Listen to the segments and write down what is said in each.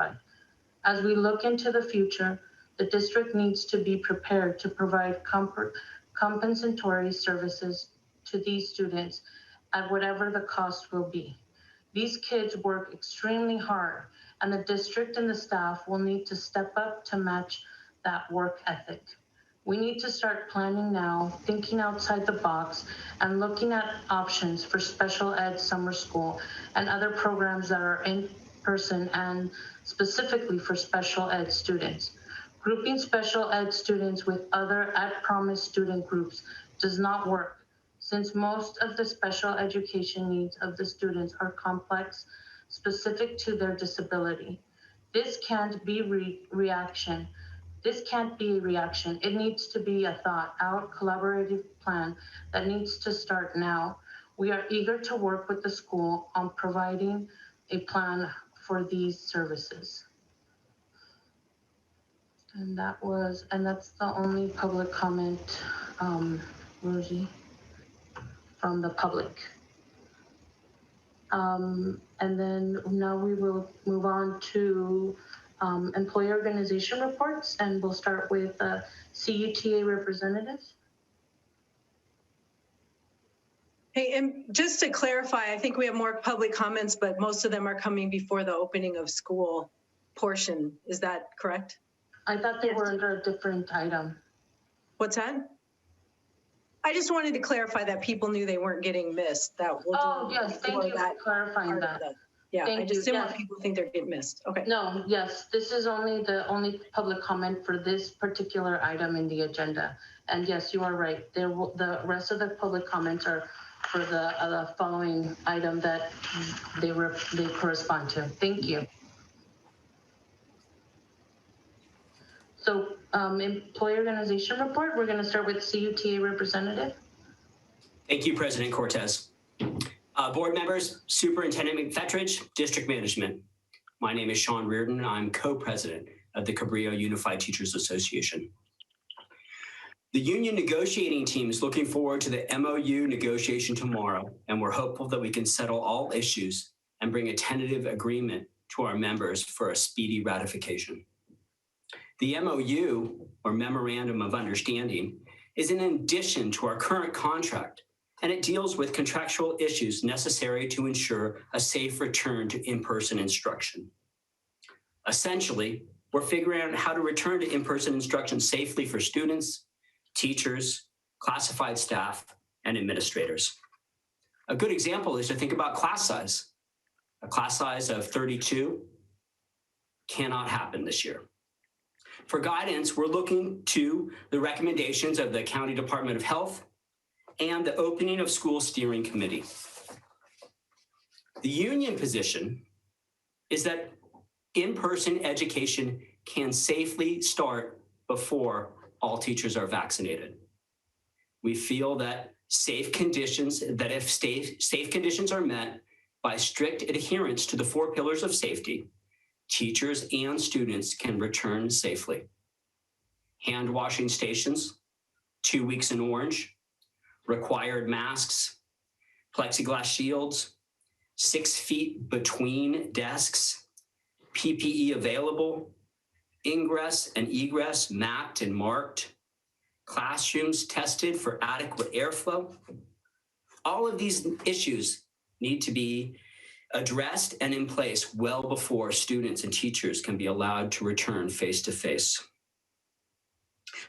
provide. As we look into the future, the district needs to be prepared to provide compensatory services to these students at whatever the cost will be. These kids work extremely hard, and the district and the staff will need to step up to match that work ethic. We need to start planning now, thinking outside the box, and looking at options for special ed summer school and other programs that are in person and specifically for special ed students. Grouping special ed students with other at-promise student groups does not work, since most of the special education needs of the students are complex, specific to their disability. This can't be reaction. This can't be a reaction. It needs to be a thought out, collaborative plan that needs to start now. We are eager to work with the school on providing a plan for these services. And that's the only public comment, Rosie, from the public. And then now we will move on to employee organization reports, and we'll start with CUTA representatives. Hey, and just to clarify, I think we have more public comments, but most of them are coming before the opening of school portion. Is that correct? I thought they were under a different item. What's that? I just wanted to clarify that people knew they weren't getting missed. That we'll yes, thank you for clarifying that. Yeah, I just didn't want people to think they're getting missed. Okay. No, yes, this is the only public comment for this particular item in the agenda. And yes, you are right. The rest of the public comments are for the following item that they correspond to. Thank you. So employee organization report, we're going to start with CUTA representative. Thank you, President Cortez. Board members, Superintendent McFetridge, District Management. My name is Sean Reardon, and I'm co-president of the Cabrillo Unified Teachers Association. The union negotiating team is looking forward to the MOU negotiation tomorrow, and we're hopeful that we can settle all issues and bring a tentative agreement to our members for a speedy ratification. The MOU, or Memorandum of Understanding, is an addition to our current contract, and it deals with contractual issues necessary to ensure a safe return to in-person instruction. Essentially, we're figuring out how to return to in-person instruction safely for students, teachers, classified staff, and administrators. A good example is to think about class size. A class size of 32 cannot happen this year. For guidance, we're looking to the recommendations of the County Department of Health and the opening of school steering committee. The union position is that in-person education can safely start before all teachers are vaccinated. We feel that if safe conditions are met by strict adherence to the 4 pillars of safety, teachers and students can return safely. Hand washing stations, 2 weeks in orange, required masks, plexiglass shields, 6 feet between desks, PPE available, ingress and egress mapped and marked, classrooms tested for adequate airflow. All of these issues need to be addressed and in place well before students and teachers can be allowed to return face-to-face.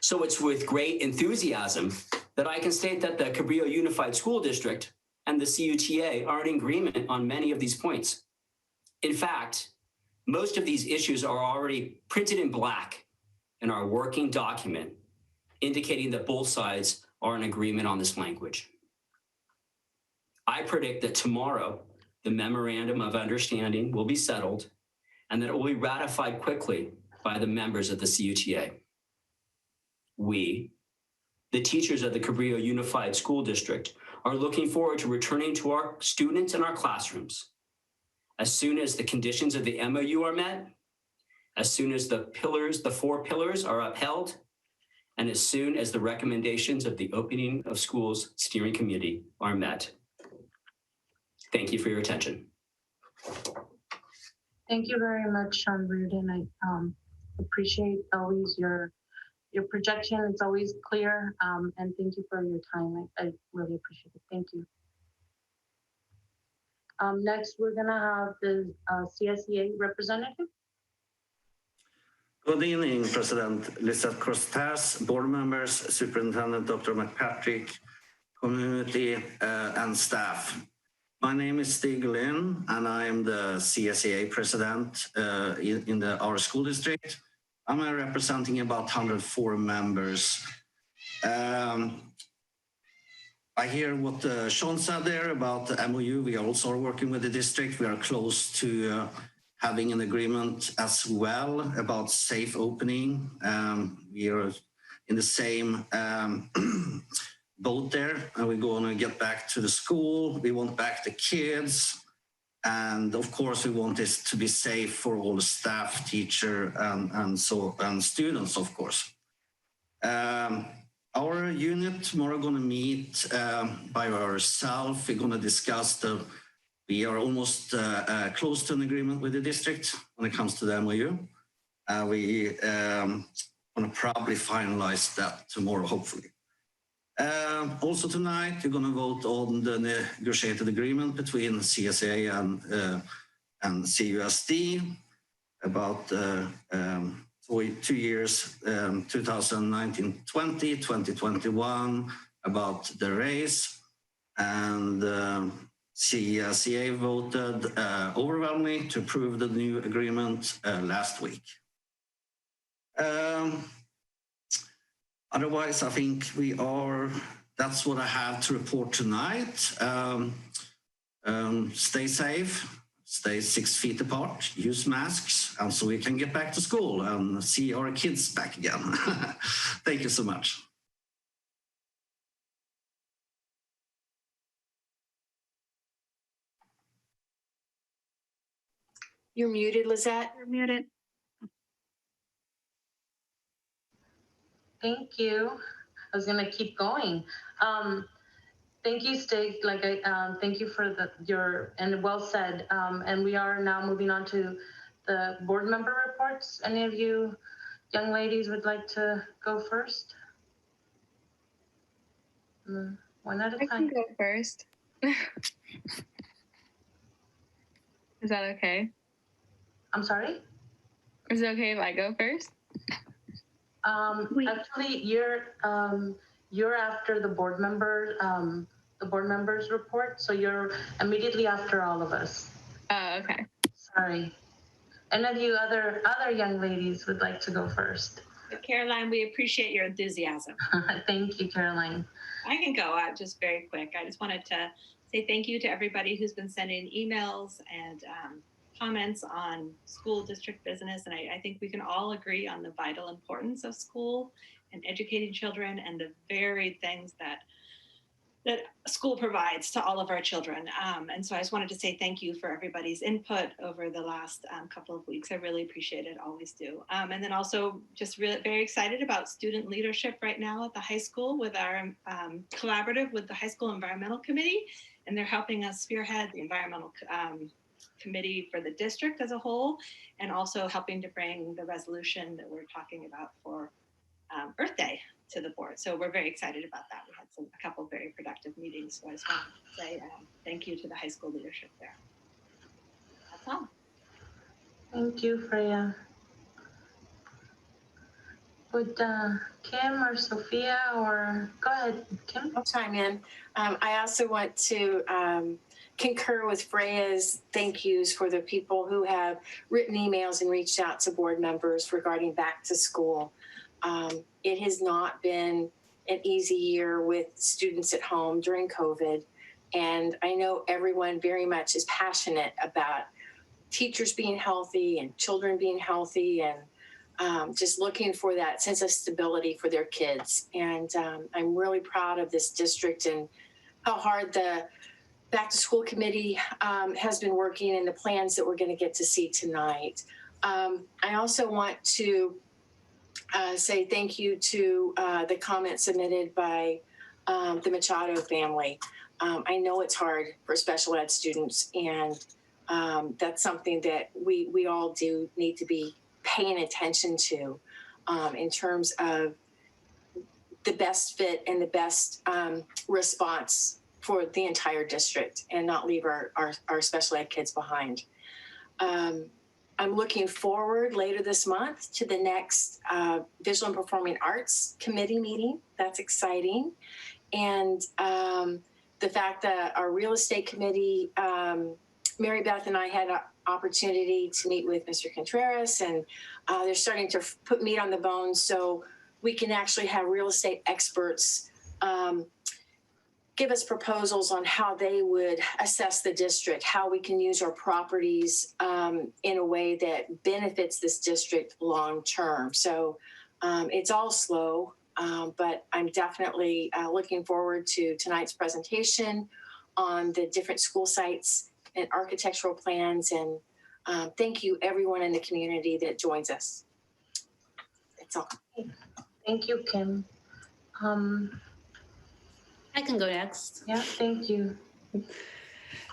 So it's with great enthusiasm that I can state that the Cabrillo Unified School District and the CUTA are in agreement on many of these points. In fact, most of these issues are already printed in black in our working document, indicating that both sides are in agreement on this language. I predict that tomorrow, the Memorandum of Understanding will be settled and that it will be ratified quickly by the members of the CUTA. We, the teachers of the Cabrillo Unified School District, are looking forward to returning to our students in our classrooms as soon as the conditions of the MOU are met, as soon as the 4 pillars are upheld, and as soon as the recommendations of the Opening of Schools Steering Committee are met. Thank you for your attention. Thank you very much, Sean Reardon. I appreciate always your projection. It's always clear, and thank you for your time. I really appreciate it. Thank you. Next, we're gonna have the CSEA representative. Good evening, President Lizette Cortez, board members, Superintendent Dr. McPatrick, community and staff. My name is Stig Lynn, and I am the CSEA president in our school district. I'm representing about 104 members. I hear what Sean said there about the MOU. We also are working with the district. We are close to having an agreement as well about safe opening. We are in the same boat there, and we're going to get back to the school. We want back the kids. And of course, we want this to be safe for all the staff, teacher, and students, of course. Our unit tomorrow going to meet by ourselves. We're going to discuss we are almost close to an agreement with the district when it comes to the MOU. We going to probably finalize that tomorrow, hopefully. Also tonight, we're going to vote on the negotiated agreement between CSA and CUSD about 2 years, 2019-20, 2021, about the raise. And CSA voted overwhelmingly to approve the new agreement last week. Otherwise, I think that's what I have to report tonight. Stay safe, stay 6 feet apart, use masks, and so we can get back to school and see our kids back again. Thank you so much. You're muted, Lizette. You're muted. Thank you. I was gonna keep going. Thank you, Stig. Thank you for and well said. And we are now moving on to the board member reports. Any of you young ladies would like to go first? One at a I time. can go first. Is that okay? I'm sorry? Is it okay if I go first? Actually, you're after the board members report, so you're immediately after all of us. Oh, okay. Sorry. Any of you other young ladies would like to go first? Caroline, we appreciate your enthusiasm. Thank you, Caroline. I can go just very quick. I just wanted to say thank you to everybody who's been sending emails and comments on school district business. And I think we can all agree on the vital importance of school and educating children and the varied things that school provides to all of our children. And so I just wanted to say thank you for everybody's input over the last couple of weeks. I really appreciate it, always do. And then also just really very excited about student leadership right now at the high school with our collaborative with the high school environmental committee. And they're helping us spearhead the environmental committee for the district as a whole, and also helping to bring the resolution that we're talking about for Earth Day to the board. So we're very excited about that. We had a couple of very productive meetings. So I just wanted to say thank you to the high school leadership there. That's all. Thank you, Freya. Would Kim or Sophia go ahead, Kim? I'll chime in. I also want to concur with Freya's thank yous for the people who have written emails and reached out to board members regarding back to school. It has not been an easy year with students at home during COVID. And I know everyone very much is passionate about teachers being healthy and children being healthy and just looking for that sense of stability for their kids. And I'm really proud of this district and how hard the Back to School Committee has been working and the plans that we're going to get to see tonight. I also want to say thank you to the comments submitted by the Machado family. I know it's hard for special ed students, and that's something that we all do need to be paying attention to in terms of the best fit and the best response for the entire district and not leave our special ed kids behind. I'm looking forward later this month to the next Visual and Performing Arts Committee meeting. That's exciting. And the fact that our real estate committee, Mary Beth and I had an opportunity to meet with Mr. Contreras, and they're starting to put meat on the bones so we can actually have real estate experts give us proposals on how they would assess the district, how we can use our properties in a way that benefits this district long term. So it's all slow, but I'm definitely looking forward to tonight's presentation on the different school sites and architectural plans. And thank you everyone in the community that joins us. That's all. Thank you, Kim. I can go next. Yeah, thank you.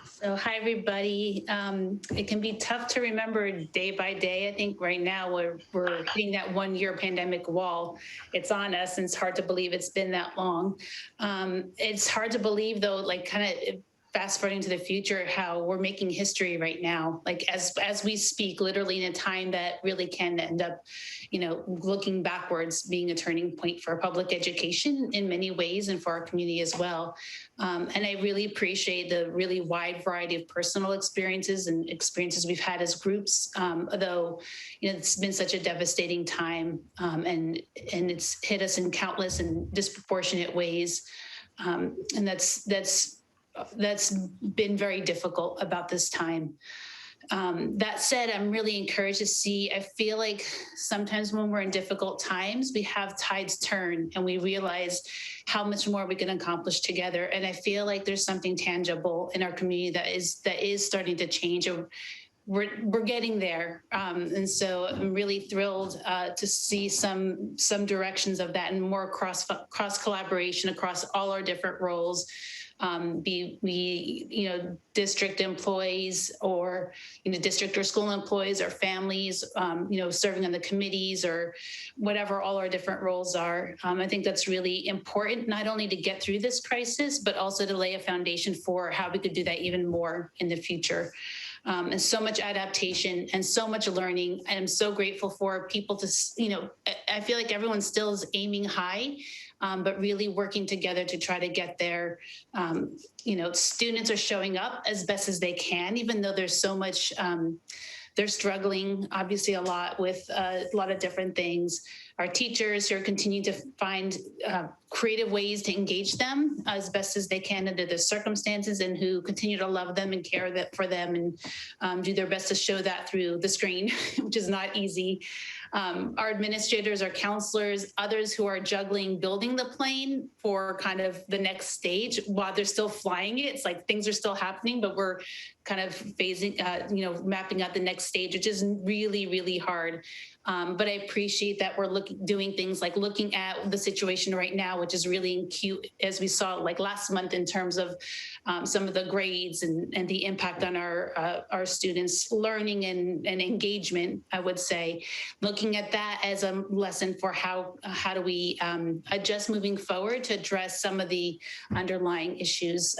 So hi, everybody. It can be tough to remember day by day. I think right now we're hitting that 1 year pandemic wall. It's on us, and it's hard to believe it's been that long. It's hard to believe though, like kind of fast forwarding to the future, how we're making history right now, like as we speak, literally in a time that really can end up, looking backwards, being a turning point for public education in many ways and for our community as well. And I really appreciate the really wide variety of personal experiences and experiences we've had as groups, although, it's been such a devastating time, and it's hit us in countless and disproportionate ways. And that's been very difficult about this time. That said, I'm really encouraged to see, I feel like sometimes when we're in difficult times, we have tides turn and we realize how much more we can accomplish together. And I feel like there's something tangible in our community that is starting to change. We're getting there. And so I'm really thrilled to see some directions of that and more cross collaboration across all our different roles. Be we, district employees or, district or school employees or families, serving on the committees or whatever all our different roles are. I think that's really important, not only to get through this crisis, but also to lay a foundation for how we could do that even more in the future. And so much adaptation and so much learning. And I'm so grateful for people to, I feel like everyone still is aiming high, but really working together to try to get there. Students are showing up as best as they can, even though there's so much, they're struggling obviously a lot with a lot of different things. Our teachers who are continuing to find creative ways to engage them as best as they can under the circumstances, and who continue to love them and care for them and do their best to show that through the screen, which is not easy. Our administrators, our counselors, others who are juggling building the plane for kind of the next stage while they're still flying it. It's like things are still happening, but we're kind of phasing, mapping out the next stage, which is really, really hard. But I appreciate that we're doing things like looking at the situation right now, which is really acute, as we saw like last month in terms of some of the grades and the impact on our students' learning and engagement, I would say. Looking at that as a lesson for how do we adjust moving forward to address some of the underlying issues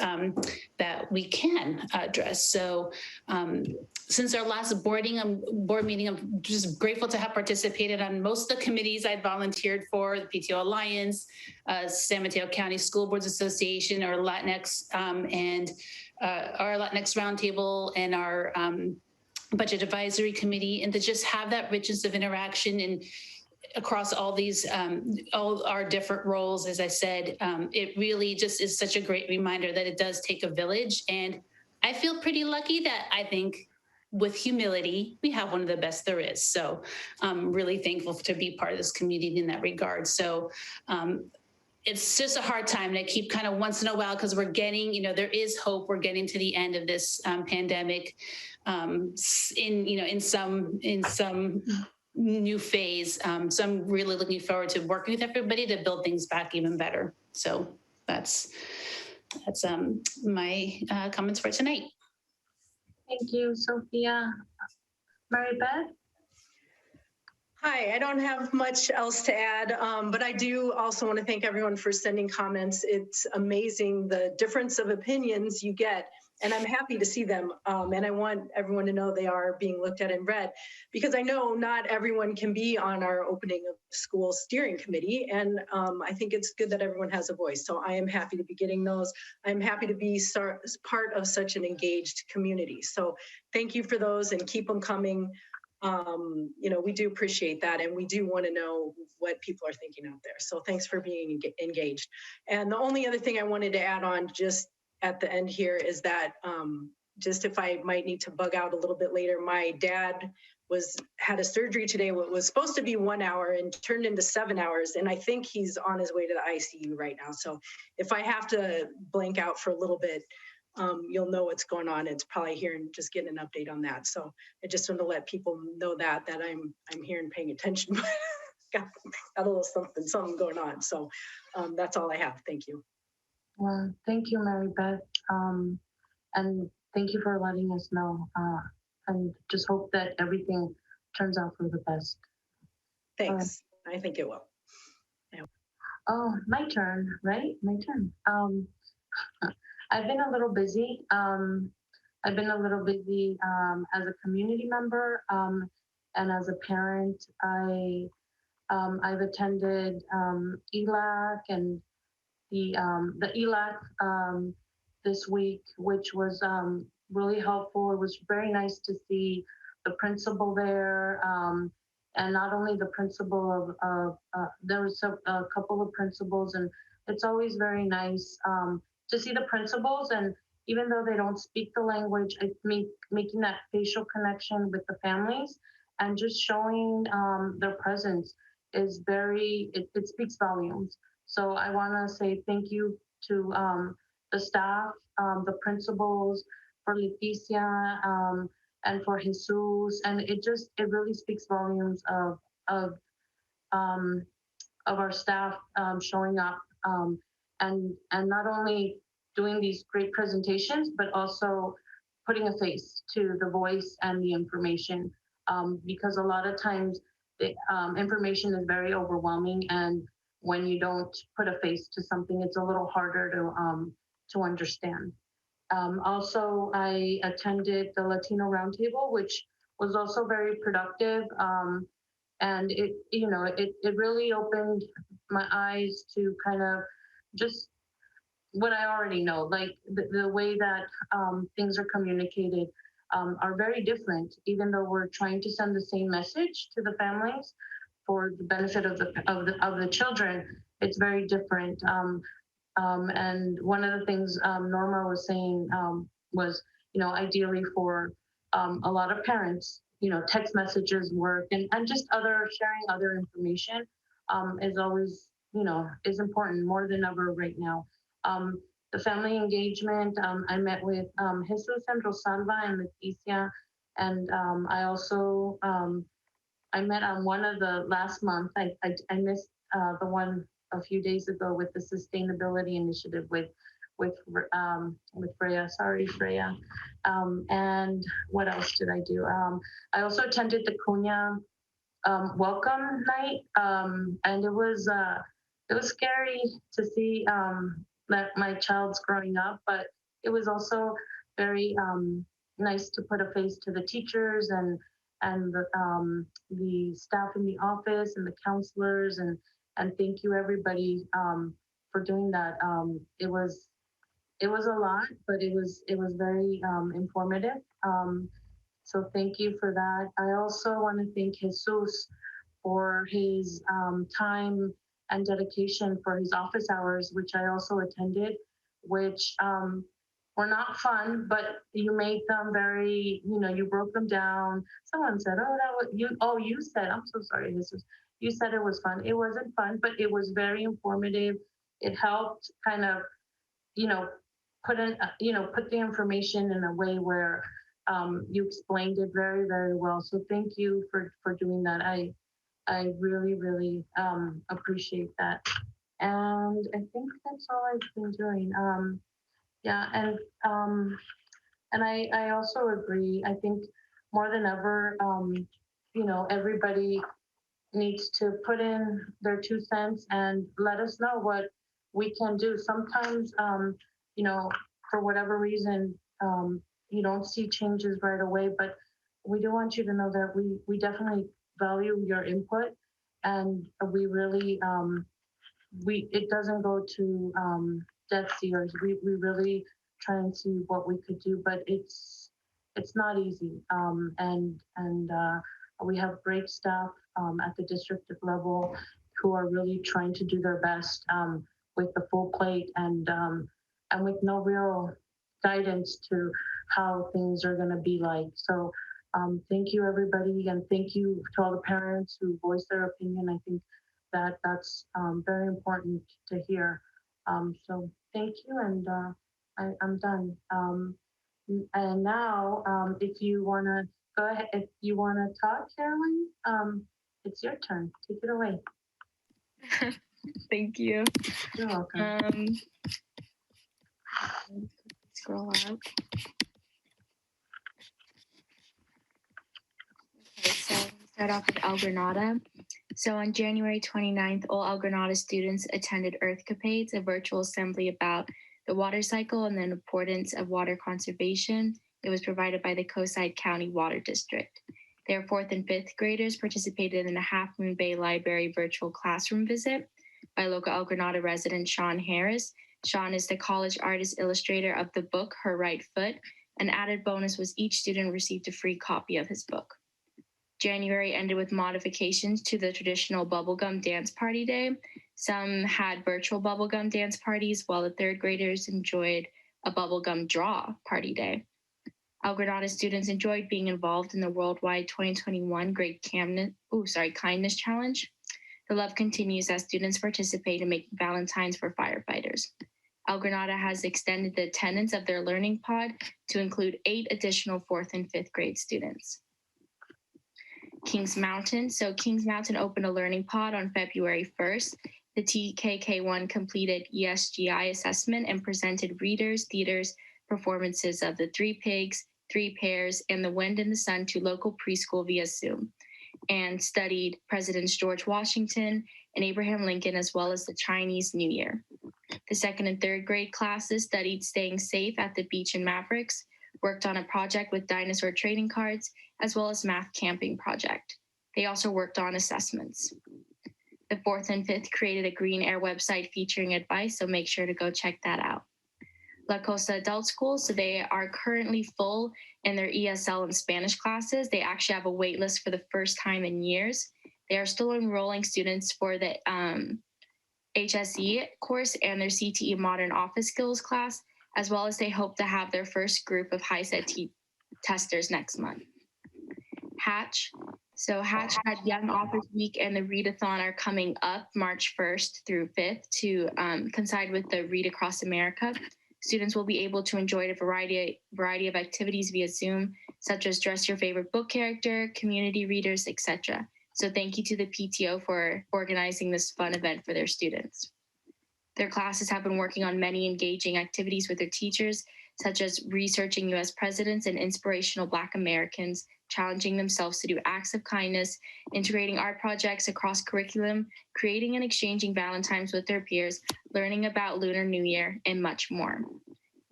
that we can address. So since our last board meeting, I'm just grateful to have participated on most of the committees I'd volunteered for, the PTO Alliance, San Mateo County School Boards Association, or Latinx, and our Latinx Roundtable, and our Budget Advisory Committee, and to just have that richness of interaction and across all these, all our different roles. As I said, it really just is such a great reminder that it does take a village. And I feel pretty lucky that I think with humility, we have one of the best there is. So I'm really thankful to be part of this community in that regard. So it's just a hard time. And I keep kind of once in a while, because we're getting, there is hope. We're getting to the end of this pandemic in some new phase. So I'm really looking forward to working with everybody to build things back even better. So that's my comments for tonight. Thank you, Sophia. Mary Beth? Hi, I don't have much else to add, but I do also want to thank everyone for sending comments. It's amazing the difference of opinions you get, and I'm happy to see them. And I want everyone to know they are being looked at and read, because I know not everyone can be on our opening of school steering committee, and I think it's good that everyone has a voice. So I am happy to be getting those. I'm happy to be part of such an engaged community. So thank you for those, and keep them coming. We do appreciate that, and we do want to know what people are thinking out there. So thanks for being engaged. And the only other thing I wanted to add on just at the end here is that just if I might need to bug out a little bit later, my dad had a surgery today. What was supposed to be 1 hour and turned into 7 hours, and I think he's on his way to the ICU right now. So if I have to blank out for a little bit, you'll know what's going on. It's probably here and just getting an update on that. So I just want to let people know that I'm here and paying attention. got a little something going on. So that's all I have. Thank you. Well, thank you, Mary Beth. And thank you for letting us know. And just hope that everything turns out for the best. Thanks. I think it will. Yeah. Oh, my turn, right? My turn. I've been a little busy. I've been a little busy as a community member and as a parent. I've attended ELAC and the ELAC this week, which was really helpful. It was very nice to see the principal there, and not only the principal there was a couple of principals, and it's always very nice to see the principals, and even though they don't speak the language, making that facial connection with the families and just showing their presence is it speaks volumes. So I want to say thank you to the staff, the principals, for Leticia, and for Jesus, and it really speaks volumes of um, of our staff showing up and not only doing these great presentations, but also putting a face to the voice and the information, because a lot of times the information is very overwhelming, and when you don't put a face to something, it's a little harder to understand. Also, I attended the Latino Roundtable, which was also very productive. And it really opened my eyes to kind of just what I already know, like the way that things are communicated are very different, even though we're trying to send the same message to the families for the benefit of the children. It's very different. And one of the things Norma was saying was, ideally for a lot of parents, text messages work, and just sharing other information is always, is important more than ever right now. The family engagement, I met with Jesus and Rosalba and Leticia, and I also, I met on one of the last month. I missed the one a few days ago with the sustainability initiative with Freya. Sorry, Freya. And what else did I do? I also attended the Cunha welcome night, and it was scary to see that my child's growing up, but it was also very nice to put a face to the teachers and the staff in the office and the counselors, and thank you everybody for doing that. It was a lot, but it was very informative. So thank you for that. I also want to thank Jesus for his time and dedication for his office hours, which I also attended, which were not fun, but you made them very, you broke them down. Someone said, oh, that was you. Oh, you said, I'm so sorry, Jesus. You said it was fun. It wasn't fun, but it was very informative. It helped kind of, put the information in a way where you explained it very, very well. So thank you for doing that. I really, really appreciate that. And I think that's all I've been doing. Yeah, and And I also agree. I think more than ever, everybody needs to put in their 2 cents and let us know what we can do. Sometimes, for whatever reason, you don't see changes right away, but we do want you to know that we definitely value your input, and we really, it doesn't go to deaf ears. We really try and see what we could do, but it's not easy. And we have great staff at the district level who are really trying to do their best with the full plate and with no real guidance to how things are going to be like. So thank you, everybody, and thank you to all the parents who voiced their opinion. I think that's very important to hear. So thank you, and I'm done. And now, if you want to go ahead, if you want to talk, Carolyn, it's your turn. Take it away. Thank you. You're welcome. Scroll up. Okay, so we start off with El Granada. So on January 29th, all El Granada students attended Earthcapades, a virtual assembly about the water cycle and the importance of water conservation. It was provided by the Coastside County Water District. Their 4th and 5th graders participated in a Half Moon Bay Library virtual classroom visit by local El Granada resident Sean Harris. Sean is the college artist illustrator of the book Her Right Foot. An added bonus was each student received a free copy of his book. January ended with modifications to the traditional bubblegum dance party day. Some had virtual bubblegum dance parties, while the 3rd graders enjoyed a bubblegum draw party day. El Granada students enjoyed being involved in the worldwide 2021 Great Kindness Challenge. The love continues as students participate in making Valentines for firefighters. El Granada has extended the attendance of their learning pod to include 8 additional 4th and 5th grade students. Kings Mountain. So Kings Mountain opened a learning pod on February 1st. The TKK1 completed ESGI assessment and presented readers, theaters, performances of The Three Pigs, Three Pears, and The Wind and the Sun to local preschool via Zoom, and studied Presidents George Washington and Abraham Lincoln, as well as the Chinese New Year. The 2nd and 3rd grade classes studied staying safe at the beach in Mavericks, worked on a project with dinosaur trading cards, as well as math camping project. They also worked on assessments. The 4th and 5th created a Green Air website featuring advice, so make sure to go check that out. La Costa Adult School, so they are currently full in their ESL and Spanish classes. They actually have a wait list for the first time in years. They are still enrolling students for the HSE course and their CTE Modern Office Skills class, as well as they hope to have their first group of HiSET testers next month. Hatch. So Hatch had Young Authors Week and the Readathon are coming up March 1st through 5th to coincide with the Read Across America. Students will be able to enjoy a variety of activities via Zoom, such as dress your favorite book character, community readers, etc. So thank you to the PTO for organizing this fun event for their students. Their classes have been working on many engaging activities with their teachers, such as researching U.S. presidents and inspirational Black Americans, challenging themselves to do acts of kindness, integrating art projects across curriculum, creating and exchanging Valentines with their peers, learning about Lunar New Year, and much more.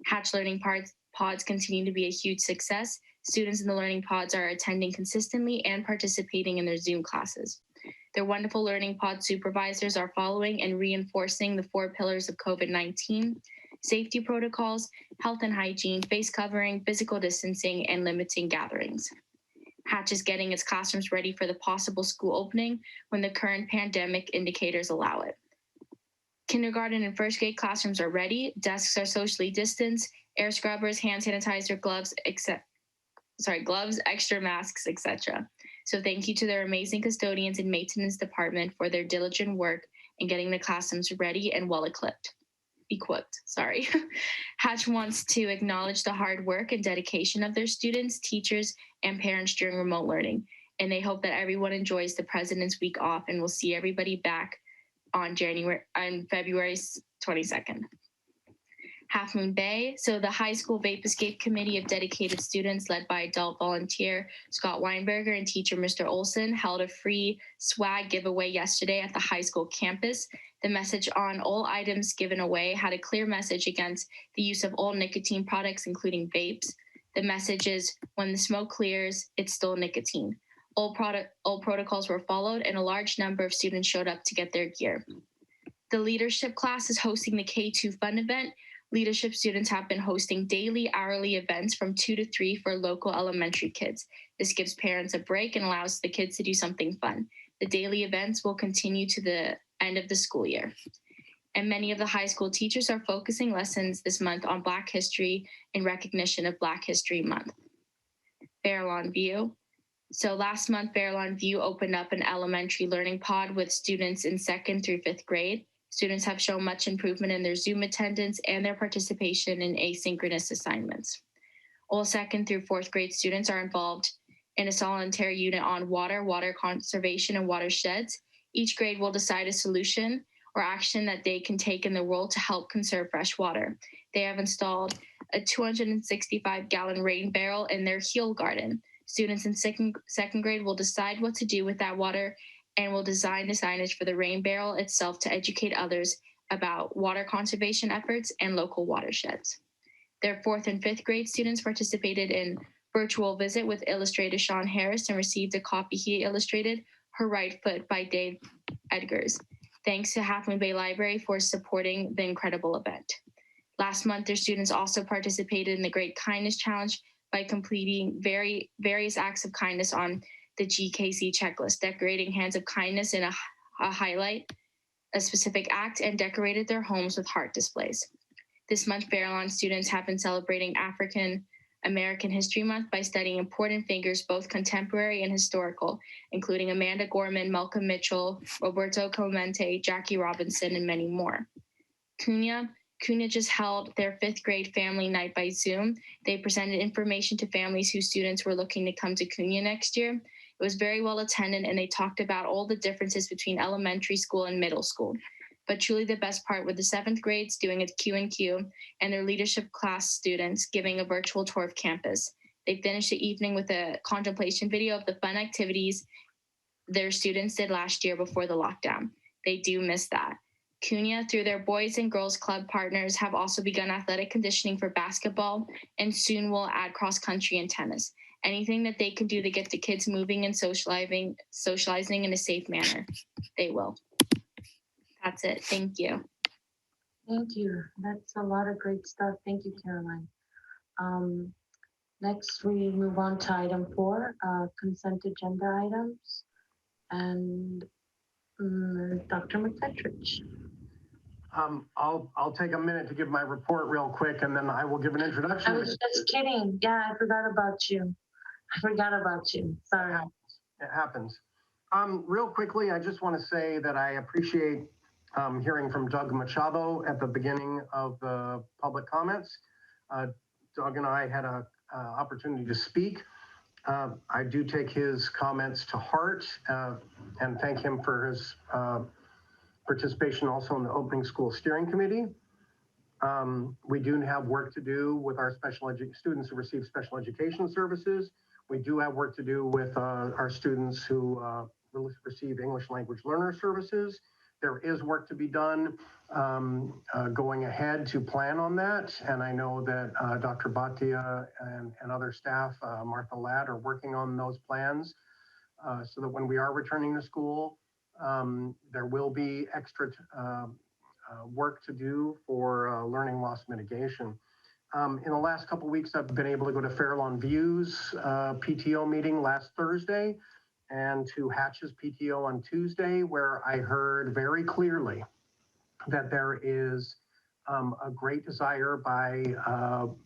Hatch Learning Pods continue to be a huge success. Students in the learning pods are attending consistently and participating in their Zoom classes. Their wonderful learning pod supervisors are following and reinforcing the 4 pillars of COVID-19, safety protocols, health and hygiene, face covering, physical distancing, and limiting gatherings. Hatch is getting its classrooms ready for the possible school opening when the current pandemic indicators allow it. Kindergarten and 1st grade classrooms are ready, desks are socially distanced, air scrubbers, hand sanitizer, gloves, extra masks, etc. So thank you to their amazing custodians and maintenance department for their diligent work in getting the classrooms ready and well equipped. Hatch wants to acknowledge the hard work and dedication of their students, teachers, and parents during remote learning. And they hope that everyone enjoys the President's Week off, and we'll see everybody back on February 22nd. Half Moon Bay. So the high school Vape Escape Committee of dedicated students led by adult volunteer Scott Weinberger and teacher Mr. Olson held a free swag giveaway yesterday at the high school campus. The message on all items given away had a clear message against the use of all nicotine products, including vapes. The message is, when the smoke clears, it's still nicotine. All protocols were followed, and a large number of students showed up to get their gear. The leadership class is hosting the K2 Fun event. Leadership students have been hosting daily, hourly events from 2 to 3 for local elementary kids. This gives parents a break and allows the kids to do something fun. The daily events will continue to the end of the school year. And many of the high school teachers are focusing lessons this month on Black history in recognition of Black History Month. Fairlawn View. So last month, Fairlawn View opened up an elementary learning pod with students in 2nd through 5th grade. Students have shown much improvement in their Zoom attendance and their participation in asynchronous assignments. All 2nd through 4th grade students are involved in a solitary unit on water, water conservation, and watersheds. Each grade will decide a solution or action that they can take in the world to help conserve fresh water. They have installed a 265-gallon rain barrel in their heel garden. Students in second grade will decide what to do with that water and will design the signage for the rain barrel itself to educate others about water conservation efforts and local watersheds. Their 4th and 5th grade students participated in virtual visit with illustrator Sean Harris and received a copy he illustrated, Her Right Foot by Dave Edgars. Thanks to Half Moon Bay Library for supporting the incredible event. Last month, their students also participated in the Great Kindness Challenge by completing various acts of kindness on the GKC checklist, decorating hands of kindness in a highlight, a specific act, and decorated their homes with heart displays. This month, Fairlawn students have been celebrating African American History Month by studying important figures, both contemporary and historical, including Amanda Gorman, Malcolm Mitchell, Roberto Clemente, Jackie Robinson, and many more. Cunha just held their 5th grade family night by Zoom. They presented information to families whose students were looking to come to Cunha next year. It was very well attended, and they talked about all the differences between elementary school and middle school. But truly the best part were the 7th grades doing a Q&Q and their leadership class students giving a virtual tour of campus. They finished the evening with a contemplation video of the fun activities their students did last year before the lockdown. They do miss that. Cunha, through their Boys and Girls Club partners, have also begun athletic conditioning for basketball and soon will add cross country and tennis. Anything that they can do to get the kids moving and socializing in a safe manner, they will. That's it. Thank you. Thank you. That's a lot of great stuff. Thank you, Caroline. Next, we move on to item 4, consent agenda items. And Dr. McFetrich. I'll take a minute to give my report real quick, and then I will give an introduction. I was just kidding. Yeah, I forgot about you. Sorry. It happens. Real quickly, I just want to say that I appreciate hearing from Doug Machado at the beginning of the public comments. Doug and I had an opportunity to speak. I do take his comments to heart and thank him for his participation also in the opening school steering committee. We do have work to do with our students who receive special education services. We do have work to do with our students who receive English language learner services. There is work to be done going ahead to plan on that. And I know that Dr. Bhatia and other staff, Martha Ladd, are working on those plans so that when we are returning to school, there will be extra work to do for learning loss mitigation. In the last couple of weeks, I've been able to go to Fairlawn View's PTO meeting last Thursday and to Hatch's PTO on Tuesday, where I heard very clearly that there is a great desire by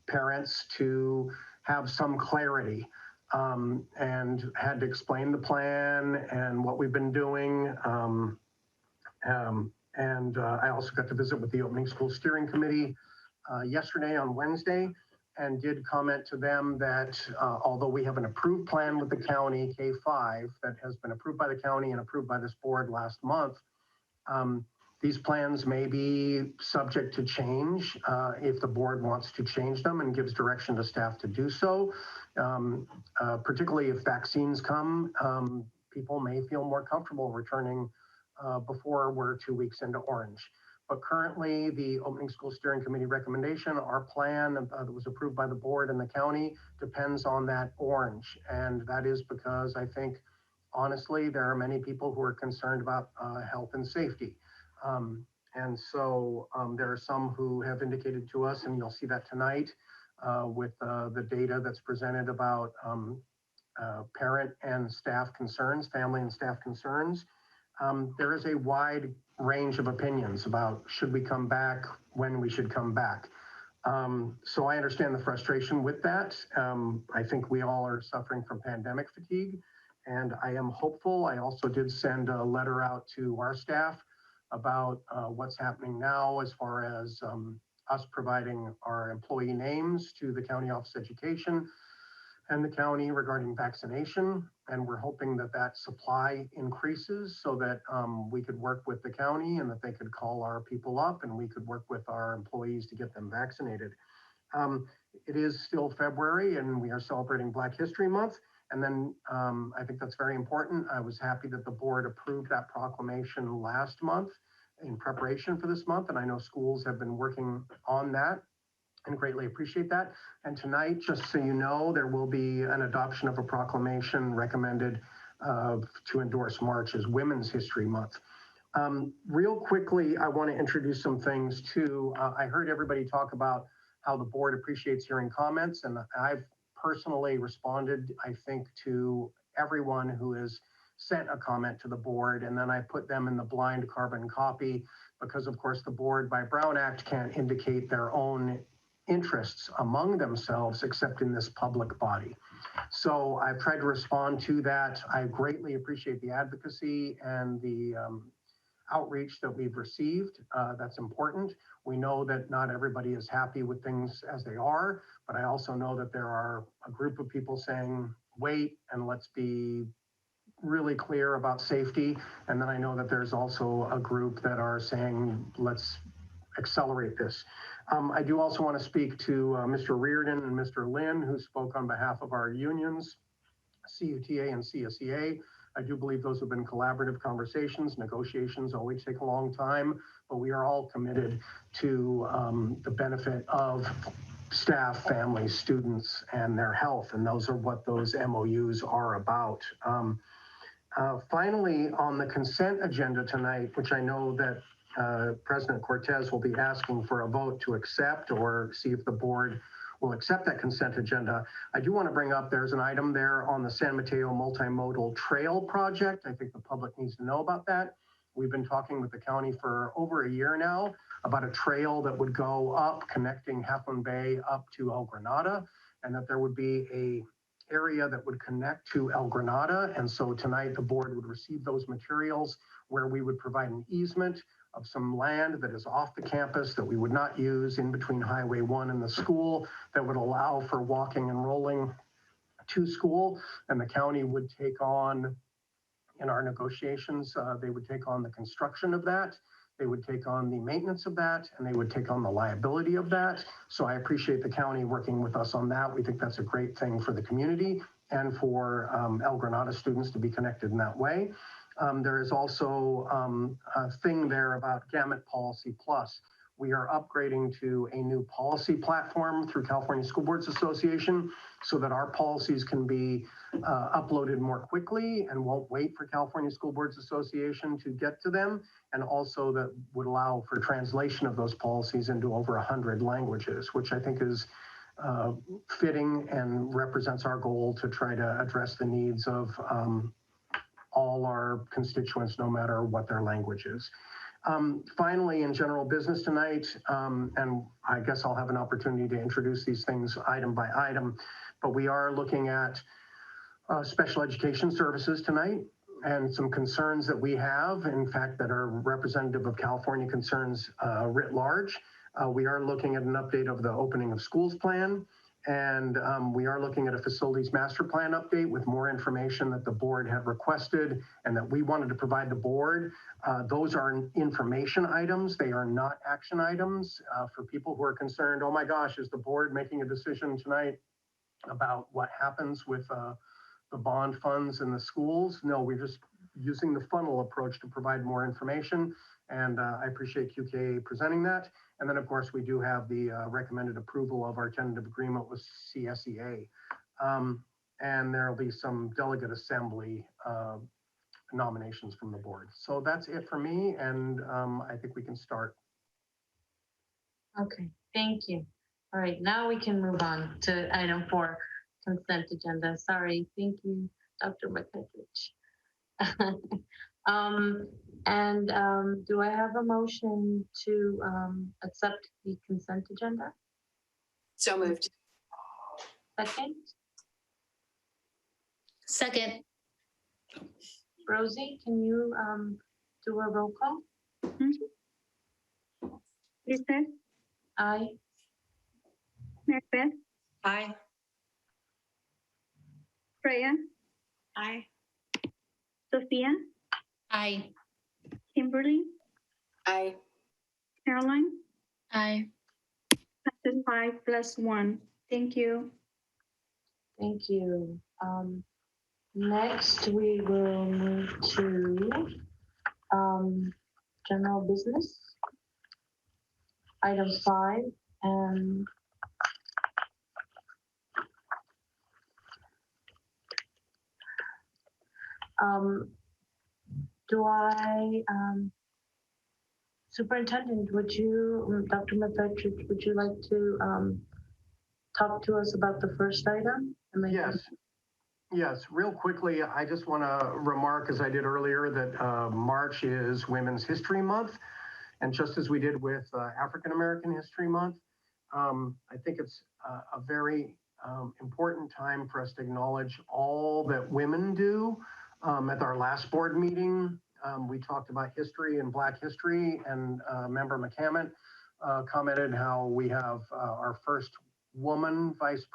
parents to have some clarity and had to explain the plan and what we've been doing. And I also got to visit with the opening school steering committee yesterday on Wednesday and did comment to them that although we have an approved plan with the county K-5 that has been approved by the county and approved by this board last month, These plans may be subject to change if the board wants to change them and gives direction to staff to do so. Particularly if vaccines come, people may feel more comfortable returning before we're 2 weeks into orange. But currently, the Opening School Steering Committee recommendation, our plan that was approved by the board and the county, depends on that orange. And that is because I think, honestly, there are many people who are concerned about health and safety. And so there are some who have indicated to us, and you'll see that tonight with the data that's presented about parent and staff concerns, family and staff concerns. There is a wide range of opinions about should we come back, when we should come back. So I understand the frustration with that. I think we all are suffering from pandemic fatigue, and I am hopeful. I also did send a letter out to our staff about what's happening now as far as us providing our employee names to the County Office of Education and the county regarding vaccination. And we're hoping that that supply increases so that we could work with the county and that they could call our people up and we could work with our employees to get them vaccinated. It is still February and we are celebrating Black History Month. And then I think that's very important. I was happy that the board approved that proclamation last month in preparation for this month. And I know schools have been working on that and greatly appreciate that. And tonight, just so you know, there will be an adoption of a proclamation recommended to endorse March as Women's History Month. Real quickly, I want to introduce some things too. I heard everybody talk about how the board appreciates hearing comments, and I've personally responded, I think, to everyone who has sent a comment to the board, and then I put them in the blind carbon copy because, of course, the board by Brown Act can't indicate their own interests among themselves except in this public body. So I've tried to respond to that. I greatly appreciate the advocacy and the outreach that we've received. That's important. We know that not everybody is happy with things as they are, but I also know that there are a group of people saying, wait, and let's be really clear about safety. And then I know that there's also a group that are saying, let's accelerate this. I do also want to speak to Mr. Reardon and Mr. Lynn, who spoke on behalf of our unions, CUTA and CSEA. I do believe those have been collaborative conversations. Negotiations always take a long time, but we are all committed to the benefit of staff, families, students, and their health. And those are what those MOUs are about. Finally, on the consent agenda tonight, which I know that President Cortez will be asking for a vote to accept or see if the board will accept that consent agenda. I do want to bring up, there's an item there on the San Mateo Multimodal Trail Project. I think the public needs to know about that. We've been talking with the county for over a year now about a trail that would go up, connecting Half Moon Bay up to El Granada, and that there would be a area that would connect to El Granada. And so tonight the board would receive those materials where we would provide an easement of some land that is off the campus that we would not use in between Highway 1 and the school that would allow for walking and rolling to school. And the county would take on, in our negotiations, they would take on the construction of that. They would take on the maintenance of that, and they would take on the liability of that. So I appreciate the county working with us on that. We think that's a great thing for the community and for El Granada students to be connected in that way. There is also a thing there about Gamut Policy Plus. We are upgrading to a new policy platform through California School Boards Association so that our policies can be uploaded more quickly and won't wait for California School Boards Association to get to them, and also that would allow for translation of those policies into over 100 languages, which I think is fitting and represents our goal to try to address the needs of all our constituents, no matter what their language is. Finally, in general business tonight, and I guess I'll have an opportunity to introduce these things item by item, but we are looking at special education services tonight and some concerns that we have, in fact, that are representative of California concerns writ large. We are looking at an update of the opening of schools plan. And we are looking at a facilities master plan update with more information that the board had requested and that we wanted to provide the board. Those are information items. They are not action items. For people who are concerned, oh my gosh, is the board making a decision tonight about what happens with the bond funds in the schools? No, we're just using the funnel approach to provide more information. And I appreciate QKA presenting that. And then, of course, we do have the recommended approval of our tentative agreement with CSEA. And there'll be some delegate assembly nominations from the board. So that's it for me. And I think we can start. Okay, thank you. All right, now we can move on to item 4, consent agenda. Sorry, thank you, Dr. McPetrich. Do I have a motion to accept the consent agenda? So moved. Second, Second. Rosie, can you do a roll call? Lisa, Aye. Macbeth, Aye. Freya, Aye. Sophia, Aye. Kimberly, Aye. Caroline. Aye. Passes 5+1. Thank you. Thank you. Next, we will move to general business. Item 5, and Superintendent, would you, Dr. McPetrich, would you like to talk to us about the first item? Yes, real quickly, I just want to remark, as I did earlier, that March is Women's History Month. And just as we did with African American History Month, I think it's a very important time for us to acknowledge all that women do. At our last board meeting, we talked about history and Black history, and Member McCammon commented how we have our first woman vice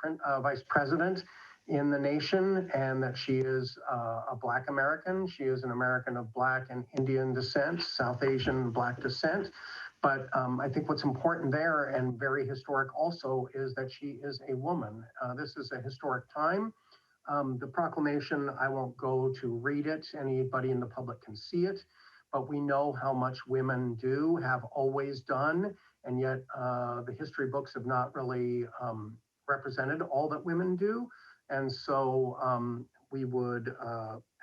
president in the nation, and that she is a Black American. She is an American of Black and Indian descent, South Asian Black descent. But I think what's important there, and very historic also, is that she is a woman. This is a historic time. The proclamation, I won't go to read it. Anybody in the public can see it. But we know how much women do, have always done, and yet the history books have not really represented all that women do. And so we would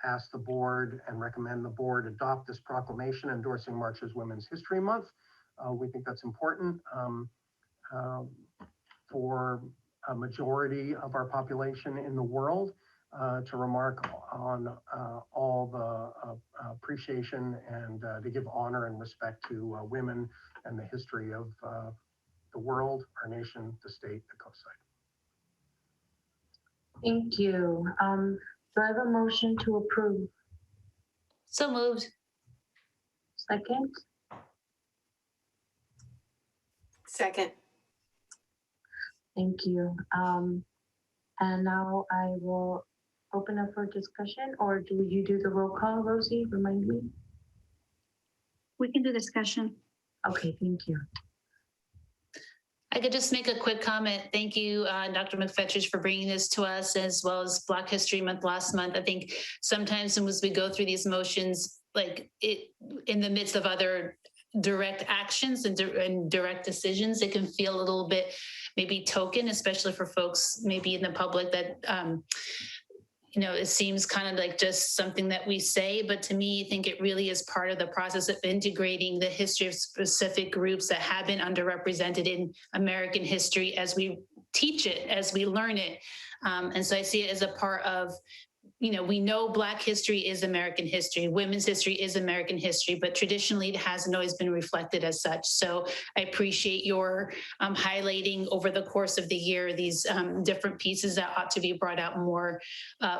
ask the board and recommend the board adopt this proclamation endorsing March as Women's History Month. We think that's important for a majority of our population in the world to remark on all the appreciation and to give honor and respect to women and the history of the world, our nation, the state, the coastside. Thank you. Do I have a motion to approve? So moved. Second, Second. thank you. And now I will open up for discussion, or do you do the roll call, Rosie? Remind me. We can do discussion. Okay, thank you. I could just make a quick comment. Thank you, Dr. McPetrich, for bringing this to us, as well as Black History Month last month. I think sometimes as we go through these motions, like it in the midst of other direct actions and direct decisions, it can feel a little bit maybe token, especially for folks maybe in the public that it seems kind of like just something that we say, but to me, I think it really is part of the process of integrating the history of specific groups that have been underrepresented in American history as we teach it, as we learn it. And so I see it as a part of, we know Black history is American history, women's history is American history, but traditionally it hasn't always been reflected as such. So I appreciate your highlighting over the course of the year these different pieces that ought to be brought out more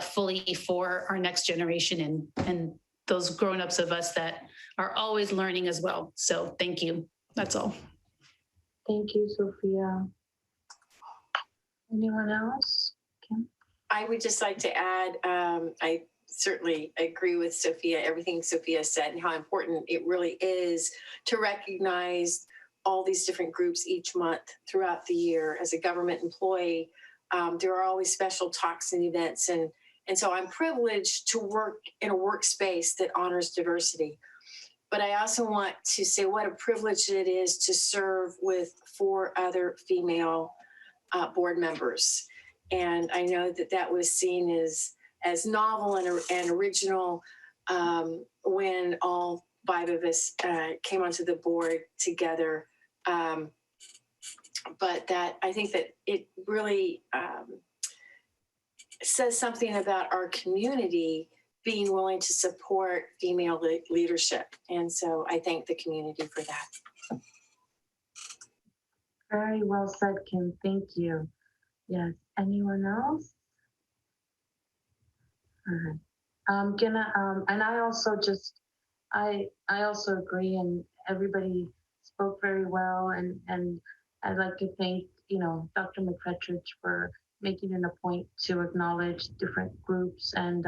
fully for our next generation and those grown-ups of us that are always learning as well. So thank you. That's all. Thank you, Sophia. Anyone else? Kim? I would just like to add, I certainly agree with Sophia, everything Sophia said, and how important it really is to recognize all these different groups each month throughout the year. As a government employee, there are always special talks and events, and so I'm privileged to work in a workspace that honors diversity. But I also want to say what a privilege it is to serve with 4 other female board members. And I know that that was seen as novel and original when all 5 of us came onto the board together. But that I think that it really says something about our community being willing to support female leadership. And so I thank the community for that. Very well said, Kim. Thank you. Yes. Anyone else? All right. I'm gonna and I also just I also agree, and everybody spoke very well, and I'd like to thank Dr. McFetridge for making it a point to acknowledge different groups and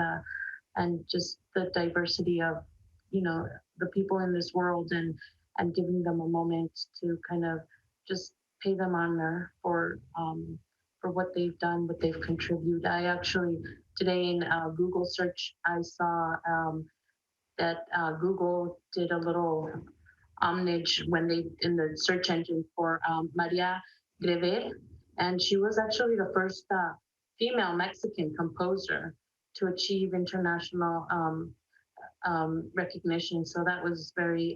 just the diversity of the people in this world, and giving them a moment to kind of just pay them honor for what they've done, what they've contributed. I actually today in Google search I saw that Google did a little homage when they in the search engine for Maria Greve, and she was actually the first female Mexican composer to achieve international recognition. So that was very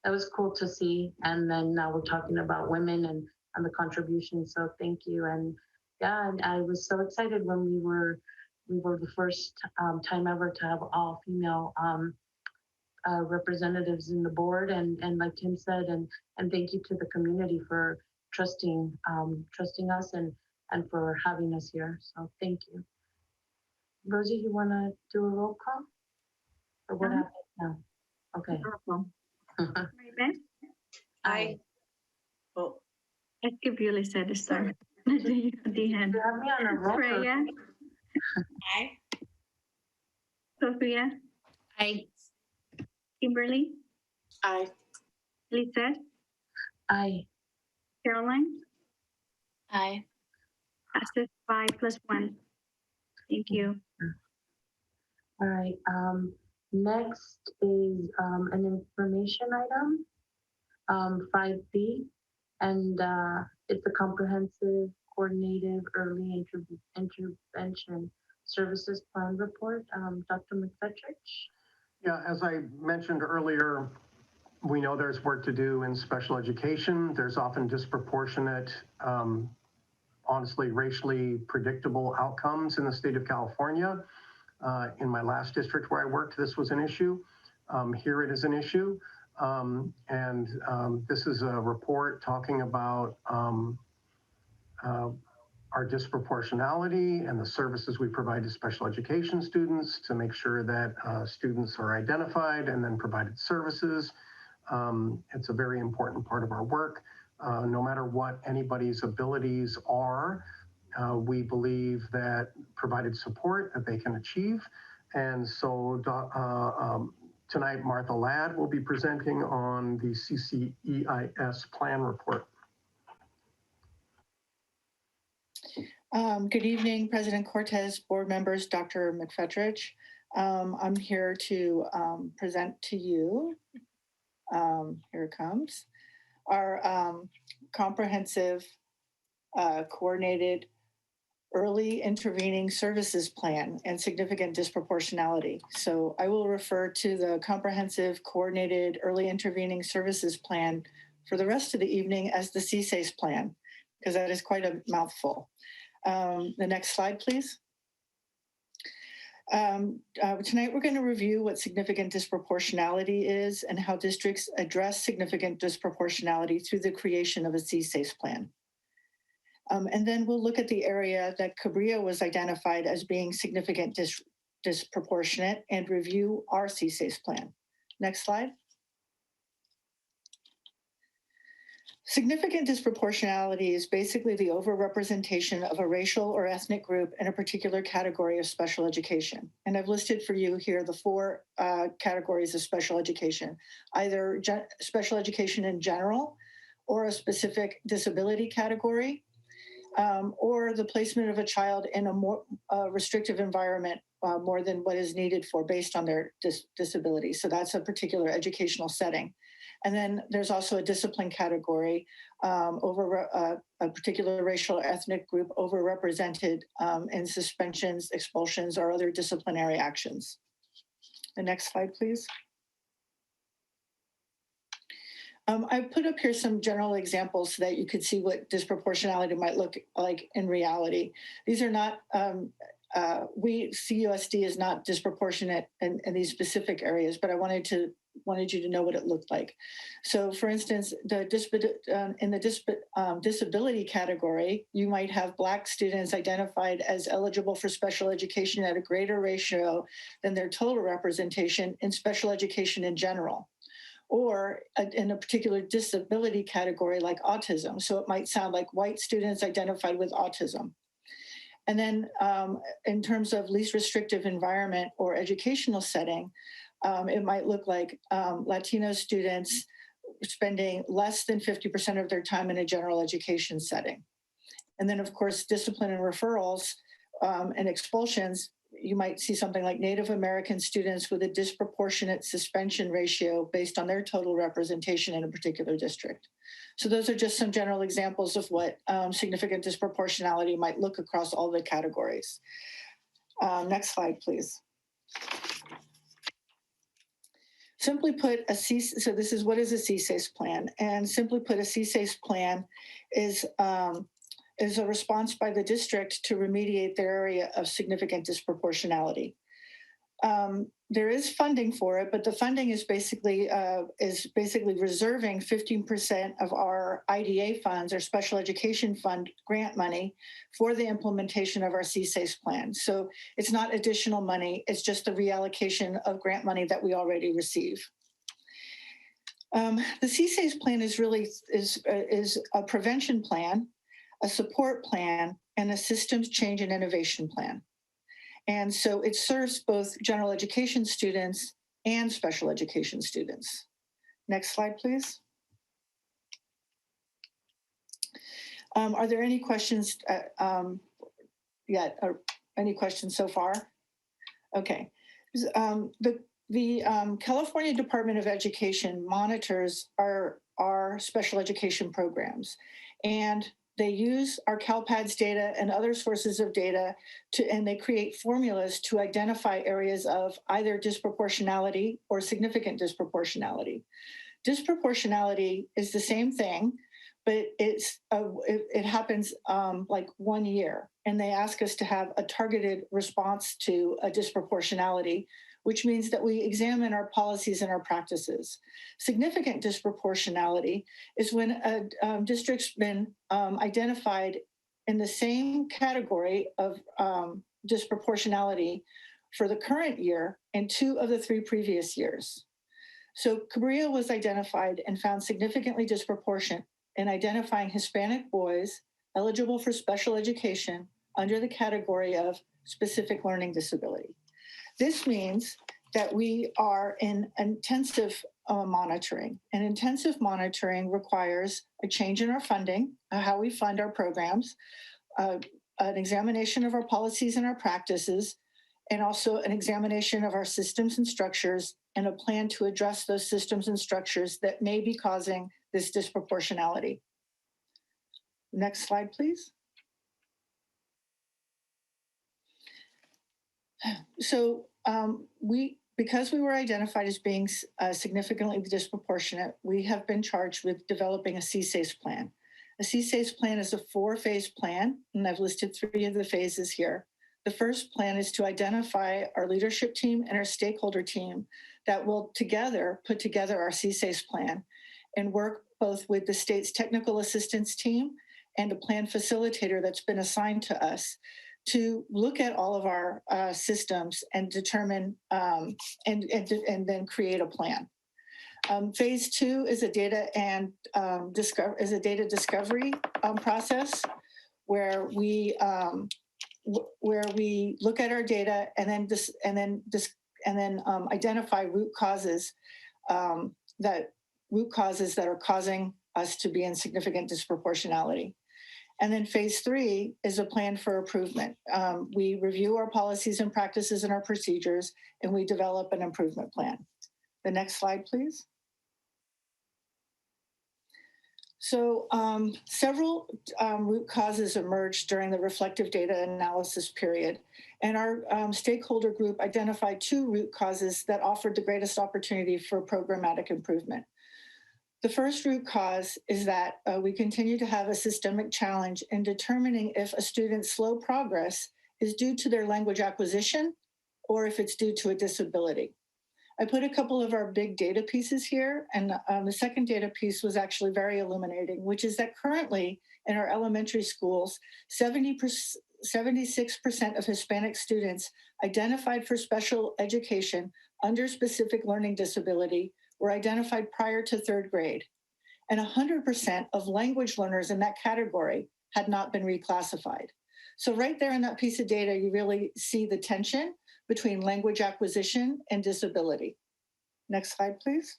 that was cool to see. And then now we're talking about women and the contribution. So thank you. And yeah, and I was so excited when we were the first time ever to have all female representatives in the board, and like Tim said, and thank you to the community for trusting us and for having us here. So thank you. Rosie, you want to do a roll call, or what happened? No. Okay. Maribel? Aye. Oh, Es que Violet said to start. The hand. You have me on a roll. Freya? Aye. Sophia? Aye. Kimberly? Aye. Lizette? Aye. Caroline? Aye. Passes 5+1. Thank you. All right. Next is an information item, 5B, and it's a comprehensive, coordinated early intervention services plan report. Dr. McFetridge. Yeah, as I mentioned earlier, we know there's work to do in special education. There's often disproportionate, honestly, racially predictable outcomes in the state of California. In my last district where I worked, this was an issue. Here it is an issue. This is a report talking about our disproportionality and the services we provide to special education students to make sure that students are identified and then provided services. It's a very important part of our work. No matter what anybody's abilities are, we believe that provided support that they can achieve. And so tonight, Martha Ladd will be presenting on the CCEIS plan report. Good evening, President Cortez, board members, Dr. McFetridge. I'm here to present to you, here it comes, our comprehensive coordinated early intervening services plan and significant disproportionality. So I will refer to the comprehensive coordinated early intervening services plan for the rest of the evening as the CSACE plan, because that is quite a mouthful. The next slide, please. Tonight, we're going to review what significant disproportionality is and how districts address significant disproportionality through the creation of a CSACE plan. And then we'll look at the area that Cabrillo was identified as being significant disproportionate and review our CSACE plan. Next slide. Significant disproportionality is basically the overrepresentation of a racial or ethnic group in a particular category of special education. And I've listed for you here the four categories of special education, either special education in general, or a specific disability category, or the placement of a child in a more restrictive environment more than what is needed for based on their disability. So that's a particular educational setting. And then there's also a discipline category over a particular racial or ethnic group overrepresented in suspensions, expulsions, or other disciplinary actions. The next slide, please. I put up here some general examples so that you could see what disproportionality might look like in reality. These are not, CUSD is not disproportionate in these specific areas, but I wanted you to know what it looked like. So for instance, in the disability category, you might have Black students identified as eligible for special education at a greater ratio than their total representation in special education in general, or in a particular disability category like autism. So it might sound like white students identified with autism. And then in terms of least restrictive environment or educational setting, it might look like Latino students spending less than 50% of their time in a general education setting. And then, of course, discipline and referrals and expulsions, you might see something like Native American students with a disproportionate suspension ratio based on their total representation in a particular district. So those are just some general examples of what significant disproportionality might look across all the categories. Next slide, please. Simply put, so this is what is a CSACE plan, and simply put, a CSACE plan is a response by the district to remediate their area of significant disproportionality. There is funding for it, but the funding is basically reserving 15% of our IDA funds, or special education fund grant money, for the implementation of our CSACE plan. So it's not additional money; it's just the reallocation of grant money that we already receive. The CSACE plan is really a prevention plan, a support plan, and a systems change and innovation plan. And so it serves both general education students and special education students. Next slide, please. Are there any questions yet? Or any questions so far? Okay. The California Department of Education monitors our special education programs, and they use our CalPADS data and other sources of data and they create formulas to identify areas of either disproportionality or significant disproportionality. Disproportionality is the same thing, but it happens like 1 year, and they ask us to have a targeted response to a disproportionality, which means that we examine our policies and our practices. Significant disproportionality is when a district's been identified in the same category of disproportionality for the current year and 2 of the 3 previous years. So Cabrillo was identified and found significantly disproportionate in identifying Hispanic boys eligible for special education under the category of specific learning disability. This means that we are in intensive monitoring, and intensive monitoring requires a change in our funding, how we fund our programs, an examination of our policies and our practices, and also an examination of our systems and structures, and a plan to address those systems and structures that may be causing this disproportionality. Next slide, please. So because we were identified as being significantly disproportionate, we have been charged with developing a CSACE plan. A CSACE plan is a 4-phase plan, and I've listed 3 of the phases here. The first plan is to identify our leadership team and our stakeholder team that will together put together our CSACE plan and work both with the state's technical assistance team and a plan facilitator that's been assigned to us to look at all of our systems and determine and then create a plan. Phase 2 is a data discovery process where we look at our data and then identify root causes that are causing us to be in significant disproportionality. And then phase 3 is a plan for improvement. We review our policies and practices and our procedures, and we develop an improvement plan. The next slide, please. So several root causes emerged during the reflective data analysis period, and our stakeholder group identified 2 root causes that offered the greatest opportunity for programmatic improvement. The first root cause is that we continue to have a systemic challenge in determining if a student's slow progress is due to their language acquisition or if it's due to a disability. I put a couple of our big data pieces here, and the second data piece was actually very illuminating, which is that currently in our elementary schools, 76% of Hispanic students identified for special education under specific learning disability were identified prior to 3rd grade, and 100% of language learners in that category had not been reclassified. So right there in that piece of data, you really see the tension between language acquisition and disability. Next slide, please.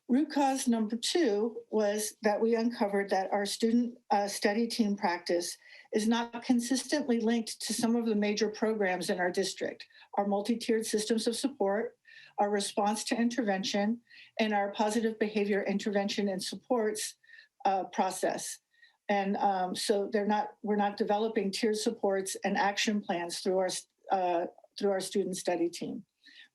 Root cause number 2 was that we uncovered that our student study team practice is not consistently linked to some of the major programs in our district, our multi-tiered systems of support, our response to intervention, and our positive behavior intervention and supports process. And so we're not developing tiered supports and action plans through our student study team.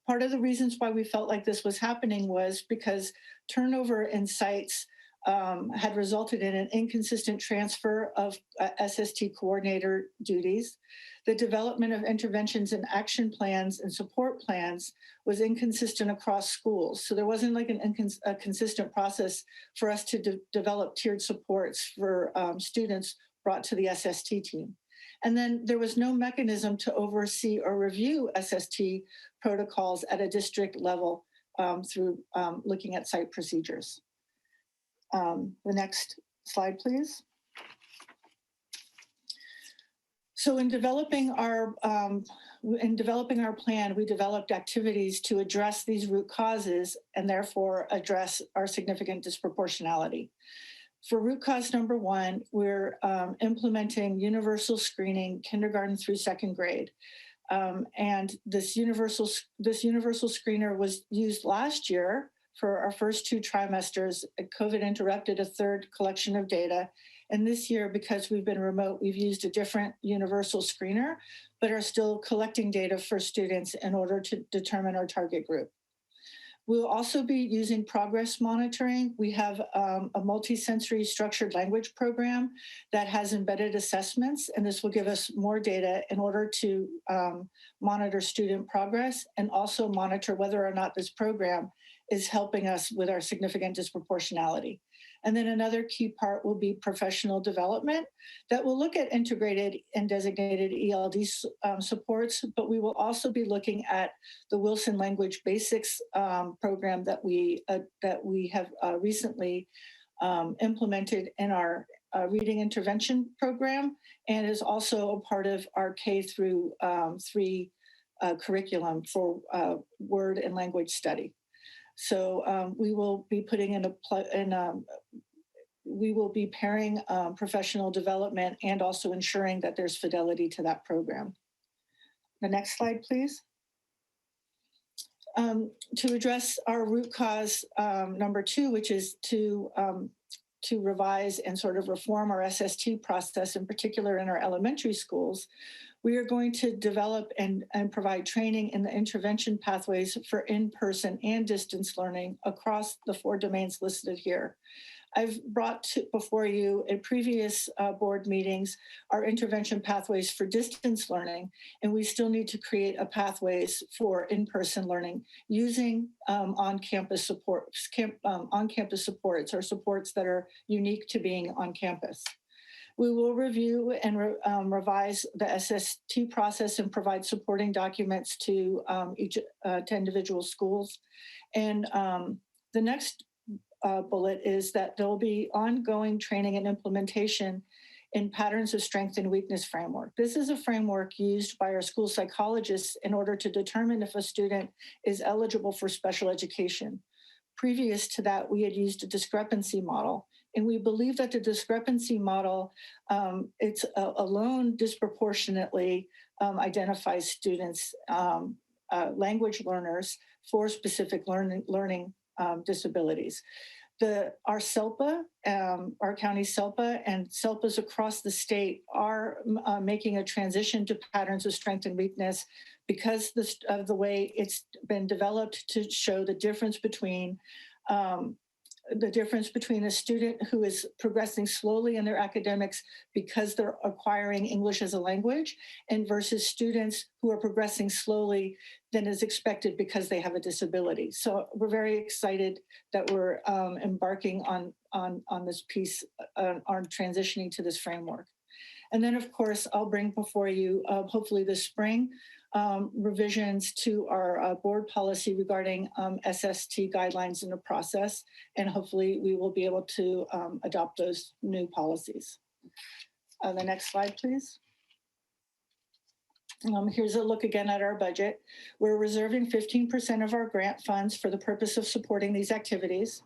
Part of the reasons why we felt like this was happening was because turnover in sites had resulted in an inconsistent transfer of SST coordinator duties. The development of interventions and action plans and support plans was inconsistent across schools. So there wasn't like a consistent process for us to develop tiered supports for students brought to the SST team. And then there was no mechanism to oversee or review SST protocols at a district level through looking at site procedures. The next slide, please. So in developing our plan, we developed activities to address these root causes and therefore address our significant disproportionality. For root cause number 1, we're implementing universal screening kindergarten through 2nd grade. And this universal screener was used last year for our first 2 trimesters. COVID interrupted a 3rd collection of data. And this year, because we've been remote, we've used a different universal screener, but are still collecting data for students in order to determine our target group. We'll also be using progress monitoring. We have a multi-sensory structured language program that has embedded assessments, and this will give us more data in order to monitor student progress and also monitor whether or not this program is helping us with our significant disproportionality. And then another key part will be professional development that will look at integrated and designated ELD supports, but we will also be looking at the Wilson Language Basics program that we have recently implemented in our reading intervention program, and is also a part of our K through 3 curriculum for word and language study. So we will be putting we will be pairing professional development and also ensuring that there's fidelity to that program. The next slide, please. To address our root cause number 2, which is to revise and sort of reform our SST process, in particular in our elementary schools, we are going to develop and provide training in the intervention pathways for in-person and distance learning across the 4 domains listed here. I've brought before you in previous board meetings our intervention pathways for distance learning, and we still need to create a pathways for in-person learning using on-campus supports or supports that are unique to being on campus. We will review and revise the SST process and provide supporting documents to to individual schools. And the next bullet is that there will be ongoing training and implementation in patterns of strength and weakness framework. This is a framework used by our school psychologists in order to determine if a student is eligible for special education. Previous to that, we had used a discrepancy model, and we believe that the discrepancy model, it's alone disproportionately identifies students, language learners for specific learning disabilities. Our SELPA, our county SELPA, and SELPAs across the state are making a transition to patterns of strength and weakness because of the way it's been developed to show the difference between a student who is progressing slowly in their academics because they're acquiring English as a language, and versus students who are progressing slowly than is expected because they have a disability. So we're very excited that we're embarking on this piece, on transitioning to this framework. And then, of course, I'll bring before you, hopefully this spring, revisions to our board policy regarding SST guidelines in the process, and hopefully we will be able to adopt those new policies. The next slide, please. Here's a look again at our budget. We're reserving 15% of our grant funds for the purpose of supporting these activities.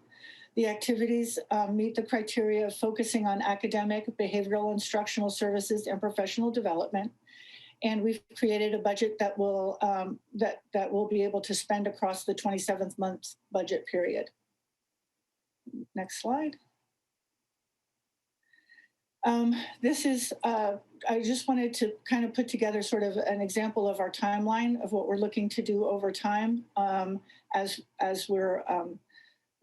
The activities meet the criteria of focusing on academic, behavioral, instructional services, and professional development. And we've created a budget that will that we'll be able to spend across the 27th month budget period. Next slide. This is, I just wanted to kind of put together sort of an example of our timeline of what we're looking to do over time as we're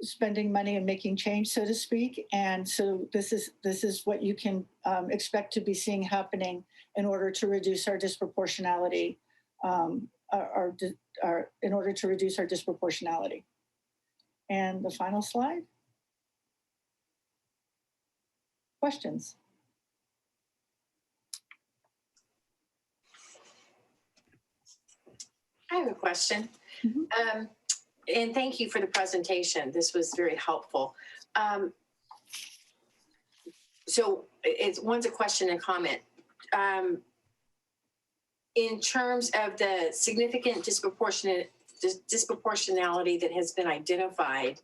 spending money and making change, so to speak. And so this is what you can expect to be seeing happening in order to reduce our disproportionality, in order to reduce our disproportionality. And the final slide. Questions? I have a question. Mm-hmm. And thank you for the presentation. This was very helpful. So one's a question and comment. In terms of the significant disproportionality that has been identified,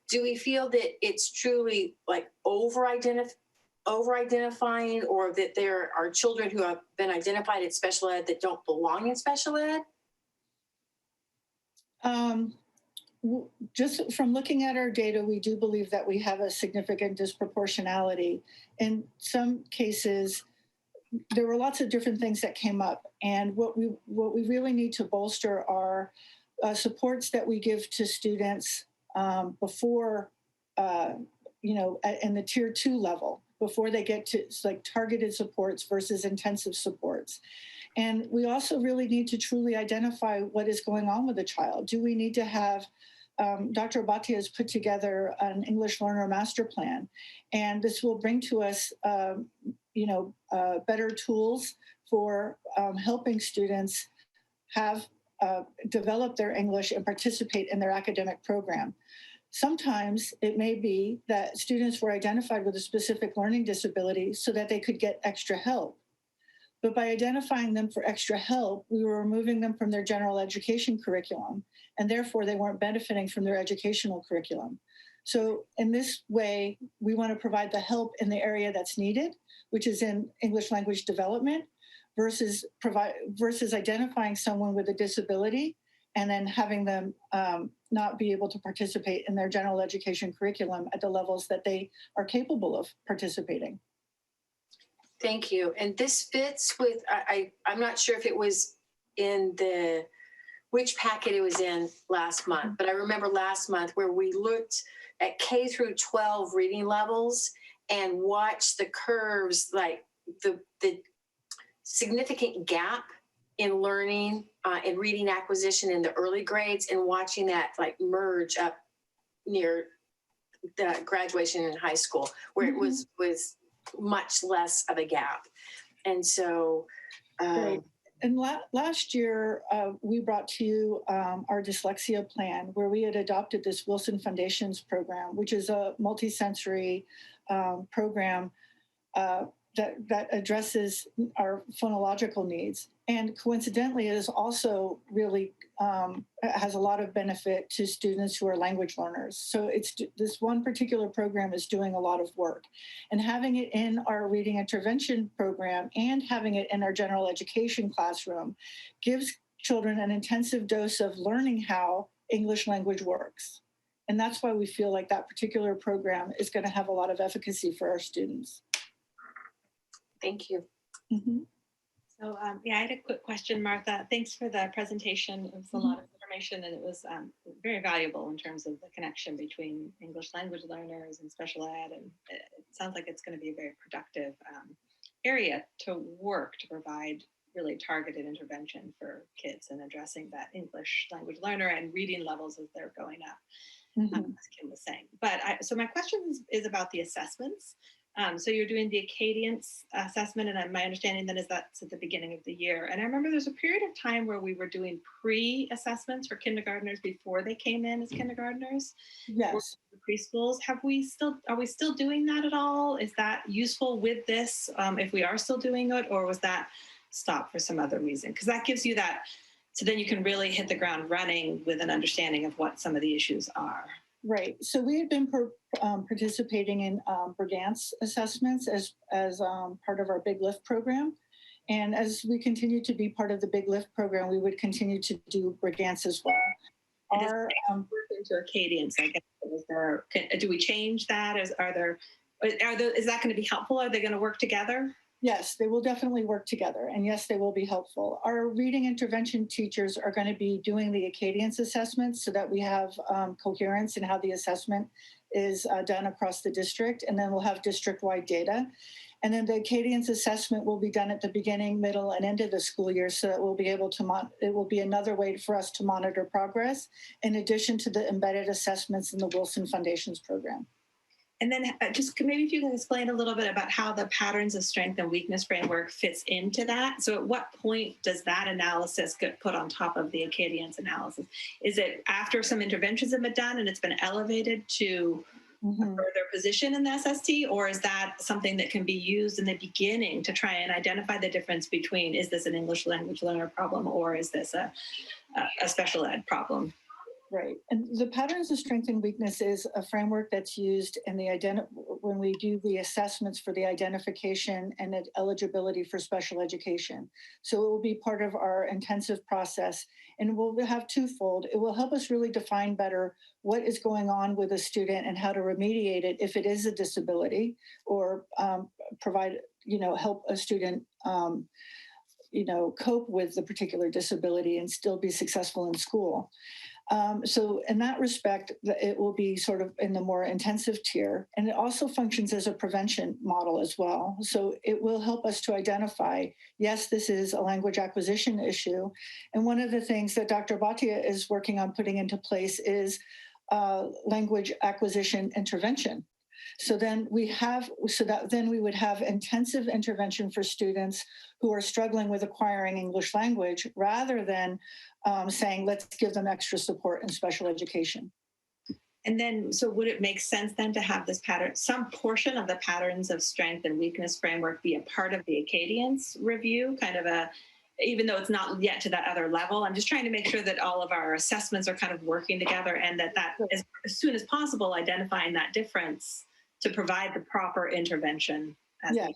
do we feel that it's truly like over-identifying, or that there are children who have been identified in special ed that don't belong in special ed? Just from looking at our data, we do believe that we have a significant disproportionality. In some cases, there were lots of different things that came up, and what we really need to bolster are supports that we give to students before, in the tier 2 level, before they get to like targeted supports versus intensive supports. And we also really need to truly identify what is going on with the child. Do we need to have, Dr. Abati has put together an English learner master plan, and this will bring to us, better tools for helping students have develop their English and participate in their academic program. Sometimes it may be that students were identified with a specific learning disability so that they could get extra help. But by identifying them for extra help, we were removing them from their general education curriculum, and therefore they weren't benefiting from their educational curriculum. So in this way, we want to provide the help in the area that's needed, which is in English language development, versus identifying someone with a disability and then having them not be able to participate in their general education curriculum at the levels that they are capable of participating. Thank you. And this fits with, I'm not sure if it was in which packet it was in last month, but I remember last month where we looked at K through 12 reading levels and watched the curves, like the significant gap in learning and reading acquisition in the early grades, and watching that like merge up near the graduation in high school, where it was much less of a gap. And so, Great. And last year, we brought to you our dyslexia plan, where we had adopted this Wilson Foundations program, which is a multisensory program that addresses our phonological needs. And coincidentally, it is also really has a lot of benefit to students who are language learners. So this one particular program is doing a lot of work. And having it in our reading intervention program and having it in our general education classroom gives children an intensive dose of learning how English language works. And that's why we feel like that particular program is going to have a lot of efficacy for our students. thank you. Mm-hmm. So yeah, I had a quick question, Martha. Thanks for the presentation. It was a lot of information, and it was very valuable in terms of the connection between English language learners and special ed. And it sounds like it's going to be a very productive area to work to provide really targeted intervention for kids and addressing that English language learner and reading levels as they're going up, as Kim was saying. But so my question is about the assessments. So you're doing the Acadience assessment, and my understanding then is that's at the beginning of the year. And I remember there's a period of time where we were doing pre-assessments for kindergartners before they came in as kindergartners. Yes. Preschools. Are we still doing that at all? Is that useful with this if we are still doing it, or was that stopped for some other reason? Because that gives you that, so then you can really hit the ground running with an understanding of what some of the issues are. Right. So we had been participating in Brigance assessments as part of our Big Lift program. And as we continue to be part of the Big Lift program, we would continue to do Brigance as well. Into Acadience, I guess, do we change that? Is that going to be helpful? Are they going to work together? Yes, they will definitely work together. And yes, they will be helpful. Our reading intervention teachers are going to be doing the Acadience assessments so that we have coherence in how the assessment is done across the district. And then we'll have district-wide data. And then the Acadience assessment will be done at the beginning, middle, and end of the school year, so that we'll be able to, it will be another way for us to monitor progress, in addition to the embedded assessments in the Wilson Foundations program. And then just maybe if you can explain a little bit about how the patterns of strength and weakness framework fits into that. So at what point does that analysis get put on top of the Acadience analysis? Is it after some interventions have been done and it's been elevated to a further position in the SST, or is that something that can be used in the beginning to try and identify the difference between, is this an English language learner problem, or is this a special ed problem? Right. And the patterns of strength and weakness is a framework that's used in the when we do the assessments for the identification and eligibility for special education. So it will be part of our intensive process, and we'll have twofold. It will help us really define better what is going on with a student and how to remediate it if it is a disability, or provide, help a student cope with the particular disability and still be successful in school. So in that respect, it will be sort of in the more intensive tier, and it also functions as a prevention model as well. So it will help us to identify, yes, this is a language acquisition issue. And one of the things that Dr. Bhatia is working on putting into place is language acquisition intervention. So then we would have intensive intervention for students who are struggling with acquiring English language, rather than saying, let's give them extra support in special education. And then, so would it make sense then to have this pattern, some portion of the patterns of strength and weakness framework be a part of the Acadience review, kind of even though it's not yet to that other level? I'm just trying to make sure that all of our assessments are kind of working together, and that as soon as possible, identifying that difference to provide the proper intervention. Yes.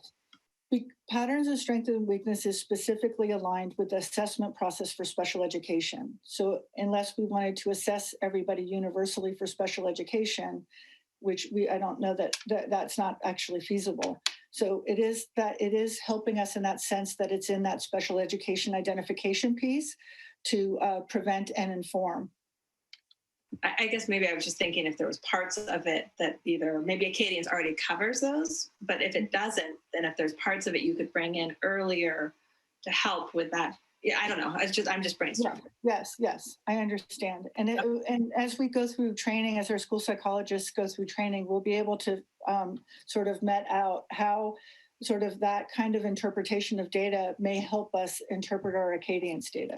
Patterns of strength and weakness is specifically aligned with the assessment process for special education. So unless we wanted to assess everybody universally for special education, which I don't know that's not actually feasible. So it is helping us in that sense, that it's in that special education identification piece to prevent and inform. I guess maybe I was just thinking if there was parts of it that either maybe Acadience already covers those, but if it doesn't, then if there's parts of it you could bring in earlier to help with that. Yeah, I don't know. I'm just brainstorming. Yes, I understand. And as we go through training, as our school psychologists go through training, we'll be able to sort of met out, how sort of that kind of interpretation of data may help us interpret our Acadians data.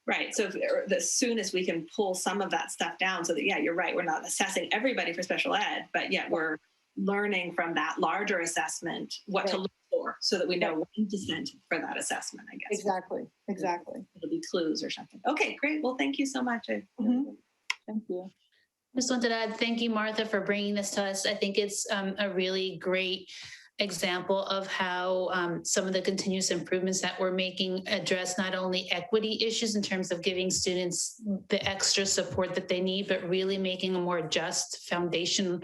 Right. So as soon as we can pull some of that stuff down so that, yeah, you're right, we're not assessing everybody for special ed, but yet we're learning from that larger assessment what to look for so that we know when to send for that assessment, I guess. Exactly. It'll be clues or something. Okay, great. Well, thank you so much. Thank you. Just wanted to add, thank you, Martha, for bringing this to us. I think it's a really great example of how some of the continuous improvements that we're making address not only equity issues in terms of giving students the extra support that they need, but really making a more just foundational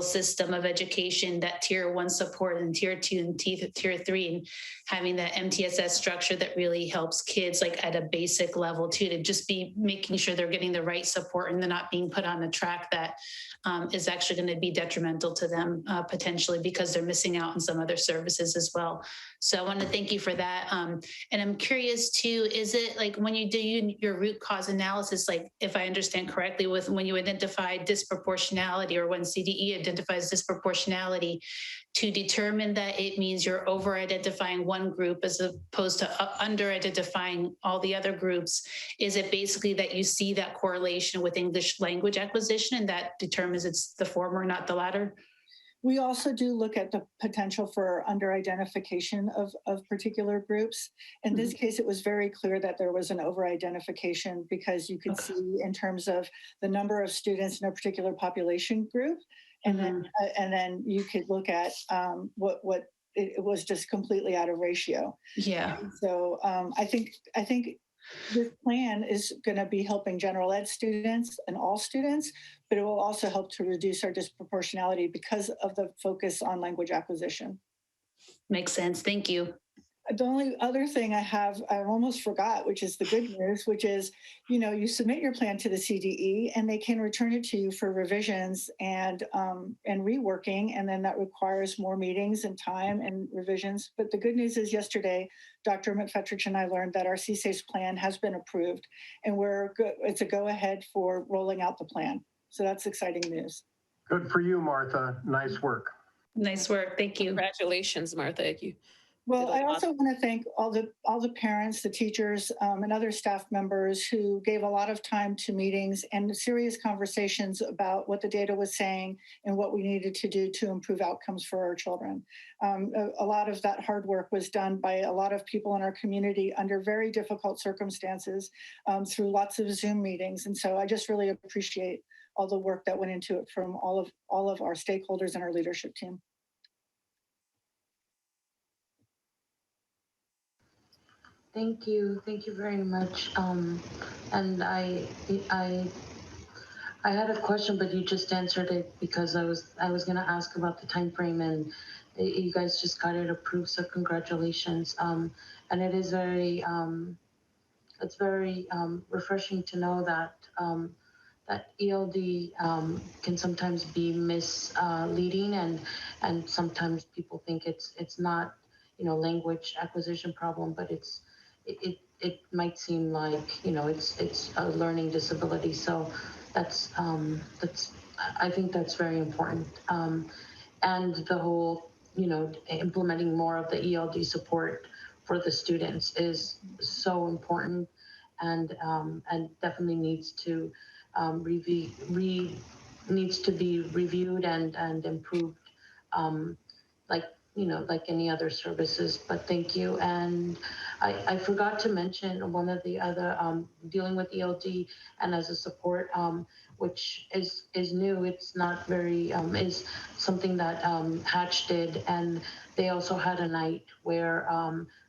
system of education, that tier 1 support and tier 2 and tier 3, and having that MTSS structure that really helps kids like at a basic level too, to just be making sure they're getting the right support and they're not being put on a track that is actually going to be detrimental to them potentially because they're missing out on some other services as well. So I want to thank you for that. And I'm curious too, is it like when you do your root cause analysis, like if I understand correctly, with when you identify disproportionality or when CDE identifies disproportionality, to determine that it means you're over-identifying one group as opposed to under-identifying all the other groups, is it basically that you see that correlation with English language acquisition and that determines it's the former, not the latter? We also do look at the potential for under-identification of particular groups. In this case, it was very clear that there was an over-identification because you could see in terms of the number of students in a particular population group, and then you could look at what it was just completely out of ratio. Yeah. And so I think this plan is going to be helping general ed students and all students, but it will also help to reduce our disproportionality because of the focus on language acquisition. Makes sense. Thank you. The only other thing I almost forgot, which is the good news, which is, you submit your plan to the CDE and they can return it to you for revisions and reworking. And then that requires more meetings and time and revisions. But the good news is yesterday, Dr. McFetrich and I learned that our CSAFE plan has been approved and it's a go ahead for rolling out the plan. So that's exciting news. Good for you, Martha. Nice work. Nice work. Thank you. Congratulations, Martha. Well, I also want to thank all the parents, the teachers, and other staff members who gave a lot of time to meetings and serious conversations about what the data was saying and what we needed to do to improve outcomes for our children. A lot of that hard work was done by a lot of people in our community under very difficult circumstances through lots of Zoom meetings. And so I just really appreciate all the work that went into it from all of our stakeholders and our leadership team. Thank you very much. And I had a question, but you just answered it because I was going to ask about the time frame, and you guys just got it approved. So congratulations. And it is very refreshing to know that that ELD can sometimes be misleading, and sometimes people think it's not language acquisition problem, but it might seem like it's a learning disability. So that's I think that's very important. And the whole implementing more of the ELD support for the students is so important, and definitely needs to needs to be reviewed and improved, like any other services. But thank you. And I forgot to mention one of the other dealing with ELD and as a support, which is new. It's not very is something that Hatch did, and they also had a night where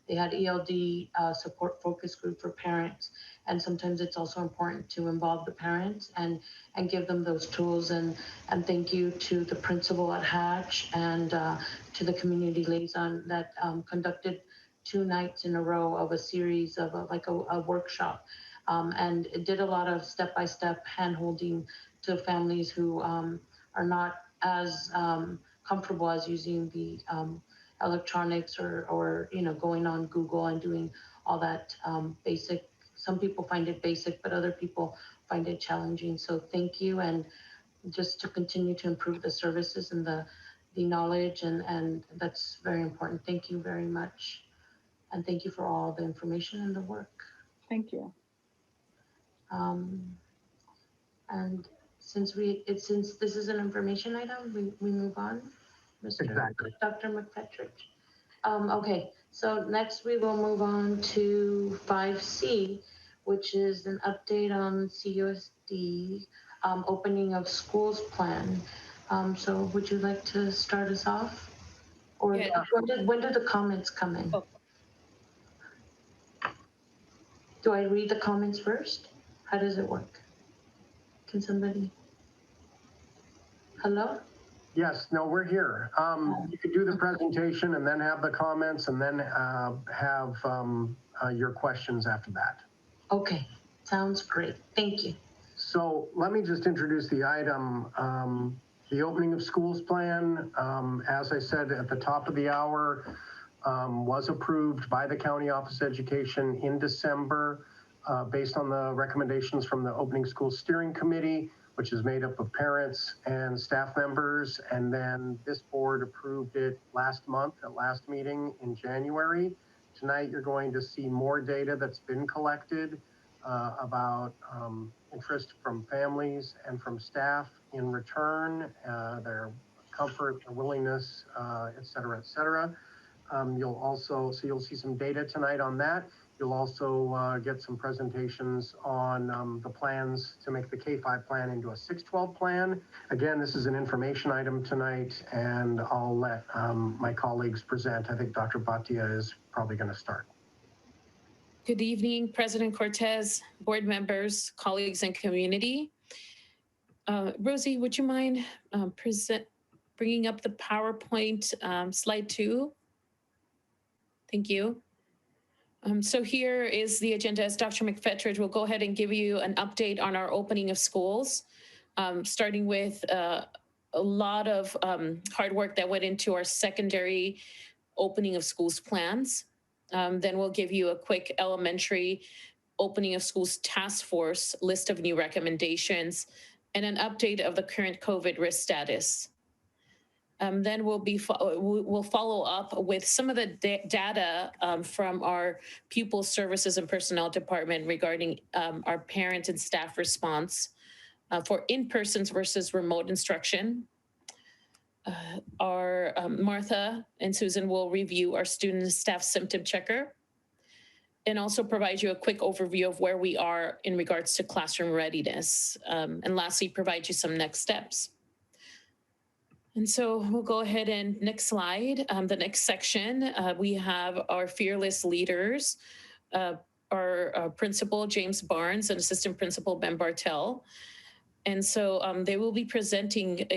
they had ELD support focus group for parents. And sometimes it's also important to involve the parents and give them those tools. And thank you to the principal at Hatch and to the community liaison that conducted 2 nights in a row of a series of a workshop. And it did a lot of step-by-step hand-holding to families who are not as comfortable as using the electronics or going on Google and doing all that basic. Some people find it basic, but other people find it challenging. So thank you, and just to continue to improve the services and the the knowledge, and that's very important. Thank you very much. And thank you for all the information and the work. Thank you. And since this is an information item, we move on. Mr. Exactly. Dr. McFetrich. Okay, so next we will move on to 5C, which is an update on CUSD opening of schools plan. So would you like to start us off? Or Yeah. when did the comments come in? Oh. Do I read the comments first? How does it work? Can somebody? Hello? Yes, no, we're here. You could do the presentation and then have the comments and then have your questions after that. Okay, sounds great. Thank you. So let me just introduce the item. The opening of schools plan, as I said at the top of the hour, was approved by the County Office of Education in December based on the recommendations from the Opening Schools Steering Committee, which is made up of parents and staff members. And then this board approved it last month at last meeting in January. Tonight, you're going to see more data that's been collected about interest from families and from staff in return, their comfort, their willingness, et cetera, et cetera. You'll see some data tonight on that. You'll also get some presentations on the plans to make the K-5 plan into a 612 plan. Again, this is an information item tonight, and I'll let my colleagues present. I think Dr. Bhatia is probably going to start. Good evening, President Cortez, board members, colleagues, and community. Rosie, would you mind bringing up the PowerPoint slide 2? Thank you. So here is the agenda. As Dr. McFetrich will go ahead and give you an update on our opening of schools, starting with a lot of hard work that went into our secondary opening of schools plans. Then we'll give you a quick elementary opening of schools task force list of new recommendations and an update of the current COVID risk status. Then we'll follow up with some of the data from our pupil services and personnel department regarding our parent and staff response for in-person versus remote instruction. Our Martha and Susan will review our student and staff symptom checker and also provide you a quick overview of where we are in regards to classroom readiness. And lastly, provide you some next steps. And so we'll go ahead and next slide. The next section, we have our fearless leaders, our principal, James Barnes, and assistant principal, Ben Bartel. And so they will be presenting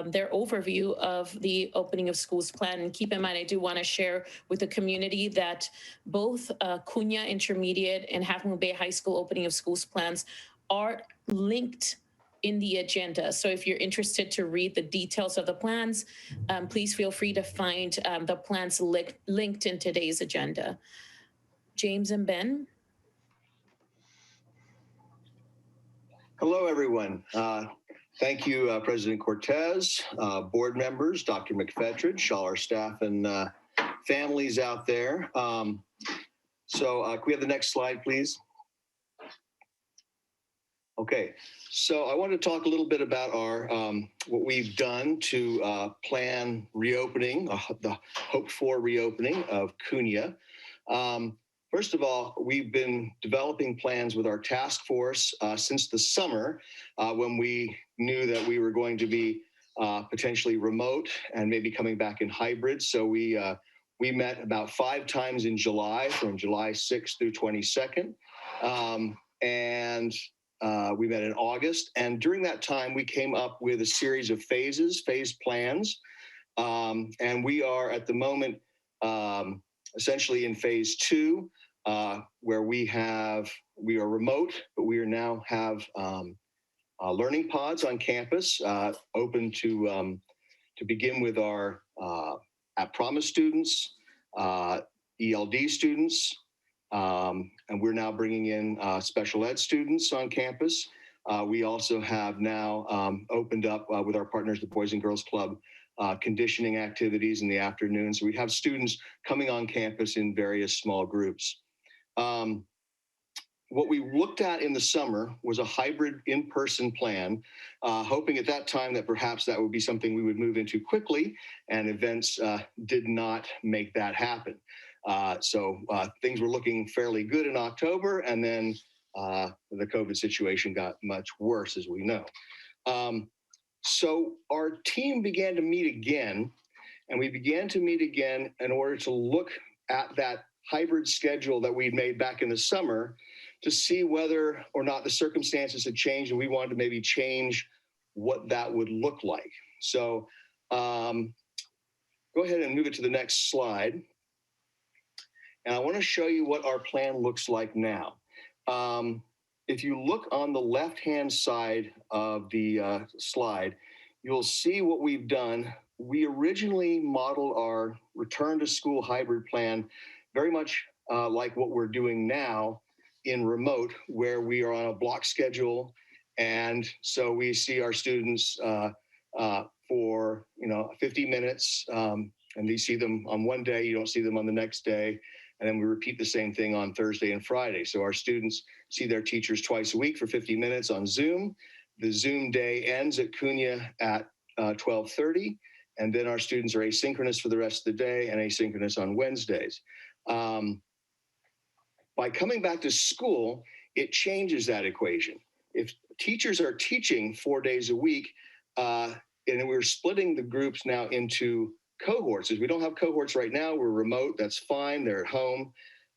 their overview of the opening of schools plan. And keep in mind, I do want to share with the community that both Cunha Intermediate and Half Moon Bay High School opening of schools plans are linked in the agenda. So if you're interested to read the details of the plans, please feel free to find the plans linked in today's agenda. James and Ben. Hello, everyone. Thank you, President Cortez, board members, Dr. McFetrich, all our staff and families out there. Can we have the next slide, please? Okay, so I want to talk a little bit about our what we've done to plan reopening, the hoped-for reopening of Cunha. First of all, we've been developing plans with our task force since the summer when we knew that we were going to be potentially remote and maybe coming back in hybrid. So we met about 5 times in July, from July 6th through 22nd. We met in August. And during that time, we came up with a series of phased plans. And we are at the moment essentially in phase 2, where we are remote, but we now have learning pods on campus, open to begin with our at Promise students, ELD students, and we're now bringing in special ed students on campus. We also have now opened up with our partners, the Boys and Girls Club, conditioning activities in the afternoon. So we have students coming on campus in various small groups. What we looked at in the summer was a hybrid in-person plan, hoping at that time that perhaps that would be something we would move into quickly, and events did not make that happen. So things were looking fairly good in October, and then the COVID situation got much worse, as we know. So our team began to meet again, and we began to meet again in order to look at that hybrid schedule that we'd made back in the summer to see whether or not the circumstances had changed, and we wanted to maybe change what that would look like. So go ahead and move it to the next slide. And I want to show you what our plan looks like now. If you look on the left-hand side of the slide, you'll see what we've done. We originally modeled our return to school hybrid plan very much like what we're doing now in remote, where we are on a block schedule. And so we see our students for 50 minutes, and you see them on one day, you don't see them on the next day. And then we repeat the same thing on Thursday and Friday. So our students see their teachers twice a week for 50 minutes on Zoom. The Zoom day ends at Cunha at 12:30. And then our students are asynchronous for the rest of the day and asynchronous on Wednesdays. By coming back to school, it changes that equation. If teachers are teaching 4 days a week, and we're splitting the groups now into cohorts. As we don't have cohorts right now, we're remote, that's fine, they're at home.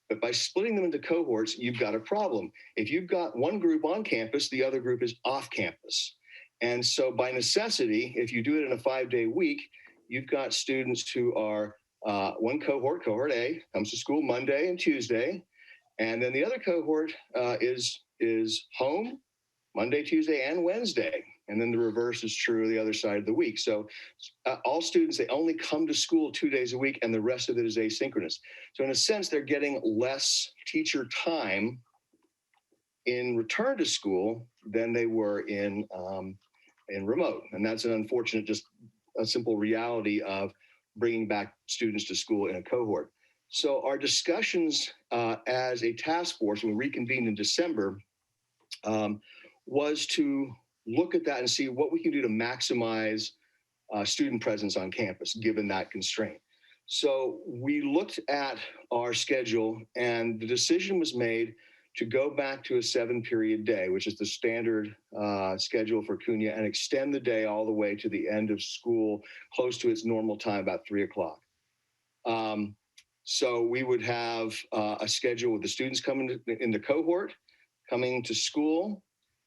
But by splitting them into cohorts, you've got a problem. If you've got one group on campus, the other group is off campus. And so by necessity, if you do it in a 5-day week, you've got students who are one cohort, cohort A, comes to school Monday and Tuesday. And then the other cohort is home Monday, Tuesday, and Wednesday. And then the reverse is true the other side of the week. So all students, they only come to school 2 days a week, and the rest of it is asynchronous. So in a sense, they're getting less teacher time in return to school than they were in remote. And that's an unfortunate, just a simple reality of bringing back students to school in a cohort. So our discussions as a task force, when we reconvened in December, was to look at that and see what we can do to maximize student presence on campus, given that constraint. So we looked at our schedule, and the decision was made to go back to a 7-period day, which is the standard schedule for Cunha, and extend the day all the way to the end of school, close to its normal time, about 3 o'clock. So we would have a schedule with the students coming in the cohort, coming to school.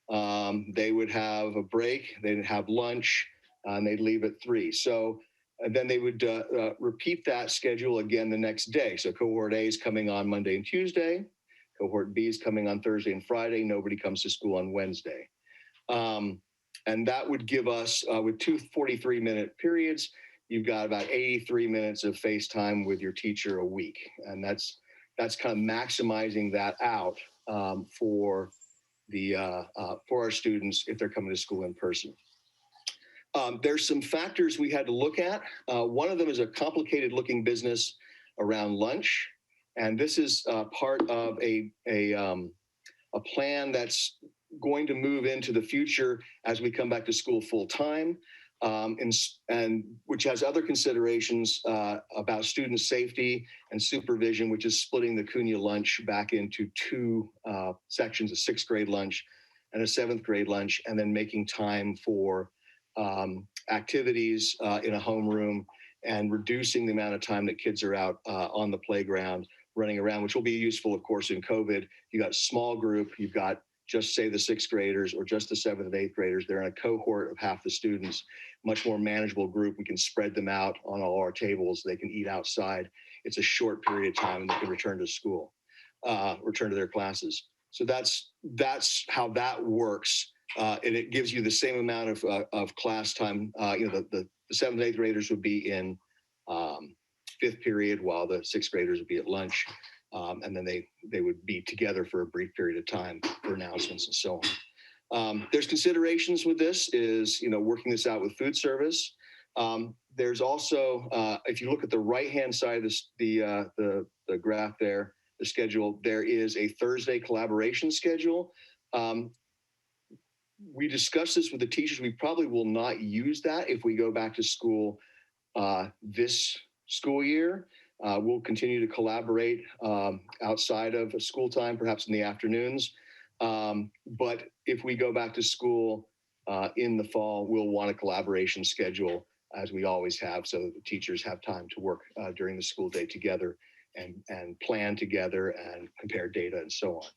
They would have a break, they'd have lunch, and they'd leave at 3. So and then they would repeat that schedule again the next day. So cohort A is coming on Monday and Tuesday. Cohort B is coming on Thursday and Friday. Nobody comes to school on Wednesday. And that would give us, with 2 43-minute periods, you've got about 83 minutes of face time with your teacher a week. And that's kind of maximizing that out for our students if they're coming to school in person. There's some factors we had to look at. One of them is a complicated looking business around lunch. And this is part of a plan that's going to move into the future as we come back to school full time, and which has other considerations about student safety and supervision, which is splitting the Cunha lunch back into 2 sections, a 6th grade lunch and a 7th grade lunch, and then making time for activities in a homeroom and reducing the amount of time that kids are out on the playground running around, which will be useful, of course, in COVID. You got small group, you've got just say the 6th graders or just the 7th and 8th graders. They're in a cohort of half the students, much more manageable group. We can spread them out on all our tables. They can eat outside. It's a short period of time and they can return to school, return to their classes. So that's how that works. And it gives you the same amount of class time. The 7th and 8th graders would be in 5th period while the 6th graders would be at lunch. And then they would be together for a brief period of time for announcements and so on. There's considerations with this is, working this out with food service. There's also, if you look at the right-hand side of the graph there, the schedule, there is a Thursday collaboration schedule. We discussed this with the teachers. We probably will not use that if we go back to school this school year. We'll continue to collaborate outside of school time, perhaps in the afternoons. But if we go back to school in the fall, we'll want a collaboration schedule, as we always have, so that the teachers have time to work during the school day together and plan together and compare data and so on.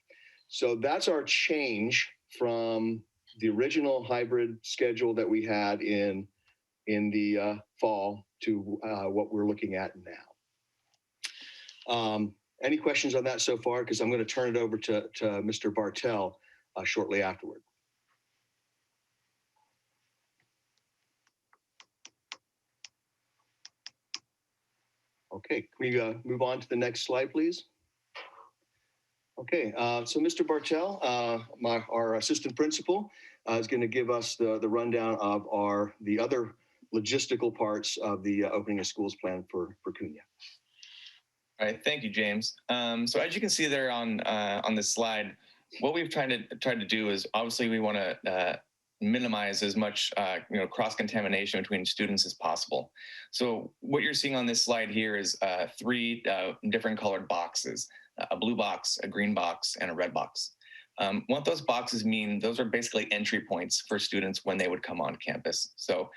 So that's our change from the original hybrid schedule that we had in the fall to what we're looking at now. Any questions on that so far? Because I'm going to turn it over to Mr. Bartel shortly afterward. Okay, can we move on to the next slide, please? Okay, so Mr. Bartel, our assistant principal, is going to give us the rundown of the other logistical parts of the opening of schools plan for Cunha. All right, thank you, James. So as you can see there on this slide, what we've tried to do is obviously we want to minimize as much cross-contamination between students as possible. So what you're seeing on this slide here is 3 different colored boxes: a blue box, a green box, and a red box. What those boxes mean, those are basically entry points for students when they would come on campus. So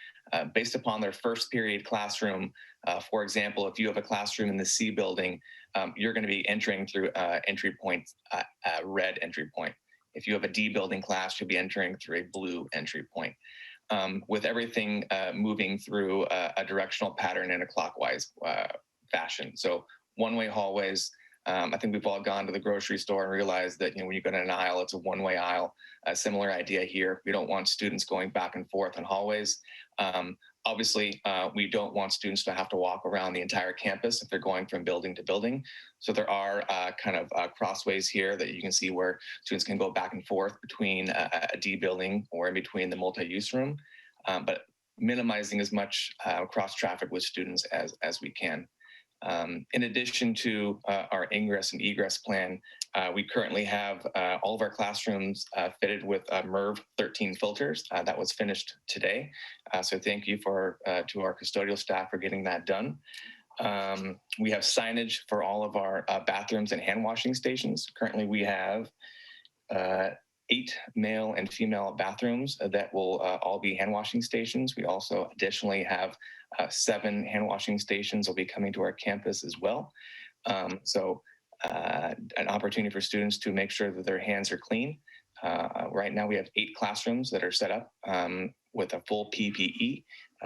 based upon their first period classroom, for example, if you have a classroom in the C building, you're going to be entering through entry point, red entry point. If you have a D building class, you'll be entering through a blue entry point. With everything moving through a directional pattern in a clockwise fashion. So one-way hallways. I think we've all gone to the grocery store and realized that when you go down an aisle, it's a one-way aisle. A similar idea here. We don't want students going back and forth in hallways. Obviously, we don't want students to have to walk around the entire campus if they're going from building to building. So there are crossways here that you can see where students can go back and forth between a D building or in between the multi-use room, but minimizing as much cross traffic with students as we can. In addition to our ingress and egress plan, we currently have all of our classrooms fitted with MERV 13 filters. That was finished today. So thank you to our custodial staff for getting that done. We have signage for all of our bathrooms and hand washing stations. Currently, we have 8 male and female bathrooms that will all be hand washing stations. We also additionally have 7 hand washing stations will be coming to our campus as well. So an opportunity for students to make sure that their hands are clean. Right now we have 8 classrooms that are set up with a full PPE.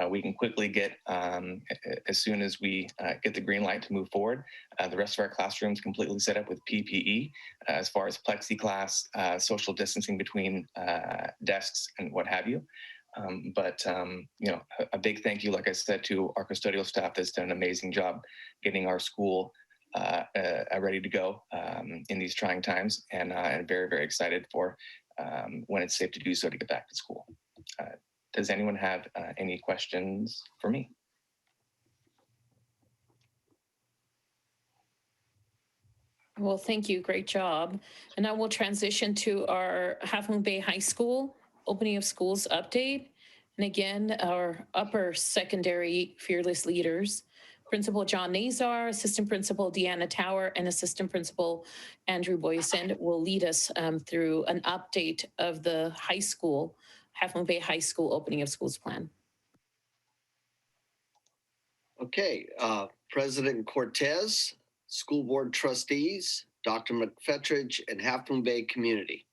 We can quickly get, as soon as we get the green light to move forward, the rest of our classrooms completely set up with PPE as far as plexiglass, social distancing between desks and what have you. But a big thank you, like I said, to our custodial staff that's done an amazing job getting our school ready to go in these trying times, and very, very excited for when it's safe to do so to get back to school. Does anyone have any questions for me? Well, thank you. Great job. And now we'll transition to our Half Moon Bay High School opening of schools update. And again, our upper secondary fearless leaders, Principal John Nazar, Assistant Principal Deanna Tower, and Assistant Principal Andrew Boyson will lead us through an update of the high school, Half Moon Bay High School opening of schools plan. Okay, President Cortez, school board trustees, Dr. McFetridge, and Half Moon Bay community.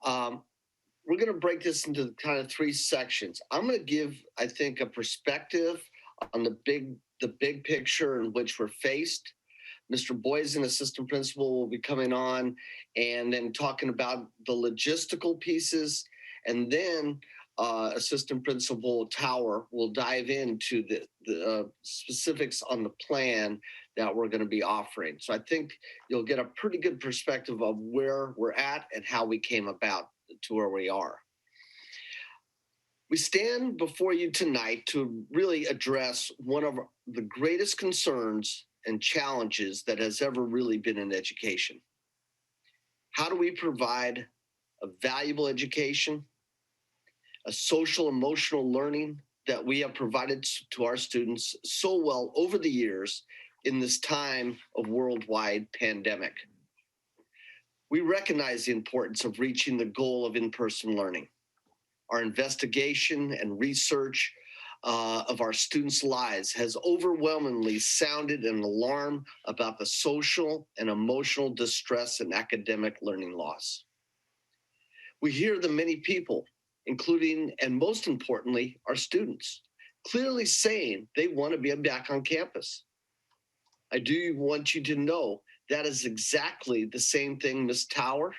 We're going to break this into kind of 3 sections. I'm going to give, I think, a perspective on the big picture in which we're faced. Mr. Boyson, assistant principal, will be coming on and then talking about the logistical pieces. And then assistant principal Tower will dive into the specifics on the plan that we're going to be offering. So I think you'll get a pretty good perspective of where we're at and how we came about to where we are. We stand before you tonight to really address one of the greatest concerns and challenges that has ever really been in education. How do we provide a valuable education, a social emotional learning that we have provided to our students so well over the years in this time of worldwide pandemic? We recognize the importance of reaching the goal of in-person learning. Our investigation and research of our students' lives has overwhelmingly sounded an alarm about the social and emotional distress and academic learning loss. We hear the many people, including and most importantly, our students, clearly saying they want to be back on campus. I do want you to know that is exactly the same thing Ms. Tower,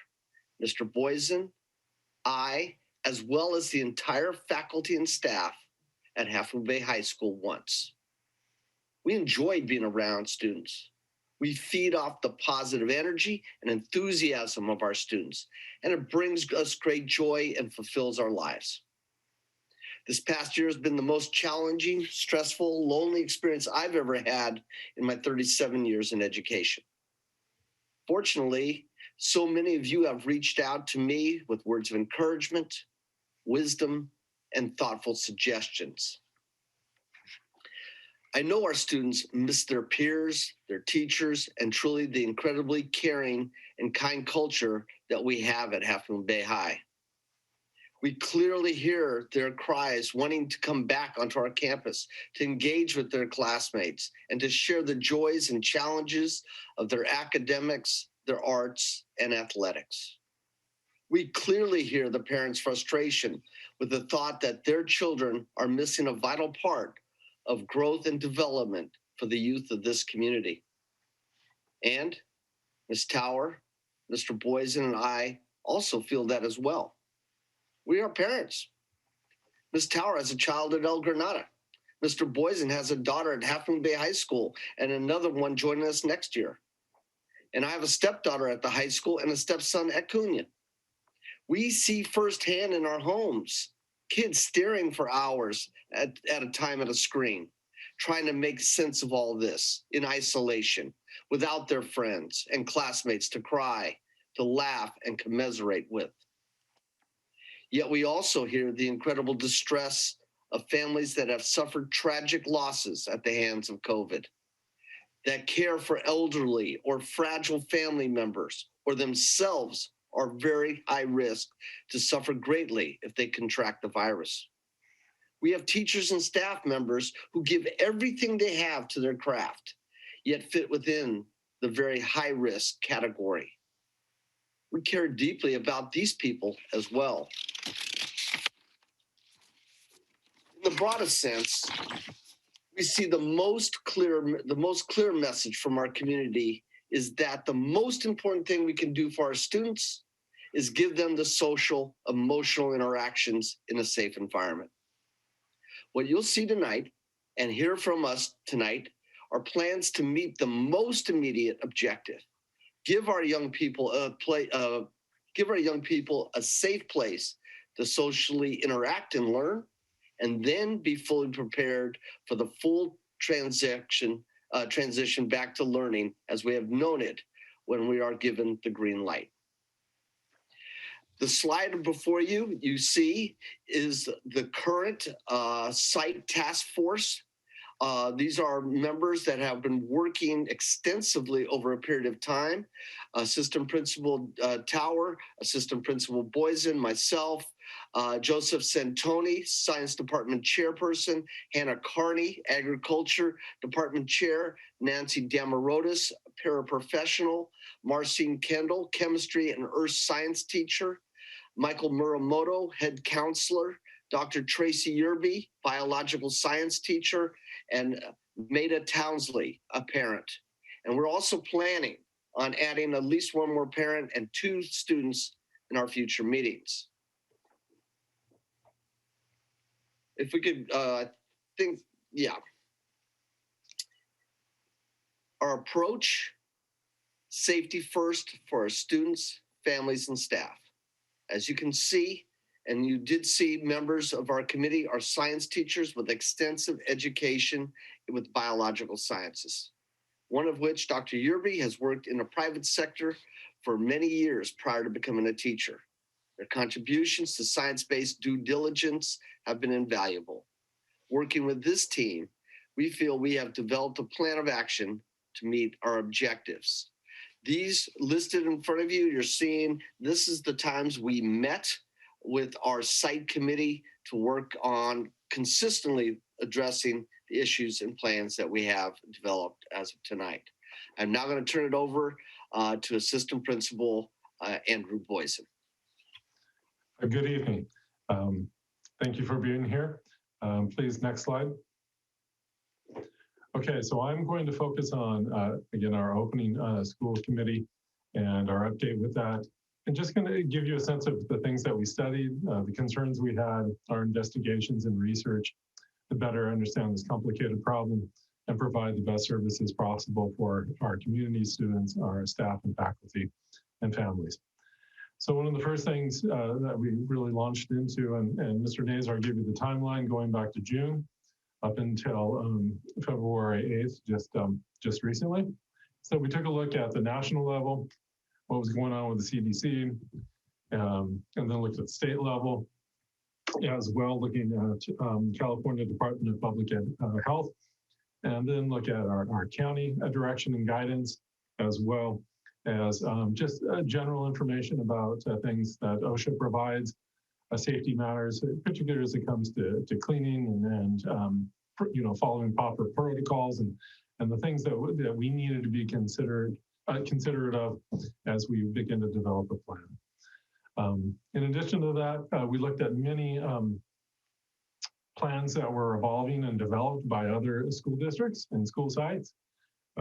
Mr. Boysen, I, as well as the entire faculty and staff at Half Moon Bay High School wants. We enjoy being around students. We feed off the positive energy and enthusiasm of our students, and it brings us great joy and fulfills our lives. This past year has been the most challenging, stressful, lonely experience I've ever had in my 37 years in education. Fortunately, so many of you have reached out to me with words of encouragement, wisdom, and thoughtful suggestions. I know our students miss their peers, their teachers, and truly the incredibly caring and kind culture that we have at Half Moon Bay High. We clearly hear their cries wanting to come back onto our campus to engage with their classmates and to share the joys and challenges of their academics, their arts, and athletics. We clearly hear the parents' frustration with the thought that their children are missing a vital part of growth and development for the youth of this community. And Ms. Tower, Mr. Boysen, and I also feel that as well. We are parents. Ms. Tower has a child at El Granada. Mr. Boysen has a daughter at Half Moon Bay High School and another one joining us next year. And I have a stepdaughter at the high school and a stepson at Cunha. We see firsthand in our homes kids staring for hours at a time at a screen, trying to make sense of all this in isolation, without their friends and classmates to cry, to laugh, and commiserate with. Yet we also hear the incredible distress of families that have suffered tragic losses at the hands of COVID, that care for elderly or fragile family members or themselves are very high risk to suffer greatly if they contract the virus. We have teachers and staff members who give everything they have to their craft, yet fit within the very high risk category. We care deeply about these people as well. In the broadest sense, we see the most clear message from our community is that the most important thing we can do for our students is give them the social, emotional interactions in a safe environment. What you'll see tonight and hear from us tonight are plans to meet the most immediate objective. Give our young people a safe place to socially interact and learn, and then be fully prepared for the full transition back to learning as we have known it when we are given the green light. The slide before you, you see, is the current site task force. These are members that have been working extensively over a period of time. Assistant Principal Tower, Assistant Principal Boysen, myself, Joseph Santoni, Science Department Chairperson, Hannah Carney, Agriculture Department Chair, Nancy Damarotis, Paraprofessional, Marcine Kendall, Chemistry and Earth Science Teacher, Michael Muramoto, Head Counselor, Dr. Tracy Yerby, Biological Science Teacher, and Maida Townsley, a parent. And we're also planning on adding at least one more parent and 2 students in our future meetings. If we could Our approach, safety first for our students, families, and staff. As you can see And you did see members of our committee are science teachers with extensive education with biological sciences. One of which, Dr. Yerby, has worked in the private sector for many years prior to becoming a teacher. Their contributions to science-based due diligence have been invaluable. Working with this team, we feel we have developed a plan of action to meet our objectives. These listed in front of you, you're seeing this is the times we met with our site committee to work on consistently addressing the issues and plans that we have developed as of tonight. I'm now going to turn it over to Assistant Principal Andrew Boyson. Good evening. Thank you for being here. Please, next slide. Okay, so I'm going to focus on, again, our opening school committee and our update with that. And just going to give you a sense of the things that we studied, the concerns we had, our investigations and research to better understand this complicated problem and provide the best services possible for our community students, our staff and faculty and families. So one of the first things that we really launched into, and Mr. Nazar gave you the timeline going back to June up until February 8th, just recently. So we took a look at the national level, what was going on with the CDC, and then looked at the state level as well, looking at California Department of Public Health, and then look at our county direction and guidance, as well as just general information about things that OSHA provides, safety matters, particularly as it comes to cleaning and following proper protocols and the things that we needed to be considerate of as we begin to develop a plan. In addition to that, we looked at many plans that were evolving and developed by other school districts and school sites.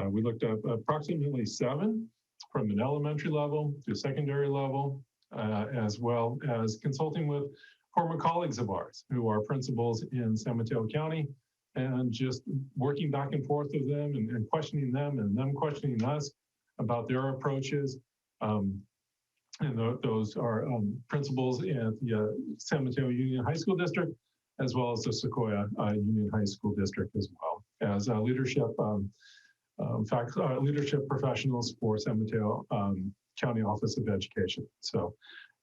We looked at approximately 7 from an elementary level to secondary level, as well as consulting with former colleagues of ours who are principals in San Mateo County, and just working back and forth with them and questioning them and them questioning us about their approaches. And those are principals at the San Mateo Union High School District, as well as the Sequoia Union High School District, as well as leadership professionals for San Mateo County Office of Education. So,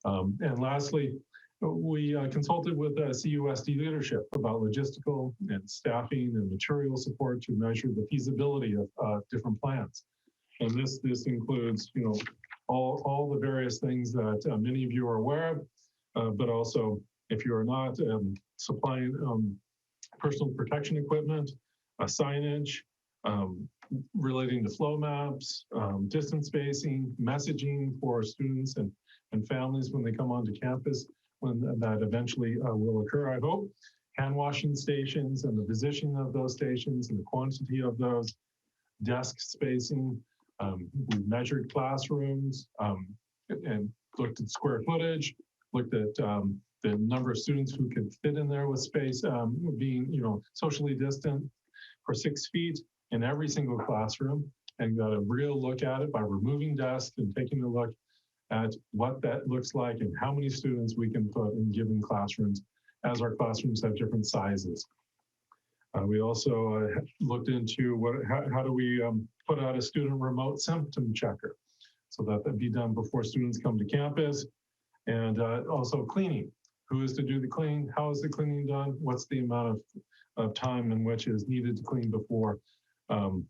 and lastly, we consulted with CUSD leadership about logistical and staffing and material support to measure the feasibility of different plans. And this includes, all the various things that many of you are aware of, but also if you are not, supplying personal protection equipment, signage, relating to flow maps, distance spacing, messaging for students and families when they come onto campus, when that eventually will occur, I hope. Hand washing stations and the positioning of those stations and the quantity of those, desk spacing. We measured classrooms and looked at square footage, looked at the number of students who could fit in there with space being, socially distant for 6 feet in every single classroom, and got a real look at it by removing desks and taking a look at what that looks like and how many students we can put in given classrooms, as our classrooms have different sizes. We also looked into how do we put out a student remote symptom checker, so that be done before students come to campus, and also cleaning. Who is to do the cleaning? How is the cleaning done? What's the amount of time in which is needed to clean before the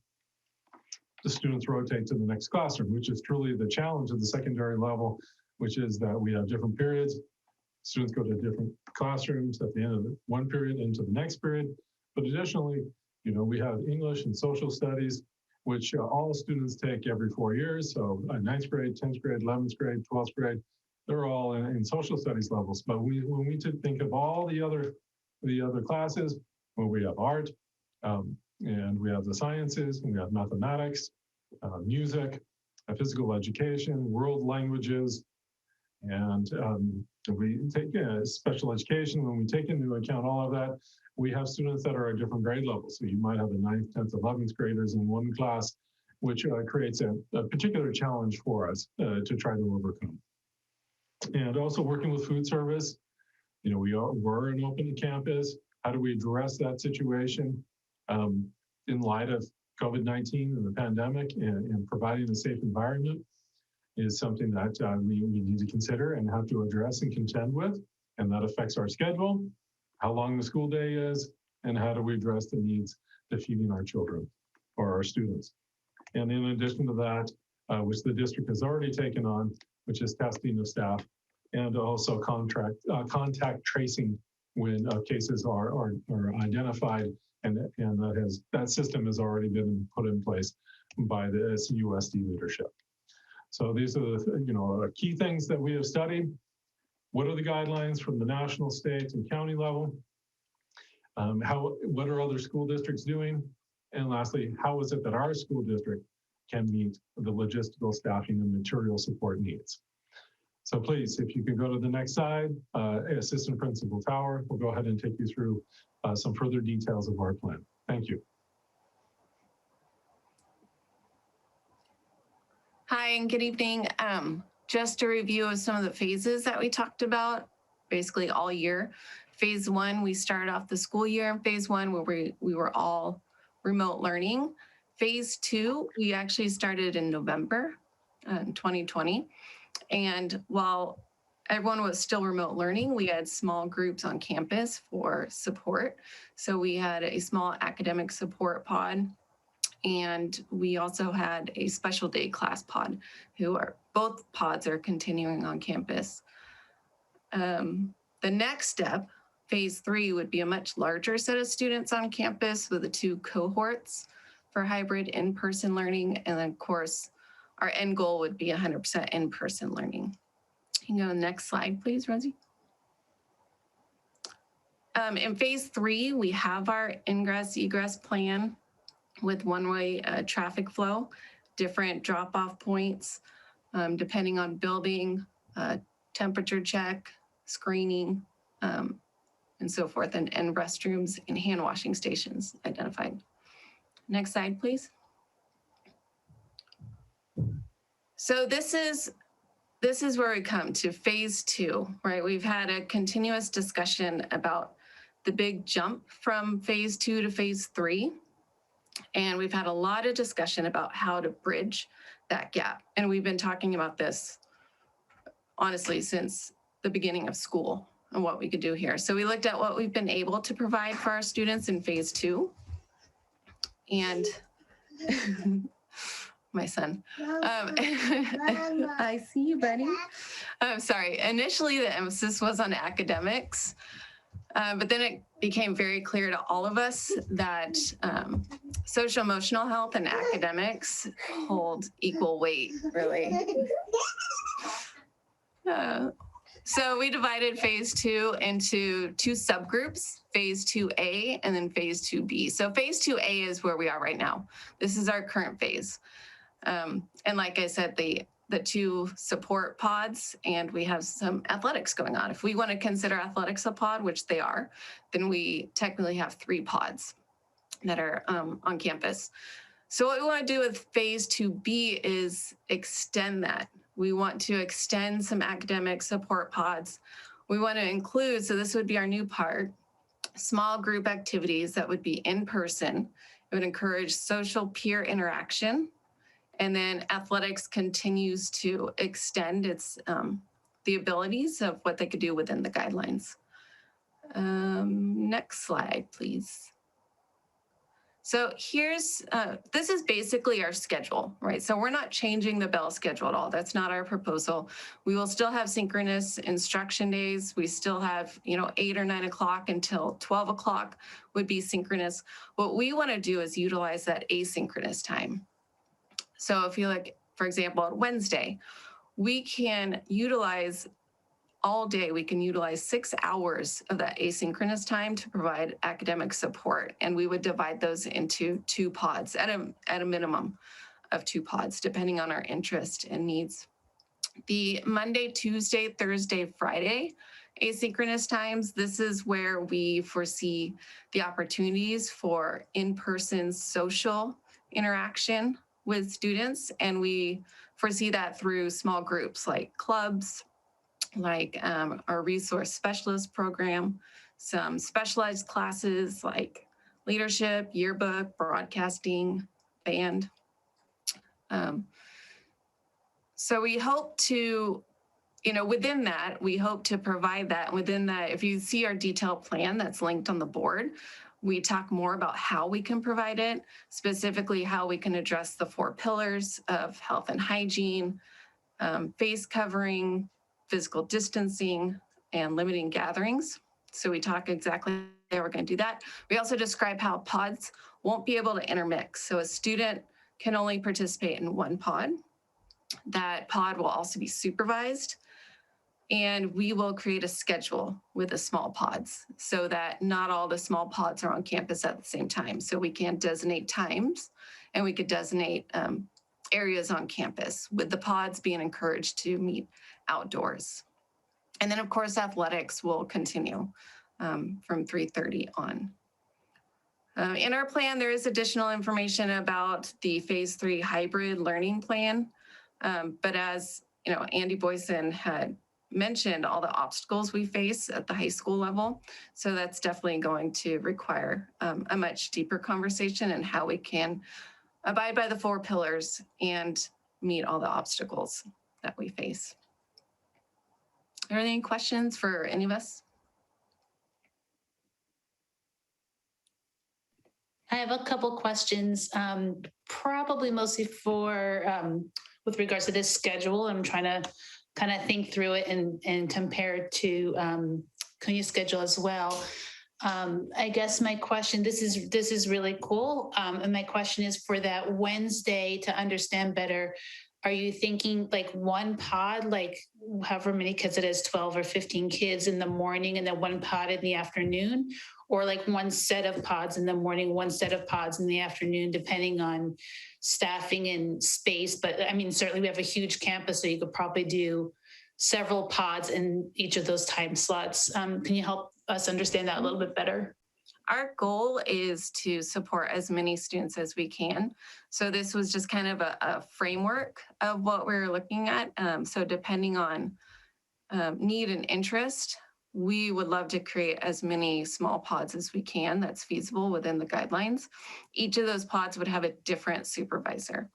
students rotate to the next classroom, which is truly the challenge of the secondary level, which is that we have different periods. Students go to different classrooms at the end of one period into the next period. But additionally, we have English and social studies, which all students take every 4 years. So 9th grade, 10th grade, 11th grade, 12th grade, they're all in social studies levels. But when we think of all the other classes, well, we have art, and we have the sciences, and we have mathematics, music, physical education, world languages, and we take special education. When we take into account all of that, we have students that are at different grade levels. So you might have the 9th, 10th, 11th graders in one class, which creates a particular challenge for us to try to overcome. And also working with food service, we're an open campus. How do we address that situation in light of COVID-19 and the pandemic, and providing a safe environment is something that we need to consider and have to address and contend with. And that affects our schedule, how long the school day is, and how do we address the needs of feeding our children or our students. And in addition to that, which the district has already taken on, which is testing of staff, and also contact tracing when cases are identified, and that system has already been put in place by the CUSD leadership. So these are the key things that we have studied. What are the guidelines from the national, state, and county level? What are other school districts doing? And lastly, how is it that our school district can meet the logistical, staffing, and material support needs? So please, if you can go to the next slide, Assistant Principal Tower will go ahead and take you through some further details of our plan. Thank you. Hi, and good evening. Just a review of some of the phases that we talked about basically all year. Phase 1, we started off the school year in phase 1 where we were all remote learning. Phase 2, we actually started in November 2020. And while everyone was still remote learning, we had small groups on campus for support. So we had a small academic support pod, and we also had a special day class pod, both pods are continuing on campus. The next step, phase 3, would be a much larger set of students on campus with the 2 cohorts for hybrid in-person learning. And then of course, our end goal would be 100% in-person learning. You can go to the next slide, please, Rosie. In phase 3, we have our ingress egress plan with one-way traffic flow, different drop-off points, depending on building, temperature check, screening, and so forth, and restrooms and hand washing stations identified. Next slide, please. So this is where we come to phase 2, right? We've had a continuous discussion about the big jump from phase 2 to phase 3. And we've had a lot of discussion about how to bridge that gap. And we've been talking about this, honestly, since the beginning of school and what we could do here. So we looked at what we've been able to provide for our students in phase 2. And my son. I see you, buddy. I'm sorry. Initially, the emphasis was on academics. But then it became very clear to all of us that social emotional health and academics hold equal weight, really. So we divided phase 2 into 2 subgroups, phase 2A and then phase 2B. So phase 2A is where we are right now. This is our current phase. And like I said, the 2 support pods, and we have some athletics going on. If we want to consider athletics a pod, which they are, then we technically have 3 pods that are on campus. So what we want to do with phase 2B is extend that. We want to extend some academic support pods. We want to include, so this would be our new part, small group activities that would be in person. It would encourage social peer interaction. And then athletics continues to extend its the abilities of what they could do within the guidelines. Next slide, please. So here's, this is basically our schedule, right? So we're not changing the bell schedule at all. That's not our proposal. We will still have synchronous instruction days. We still have, 8 or 9 o'clock until 12 o'clock would be synchronous. What we want to do is utilize that asynchronous time. So if you look, for example, on Wednesday, we can utilize all day, we can utilize 6 hours of that asynchronous time to provide academic support. And we would divide those into 2 pods at a minimum of 2 pods, depending on our interest and needs. The Monday, Tuesday, Thursday, Friday asynchronous times, this is where we foresee the opportunities for in-person social interaction with students. And we foresee that through small groups like clubs, like our resource specialist program, some specialized classes like leadership, yearbook, broadcasting, band. So we hope to, within that, we hope to provide that. Within that, if you see our detailed plan that's linked on the board, we talk more about how we can provide it, specifically how we can address the 4 pillars of health and hygiene, face covering, physical distancing, and limiting gatherings. So we talk exactly how we're going to do that. We also describe how pods won't be able to intermix. So a student can only participate in 1 pod. That pod will also be supervised. And we will create a schedule with the small pods so that not all the small pods are on campus at the same time. So we can designate times and we could designate areas on campus, with the pods being encouraged to meet outdoors. And then of course, athletics will continue from 3:30 on. In our plan, there is additional information about the phase 3 hybrid learning plan. But as Andy Boyson had mentioned, all the obstacles we face at the high school level. So that's definitely going to require a much deeper conversation and how we can abide by the 4 pillars and meet all the obstacles that we face. Are there any questions for any of us? I have a couple questions, probably mostly for with regards to this schedule. I'm trying to kind of think through it and compare it to CUNY's schedule as well. I guess my question, this is really cool. And my question is for that Wednesday, to understand better, are you thinking like 1 pod, like however many kids it is, 12 or 15 kids in the morning and then 1 pod in the afternoon? Or like 1 set of pods in the morning, 1 set of pods in the afternoon, depending on staffing and space. But I mean, certainly we have a huge campus, so you could probably do several pods in each of those time slots. Can you help us understand that a little bit better? Our goal is to support as many students as we can. So this was just kind of a framework of what we're looking at. So depending on need and interest, we would love to create as many small pods as we can that's feasible within the guidelines. Each of those pods would have a different supervisor.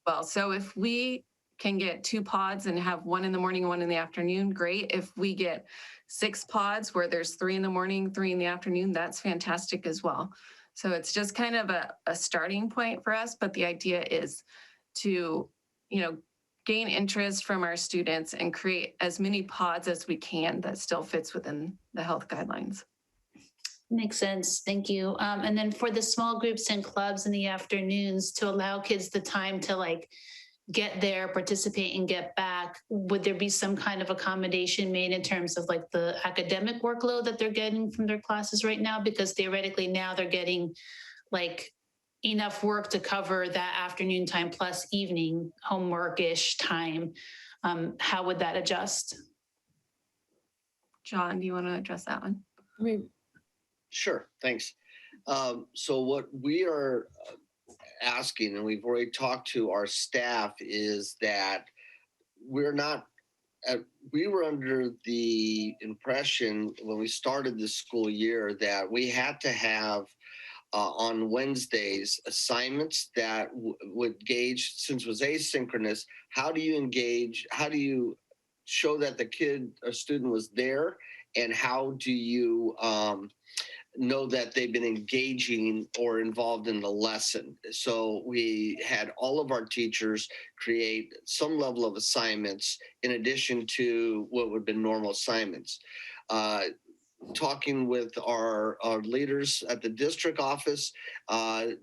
Well, so if we can get 2 pods and have 1 in the morning and 1 in the afternoon, great. If we get 6 pods where there's 3 in the morning, 3 in the afternoon, that's fantastic as well. So it's just kind of a starting point for us, but the idea is to, gain interest from our students and create as many pods as we can that still fits within the health guidelines. Makes sense. Thank you. And then for the small groups and clubs in the afternoons, to allow kids the time to like get there, participate, and get back, would there be some kind of accommodation made in terms of like the academic workload that they're getting from their classes right now? Because theoretically now they're getting like enough work to cover that afternoon time plus evening homework-ish time. How would that adjust? John, do you want to address that one? Sure, thanks. So what we are asking, and we've already talked to our staff, is that we're not, we were under the impression when we started this school year that we had to have on Wednesdays assignments that would gauge, since it was asynchronous, how do you engage, how do you show that the kid or student was there, and how do you know that they've been engaging or involved in the lesson. So we had all of our teachers create some level of assignments in addition to what would have been normal assignments. Talking with our leaders at the district office, we're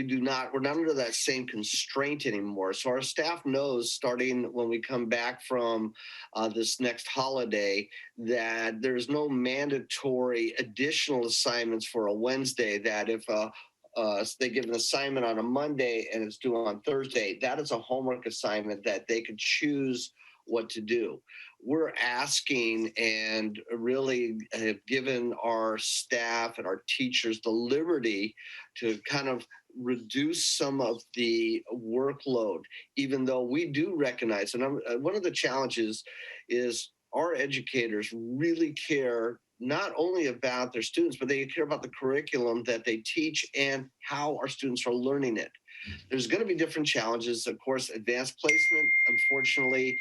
not under that same constraint anymore. So our staff knows, starting when we come back from this next holiday, that there's no mandatory additional assignments for a Wednesday, that if they give an assignment on a Monday and it's due on Thursday, that is a homework assignment that they could choose what to do. We're asking and really have given our staff and our teachers the liberty to kind of reduce some of the workload, even though we do recognize, and one of the challenges is our educators really care not only about their students, but they care about the curriculum that they teach and how our students are learning it. There's going to be different challenges. Of course, advanced placement, unfortunately,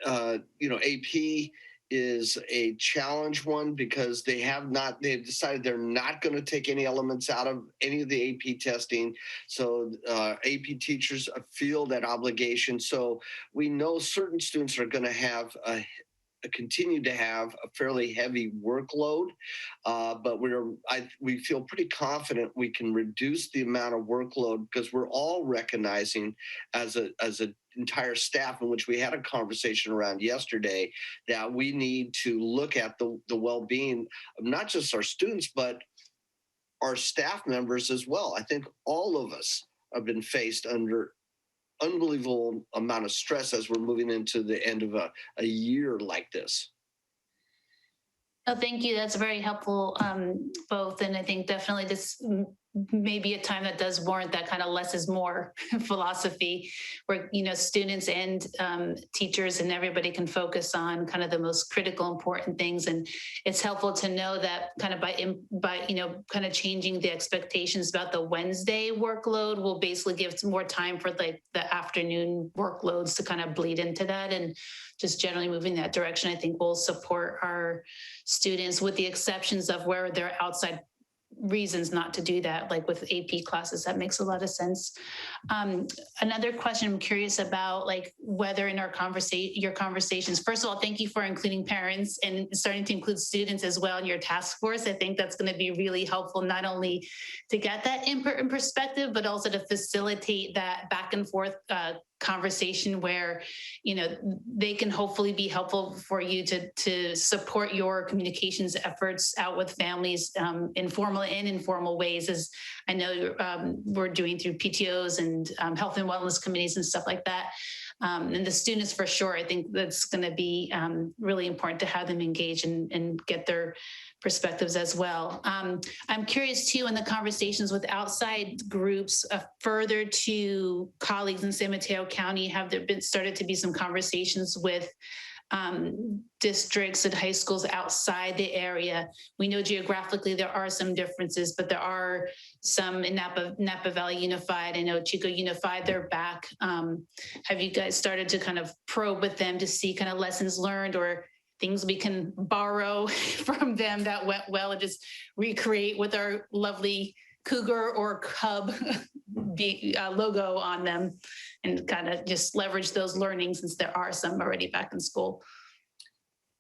AP is a challenge one because they've decided they're not going to take any elements out of any of the AP testing. So AP teachers feel that obligation. So we know certain students are going to have continue to have a fairly heavy workload, but we feel pretty confident we can reduce the amount of workload because we're all recognizing as an entire staff, in which we had a conversation around yesterday, that we need to look at the well-being of not just our students, but our staff members as well. I think all of us have been faced under unbelievable amount of stress as we're moving into the end of a year like this. Oh, thank you. That's very helpful, both. And I think definitely this may be a time that does warrant that kind of less is more philosophy, where, students and teachers and everybody can focus on kind of the most critical, important things. And it's helpful to know that kind of by kind of changing the expectations about the Wednesday workload will basically give more time for like the afternoon workloads to kind of bleed into that. And just generally moving that direction, I think will support our students, with the exceptions of where there are outside reasons not to do that, like with AP classes. That makes a lot of sense. Another question I'm curious about, like whether in our your conversations, first of all, thank you for including parents and starting to include students as well in your task force. I think that's going to be really helpful, not only to get that input and perspective, but also to facilitate that back and forth conversation where, they can hopefully be helpful for you to support your communications efforts out with families in formal and informal ways, as I know we're doing through PTOs and health and wellness committees and stuff like that. And the students, for sure, I think that's going to be really important to have them engage and get their perspectives as well. I'm curious too, in the conversations with outside groups, further to colleagues in San Mateo County, have there been started to be some conversations with districts and high schools outside the area? We know geographically there are some differences, but there are some in Napa Valley Unified. I know Chico Unified, they're back. Have you guys started to kind of probe with them to see kind of lessons learned or things we can borrow from them that went well and just recreate with our lovely cougar or cub logo on them, and kind of just leverage those learnings since there are some already back in school?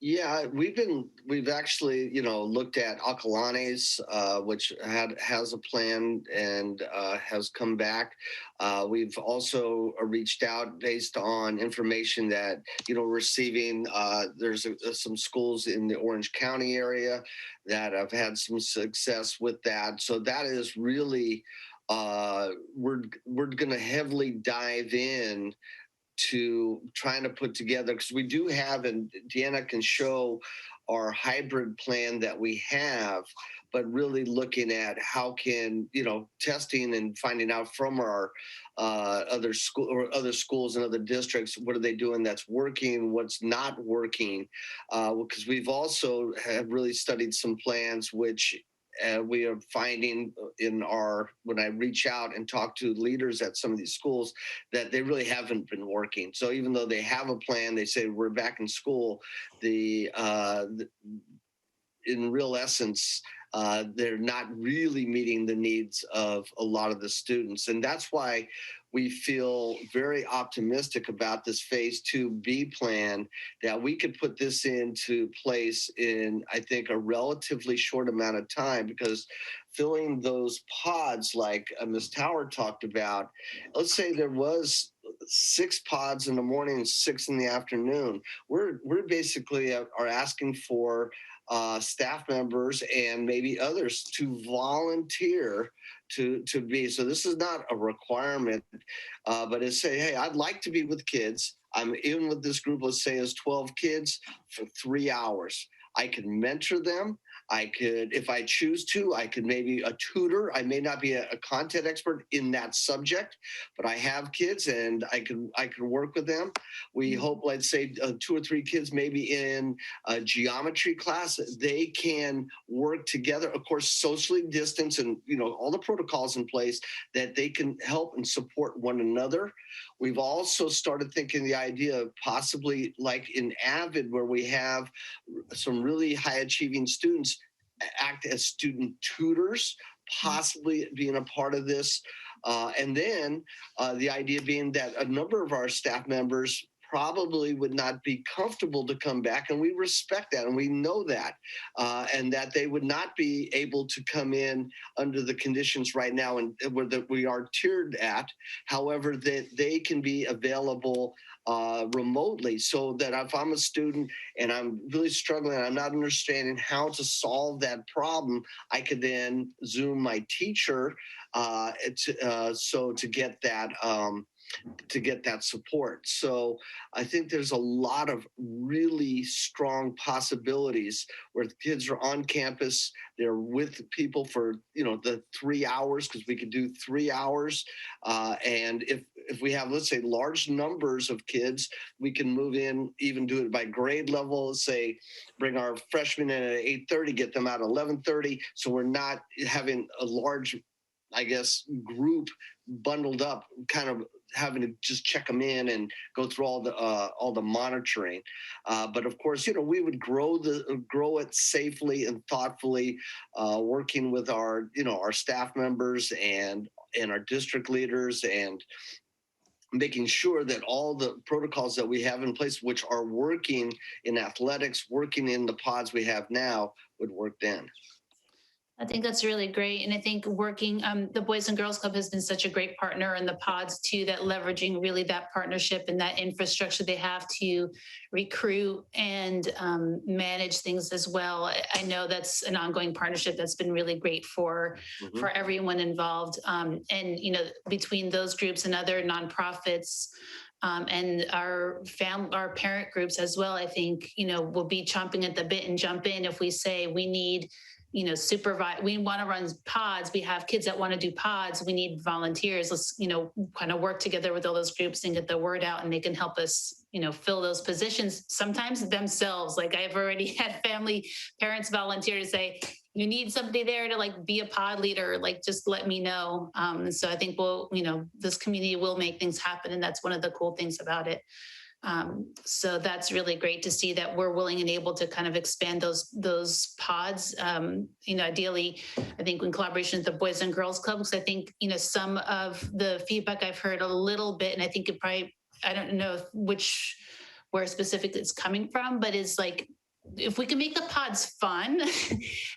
Yeah, we've actually, looked at Acalanes, which has a plan and has come back. We've also reached out based on information that, receiving. There's some schools in the Orange County area that have had some success with that. So that is really, we're going to heavily dive in to trying to put together, because we do have, and Deanna can show our hybrid plan that we have, but really looking at how can, testing and finding out from our other schools and other districts, what are they doing that's working, what's not working, because we've also have really studied some plans which we are finding when I reach out and talk to leaders at some of these schools, that they really haven't been working. So even though they have a plan, they say we're back in school, in real essence, they're not really meeting the needs of a lot of the students. And that's why we feel very optimistic about this phase 2B plan, that we could put this into place in, I think, a relatively short amount of time, because filling those pods like Ms. Tower talked about, let's say there was 6 pods in the morning and 6 in the afternoon. We're basically are asking for staff members and maybe others to volunteer to be. So this is not a requirement, but it's say, hey, I'd like to be with kids. I'm in with this group, let's say is 12 kids, for 3 hours. I can mentor them. I could, if I choose to, I could maybe a tutor. I may not be a content expert in that subject, but I have kids and I can work with them. We hope, let's say 2 or 3 kids maybe in a geometry class, they can work together, of course, socially distanced and, you know, all the protocols in place that they can help and support one another. We've also started thinking the idea of possibly like in AVID, where we have some really high achieving students act as student tutors, possibly being a part of this. And then the idea being that a number of our staff members probably would not be comfortable to come back, and we respect that and we know that, and that they would not be able to come in under the conditions right now and where that we are tiered at. However, that they can be available remotely, so that if I'm a student and I'm really struggling, I'm not understanding how to solve that problem, I could then Zoom my teacher to get that support. So I think there's a lot of really strong possibilities where the kids are on campus, they're with people for, you know, the 3 hours, because we could do 3 hours. And if we have, let's say, large numbers of kids, we can move in, even do it by grade level, say, bring our freshmen in at 8:30, get them out at 11:30. So we're not having a large, I guess, group bundled up, kind of having to just check them in and go through all the monitoring. But of course, you know, we would grow it safely and thoughtfully, working with our, you know, our staff members and our district leaders, and making sure that all the protocols that we have in place, which are working in athletics, working in the pods we have now, would work then. I think that's really great. And I think working, the Boys and Girls Club has been such a great partner, and the pods too, that leveraging really that partnership and that infrastructure they have to recruit and manage things as well. I know that's an ongoing partnership that's been really great for everyone involved. And, you know, between those groups and other nonprofits, and our parent groups as well, I think, you know, we'll be chomping at the bit and jump in if we say we need, you know, we want to run pods. We have kids that want to do pods. We need volunteers. Let's, you know, kind of work together with all those groups and get the word out, and they can help us, you know, fill those positions sometimes themselves. Like I've already had parents volunteer to say, you need somebody there to like be a pod leader, like just let me know. So I think you know, this community will make things happen. And that's one of the cool things about it. So that's really great to see that we're willing and able to kind of expand those pods. You know, ideally, I think in collaboration with the Boys and Girls Club, because I think, you know, some of the feedback I've heard a little bit, and I think I don't know where specifically it's coming from, but it's like, if we can make the pods fun,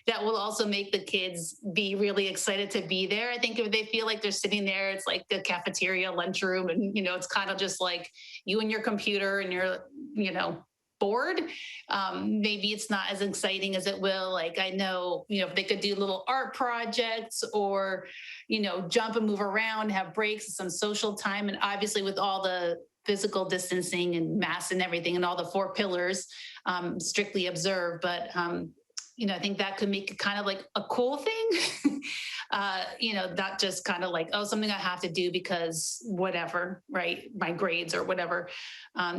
that will also make the kids be really excited to be there. I think if they feel like they're sitting there, it's like the cafeteria, lunchroom, and, you know, it's kind of just like you and your computer and you're, you know, bored. Maybe it's not as exciting as it will. Like I know, you know, if they could do little art projects or, you know, jump and move around, have breaks, some social time. And obviously with all the physical distancing and masks and everything and all the 4 pillars strictly observed. But, you know, I think that could make it kind of like a cool thing, you know, not just kind of like, oh, something I have to do because whatever, right? My grades or whatever.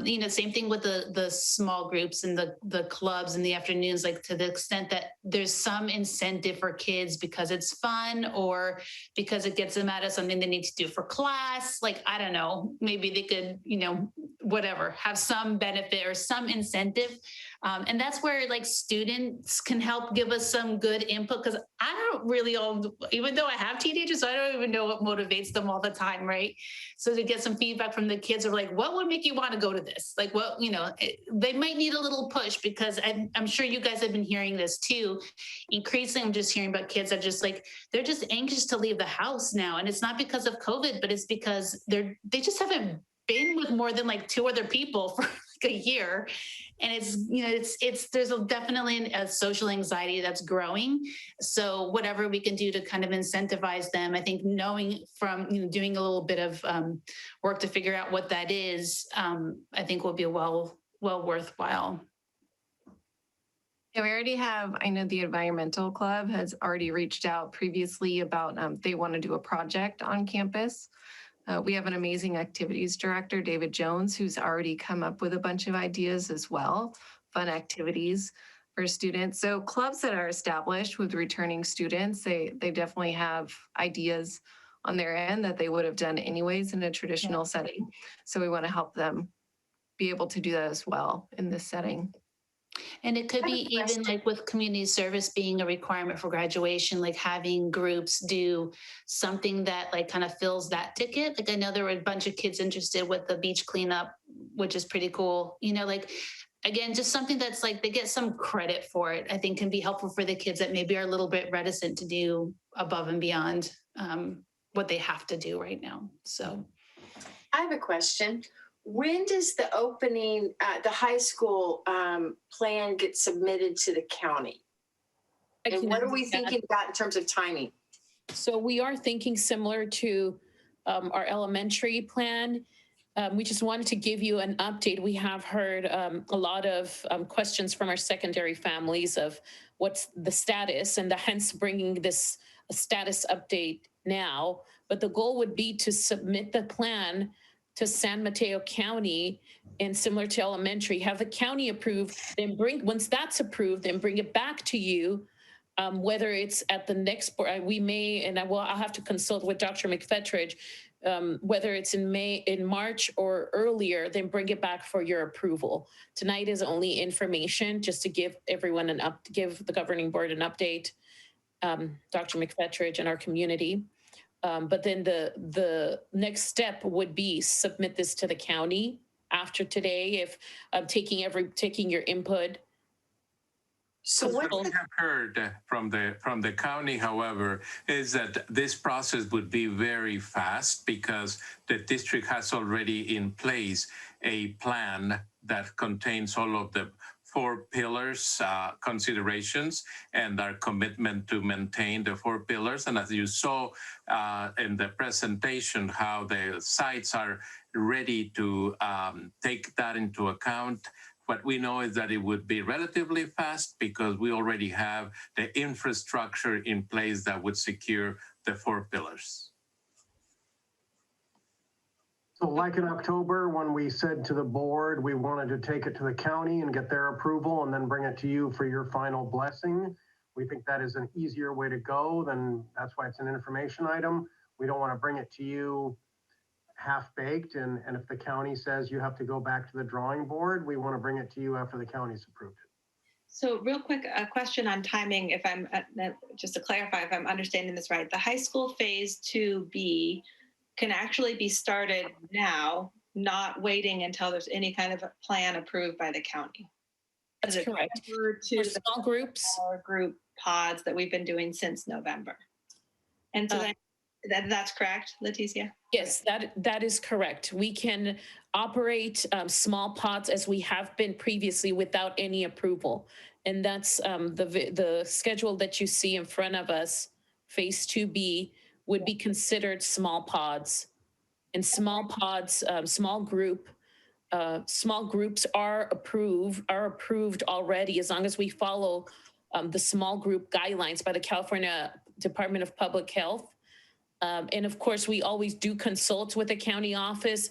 You know, same thing with the small groups and the clubs in the afternoons, like to the extent that there's some incentive for kids because it's fun or because it gets them out of something they need to do for class. Like, I don't know, maybe they could, you know, whatever, have some benefit or some incentive. And that's where like students can help give us some good input, because I don't really, even though I have teenagers, I don't even know what motivates them all the time, right? So to get some feedback from the kids of like, what would make you want to go to this? Like, what, you know, they might need a little push, because I'm sure you guys have been hearing this too. Increasingly, I'm just hearing about kids that just like, they're just anxious to leave the house now. And it's not because of COVID, but it's because they just haven't been with more than like 2 other people for like a year. And it's, you know, there's definitely a social anxiety that's growing. So whatever we can do to kind of incentivize them, I think knowing from, you know, doing a little bit of work to figure out what that is, I think will be well worthwhile. Yeah, we already have, I know the environmental club has already reached out previously about they want to do a project on campus. We have an amazing activities director, David Jones, who's already come up with a bunch of ideas as well, fun activities for students. So clubs that are established with returning students, they definitely have ideas on their end that they would have done anyways in a traditional setting. So we want to help them be able to do that as well in this setting. And it could be even like with community service being a requirement for graduation, like having groups do something that like kind of fills that ticket. Like I know there were a bunch of kids interested with the beach cleanup, which is pretty cool. You know, like again, just something that's like they get some credit for it, I think can be helpful for the kids that maybe are a little bit reticent to do above and beyond what they have to do right now. So I have a question. When does the opening, the high school plan get submitted to the county? And what are we thinking about in terms of timing? So we are thinking similar to our elementary plan. We just wanted to give you an update. We have heard a lot of questions from our secondary families of what's the status, and hence bringing this status update now. But the goal would be to submit the plan to San Mateo County, and similar to elementary, have the county approved, then once that's approved, then bring it back to you. Whether it's at the next board, we may, and I'll have to consult with Dr. McFetridge, whether it's in March or earlier, then bring it back for your approval. Tonight is only information, just to give everyone give the governing board an update, Dr. McFetridge and our community. But then the next step would be submit this to the county after today, if taking your input. So what we have heard from the county, however, is that this process would be very fast because the district has already in place a plan that contains all of the 4 pillars considerations and our commitment to maintain the 4 pillars. And as you saw in the presentation, how the sites are ready to take that into account. What we know is that it would be relatively fast because we already have the infrastructure in place that would secure the 4 pillars. So like in October, when we said to the board, we wanted to take it to the county and get their approval and then bring it to you for your final blessing. We think that is an easier way to go. Then that's why it's an information item. We don't want to bring it to you half-baked, and if the county says you have to go back to the drawing board, we want to bring it to you after the county's approved it. So real quick, a question on timing, if I'm, just to clarify if I'm understanding this right, the high school phase 2B can actually be started now, not waiting until there's any kind of a plan approved by the county. That's correct. To the small groups. Group pods that we've been doing since November. And so that's correct, Leticia? Yes, that is correct. We can operate small pods as we have been previously without any approval. And that's the schedule that you see in front of us, phase 2B, would be considered small pods. And small pods, small groups are approved already, as long as we follow the small group guidelines by the California Department of Public Health. And of course, we always do consult with the county office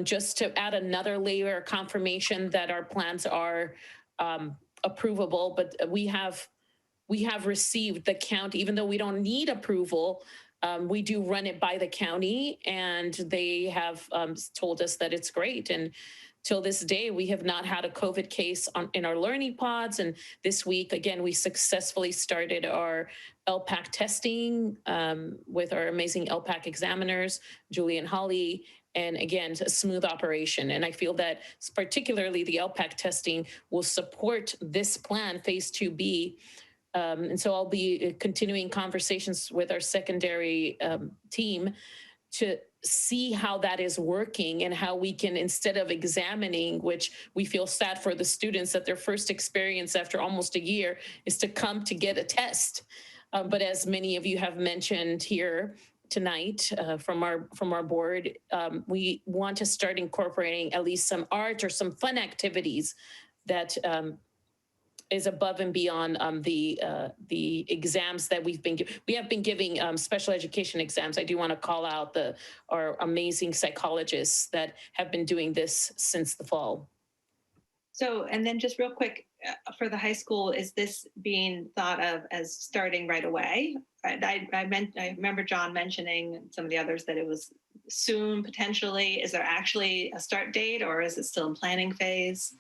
just to add another layer of confirmation that our plans are approvable. But we have received the county, even though we don't need approval, we do run it by the county, and they have told us that it's great. And till this day, we have not had a COVID case in our learning pods. And this week, again, we successfully started our LPAC testing with our amazing LPAC examiners, Julie and Holly. And again, a smooth operation. And I feel that particularly the LPAC testing will support this plan, phase 2B. And so I'll be continuing conversations with our secondary team to see how that is working and how we can, instead of examining, which we feel sad for the students that their first experience after almost a year is to come to get a test. But as many of you have mentioned here tonight from our board, we want to start incorporating at least some art or some fun activities that is above and beyond the exams that we have been giving special education exams. I do want to call out our amazing psychologists that have been doing this since the fall. So, and then just real quick, for the high school, is this being thought of as starting right away? I remember John mentioning, some of the others, that it was soon, potentially. Is there actually a start date, or is it still in planning phase?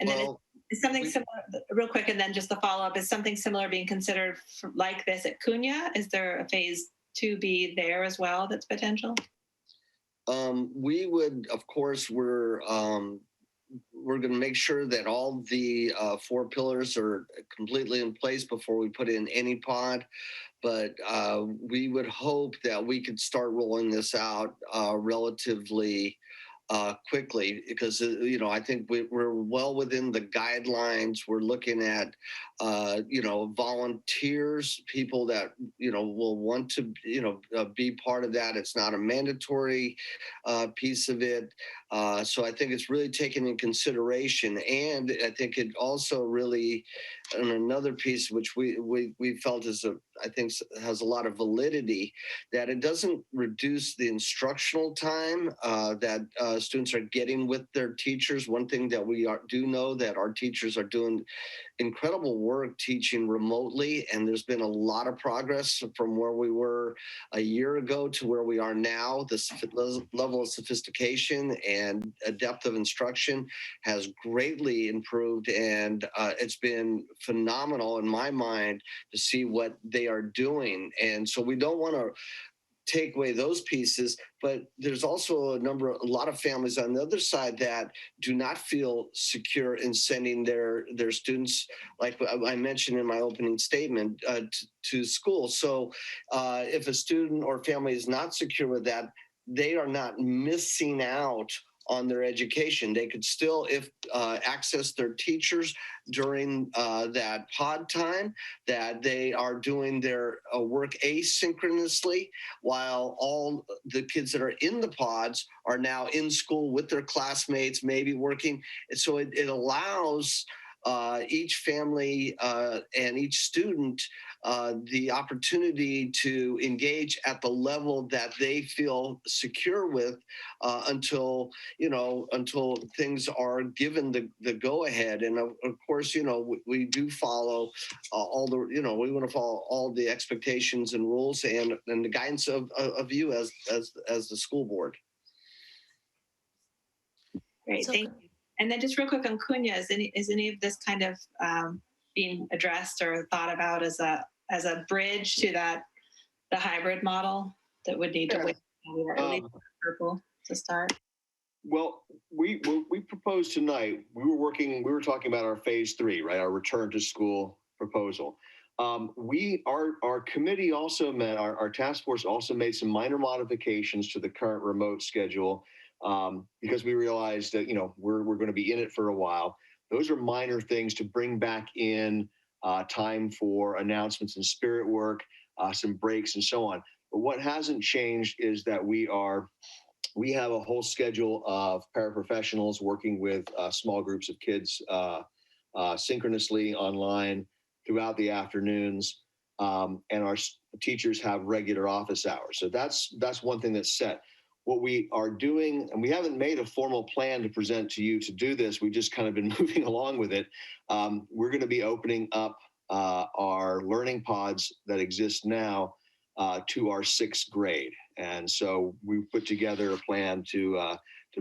And then is something similar, real quick, and then just the follow-up, is something similar being considered like this at Cunha? Is there a phase 2B there as well that's potential? We would, of course, we're going to make sure that all the 4 pillars are completely in place before we put in any pod. But we would hope that we could start rolling this out relatively quickly, because I think we're well within the guidelines. We're looking at volunteers, people that will want to be part of that. It's not a mandatory piece of it, so I think it's really taken in consideration. And I think it also really, and another piece which we felt I think has a lot of validity, that it doesn't reduce the instructional time that students are getting with their teachers. One thing that we do know, that our teachers are doing incredible work teaching remotely, and there's been a lot of progress from where we were a year ago to where we are now. This level of sophistication and a depth of instruction has greatly improved, and it's been phenomenal in my mind to see what they are doing. And so we don't want to take away those pieces, but there's also a lot of families on the other side that do not feel secure in sending their students, like I mentioned in my opening statement, to school. So if a student or family is not secure with that, they are not missing out on their education. They could still, access their teachers during that pod time, that they are doing their work asynchronously, while all the kids that are in the pods are now in school with their classmates, maybe working. And so it allows each family and each student the opportunity to engage at the level that they feel secure with until things are given the go ahead. And of course, we do follow all the, we want to follow all the expectations and rules and the guidance of you as the school board. Great, thank you. And then just real quick on Cunha, is any of this kind of being addressed or thought about as a bridge to the hybrid model that would need to wait at least purple to start? Well, we proposed tonight. We were talking about our phase 3, right? Our return to school proposal. Our committee also met. Our task force also made some minor modifications to the current remote schedule. Because we realized that we're going to be in it for a while. Those are minor things to bring back in time for announcements and spirit work, some breaks and so on. But what hasn't changed is that we have a whole schedule of paraprofessionals working with small groups of kids synchronously online throughout the afternoons, and our teachers have regular office hours. So that's one thing that's set. What we are doing, and we haven't made a formal plan to present to you to do this, we've just kind of been moving along with it. We're going to be opening up our learning pods that exist now to our 6th grade. And so we put together a plan to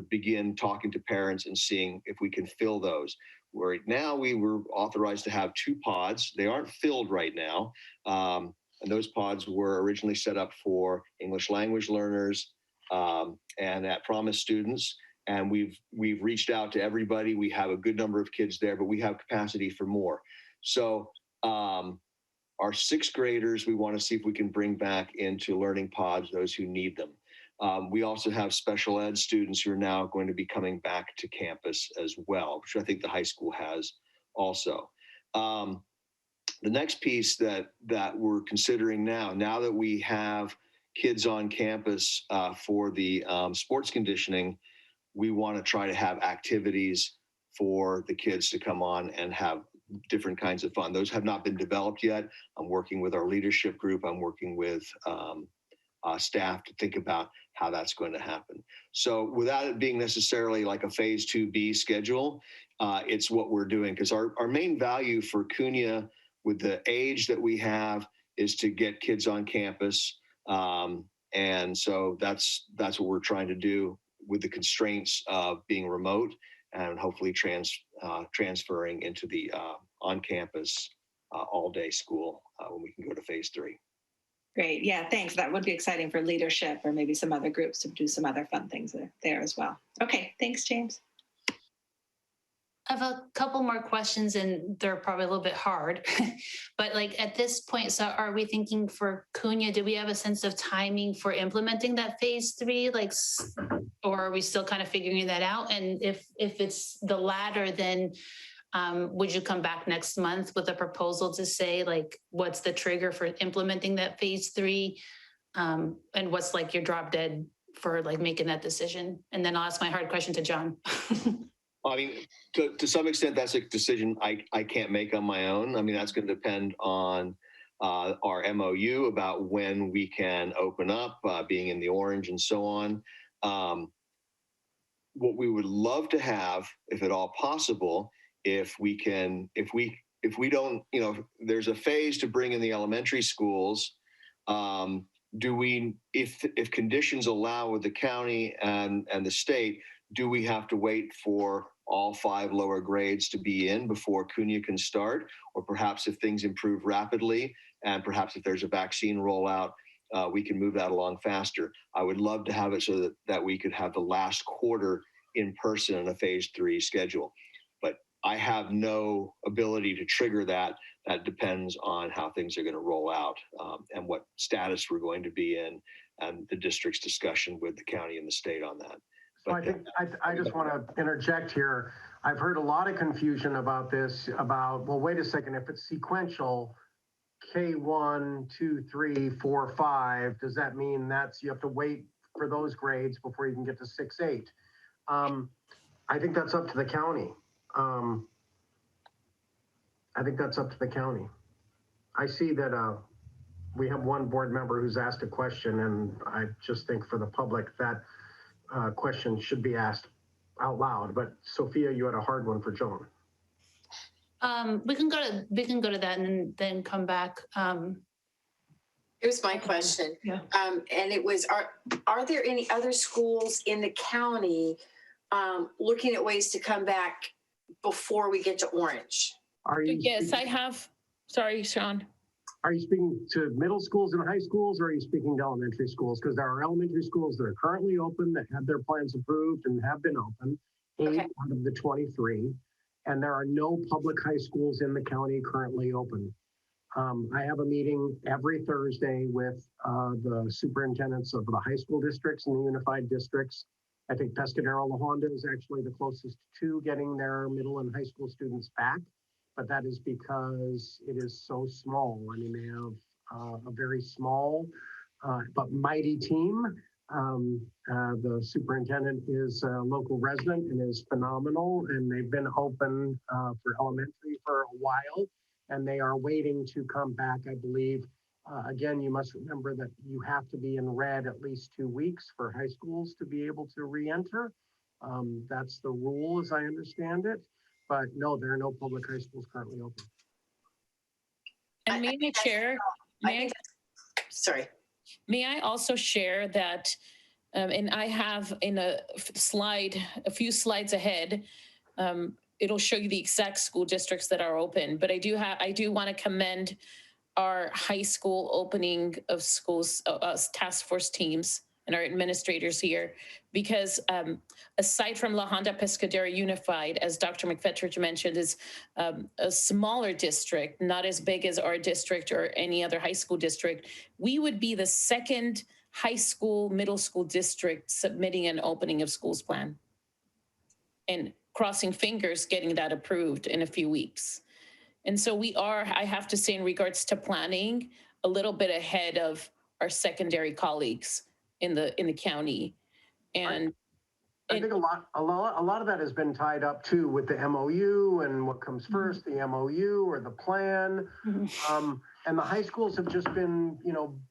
begin talking to parents and seeing if we can fill those. Right now, we were authorized to have 2 pods. They aren't filled right now. And those pods were originally set up for English language learners, and at Promise students, and we've reached out to everybody. We have a good number of kids there, but we have capacity for more. So our 6th graders, we want to see if we can bring back into learning pods those who need them. We also have special ed students who are now going to be coming back to campus as well, which I think the high school has also. The next piece that we're considering now that we have kids on campus for the sports conditioning, we want to try to have activities for the kids to come on and have different kinds of fun. Those have not been developed yet. I'm working with our leadership group. I'm working with staff to think about how that's going to happen. So without it being necessarily like a phase 2B schedule, it's what we're doing, because our main value for CUNA with the age that we have is to get kids on campus. And so that's what we're trying to do with the constraints of being remote and hopefully transferring into the on-campus all-day school when we can go to phase 3. Great. Yeah, thanks. That would be exciting for leadership or maybe some other groups to do some other fun things there as well. Okay, thanks, James. I have a couple more questions, and they're probably a little bit hard. But like at this point, so are we thinking for CUNA, do we have a sense of timing for implementing that phase 3? Like, or are we still kind of figuring that out? And if it's the latter, then would you come back next month with a proposal to say like, what's the trigger for implementing that phase 3? And what's like your drop dead for like making that decision? And then I'll ask my hard question to John. I mean, to some extent, that's a decision I can't make on my own. I mean, that's going to depend on our MOU about when we can open up, being in the orange and so on. What we would love to have, if at all possible, if we don't, you know, there's a phase to bring in the elementary schools. If conditions allow with the county and the state, do we have to wait for all 5 lower grades to be in before CUNA can start? Or perhaps if things improve rapidly and perhaps if there's a vaccine rollout, we can move that along faster. I would love to have it so that we could have the last quarter in person in a phase 3 schedule. But I have no ability to trigger that. That depends on how things are going to roll out and what status we're going to be in and the district's discussion with the county and the state on that. So I just want to interject here. I've heard a lot of confusion about this, well, wait a second, if it's sequential, K1, 2, 3, 4, 5, does that mean you have to wait for those grades before you can get to 6, 8? I think that's up to the county. I see that we have one board member who's asked a question, and I just think for the public that question should be asked out loud. But Sophia, you had a hard one for Joan. We can go to that and then come back. Here's my question. Yeah. And it was, are there any other schools in the county looking at ways to come back before we get to orange? Yes, I have. Sorry, Sean. Are you speaking to middle schools and high schools, or are you speaking to elementary schools? Because there are elementary schools that are currently open that have their plans approved and have been open, 8 out of the 23. And there are no public high schools in the county currently open. I have a meeting every Thursday with the superintendents of the high school districts and the unified districts. I think Pescadero La Honda is actually the closest to getting their middle and high school students back, but that is because it is so small. I mean, they have a very small but mighty team. The superintendent is a local resident and is phenomenal, and they've been open for elementary for a while, and they are waiting to come back, I believe. Again, you must remember that you have to be in red at least 2 weeks for high schools to be able to re-enter. That's the rule as I understand it. But no, there are no public high schools currently open. And may I share? Sorry. May I also share that, and I have in a few slides ahead, it'll show you the exact school districts that are open. But I do want to commend our high school opening of schools, task force teams and our administrators here, because aside from La Honda Pescadero Unified, as Dr. McFetrich mentioned, is a smaller district, not as big as our district or any other high school district. We would be the second high school, middle school district submitting an opening of schools plan. And crossing fingers, getting that approved in a few weeks. And so we are, I have to say, in regards to planning, a little bit ahead of our secondary colleagues in the county. And I think a lot of that has been tied up too with the MOU and what comes first, the MOU or the plan. And the high schools have just been,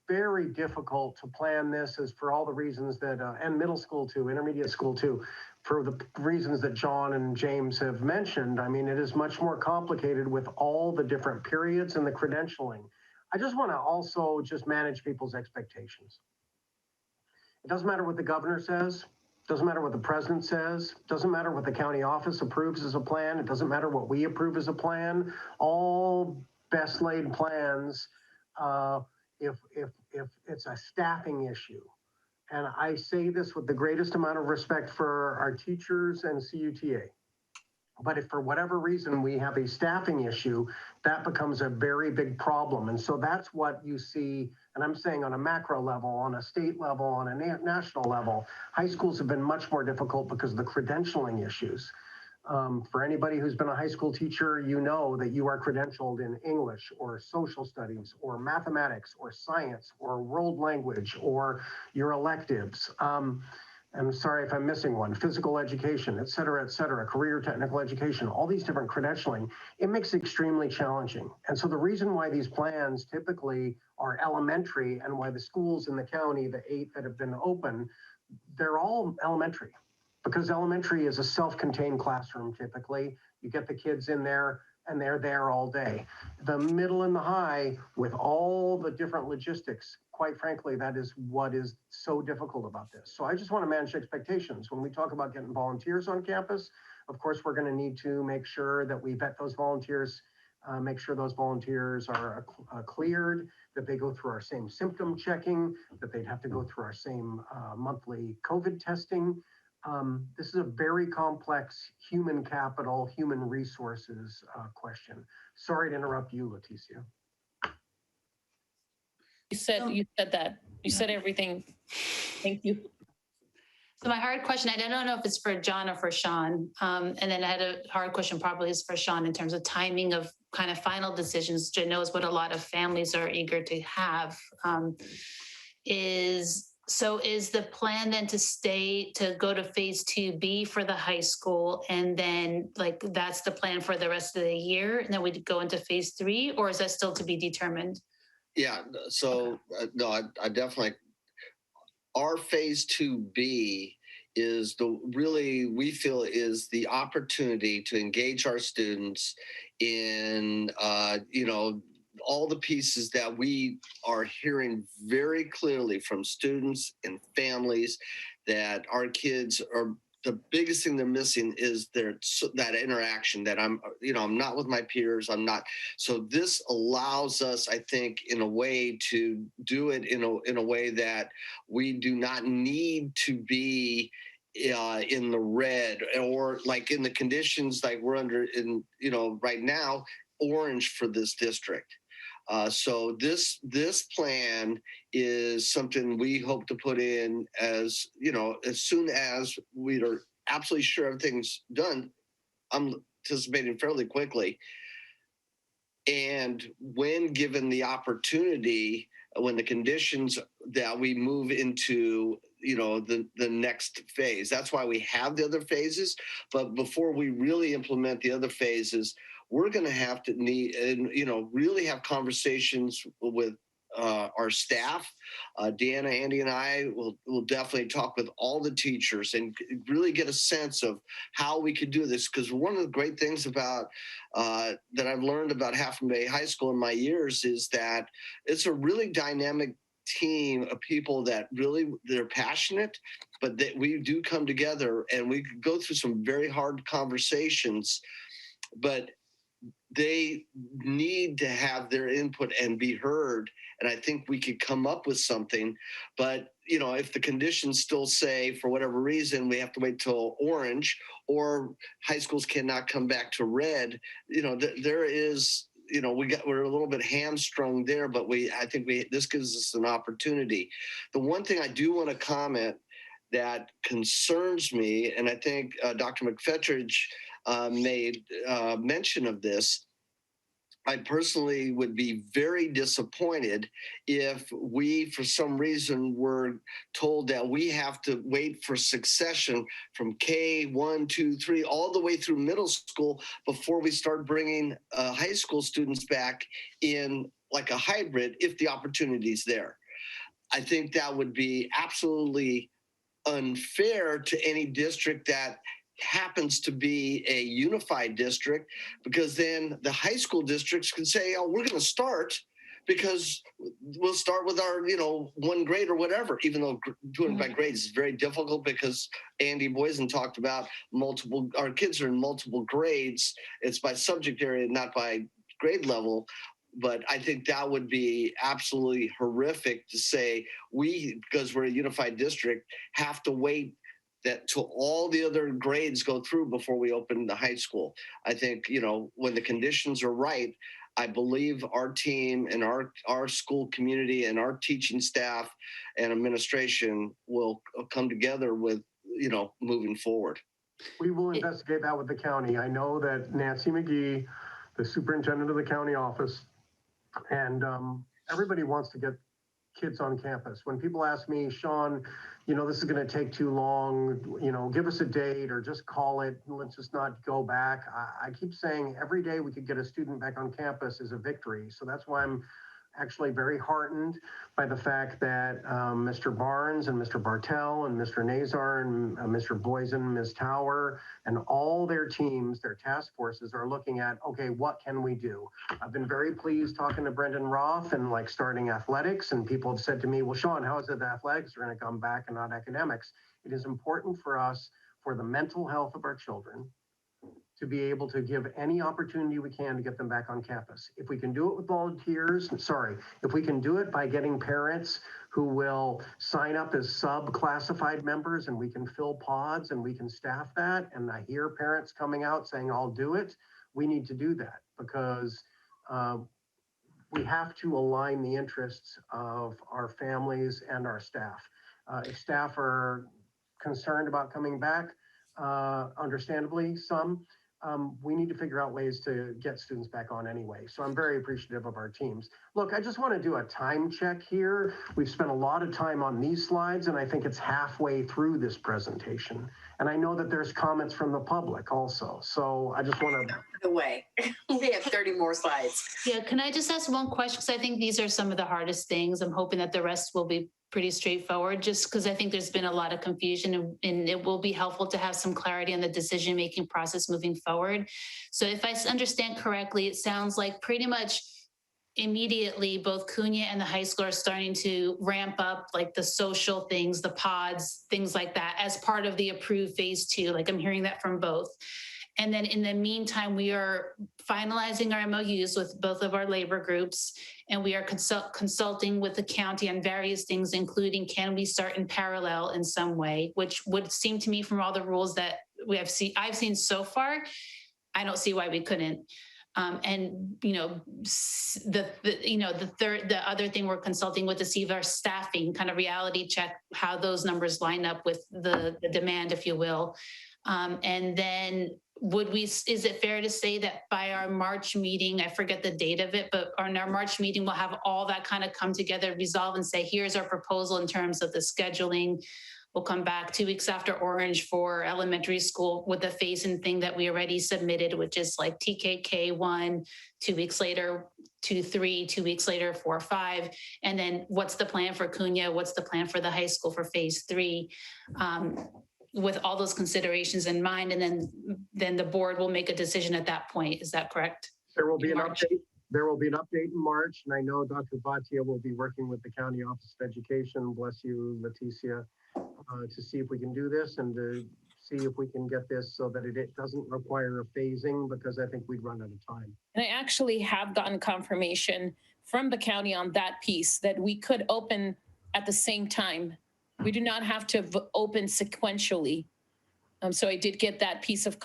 very difficult to plan this as for all the reasons that, and middle school too, intermediate school too, for the reasons that John and James have mentioned. I mean, it is much more complicated with all the different periods and the credentialing. I just want to also just manage people's expectations. It doesn't matter what the governor says. Doesn't matter what the president says. Doesn't matter what the county office approves as a plan. It doesn't matter what we approve as a plan. All best laid plans, if it's a staffing issue. And I say this with the greatest amount of respect for our teachers and CUTA. But if for whatever reason we have a staffing issue, that becomes a very big problem. And so that's what you see, and I'm saying on a macro level, on a state level, on a national level, high schools have been much more difficult because of the credentialing issues. For anybody who's been a high school teacher, you know that you are credentialed in English or social studies or mathematics or science or world language or your electives. I'm sorry if I'm missing one, physical education, et cetera, career technical education, all these different credentialing, it makes it extremely challenging. And so the reason why these plans typically are elementary and why the schools in the county, the 8 that have been open, they're all elementary because elementary is a self-contained classroom typically. You get the kids in there and they're there all day. The middle and the high, with all the different logistics, quite frankly, that is what is so difficult about this. So I just want to manage expectations. When we talk about getting volunteers on campus, of course, we're going to need to make sure that we vet those volunteers, make sure those volunteers are cleared, that they go through our same symptom checking, that they'd have to go through our same monthly COVID testing. This is a very complex human capital, human resources question. Sorry to interrupt you, Leticia. You said that. You said everything. Thank you. So my hard question, I don't know if it's for John or for Sean. And then I had a hard question probably is for Sean in terms of timing of kind of final decisions, which I know is what a lot of families are eager to have. Is the plan then to go to phase 2B for the high school and then like that's the plan for the rest of the year and then we'd go into phase 3 or is that still to be determined? Yeah, so no, I definitely, our phase 2B is we feel is the opportunity to engage our students in, all the pieces that we are hearing very clearly from students and families that our kids are, the biggest thing they're missing is that interaction that I'm not with my peers. I'm not. So this allows us, I think, in a way to do it in a way that we do not need to be in the red or like in the conditions like we're under in, right now, orange for this district. So this plan is something we hope to put in as soon as we are absolutely sure everything's done. I'm anticipating fairly quickly. And when given the opportunity, when the conditions that we move into, the next phase, that's why we have the other phases. But before we really implement the other phases, we're going to have to really have conversations with our staff. Deanna, Andy, and I will definitely talk with all the teachers and really get a sense of how we could do this. Because one of the great things about that I've learned about Half Moon Bay High School in my years is that it's a really dynamic team of people that really they're passionate, but that we do come together and we could go through some very hard conversations, but they need to have their input and be heard. And I think we could come up with something, but if the conditions still say for whatever reason, we have to wait till orange or high schools cannot come back to red, there is, we're a little bit hamstrung there, but I think this gives us an opportunity. The one thing I do want to comment that concerns me, and I think Dr. McFetridge made mention of this, I personally would be very disappointed if we, for some reason, were told that we have to wait for succession from K1, 2, 3, all the way through middle school before we start bringing high school students back in like a hybrid if the opportunity is there. I think that would be absolutely unfair to any district that happens to be a unified district, because then the high school districts can say, oh, we're going to start because we'll start with our, one grade or whatever, even though doing by grades is very difficult because Andy Boysen talked about our kids are in multiple grades. It's by subject area, not by grade level. But I think that would be absolutely horrific to say because we're a unified district, have to wait that till all the other grades go through before we open the high school. I think, when the conditions are right, I believe our team and our school community and our teaching staff and administration will come together with, moving forward. We will investigate that with the county. I know that Nancy McGee, the superintendent of the county office, and everybody wants to get kids on campus. When people ask me, Sean, this is going to take too long, give us a date or just call it, let's just not go back. I keep saying every day we could get a student back on campus is a victory. So that's why I'm actually very heartened by the fact that Mr. Barnes and Mr. Bartell and Mr. Nazar and Mr. Boysen, Ms. Tower, and all their teams, their task forces are looking at, okay, what can we do? I've been very pleased talking to Brendan Roth and starting athletics, and people have said to me, well, Sean, how is it that athletics are going to come back and not academics? It is important for us, for the mental health of our children, to be able to give any opportunity we can to get them back on campus. If we can do it with volunteers, if we can do it by getting parents who will sign up as sub-classified members and we can fill pods and we can staff that, and I hear parents coming out saying, I'll do it, we need to do that because we have to align the interests of our families and our staff. If staff are concerned about coming back, understandably, we need to figure out ways to get students back on anyway. So I'm very appreciative of our teams. Look, I just want to do a time check here. We've spent a lot of time on these slides, and I think it's halfway through this presentation. And I know that there's comments from the public also. So I just want to... The way we have 30 more slides. Yeah, can I just ask one question? Because I think these are some of the hardest things. I'm hoping that the rest will be pretty straightforward, just because I think there's been a lot of confusion, and it will be helpful to have some clarity on the decision-making process moving forward. So if I understand correctly, it sounds like pretty much immediately both Cunha and the high school are starting to ramp up the social things, the pods, things like that as part of the approved phase 2. I'm hearing that from both. And then in the meantime, we are finalizing our MOUs with both of our labor groups, and we are consulting with the county on various things, including can we start in parallel in some way, which would seem to me from all the rules that I've seen so far, I don't see why we couldn't. And the other thing we're consulting with to see if our staffing kind of reality check how those numbers line up with the demand, if you will. And then is it fair to say that by our March meeting, I forget the date of it, but on our March meeting, we'll have all that kind of come together, resolve and say, here's our proposal in terms of the scheduling. We'll come back 2 weeks after Orange for elementary school with the phase-in thing that we already submitted, which is TKK 1, 2 weeks later, 2, 3, 2 weeks later, 4, 5. And then what's the plan for Cunha? What's the plan for the high school for phase 3? With all those considerations in mind, and then the board will make a decision at that point. Is that correct? There will be an update. There will be an update in March, and I know Dr. Bhatia will be working with the County Office of Education, bless you, Leticia, to see if we can do this and to see if we can get this so that it doesn't require a phasing, because I think we'd run out of time. And I actually have gotten confirmation from the county on that piece that we could open at the same time. We do not have to open sequentially. So I did get that piece of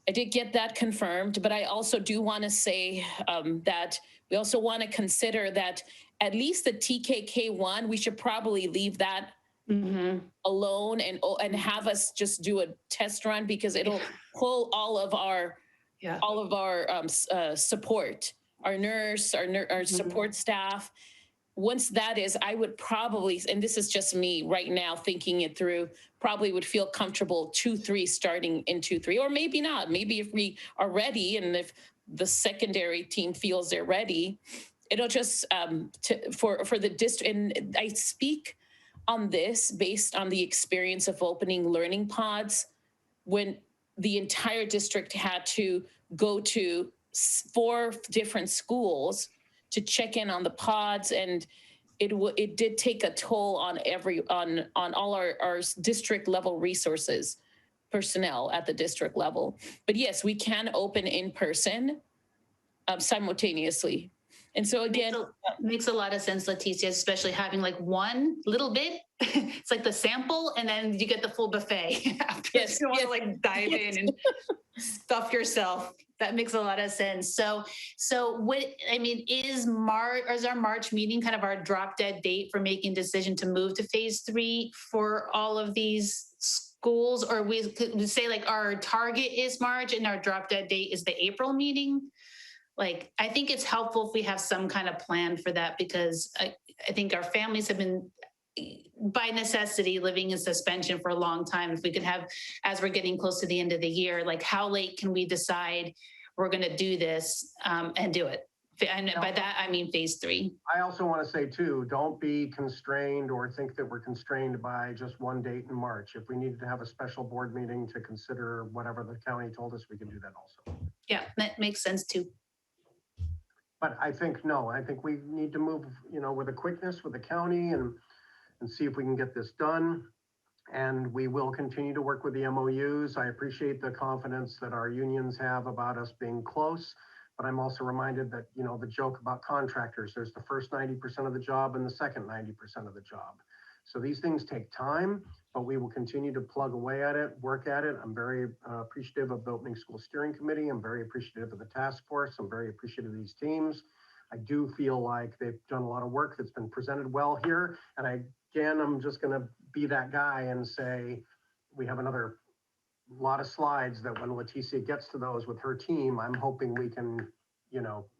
I did get that confirmed, but I also do want to say that we also want to consider that at least the TKK1, we should probably leave that alone and have us just do a test run, because it'll pull all of our all of our support, our nurse, our support staff. Once that is, I would probably, and this is just me right now thinking it through, probably would feel comfortable 2-3 starting in 2-3, or maybe not. Maybe if we are ready and if the secondary team feels they're ready, it'll just for the district. And I speak on this based on the experience of opening learning pods when the entire district had to go to 4 different schools to check in on the pods, and it did take a toll on all our district level resources, personnel at the district level. But yes, we can open in person simultaneously. And so again, makes a lot of sense, Leticia, especially having like one little bit. It's like the sample, and then you get the full buffet after. Yes, you want to like dive in and stuff yourself. That makes a lot of sense. So what I mean is our March meeting kind of our drop dead date for making decision to move to phase 3 for all of these schools, or we could say like our target is March and our drop dead date is the April meeting. Like, I think it's helpful if we have some kind of plan for that, because I think our families have been, by necessity, living in suspension for a long time. If we could have, as we're getting close to the end of the year, like how late can we decide we're going to do this and do it? And by that, I mean phase 3. I also want to say too, don't be constrained or think that we're constrained by just one date in March. If we needed to have a special board meeting to consider whatever the county told us, we can do that also. Yeah, that makes sense too. But I think we need to move, with a quickness with the county and see if we can get this done. And we will continue to work with the MOUs. I appreciate the confidence that our unions have about us being close, but I'm also reminded that, the joke about contractors, there's the first 90% of the job and the second 90% of the job. So these things take time, but we will continue to plug away at it, work at it. I'm very appreciative of the Opening School Steering Committee. I'm very appreciative of the task force. I'm very appreciative of these teams. I do feel like they've done a lot of work that's been presented well here. And I'm just going to be that guy and say, we have another lot of slides that when Leticia gets to those with her team, I'm hoping we can,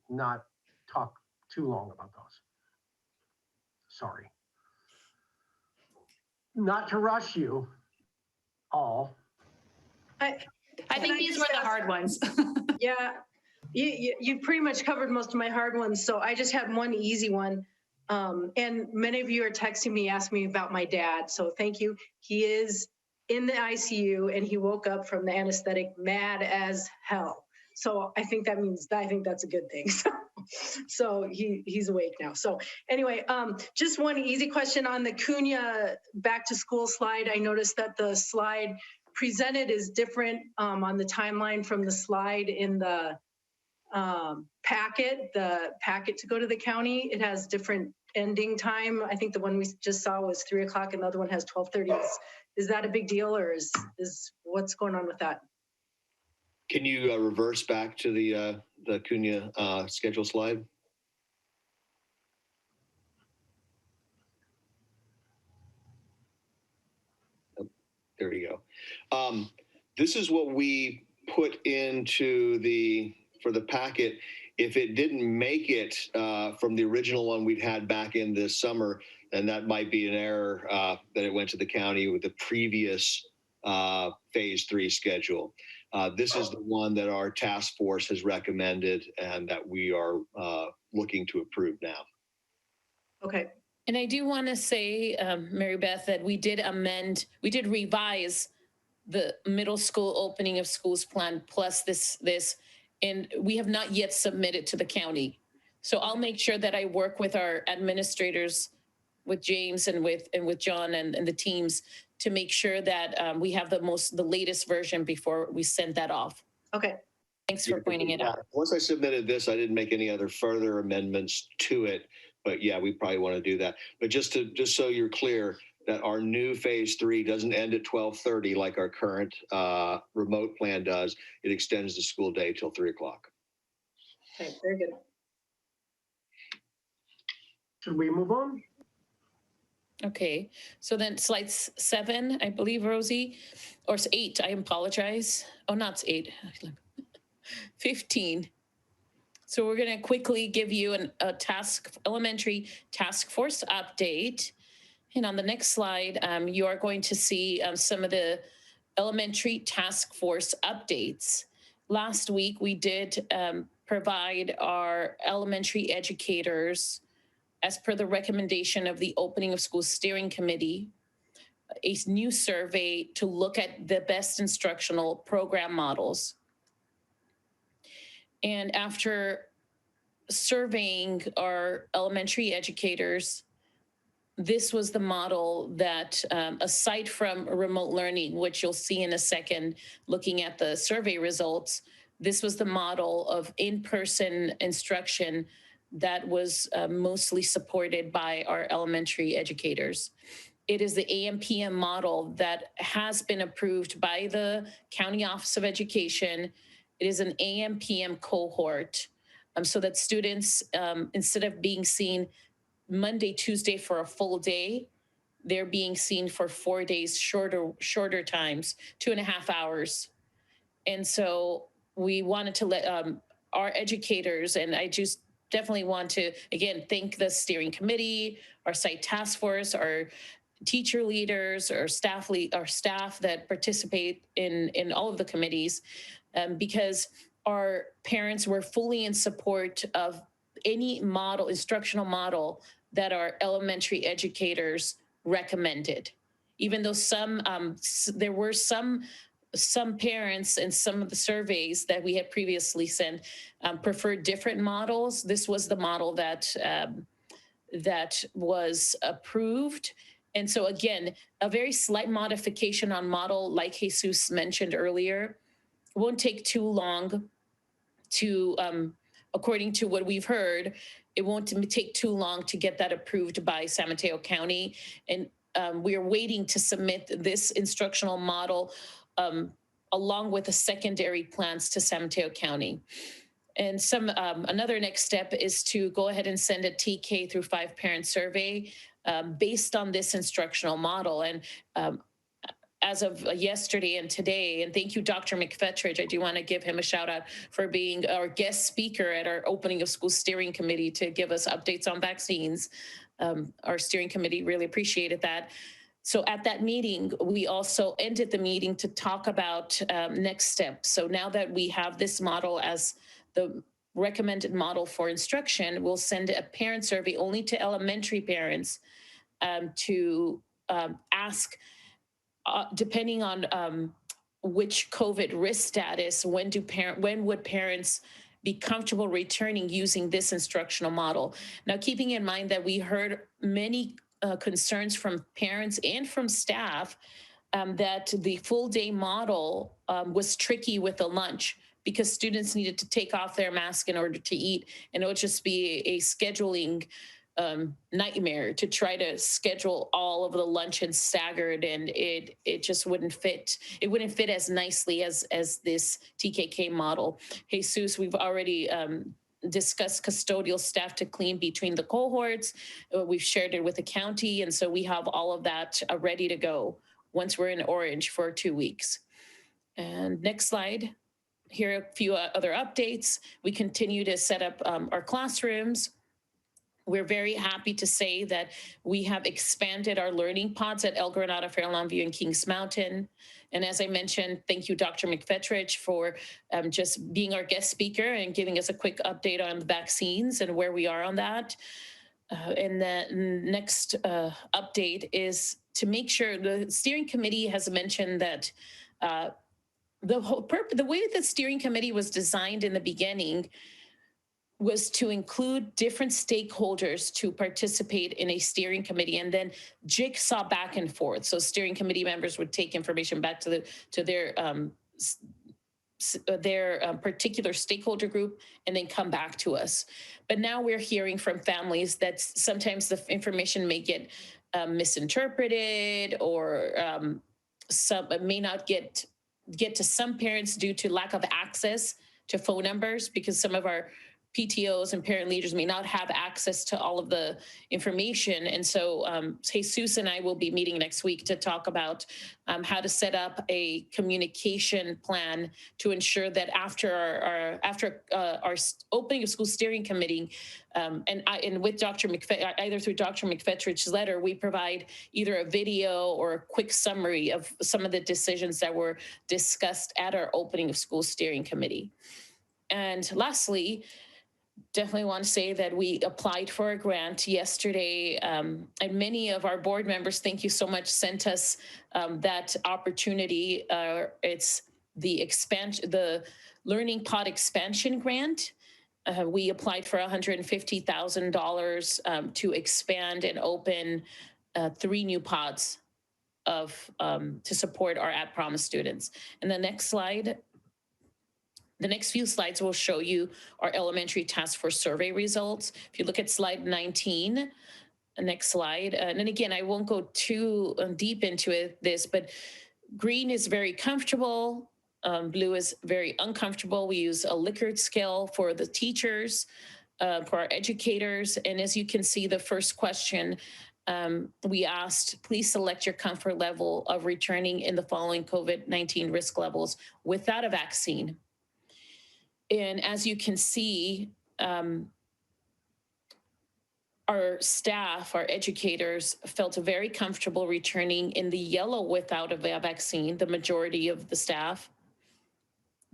not talk too long about those. Sorry. Not to rush you all. I think these were the hard ones. Yeah, you pretty much covered most of my hard ones. So I just had one easy one. And many of you are texting me, asking me about my dad. So thank you. He is in the ICU and he woke up from the anesthetic mad as hell. So I think that's a good thing. So he's awake now. So anyway, just one easy question on the CUNA back to school slide. I noticed that the slide presented is different on the timeline from the slide in the packet to go to the county. It has different ending time. I think the one we just saw was 3 o'clock and the other one has 12:30. Is that a big deal, or is what's going on with that? Can you reverse back to the CUNA schedule slide? Oh, there you go. This is what we put into for the packet. If it didn't make it from the original one we'd had back in this summer, then that might be an error that it went to the county with the previous phase 3 schedule. This is the one that our task force has recommended and that we are looking to approve now. Okay. And I do want to say, Mary Beth, that we did revise the middle school opening of schools plan plus this, and we have not yet submitted to the county. So I'll make sure that I work with our administrators, with James and with John and the teams to make sure that we have the latest version before we send that off. Okay. Thanks for pointing it out. Once I submitted this, I didn't make any other further amendments to it, but yeah, we probably want to do that. But just so you're clear, that our new phase 3 doesn't end at 12:30 like our current remote plan does. It extends the school day till 3 o'clock. Okay, very good. Should we move on? Okay, so then slide 7, I believe, Rosie, or 8, I apologize. Oh, not 8. 15. So we're going to quickly give you a elementary task force update. And on the next slide, you are going to see some of the elementary task force updates. Last week, we did provide our elementary educators, as per the recommendation of the Opening of School Steering Committee, a new survey to look at the best instructional program models. And after surveying our elementary educators, this was the model that, aside from remote learning, which you'll see in a second, looking at the survey results, this was the model of in-person instruction that was mostly supported by our elementary educators. It is the AM/PM model that has been approved by the County Office of Education. It is an AM/PM cohort, so that students, instead of being seen Monday, Tuesday for a full day, they're being seen for 4 days, shorter times, 2.5 hours. And so we wanted to let our educators, and I just definitely want to, again, thank the steering committee, our site task force, our teacher leaders, our staff that participate in all of the committees, because our parents were fully in support of any model, instructional model that our elementary educators recommended. Even though there were some parents in some of the surveys that we had previously sent preferred different models. This was the model that was approved. And so again, a very slight modification on model, like Jesus mentioned earlier, won't take too long to, according to what we've heard, it won't take too long to get that approved by San Mateo County. And we are waiting to submit this instructional model along with the secondary plans to San Mateo County. And another next step is to go ahead and send a TK through 5 parent survey based on this instructional model. And as of yesterday and today, and thank you, Dr. McFetridge. I do want to give him a shout out for being our guest speaker at our Opening of School Steering Committee to give us updates on vaccines. Our steering committee really appreciated that. So at that meeting, we also ended the meeting to talk about next steps. So now that we have this model as the recommended model for instruction, we'll send a parent survey only to elementary parents to ask, depending on which COVID risk status, when would parents be comfortable returning using this instructional model? Now, keeping in mind that we heard many concerns from parents and from staff that the full day model was tricky with the lunch because students needed to take off their mask in order to eat, and it would just be a scheduling nightmare to try to schedule all of the luncheons staggered, and it just wouldn't fit. It wouldn't fit as nicely as this TKK model. Jesus, we've already discussed custodial staff to clean between the cohorts. We've shared it with the county, and so we have all of that ready to go once we're in orange for 2 weeks. And next slide. Here are a few other updates. We continue to set up our classrooms. We're very happy to say that we have expanded our learning pods at El Granada, Fair Longview, and Kings Mountain. And as I mentioned, thank you, Dr. McFetridge, for just being our guest speaker and giving us a quick update on the vaccines and where we are on that. And the next update is to make sure the steering committee has mentioned that the way the steering committee was designed in the beginning was to include different stakeholders to participate in a steering committee, and then jigsaw back and forth. So steering committee members would take information back to their particular stakeholder group and then come back to us. But now we're hearing from families that sometimes the information may get misinterpreted, or some may not get to some parents due to lack of access to phone numbers, because some of our PTOs and parent leaders may not have access to all of the information. And so Jesus and I will be meeting next week to talk about how to set up a communication plan to ensure that after our opening of school steering committee, and with Dr. McFetridge, either through Dr. McFetridge's letter, we provide either a video or a quick summary of some of the decisions that were discussed at our opening of school steering committee. And lastly, definitely want to say that we applied for a grant yesterday, and many of our board members, thank you so much, sent us that opportunity. It's the Learning Pod Expansion Grant. We applied for $150,000 to expand and open 3 new pods to support our At Promise students. And the next slide. The next few slides will show you our elementary task force survey results. If you look at slide 19, the next slide, and then again, I won't go too deep into this, but green is very comfortable. Blue is very uncomfortable. We use a Likert scale for the teachers, for our educators. And as you can see, the first question, we asked, please select your comfort level of returning in the following COVID-19 risk levels without a vaccine. And as you can see, our staff, our educators felt very comfortable returning in the yellow without a vaccine. The majority of the staff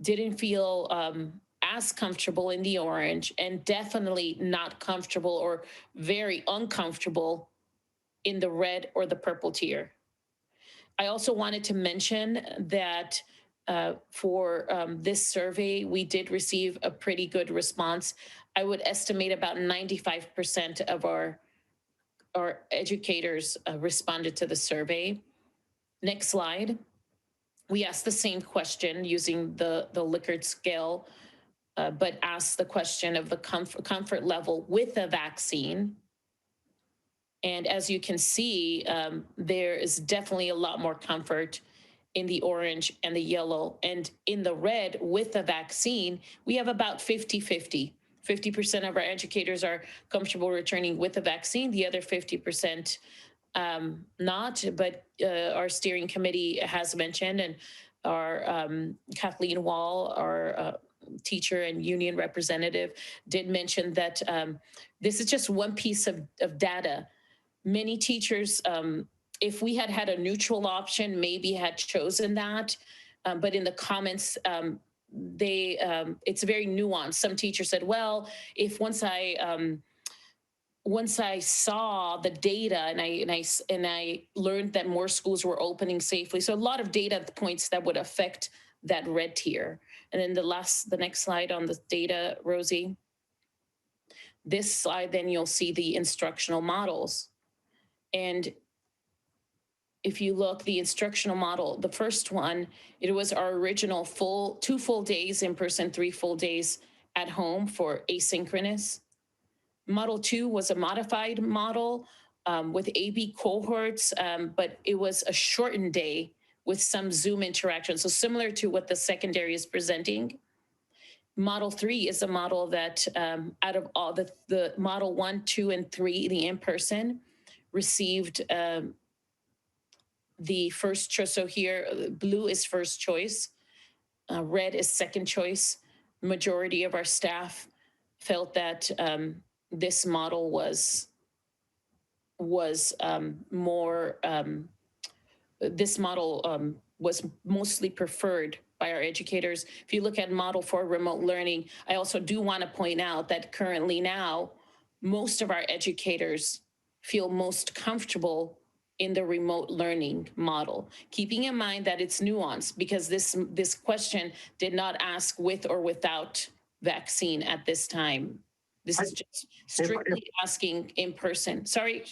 didn't feel as comfortable in the orange, and definitely not comfortable or very uncomfortable in the red or the purple tier. I also wanted to mention that for this survey, we did receive a pretty good response. I would estimate about 95% of our educators responded to the survey. Next slide. We asked the same question using the Likert scale, but asked the question of the comfort level with a vaccine. And as you can see, there is definitely a lot more comfort in the orange and the yellow. And in the red with the vaccine, we have about 50-50. 50% of our educators are comfortable returning with the vaccine, the other 50% not, but our steering committee has mentioned, and our Kathleen Wall, our teacher and union representative, did mention that this is just one piece of data. Many teachers, if we had had a neutral option, maybe had chosen that, but in the comments, it's very nuanced. Some teachers said, well, if once I saw the data and I learned that more schools were opening safely, so a lot of data points that would affect that red tier. And then the next slide on the data, Rosie. This slide, then you'll see the instructional models. And if you look, the instructional model, the first one, it was our original 2 full days in person, 3 full days at home for asynchronous. Model 2 was a modified model with AB cohorts, but it was a shortened day with some Zoom interaction. So similar to what the secondary is presenting. Model 3 is a model that out of all the model 1, 2, and 3, the in-person, received the first choice. So here, blue is first choice, red is second choice. Majority of our staff felt that this model was mostly preferred by our educators. If you look at model 4 remote learning, I also do want to point out that currently now, most of our educators feel most comfortable in the remote learning model, keeping in mind that it's nuanced, because this question did not ask with or without vaccine at this time. This is just strictly asking in person. Sorry,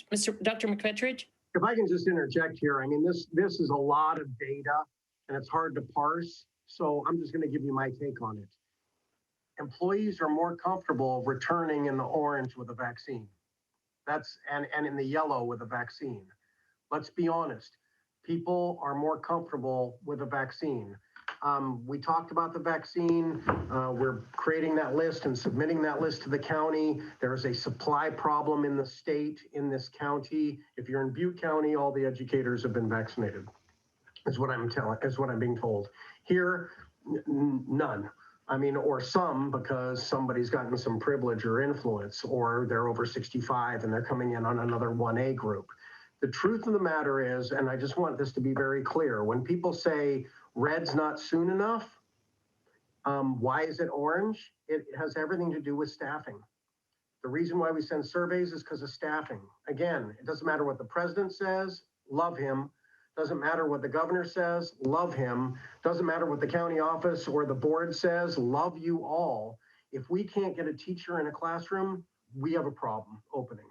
Dr. McFetridge? If I can just interject here, I mean, this is a lot of data and it's hard to parse. So I'm just going to give you my take on it. Employees are more comfortable returning in the orange with a vaccine. And in the yellow with a vaccine. Let's be honest. People are more comfortable with a vaccine. We talked about the vaccine. We're creating that list and submitting that list to the county. There is a supply problem in the state, in this county. If you're in Butte County, all the educators have been vaccinated, is what I'm being told. Here, none. I mean, or some, because somebody's gotten some privilege or influence, or they're over 65 and they're coming in on another 1A group. The truth of the matter is, and I just want this to be very clear, when people say red's not soon enough, why is it orange? It has everything to do with staffing. The reason why we send surveys is because of staffing. Again, it doesn't matter what the president says, love him. Doesn't matter what the governor says, love him. Doesn't matter what the county office or the board says, love you all. If we can't get a teacher in a classroom, we have a problem opening.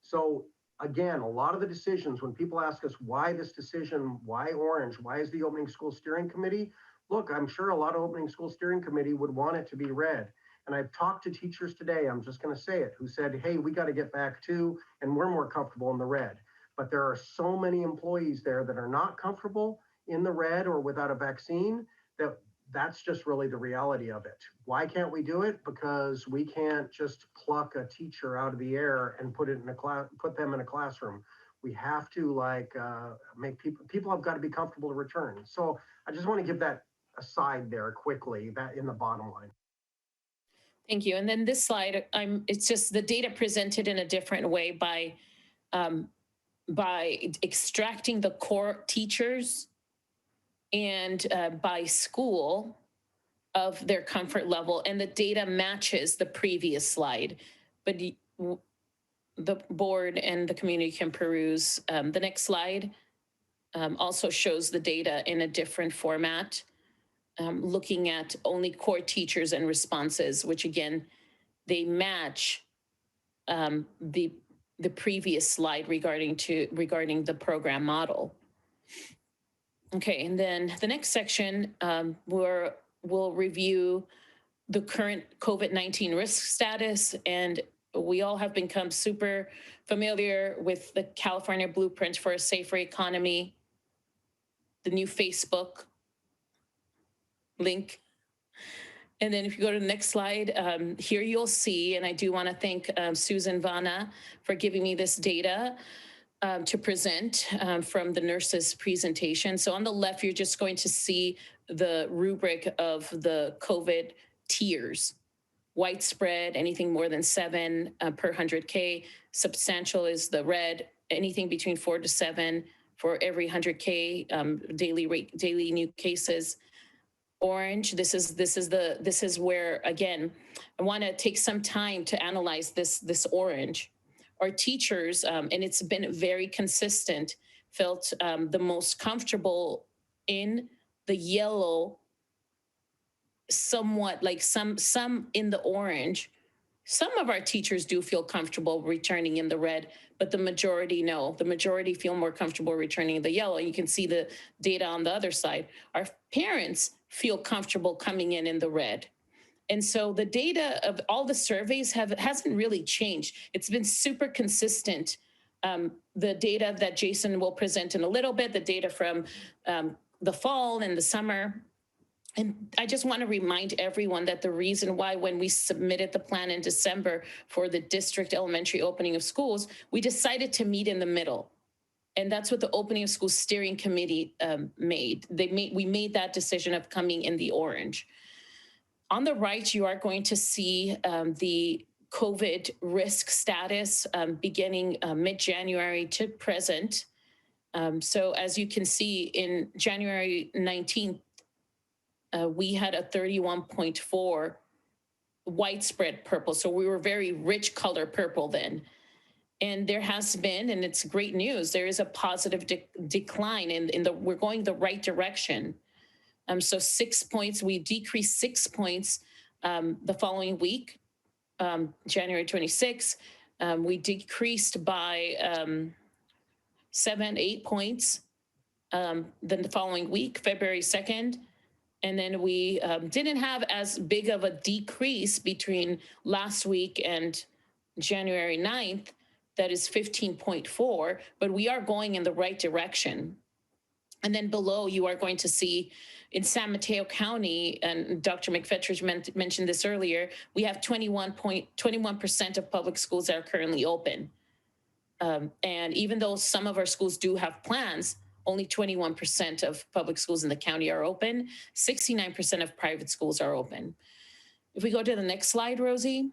So again, a lot of the decisions, when people ask us why this decision, why orange, why is the opening school steering committee? Look, I'm sure a lot of opening school steering committee would want it to be red. And I've talked to teachers today, I'm just gonna say it, who said, hey, we gotta get back to, and we're more comfortable in the red. But there are so many employees there that are not comfortable in the red or without a vaccine that's just really the reality of it. Why can't we do it? Because we can't just pluck a teacher out of the air and put them in a classroom. We have to make people have got to be comfortable to return. So I just want to give that aside there quickly, that in the bottom line. Thank you. And then this slide, it's just the data presented in a different way by extracting the core teachers and by school of their comfort level, and the data matches the previous slide. But the board and the community can peruse. The next slide also shows the data in a different format, looking at only core teachers and responses, which again, they match the previous slide regarding the program model. Okay, and then the next section, we'll review the current COVID-19 risk status, and we all have become super familiar with the California Blueprint for a Safer Economy, the new Facebook link. And then if you go to the next slide, here you'll see, and I do want to thank Susan Vanna for giving me this data to present from the nurses' presentation. So on the left, you're just going to see the rubric of the COVID tiers. Widespread, anything more than 7 per 100K. Substantial is the red, anything between 4 to 7 for every 100K daily new cases. Orange, this is where, again, I want to take some time to analyze this orange. Our teachers, and it's been very consistent, felt the most comfortable in the yellow, somewhat like some in the orange. Some of our teachers do feel comfortable returning in the red, but the majority no. The majority feel more comfortable returning in the yellow. You can see the data on the other side. Our parents feel comfortable coming in the red. And so the data of all the surveys hasn't really changed. It's been super consistent. The data that Jason will present in a little bit, the data from the fall and the summer. And I just want to remind everyone that the reason why when we submitted the plan in December for the district elementary opening of schools, we decided to meet in the middle. And that's what the opening of schools steering committee made. We made that decision of coming in the orange. On the right, you are going to see the COVID risk status beginning mid-January to present. So as you can see, in January 19th, we had a 31.4 widespread purple. So we were very rich color purple then. And there has been, and it's great news, there is a positive decline we're going the right direction. So 6 points, we decreased 6 points the following week, January 26th. We decreased by 7-8 points then the following week, February 2nd. And then we didn't have as big of a decrease between last week and January 9th, that is 15.4, but we are going in the right direction. And then below, you are going to see in San Mateo County, and Dr. McFetrich mentioned this earlier, we have 21% of public schools that are currently open. And even though some of our schools do have plans, only 21% of public schools in the county are open. 69% of private schools are open. If we go to the next slide, Rosie.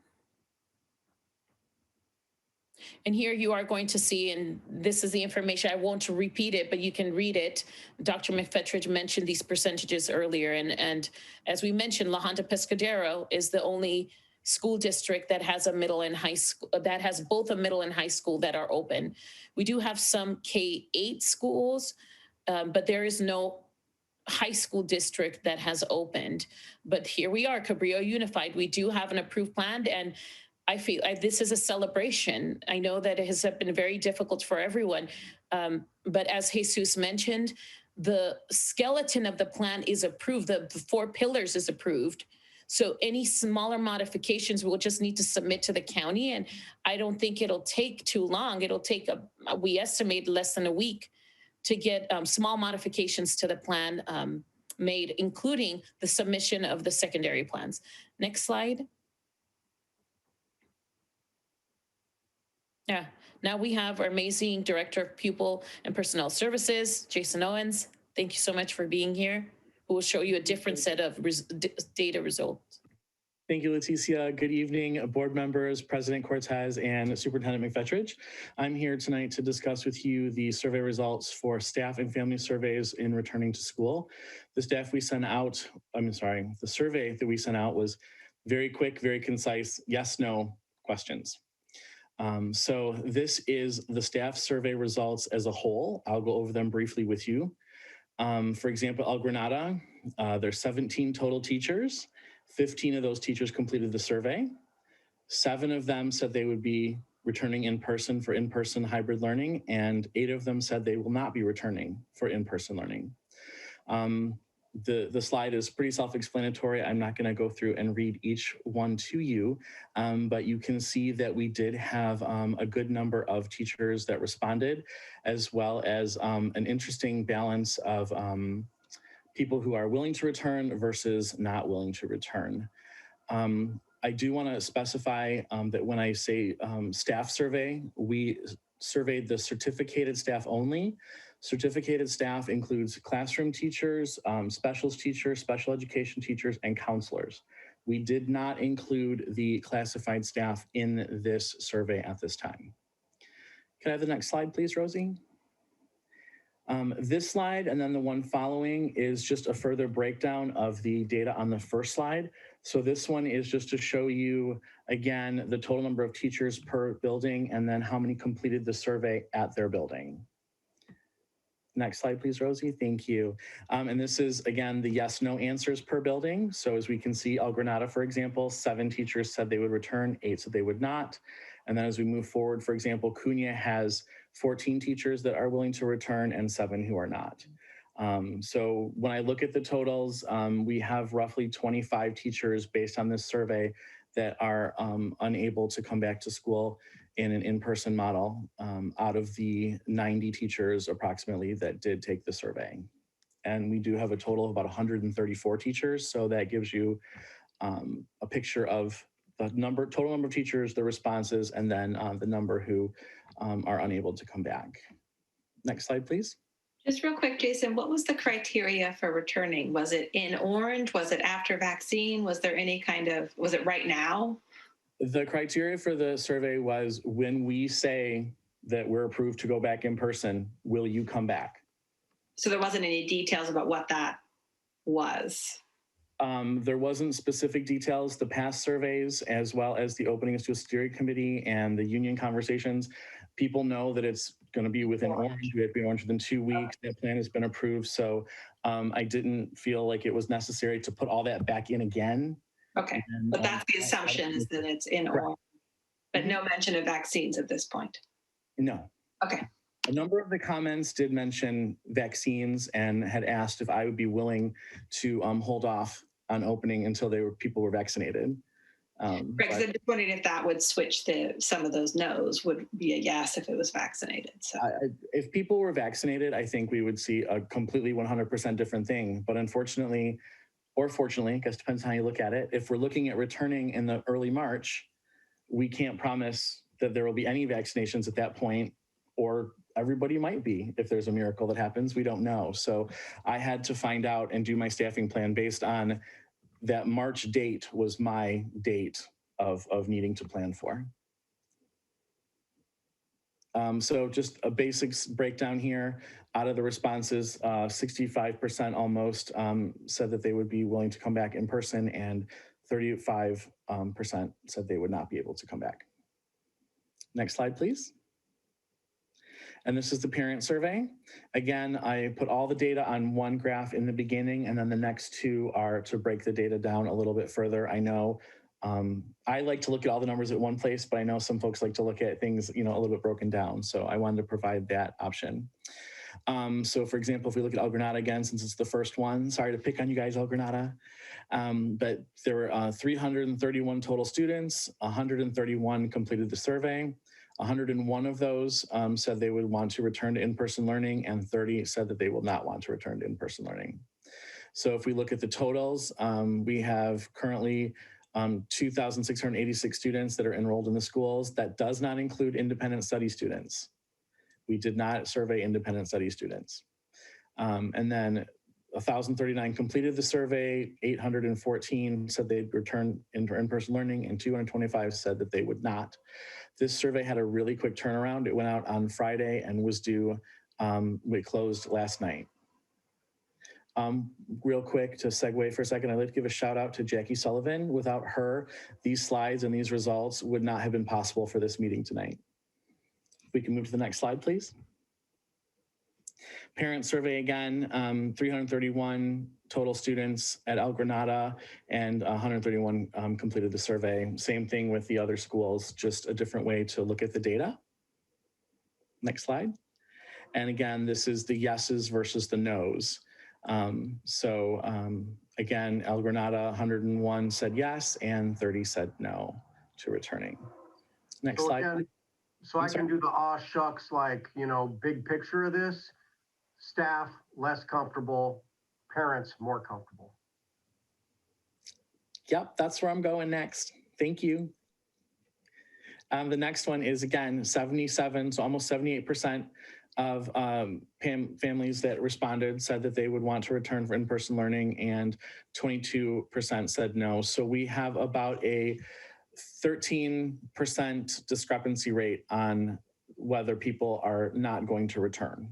And here you are going to see, and this is the information, I won't repeat it, but you can read it. Dr. McFetrich mentioned these percentages earlier. And as we mentioned, La Junta Pescadero is the only school district that has a middle and high school, that has both a middle and high school that are open. We do have some K-8 schools, but there is no high school district that has opened. But here we are, Cabrillo Unified. We do have an approved plan, and I feel this is a celebration. I know that it has been very difficult for everyone, but as Jesus mentioned, the skeleton of the plan is approved. The 4 pillars is approved. So any smaller modifications we'll just need to submit to the county, and I don't think it'll take too long. It'll take, we estimate, less than a week to get small modifications to the plan made, including the submission of the secondary plans. Next slide. Yeah, now we have our amazing Director of Pupil and Personnel Services, Jason Owens. Thank you so much for being here. Who will show you a different set of data results. Thank you, Leticia. Good evening, board members, President Cortez, and Superintendent McFetrich. I'm here tonight to discuss with you the survey results for staff and family surveys in returning to school. The survey that we sent out was very quick, very concise, yes, no questions. So this is the staff survey results as a whole. I'll go over them briefly with you. For example, El Granada, there's 17 total teachers. 15 of those teachers completed the survey. 7 of them said they would be returning in person for in-person hybrid learning, and 8 of them said they will not be returning for in-person learning. The slide is pretty self-explanatory. I'm not going to go through and read each one to you, but you can see that we did have a good number of teachers that responded, as well as an interesting balance of people who are willing to return versus not willing to return. I do want to specify that when I say staff survey, we surveyed the certificated staff only. Certificated staff includes classroom teachers, specialist teachers, special education teachers, and counselors. We did not include the classified staff in this survey at this time. Can I have the next slide, please, Rosie? This slide and then the one following is just a further breakdown of the data on the first slide. So this one is just to show you, again, the total number of teachers per building and then how many completed the survey at their building. Next slide, please, Rosie. Thank you. And this is, again, the yes, no answers per building. So as we can see, El Granada, for example, 7 teachers said they would return, 8 said they would not. And then as we move forward, for example, Cunha has 14 teachers that are willing to return and 7 who are not. So when I look at the totals, we have roughly 25 teachers based on this survey that are unable to come back to school in an in-person model out of the 90 teachers approximately that did take the survey. And we do have a total of about 134 teachers. So that gives you a picture of the total number of teachers, the responses, and then the number who are unable to come back. Next slide, please. Just real quick, Jason, what was the criteria for returning? Was it in orange? Was it after vaccine? Was there any kind of, was it right now? The criteria for the survey was when we say that we're approved to go back in person, will you come back? So there wasn't any details about what that was? There wasn't specific details. The past surveys, as well as the openings to a steering committee and the union conversations, people know that it's going to be within orange. We have to be orange within 2 weeks. That plan has been approved. So I didn't feel like it was necessary to put all that back in again. Okay, but that's the assumption is that it's in orange, but no mention of vaccines at this point. No. Okay. A number of the comments did mention vaccines and had asked if I would be willing to hold off on opening until people were vaccinated. Right, because I just wondered if that would switch some of those no's would be a yes if it was vaccinated. So if people were vaccinated, I think we would see a completely 100% different thing. But unfortunately, or fortunately, I guess depends how you look at it, if we're looking at returning in the early March, we can't promise that there will be any vaccinations at that point, or everybody might be. If there's a miracle that happens, we don't know. So I had to find out and do my staffing plan based on that March date was my date of needing to plan for. So just a basics breakdown here. Out of the responses, 65% almost said that they would be willing to come back in person, and 35% said they would not be able to come back. Next slide, please. And this is the parent survey. Again, I put all the data on one graph in the beginning, and then the next two are to break the data down a little bit further. I know I like to look at all the numbers at one place, but I know some folks like to look at things, a little bit broken down. So I wanted to provide that option. So for example, if we look at El Granada again, since it's the first one, sorry to pick on you guys, El Granada, but there were 331 total students, 131 completed the survey. 101 of those said they would want to return to in-person learning, and 30 said that they will not want to return to in-person learning. So if we look at the totals, we have currently 2,686 students that are enrolled in the schools. That does not include independent study students. We did not survey independent study students. And then 1,039 completed the survey, 814 said they'd return into in-person learning, and 225 said that they would not. This survey had a really quick turnaround. It went out on Friday and was due, we closed last night. Real quick to segue for a second, I'd like to give a shout out to Jackie Sullivan. Without her, these slides and these results would not have been possible for this meeting tonight. We can move to the next slide, please. Parent survey again, 331 total students at El Granada, and 131 completed the survey. Same thing with the other schools, just a different way to look at the data. Next slide. And again, this is the yeses versus the nos. Again, El Granada, 101 said yes, and 30 said no to returning. Next slide. Again, so I can do the aw shucks, like, big picture of this. Staff less comfortable, parents more comfortable. Yep, that's where I'm going next. Thank you. The next one is, again, 77, so almost 78% of families that responded said that they would want to return for in-person learning, and 22% said no. So we have about a 13% discrepancy rate on whether people are not going to return.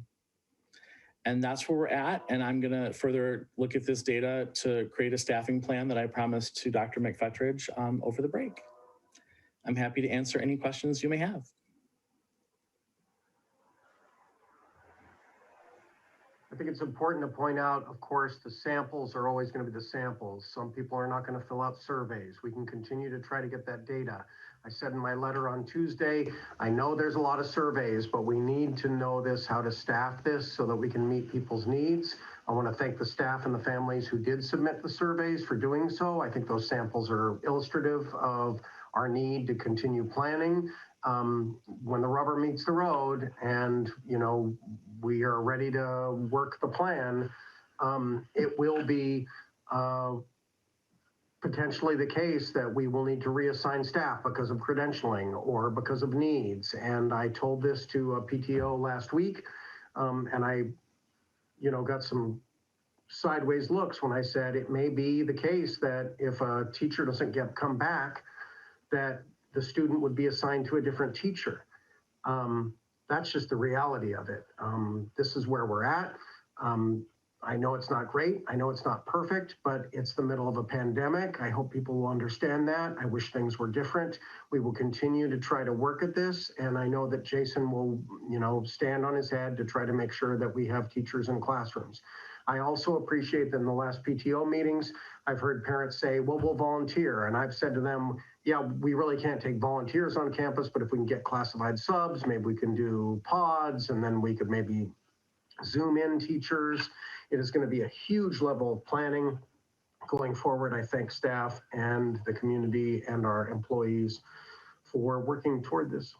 And that's where we're at. And I'm going to further look at this data to create a staffing plan that I promised to Dr. McFetridge over the break. I'm happy to answer any questions you may have. I think it's important to point out, of course, the samples are always going to be the samples. Some people are not going to fill out surveys. We can continue to try to get that data. I said in my letter on Tuesday, I know there's a lot of surveys, but we need to know this, how to staff this so that we can meet people's needs. I want to thank the staff and the families who did submit the surveys for doing so. I think those samples are illustrative of our need to continue planning. When the rubber meets the road and, we are ready to work the plan, it will be potentially the case that we will need to reassign staff because of credentialing or because of needs. And I told this to a PTO last week, and I, got some sideways looks when I said it may be the case that if a teacher doesn't come back, that the student would be assigned to a different teacher. That's just the reality of it. This is where we're at. I know it's not great. I know it's not perfect, but it's the middle of a pandemic. I hope people will understand that. I wish things were different. We will continue to try to work at this. And I know that Jason will, stand on his head to try to make sure that we have teachers in classrooms. I also appreciate that in the last PTO meetings, I've heard parents say, well, we'll volunteer. And I've said to them, yeah, we really can't take volunteers on campus, but if we can get classified subs, maybe we can do pods, and then we could maybe Zoom in teachers. It is going to be a huge level of planning. going forward, I thank staff and the community and our employees for working toward this.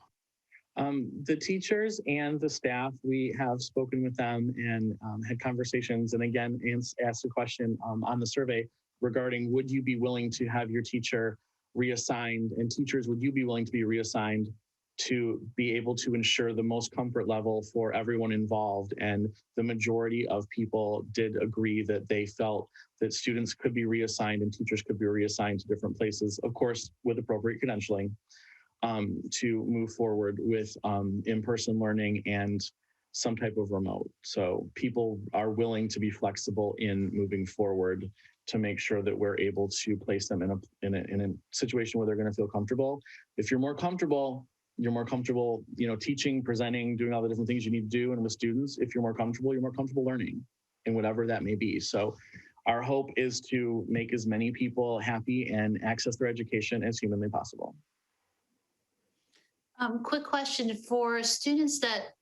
The teachers and the staff, we have spoken with them and had conversations, and again, asked a question on the survey regarding, would you be willing to have your teacher reassigned, and teachers, would you be willing to be reassigned to be able to ensure the most comfort level for everyone involved? And the majority of people did agree that they felt that students could be reassigned and teachers could be reassigned to different places, of course, with appropriate credentialing, to move forward with in-person learning and some type of remote. So people are willing to be flexible in moving forward to make sure that we're able to place them in a situation where they're going to feel comfortable. If you're more comfortable, teaching, presenting, doing all the different things you need to do, and with students, if you're more comfortable learning, and whatever that may be. So our hope is to make as many people happy and access their education as humanly possible. Quick question for students that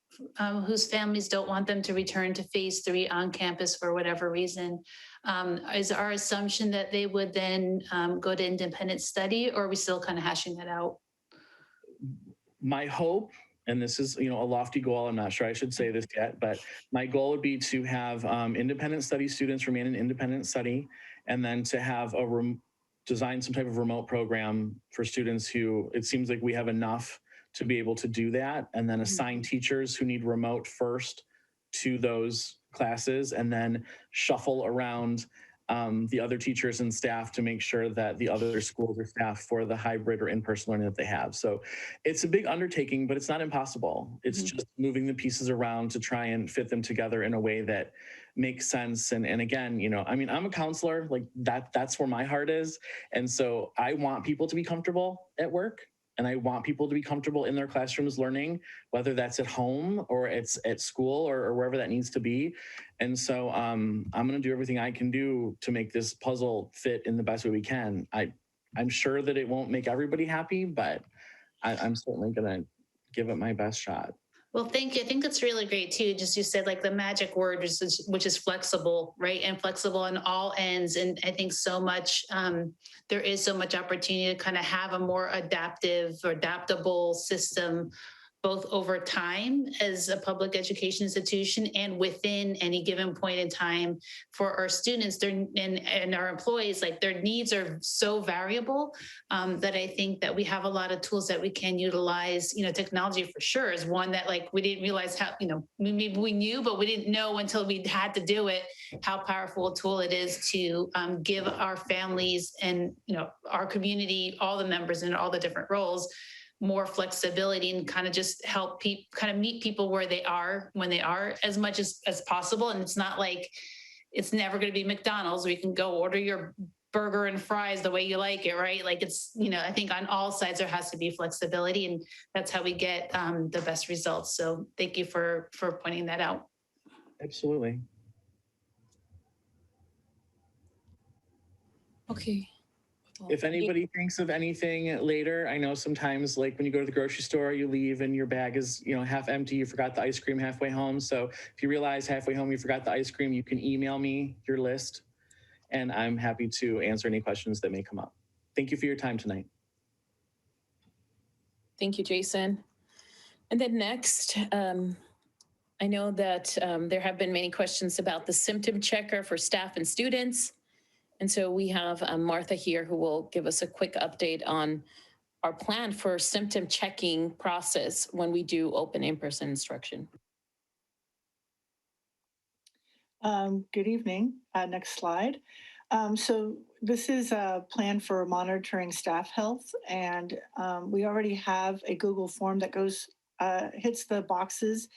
whose families don't want them to return to phase 3 on campus for whatever reason. Is our assumption that they would then go to independent study, or are we still kind of hashing that out? My hope, and this is a lofty goal, I'm not sure I should say this yet, but my goal would be to have independent study students remain in independent study, and then to have design some type of remote program for students who, it seems like we have enough to be able to do that, and then assign teachers who need remote first to those classes, and then shuffle around the other teachers and staff to make sure that the other schools are staffed for the hybrid or in-person learning that they have. So it's a big undertaking, but it's not impossible. It's just moving the pieces around to try and fit them together in a way that makes sense. And again, I'm a counselor, like that's where my heart is. And so I want people to be comfortable at work. And I want people to be comfortable in their classrooms learning, whether that's at home or it's at school or wherever that needs to be. And so I'm going to do everything I can do to make this puzzle fit in the best way we can. I'm sure that it won't make everybody happy, but I'm certainly going to give it my best shot. Well, thank you. I think that's really great too. Just you said like the magic word, which is flexible, right? And flexible on all ends. And I think so much, there is so much opportunity to kind of have a more adaptive or adaptable system, both over time as a public education institution and within any given point in time for our students and our employees. Like their needs are so variable that I think that we have a lot of tools that we can utilize. Technology for sure is one that like we didn't realize how, maybe we knew, but we didn't know until we had to do it, how powerful a tool it is to give our families and our community, all the members in all the different roles, more flexibility and kind of just help people kind of meet people where they are when they are as much as possible. And it's not like it's never going to be McDonald's where you can go order your burger and fries the way you like it, right? Like it's, I think on all sides there has to be flexibility, and that's how we get the best results. So thank you for pointing that out. Absolutely. Okay. If anybody thinks of anything later, I know sometimes like when you go to the grocery store, you leave and your bag is, half empty, you forgot the ice cream halfway home. So if you realize halfway home you forgot the ice cream, you can email me your list and I'm happy to answer any questions that may come up. Thank you for your time tonight. Thank you, Jason. And then next, I know that there have been many questions about the symptom checker for staff and students. And so we have Martha here who will give us a quick update on our plan for symptom checking process when we do open in-person instruction. Good evening. Next slide. So this is a plan for monitoring staff health, and we already have a Google form that hits the boxes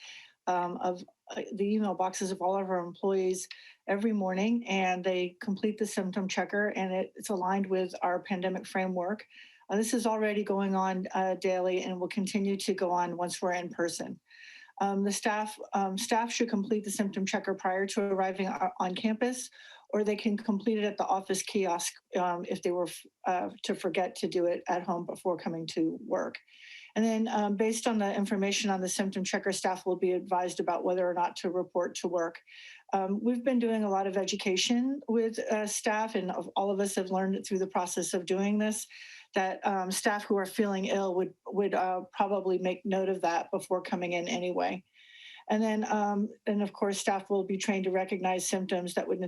of the email boxes of all of our employees every morning, and they complete the symptom checker, and it's aligned with our pandemic framework. This is already going on daily and will continue to go on once we're in person. The staff should complete the symptom checker prior to arriving on campus, or they can complete it at the office kiosk if they were to forget to do it at home before coming to work. And then based on the information on the symptom checker, staff will be advised about whether or not to report to work. We've been doing a lot of education with staff, and all of us have learned through the process of doing this that staff who are feeling ill would probably make note of that before coming in anyway. And then, and of course, staff will be trained to recognize symptoms that would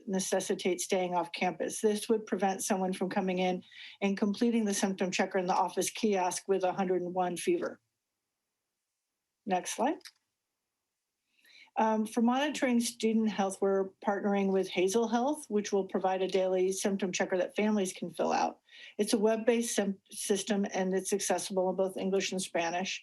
necessitate staying off campus. This would prevent someone from coming in and completing the symptom checker in the office kiosk with 101 fever. Next slide. For monitoring student health, we're partnering with Hazel Health, which will provide a daily symptom checker that families can fill out. It's a web-based system, and it's accessible in both English and Spanish.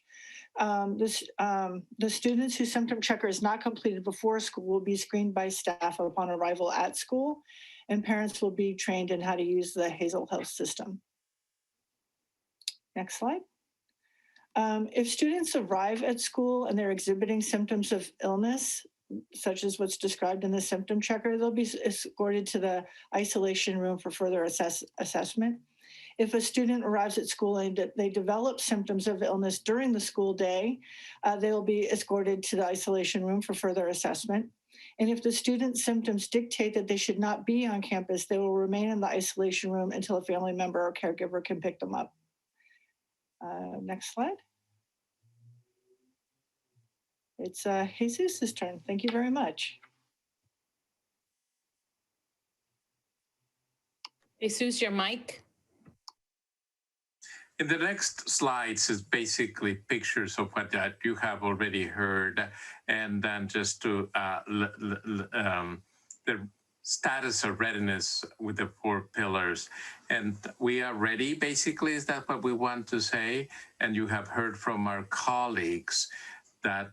The students whose symptom checker is not completed before school will be screened by staff upon arrival at school, and parents will be trained in how to use the Hazel Health system. Next slide. If students arrive at school and they're exhibiting symptoms of illness, such as what's described in the symptom checker, they'll be escorted to the isolation room for further assessment. If a student arrives at school and they develop symptoms of illness during the school day, they will be escorted to the isolation room for further assessment. And if the student's symptoms dictate that they should not be on campus, they will remain in the isolation room until a family member or caregiver can pick them up. Next slide. It's Jesus's turn. Thank you very much. Jesus, your mic. In the next slides is basically pictures of what you have already heard, and then just to the status of readiness with the 4 pillars. And we are ready, basically, is that what we want to say? And you have heard from our colleagues that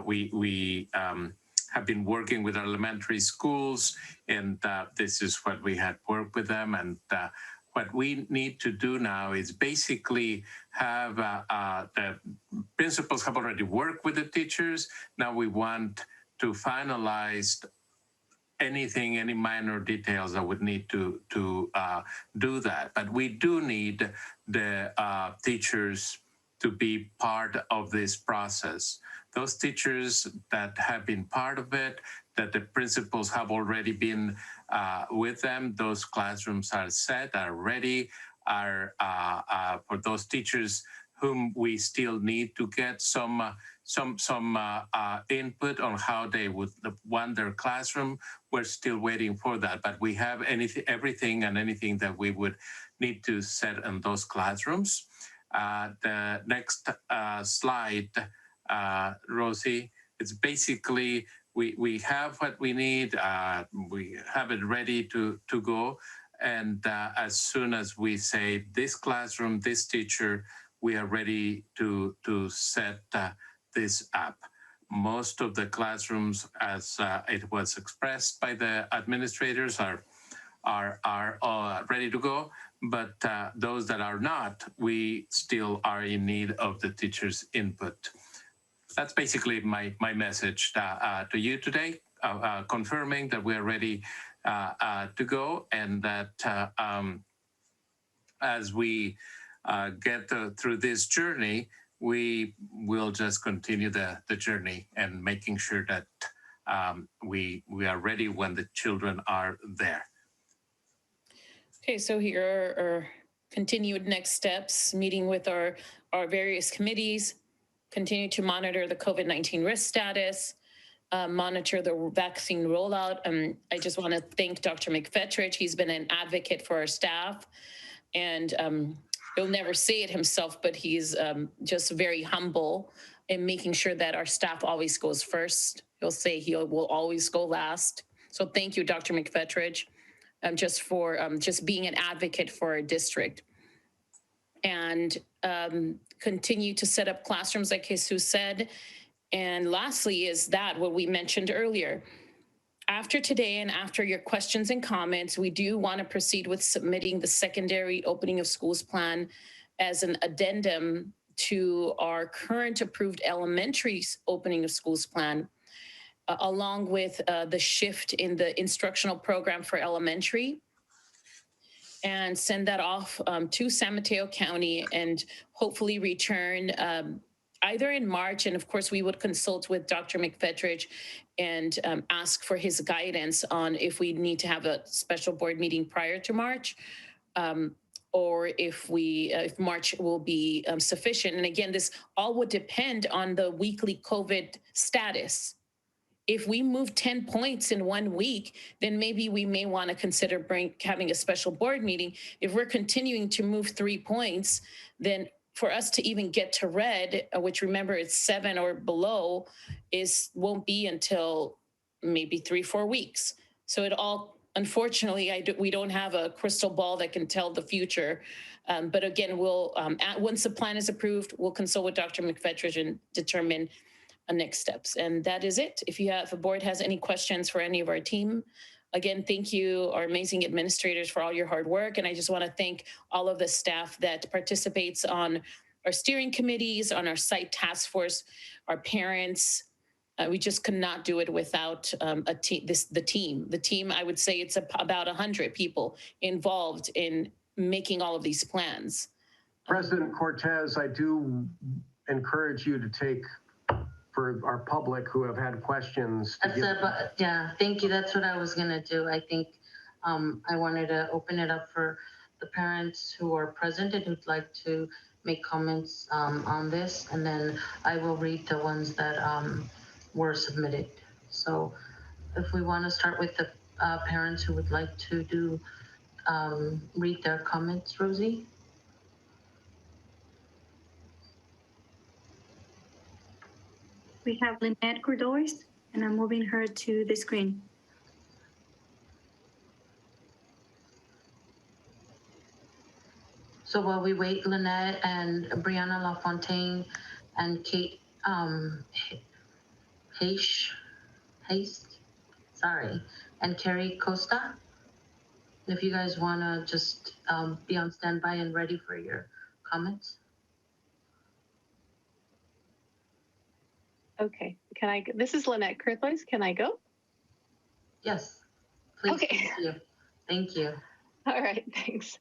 we have been working with our elementary schools, and this is what we had worked with them. And what we need to do now is basically have the principals have already worked with the teachers. Now we want to finalize any minor details that would need to do that. But we do need the teachers to be part of this process. Those teachers that have been part of it, that the principals have already been with them, those classrooms are set, are ready, are for those teachers whom we still need to get some input on how they would want their classroom. We're still waiting for that, but we have everything and anything that we would need to set in those classrooms. The next slide, Rosie, it's basically we have what we need. We have it ready to go. And as soon as we say this classroom, this teacher, we are ready to set this up. Most of the classrooms, as it was expressed by the administrators, are ready to go. But those that are not, we still are in need of the teachers' input. That's basically my message to you today, confirming that we are ready to go, and that as we get through this journey, we will just continue the journey and making sure that we are ready when the children are there. Okay, so here are continued next steps, meeting with our various committees, continue to monitor the COVID-19 risk status, monitor the vaccine rollout. I just want to thank Dr. McFetridge. He's been an advocate for our staff, and he'll never say it himself, but he's just very humble in making sure that our staff always goes first. He'll say he will always go last. So thank you, Dr. McFetridge. Just for just being an advocate for our district, and continue to set up classrooms like Jesus said. And lastly is that what we mentioned earlier. After today and after your questions and comments, we do want to proceed with submitting the secondary opening of schools plan as an addendum to our current approved elementary opening of schools plan, along with the shift in the instructional program for elementary, and send that off to San Mateo County, and hopefully return either in March, and of course we would consult with Dr. McFetridge and ask for his guidance on if we need to have a special board meeting prior to March, or if March will be sufficient. And again, this all would depend on the weekly COVID status. If we move 10 points in 1 week, then maybe we may want to consider having a special board meeting. If we're continuing to move 3 points, then for us to even get to red, which remember it's 7 or below, won't be until maybe 3-4 weeks. So it all, unfortunately, we don't have a crystal ball that can tell the future. But again, we'll once the plan is approved, we'll consult with Dr. McFetridge and determine next steps. And that is it. If the board has any questions for any of our team, again, thank you, our amazing administrators, for all your hard work. And I just want to thank all of the staff that participates on our steering committees, on our site task force, our parents. We just could not do it without a team. The team, I would say it's about 100 people involved in making all of these plans. President Cortez, I do encourage you to take, for our public who have had questions. Yeah, thank you. That's what I was gonna do. I think I wanted to open it up for the parents who are present and who'd like to make comments on this, and then I will read the ones that were submitted. So if we want to start with the parents who would like to read their comments, Rosie? We have Lynette Cordois, and I'm moving her to the screen. So while we wait, Lynette and Brianna LaFontaine and Kate and Carrie Costa, if you guys want to just be on standby and ready for your comments. Okay, this is Lynette Kurtlois. Can I go? Yes, please. Okay. Thank you. All right, thanks.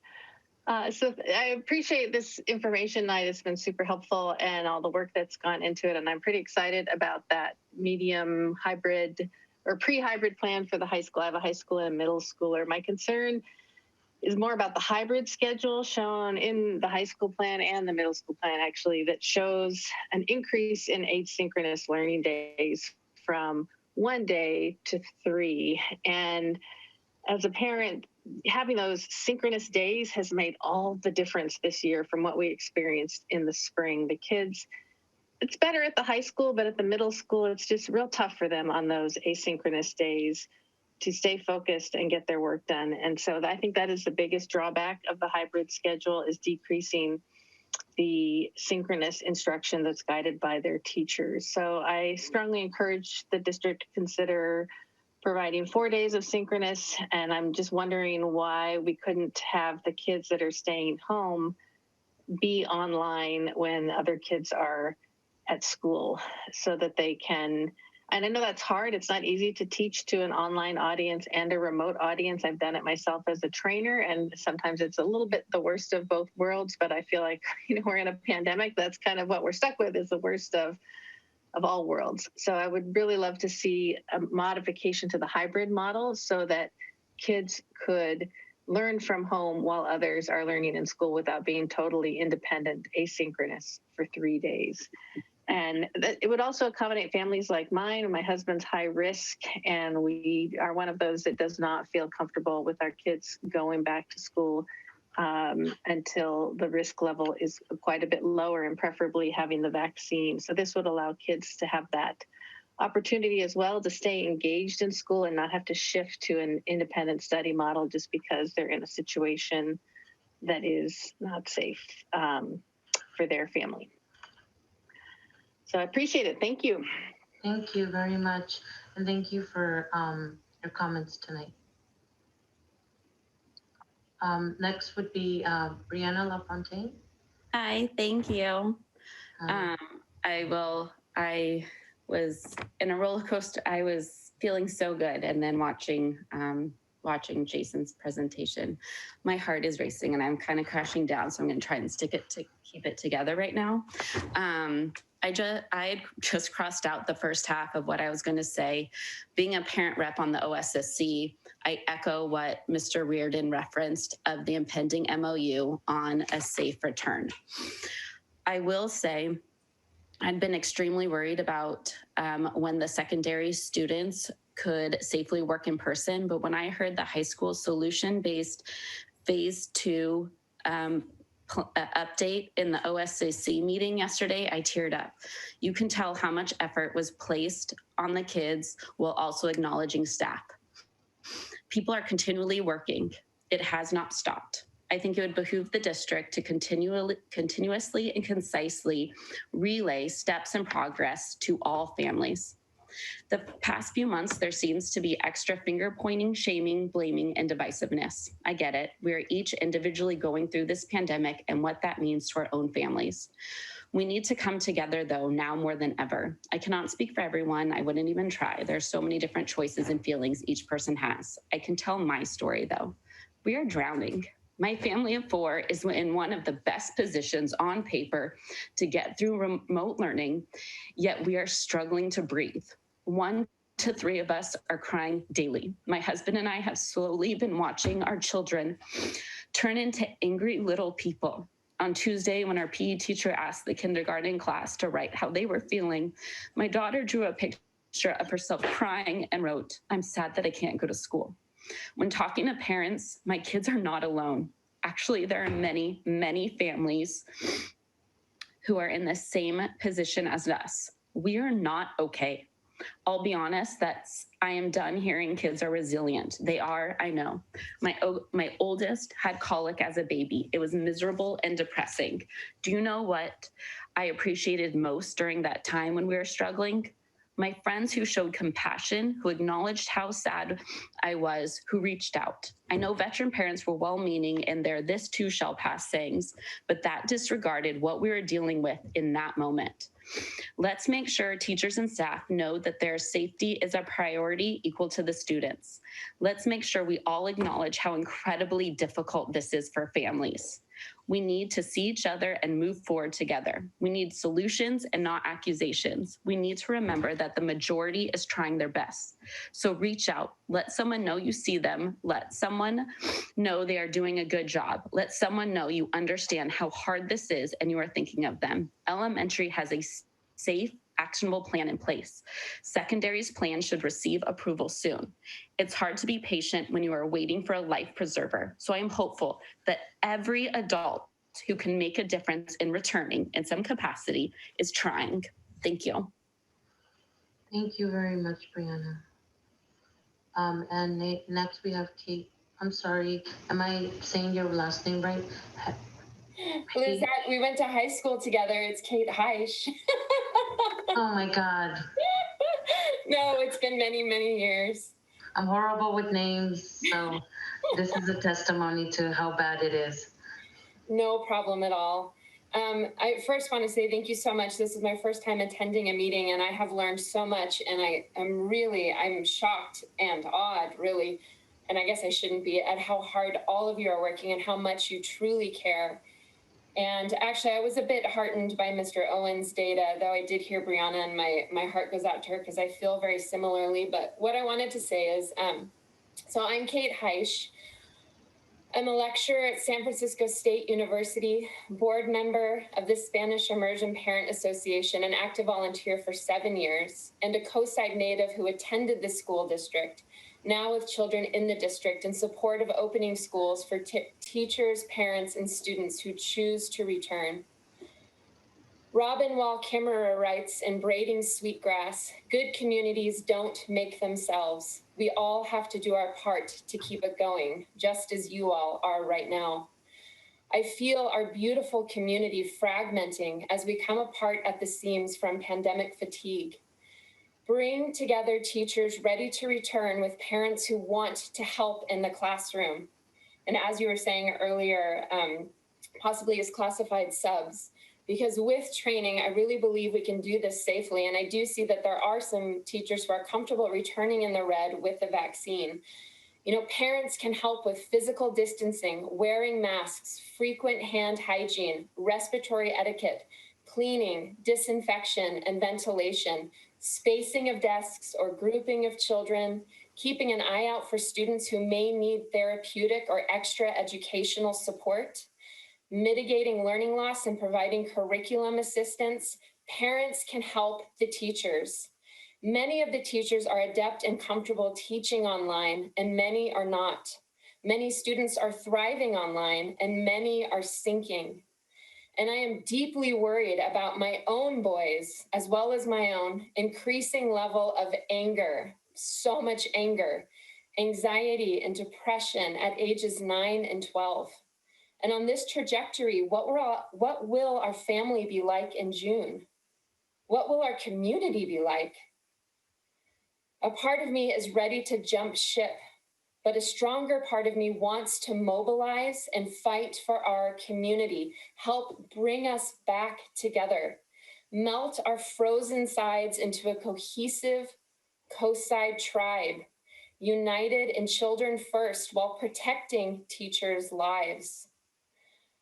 So I appreciate this information night. It's been super helpful and all the work that's gone into it. And I'm pretty excited about that medium hybrid or pre-hybrid plan for the high school. I have a high school and a middle schooler. My concern is more about the hybrid schedule shown in the high school plan and the middle school plan, actually, that shows an increase in asynchronous learning days from 1 day to 3. And as a parent, having those synchronous days has made all the difference this year from what we experienced in the spring. The kids, it's better at the high school, but at the middle school, it's just real tough for them on those asynchronous days to stay focused and get their work done. And so I think that is the biggest drawback of the hybrid schedule, is decreasing the synchronous instruction that's guided by their teachers. So I strongly encourage the district to consider providing 4 days of synchronous. And I'm just wondering why we couldn't have the kids that are staying home be online when other kids are at school, so that they can, and I know that's hard. It's not easy to teach to an online audience and a remote audience. I've done it myself as a trainer, and sometimes it's a little bit the worst of both worlds, but I feel like, we're in a pandemic. That's kind of what we're stuck with, is the worst of all worlds. So I would really love to see a modification to the hybrid model so that kids could learn from home while others are learning in school without being totally independent, asynchronous for 3 days. And it would also accommodate families like mine. My husband's high risk, and we are one of those that does not feel comfortable with our kids going back to school until the risk level is quite a bit lower, and preferably having the vaccine. So this would allow kids to have that opportunity as well, to stay engaged in school and not have to shift to an independent study model just because they're in a situation that is not safe for their family. So I appreciate it. Thank you. Thank you very much. And thank you for your comments tonight. Next would be Brianna LaFontaine. Hi, thank you. I was in a roller coaster. I was feeling so good, and then watching Jason's presentation, my heart is racing and I'm kind of crashing down. So I'm going to try and keep it together right now. I just crossed out the first half of what I was going to say. Being a parent rep on the OSSC, I echo what Mr. Reardon referenced of the impending MOU on a safe return. I will say I'd been extremely worried about when the secondary students could safely work in person, but when I heard the high school solution-based phase 2 update in the OSSC meeting yesterday, I teared up. You can tell how much effort was placed on the kids while also acknowledging staff. People are continually working. It has not stopped. I think it would behoove the district to continuously and concisely relay steps and progress to all families. The past few months, there seems to be extra finger pointing, shaming, blaming, and divisiveness. I get it. We are each individually going through this pandemic and what that means to our own families. We need to come together, though, now more than ever. I cannot speak for everyone. I wouldn't even try. There's so many different choices and feelings each person has. I can tell my story, though. We are drowning. My family of 4 is in one of the best positions on paper to get through remote learning, yet we are struggling to breathe. 1 to 3 of us are crying daily. My husband and I have slowly been watching our children turn into angry little people. On Tuesday, when our PE teacher asked the kindergarten class to write how they were feeling, my daughter drew a picture of herself crying and wrote, "I'm sad that I can't go to school." When talking to parents, my kids are not alone. Actually, there are many, many families who are in the same position as us. We are not okay. I'll be honest, I am done hearing kids are resilient. They are, I know. My oldest had colic as a baby. It was miserable and depressing. Do you know what I appreciated most during that time when we were struggling? My friends who showed compassion, who acknowledged how sad I was, who reached out. I know veteran parents were well-meaning in their "this too shall pass" sayings, but that disregarded what we were dealing with in that moment. Let's make sure teachers and staff know that their safety is a priority equal to the students. Let's make sure we all acknowledge how incredibly difficult this is for families. We need to see each other and move forward together. We need solutions and not accusations. We need to remember that the majority is trying their best. So reach out, let someone know you see them, let someone know they are doing a good job. Let someone know you understand how hard this is and you are thinking of them. Elementary has a safe, actionable plan in place. Secondary's plan should receive approval soon. It's hard to be patient when you are waiting for a life preserver. So I am hopeful that every adult who can make a difference in returning in some capacity is trying. Thank you. Thank you very much, Brianna. And next we have Kate. I'm sorry, am I saying your last name right? Lizette, we went to high school together. It's Kate Heisch. Oh my God. No, it's been many, many years. I'm horrible with names, so this is a testimony to how bad it is. No problem at all. I first want to say thank you so much. This is my first time attending a meeting and I have learned so much and I'm shocked and awed, really. And I guess I shouldn't be, at how hard all of you are working and how much you truly care. And actually, I was a bit heartened by Mr. Owen's data, though I did hear Brianna and my heart goes out to her because I feel very similarly. But what I wanted to say is, so I'm Kate Heisch. I'm a lecturer at San Francisco State University, board member of the Spanish Immersion Parent Association, an active volunteer for 7 years, and a Coastside native who attended the school district, now with children in the district in support of opening schools for teachers, parents, and students who choose to return. Robin Wall Kimmerer writes in Braiding Sweetgrass, "Good communities don't make themselves. We all have to do our part to keep it going, just as you all are right now." I feel our beautiful community fragmenting as we come apart at the seams from pandemic fatigue. Bring together teachers ready to return with parents who want to help in the classroom. And as you were saying earlier, possibly as classified subs. Because with training, I really believe we can do this safely. And I do see that there are some teachers who are comfortable returning in the red with the vaccine. You know, parents can help with physical distancing, wearing masks, frequent hand hygiene, respiratory etiquette, cleaning, disinfection, and ventilation, spacing of desks or grouping of children, keeping an eye out for students who may need therapeutic or extra educational support, mitigating learning loss and providing curriculum assistance. Parents can help the teachers. Many of the teachers are adept and comfortable teaching online, and many are not. Many students are thriving online, and many are sinking. And I am deeply worried about my own boys, as well as my own, increasing level of anger, so much anger, anxiety, and depression at ages 9 and 12. And on this trajectory, what will our family be like in June? What will our community be like? A part of me is ready to jump ship, but a stronger part of me wants to mobilize and fight for our community, help bring us back together, melt our frozen sides into a cohesive coast-side tribe, united in children first while protecting teachers' lives.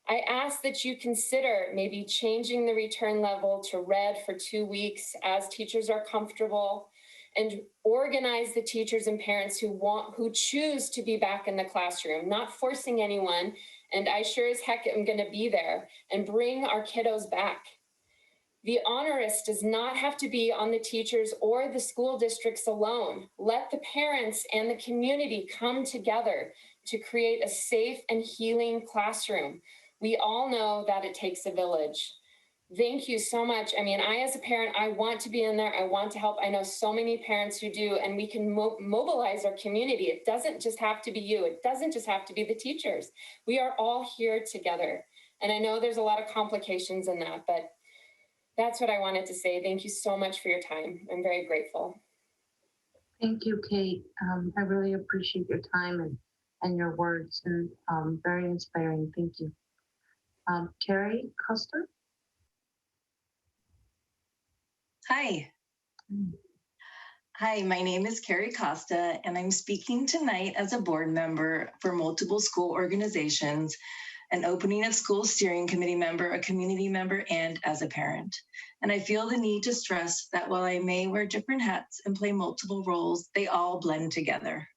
I ask that you consider maybe changing the return level to red for 2 weeks as teachers are comfortable, and organize the teachers and parents who choose to be back in the classroom, not forcing anyone. And I sure as heck am going to be there, and bring our kiddos back. The onerous does not have to be on the teachers or the school districts alone. Let the parents and the community come together to create a safe and healing classroom. We all know that it takes a village. Thank you so much. I mean, as a parent, I want to be in there. I want to help. I know so many parents who do, and we can mobilize our community. It doesn't just have to be you. It doesn't just have to be the teachers. We are all here together. And I know there's a lot of complications in that, but that's what I wanted to say. Thank you so much for your time. I'm very grateful. Thank you, Kate. I really appreciate your time and your words, and very inspiring. Thank you. Carrie Custer? Hi. Hi, my name is Carrie Costa, and I'm speaking tonight as a board member for multiple school organizations, an opening of school steering committee member, a community member, and as a parent. And I feel the need to stress that while I may wear different hats and play multiple roles, they all blend together.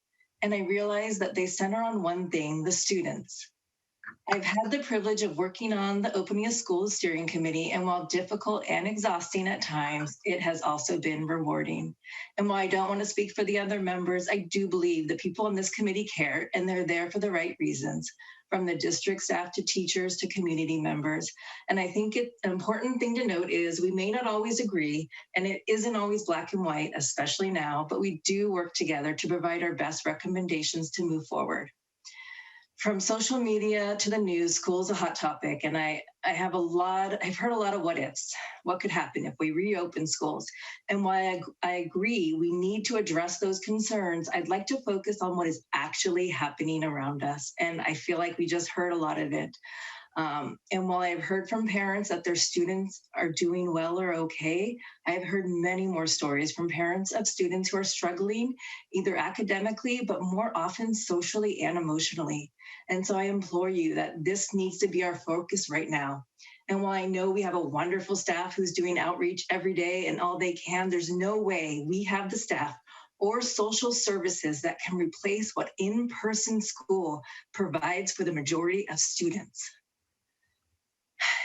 And I realize that they center on one thing, the students. I've had the privilege of working on the Opening of Schools Steering Committee, and while difficult and exhausting at times, it has also been rewarding. And while I don't want to speak for the other members, I do believe the people on this committee care, and they're there for the right reasons, from the district staff to teachers to community members. And I think an important thing to note is we may not always agree, and it isn't always black and white, especially now, but we do work together to provide our best recommendations to move forward. From social media to the news, school's a hot topic, and I've heard a lot of what ifs. What could happen if we reopen schools? And while I agree we need to address those concerns, I'd like to focus on what is actually happening around us. And I feel like we just heard a lot of it. And while I've heard from parents that their students are doing well or okay, I've heard many more stories from parents of students who are struggling, either academically, but more often socially and emotionally. And so I implore you that this needs to be our focus right now. And while I know we have a wonderful staff who's doing outreach every day and all they can, there's no way we have the staff or social services that can replace what in-person school provides for the majority of students.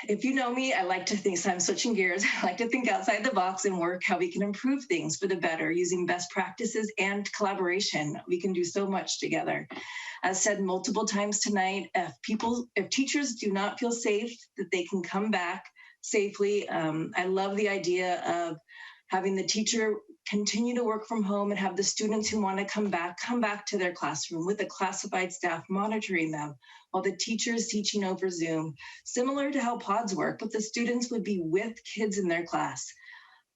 If you know me, I like to think, so I'm switching gears, I like to think outside the box and work how we can improve things for the better using best practices and collaboration. We can do so much together. As said multiple times tonight, if teachers do not feel safe, that they can come back safely. I love the idea of having the teacher continue to work from home and have the students who want to come back to their classroom with a classified staff monitoring them while the teacher's teaching over Zoom, similar to how pods work, but the students would be with kids in their class.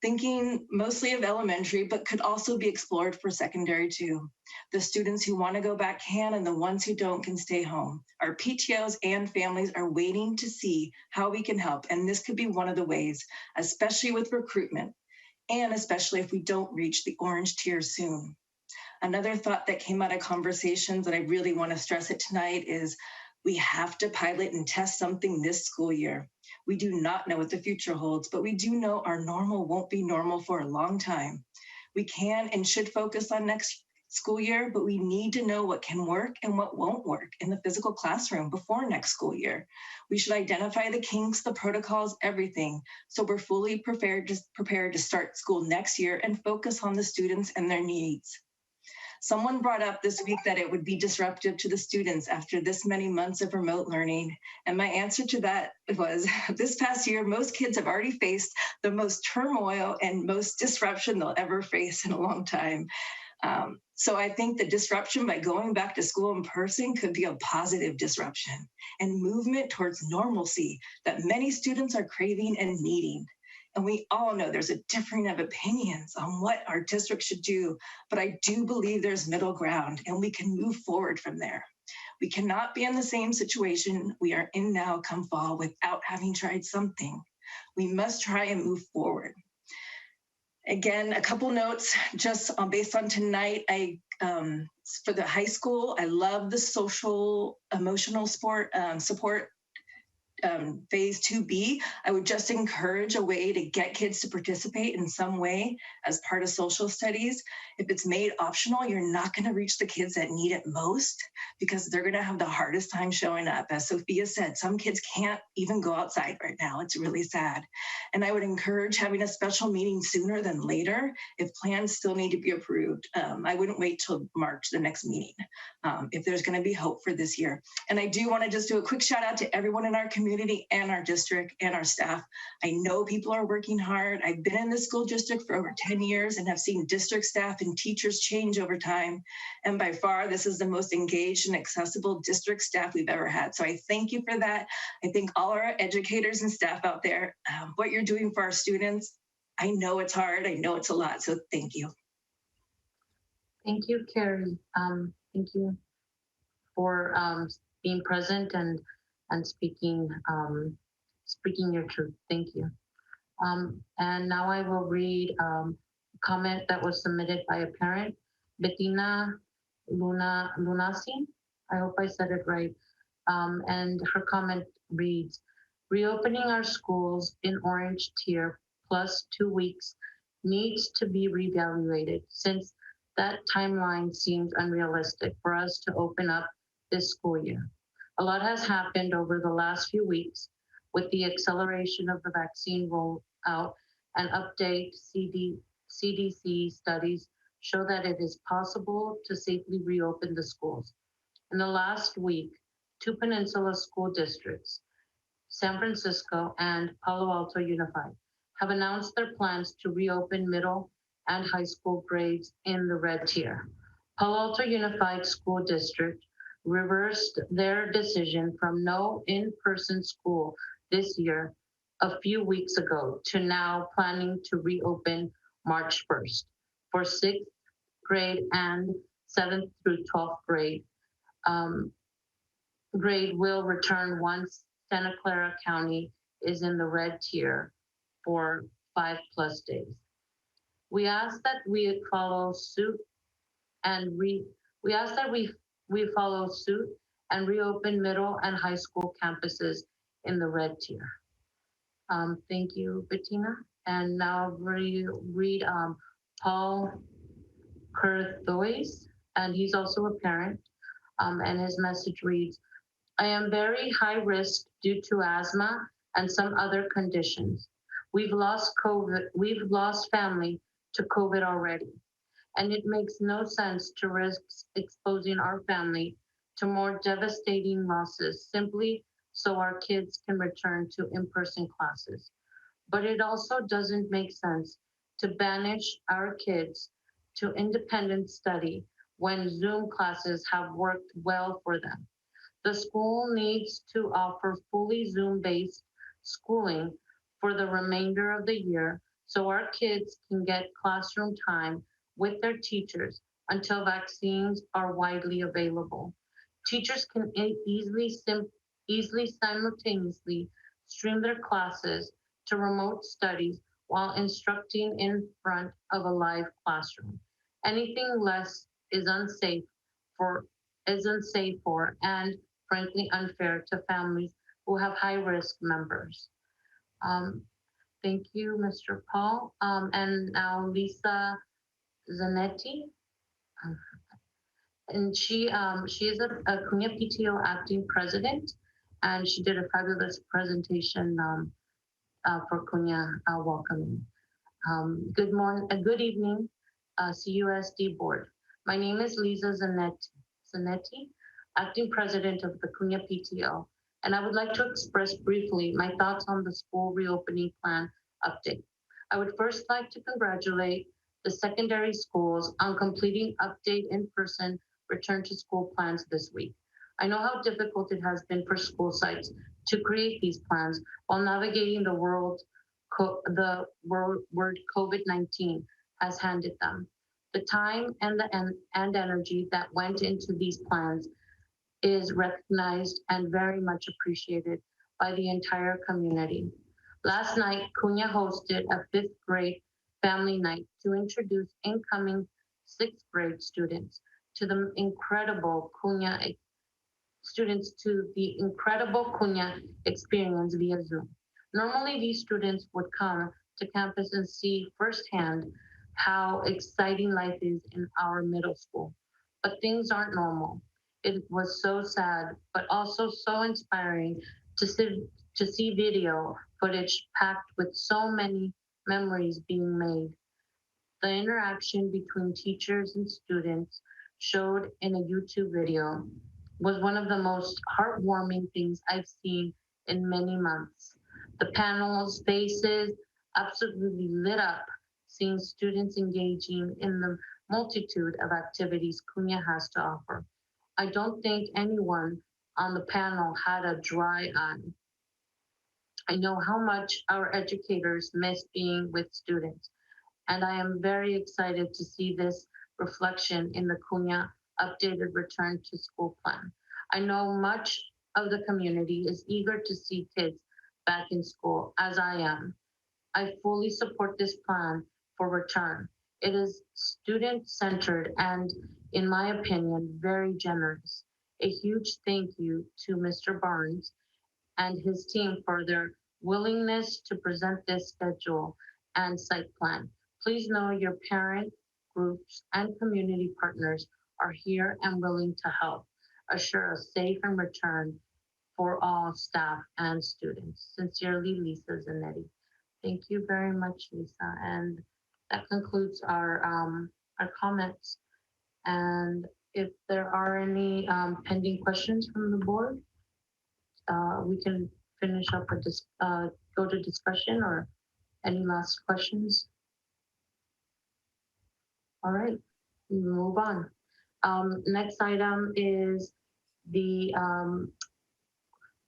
Thinking mostly of elementary, but could also be explored for secondary too. The students who want to go back can, and the ones who don't can stay home. Our PTOs and families are waiting to see how we can help, and this could be one of the ways, especially with recruitment, and especially if we don't reach the orange tier soon. Another thought that came out of conversations that I really want to stress it tonight is we have to pilot and test something this school year. We do not know what the future holds, but we do know our normal won't be normal for a long time. We can and should focus on next school year, but we need to know what can work and what won't work in the physical classroom before next school year. We should identify the kinks, the protocols, everything, so we're fully prepared to start school next year and focus on the students and their needs. Someone brought up this week that it would be disruptive to the students after this many months of remote learning. And my answer to that was, this past year, most kids have already faced the most turmoil and most disruption they'll ever face in a long time. So I think the disruption by going back to school in person could be a positive disruption and movement towards normalcy that many students are craving and needing. And we all know there's a differing of opinions on what our district should do, but I do believe there's middle ground and we can move forward from there. We cannot be in the same situation we are in now come fall without having tried something. We must try and move forward. Again, a couple notes just based on tonight. For the high school, I love the social emotional support phase 2B. I would just encourage a way to get kids to participate in some way as part of social studies. If it's made optional, you're not going to reach the kids that need it most because they're going to have the hardest time showing up. As Sophia said, some kids can't even go outside right now. It's really sad. And I would encourage having a special meeting sooner than later if plans still need to be approved. I wouldn't wait till March, the next meeting, if there's going to be hope for this year. And I do want to just do a quick shout out to everyone in our community and our district and our staff. I know people are working hard. I've been in the school district for over 10 years and have seen district staff and teachers change over time. And by far, this is the most engaged and accessible district staff we've ever had. So I thank you for that. I thank all our educators and staff out there. What you're doing for our students, I know it's hard. I know it's a lot. So thank you. Thank you, Carrie. Thank you for being present and speaking your truth. Thank you. And now I will read a comment that was submitted by a parent, Bettina Lunasi. I hope I said it right. And her comment reads, reopening our schools in orange tier plus 2 weeks needs to be reevaluated since that timeline seems unrealistic for us to open up this school year. A lot has happened over the last few weeks with the acceleration of the vaccine rollout and update. CDC studies show that it is possible to safely reopen the schools. In the last week, 2 Peninsula school districts, San Francisco and Palo Alto Unified, have announced their plans to reopen middle and high school grades in the red tier. Palo Alto Unified School District reversed their decision from no in-person school this year a few weeks ago to now planning to reopen March 1st for 6th grade and 7th through 12th grade. Grade will return once Santa Clara County is in the red tier for 5+ days. We ask that we follow suit and we ask that we follow suit and reopen middle and high school campuses in the red tier. Thank you, Bettina. And now read Paul Kurthois, and he's also a parent. And his message reads, I am very high risk due to asthma and some other conditions. We've lost family to COVID already, and it makes no sense to risk exposing our family to more devastating losses simply so our kids can return to in-person classes. But it also doesn't make sense to banish our kids to independent study when Zoom classes have worked well for them. The school needs to offer fully Zoom-based schooling for the remainder of the year so our kids can get classroom time with their teachers until vaccines are widely available. Teachers can easily simultaneously stream their classes to remote studies while instructing in front of a live classroom. Anything less is unsafe for and frankly unfair to families who have high-risk members. Thank you, Mr. Paul. And now Lisa Zanetti. And she is a Cunha PTO acting president, and she did a fabulous presentation for Cunha welcoming. Good evening, CUSD board. My name is Lisa Zanetti, acting president of the Cunha PTO, and I would like to express briefly my thoughts on the school reopening plan update. I would first like to congratulate the secondary schools on completing update in-person return to school plans this week. I know how difficult it has been for school sites to create these plans while navigating the word COVID-19 has handed them. The time and energy that went into these plans is recognized and very much appreciated by the entire community. Last night, Cunha hosted a 5th grade family night to introduce incoming 6th grade students to the incredible Cunha experience via Zoom. Normally, these students would come to campus and see firsthand how exciting life is in our middle school. But things aren't normal. It was so sad, but also so inspiring to see video footage packed with so many memories being made. The interaction between teachers and students showed in a YouTube video was one of the most heartwarming things I've seen in many months. The panels, faces absolutely lit up, seeing students engaging in the multitude of activities Cunha has to offer. I don't think anyone on the panel had a dry eye. I know how much our educators miss being with students, and I am very excited to see this reflection in the Cunha updated return to school plan. I know much of the community is eager to see kids back in school, as I am. I fully support this plan for return. It is student-centered and, in my opinion, very generous. A huge thank you to Mr. Barnes and his team for their willingness to present this schedule and site plan. Please know your parent groups and community partners are here and willing to help assure a safe and return for all staff and students. Sincerely, Lisa Zanetti. Thank you very much, Lisa. And that concludes our comments. And if there are any pending questions from the board, we can finish up go to discussion, or any last questions? All right, we move on. Next item is the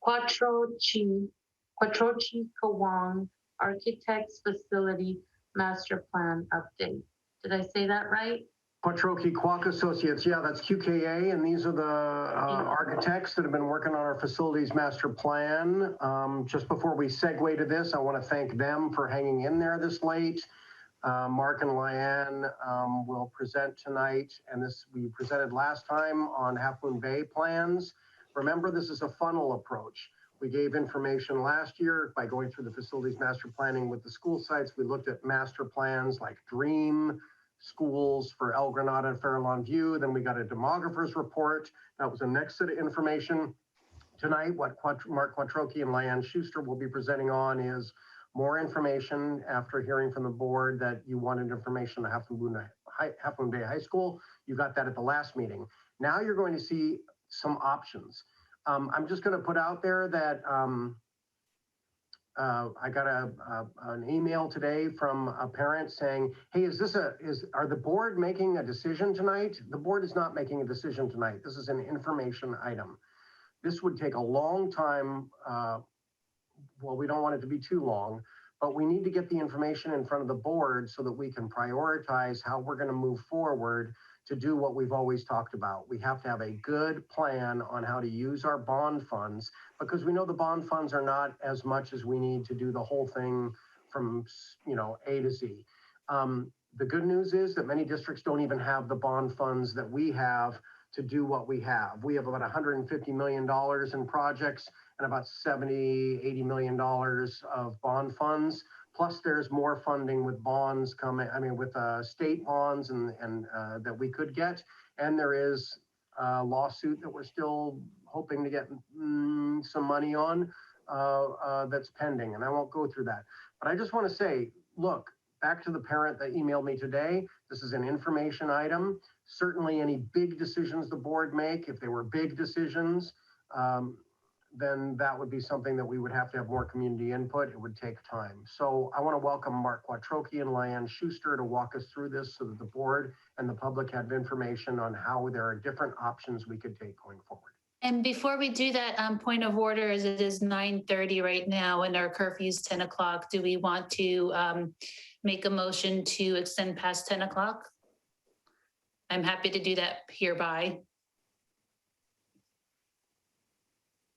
Quattrochi Kawang Architects Facility Master Plan Update. Did I say that right? Quattrochi Kwok Associates, yeah, that's QKA, and these are the architects that have been working on our facilities master plan. Just before we segue to this, I want to thank them for hanging in there this late. Mark and Lyanne will present tonight, and this we presented last time on Half Moon Bay plans. Remember, this is a funnel approach. We gave information last year by going through the facilities master planning with the school sites. We looked at master plans like DREAM schools for El Granada and Farallon View. Then we got a demographer's report. That was the next set of information. Tonight, what Mark Quattrochi and Lyanne Schuster will be presenting on is more information after hearing from the board that you wanted information on Half Moon Bay High School. You got that at the last meeting. Now you're going to see some options. I'm just going to put out there that I got an email today from a parent saying, hey, are the board making a decision tonight? The board is not making a decision tonight. This is an information item. This would take a long time. Well, we don't want it to be too long, but we need to get the information in front of the board so that we can prioritize how we're going to move forward to do what we've always talked about. We have to have a good plan on how to use our bond funds, because we know the bond funds are not as much as we need to do the whole thing from A to Z. The good news is that many districts don't even have the bond funds that we have to do what we have. We have about $150 million in projects, and about $80 million of bond funds. Plus there's more funding with bonds coming, with state bonds and that we could get. And there is a lawsuit that we're still hoping to get some money on that's pending. And I won't go through that. But I just want to say, look, back to the parent that emailed me today, this is an information item. Certainly any big decisions the board make, if they were big decisions, then that would be something that we would have to have more community input. It would take time. So I want to welcome Mark Quattrochi and Lyanne Schuster to walk us through this so that the board and the public have information on how there are different options we could take going forward. And before we do that, point of order, as it is 9:30 right now and our curfew's 10 o'clock, do we want to make a motion to extend past 10 o'clock? I'm happy to do that hereby.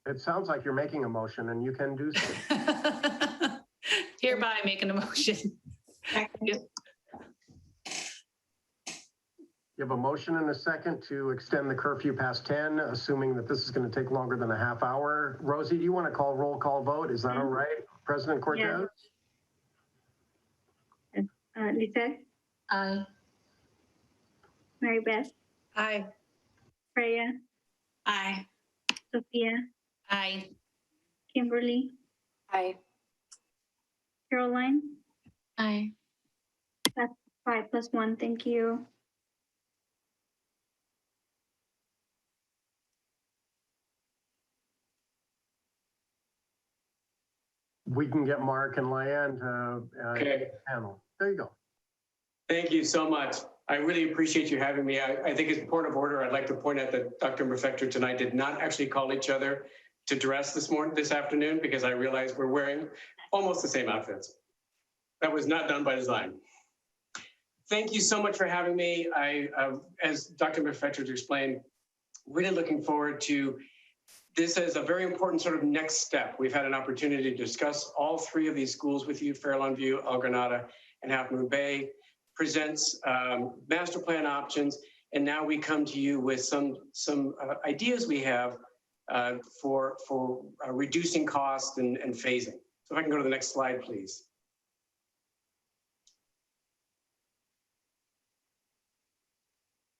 It sounds like you're making a motion and you can do so. Hereby making a motion. You have a motion and a second to extend the curfew past 10, assuming that this is going to take longer than a half hour. Rosie, do you want to call roll call vote? Is that all right? President Cortez? Yes. Lizette? Aye. Mary Beth? Aye. Freya? Aye. Sophia? Aye. Kimberly? Aye. Caroline? Aye. That's 5+1. Thank you. We can get Mark and Lyanne to Okay. panel. There you go. Thank you so much. I really appreciate you having me. I think as a point of order, I'd like to point out that Dr. McFetridge and I did not actually call each other to dress this afternoon, because I realized we're wearing almost the same outfits. That was not done by design. Thank you so much for having me. As Dr. McFetridge explained, really looking forward to this as a very important sort of next step. We've had an opportunity to discuss all three of these schools with you, Fair Lawn View, El Granada, and Half Moon Bay, presents master plan options, and now we come to you with some ideas we have for reducing cost and phasing. So if I can go to the next slide, please.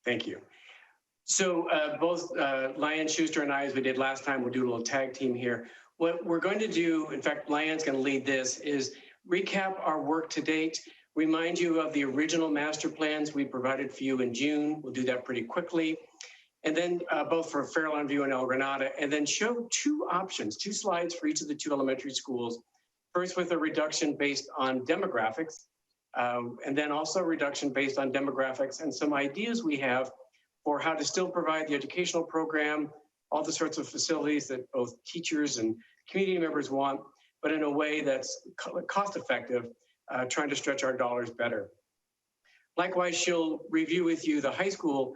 Thank you. So both Lyanne Schuster and I, as we did last time, we'll do a little tag team here. What we're going to do, in fact, Lyanne's going to lead this, is recap our work to date, remind you of the original master plans we provided for you in June. We'll do that pretty quickly. And then both for Fair Lawn View and El Granada, and then show two options, two slides for each of the two elementary schools. First with a reduction based on demographics, and then also a reduction based on demographics and some ideas we have for how to still provide the educational program, all the sorts of facilities that both teachers and community members want, but in a way that's cost effective, trying to stretch our dollars better. Likewise, she'll review with you the high school,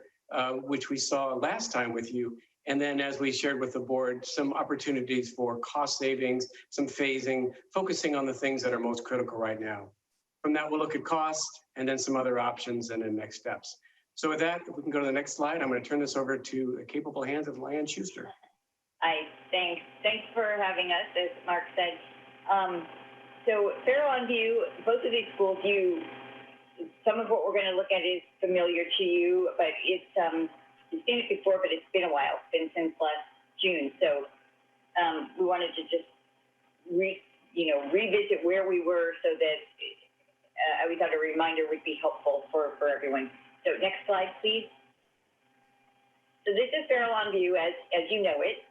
which we saw last time with you. And then as we shared with the board, some opportunities for cost savings, some phasing, focusing on the things that are most critical right now. From that, we'll look at cost and then some other options and then next steps. So with that, if we can go to the next slide, I'm going to turn this over to the capable hands of Lyanne Schuster. Hi, thanks. Thanks for having us, as Mark said. So Fair Lawn View, both of these schools, some of what we're going to look at is familiar to you, but it's you've seen it before, but it's been a while. It's been since last June. So we wanted to just revisit where we were, so that we thought a reminder would be helpful for everyone. So next slide, please. So this is Fair Lawn View as you know it.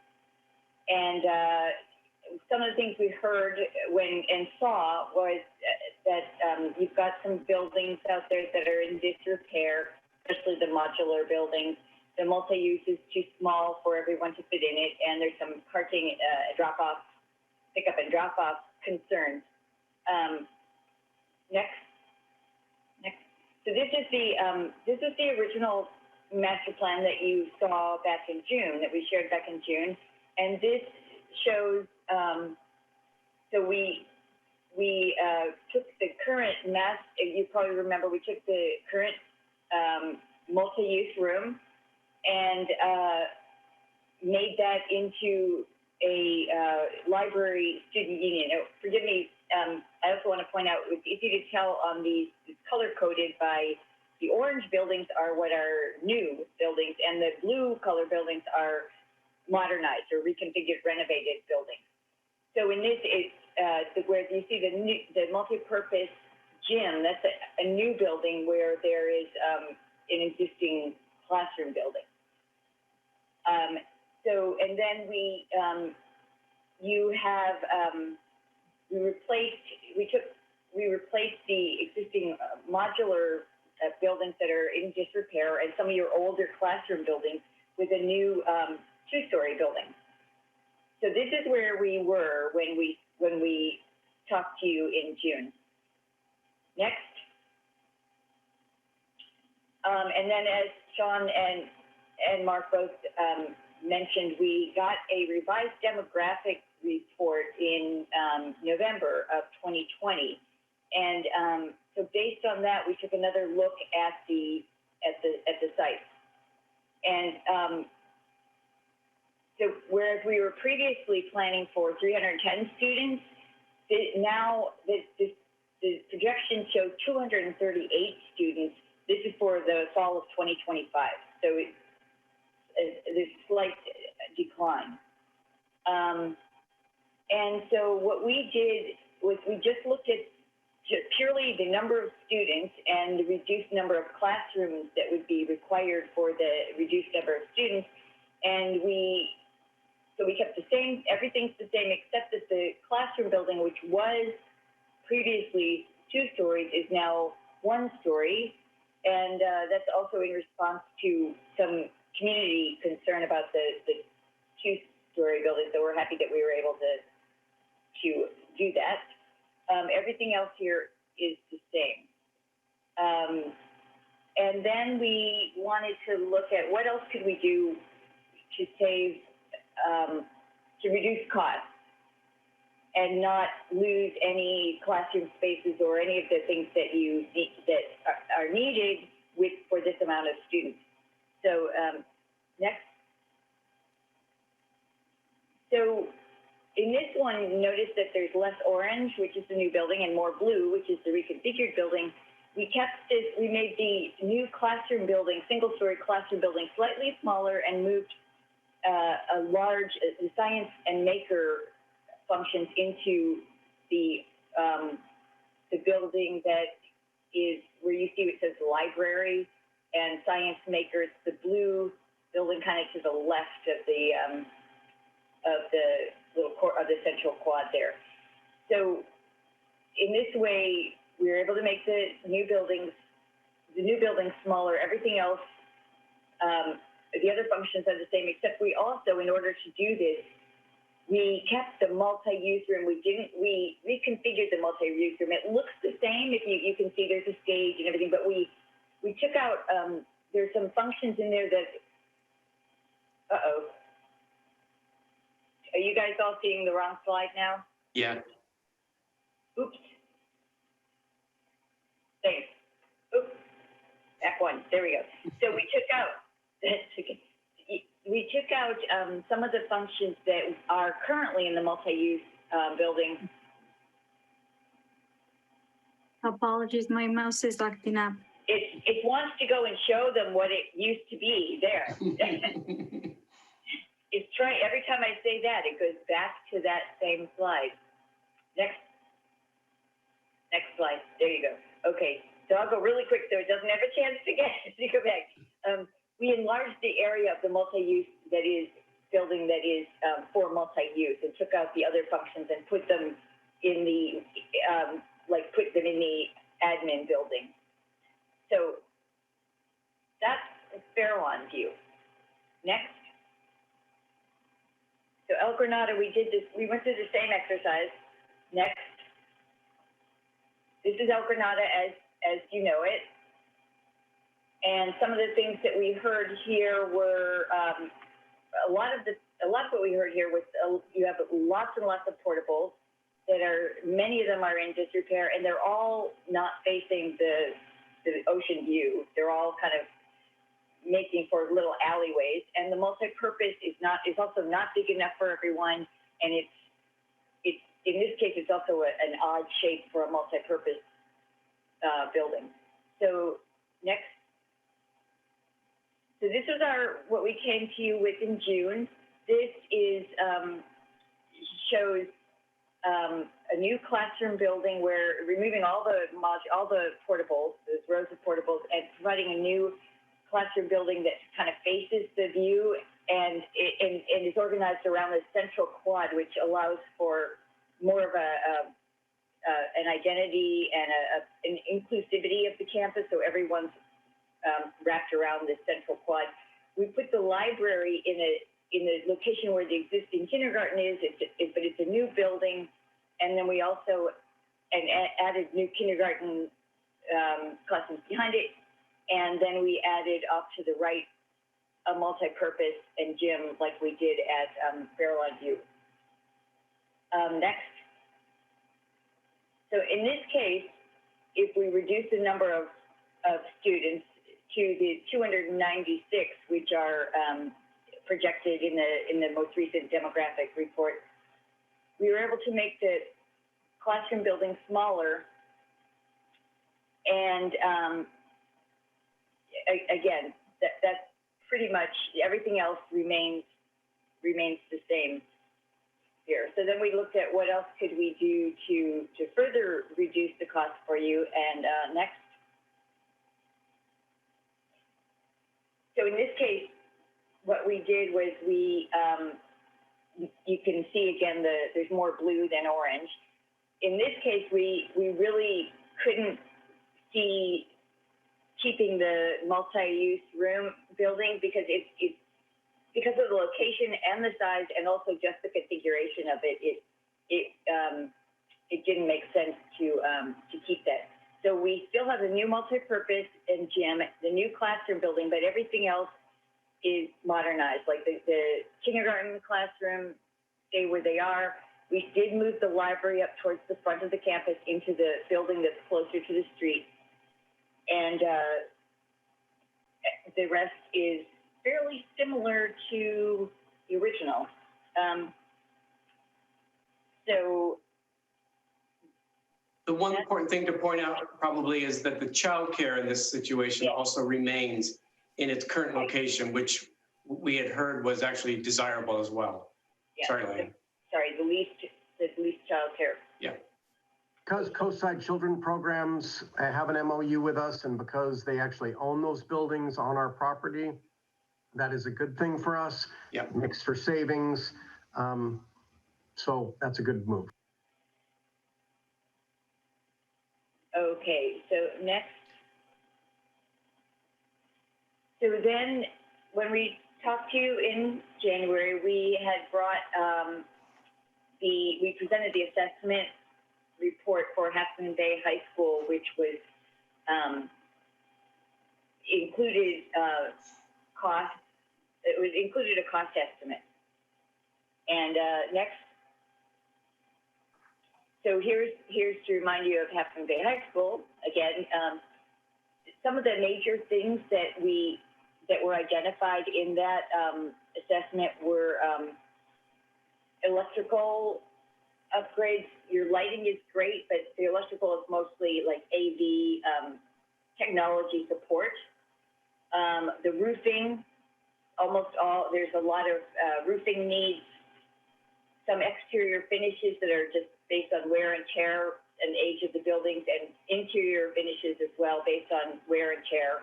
And some of the things we heard and saw was that you've got some buildings out there that are in disrepair, especially the modular buildings. The multi-use is too small for everyone to fit in it, and there's some parking drop-off, pickup and drop-off concerns. Next. So this is the original master plan that you saw back in June, that we shared back in June, and this shows. So we took the current you probably remember we took the current multi-use room and made that into library student union. Oh, forgive me, I also want to point out, it's easy to tell on these, it's color-coded by the orange buildings are what are new buildings, and the blue color buildings are modernized or reconfigured, renovated buildings. So in this, it's where you see the multi-purpose gym, that's a new building where there is an existing classroom building. So, and then we replaced the existing modular buildings that are in disrepair and some of your older classroom buildings with a new two-story building. So this is where we were when we talked to you in June. Next. And then as Sean and Mark both mentioned, we got a revised demographic report in November of 2020. And so based on that, we took another look at the site. And so whereas we were previously planning for 310 students, now the projection showed 238 students. This is for the fall of 2025. So there's a slight decline. And so what we did was we just looked at purely the number of students and the reduced number of classrooms that would be required for the reduced number of students. And so we kept the same, everything's the same, except that the classroom building, which was previously 2 stories, is now 1 story. And that's also in response to some community concern about the 2-story building. So we're happy that we were able to do that. Everything else here is the same. And then we wanted to look at what else could we do to save, to reduce costs and not lose any classroom spaces or any of the things that you need, that are needed for this amount of students. So next. So in this one, notice that there's less orange, which is the new building, and more blue, which is the reconfigured building. We kept this, we made the new classroom building, single-story classroom building, slightly smaller and moved a large science and maker functions into the building that is where you see it says library and science makers, the blue building kind of to the left of the little of the central quad there. So in this way, we were able to make the new buildings smaller. Everything else, the other functions are the same, except we also, in order to do this, we kept the multi-use room. We reconfigured the multi-use room. It looks the same. If you can see there's a stage and everything, but we took out, there's some functions in there that, are you guys all seeing the wrong slide now? Yeah. Oops. Thanks. Oops. Back one. There we go. So we took out some of the functions that are currently in the multi-use building. Apologies, my mouse is acting up. It wants to go and show them what it used to be there. It's trying, every time I say that, it goes back to that same slide. Next slide. There you go. Okay, so I'll go really quick so it doesn't have a chance to go back. We enlarged the area of the multi-use building that is for multi-use, and took out the other functions and put them in the put them in the admin building. So that's Fairlawn view. Next. So El Granada, we went through the same exercise. Next. This is El Granada as you know it. And some of the things that we heard here were, a lot of what we heard here was you have lots and lots of portables that many of them are in disrepair, and they're all not facing the ocean view. They're all kind of making for little alleyways, and the multi-purpose is also not big enough for everyone, and it's in this case it's also an odd shape for a multi-purpose building. So next. So this was what we came to you with in June. This is shows a new classroom building where removing all the portables, those rows of portables, and providing a new classroom building that kind of faces the view and is organized around the central quad, which allows for more of an identity and an inclusivity of the campus, so everyone's wrapped around the central quad. We put the library in the location where the existing kindergarten is, but it's a new building, and then we also added new kindergarten classrooms behind it, and then we added off to the right a multi-purpose and gym like we did at Fairlawn View. Next. So in this case, if we reduce the number of students to the 296, which are projected in the most recent demographic report, we were able to make the classroom building smaller. And again, that's pretty much everything else remains the same here. So then we looked at what else could we do to further reduce the cost for you. And next. So in this case, what we did was you can see again, there's more blue than orange. In this case, we really couldn't see keeping the multi-use room building because it's because of the location and the size, and also just the configuration of it. It didn't make sense to keep that. So we still have the new multi-purpose and gym, the new classroom building, but everything else is modernized. Like the kindergarten classroom stay where they are. We did move the library up towards the front of the campus into the building that's closer to the street. And the rest is fairly similar to the original. So the one important thing to point out probably is that the childcare in this situation also remains in its current location, which we had heard was actually desirable as well. Yeah. Sorry, Lane. Sorry, the least childcare. Yeah. Because Coastside Children Programs have an MOU with us, and because they actually own those buildings on our property, that is a good thing for us. Yeah. Makes for savings. So that's a good move. Okay, so next. So then when we talked to you in January, we had brought we presented the assessment report for Half Moon Bay High School, which was included cost. It was included a cost estimate. And next. So here's to remind you of Half Moon Bay High School again. Some of the major things that were identified in that assessment were electrical upgrades. Your lighting is great, but the electrical is mostly like AV technology support. The roofing, there's a lot of roofing needs. Some exterior finishes that are just based on wear and tear and age of the buildings, and interior finishes as well based on wear and tear,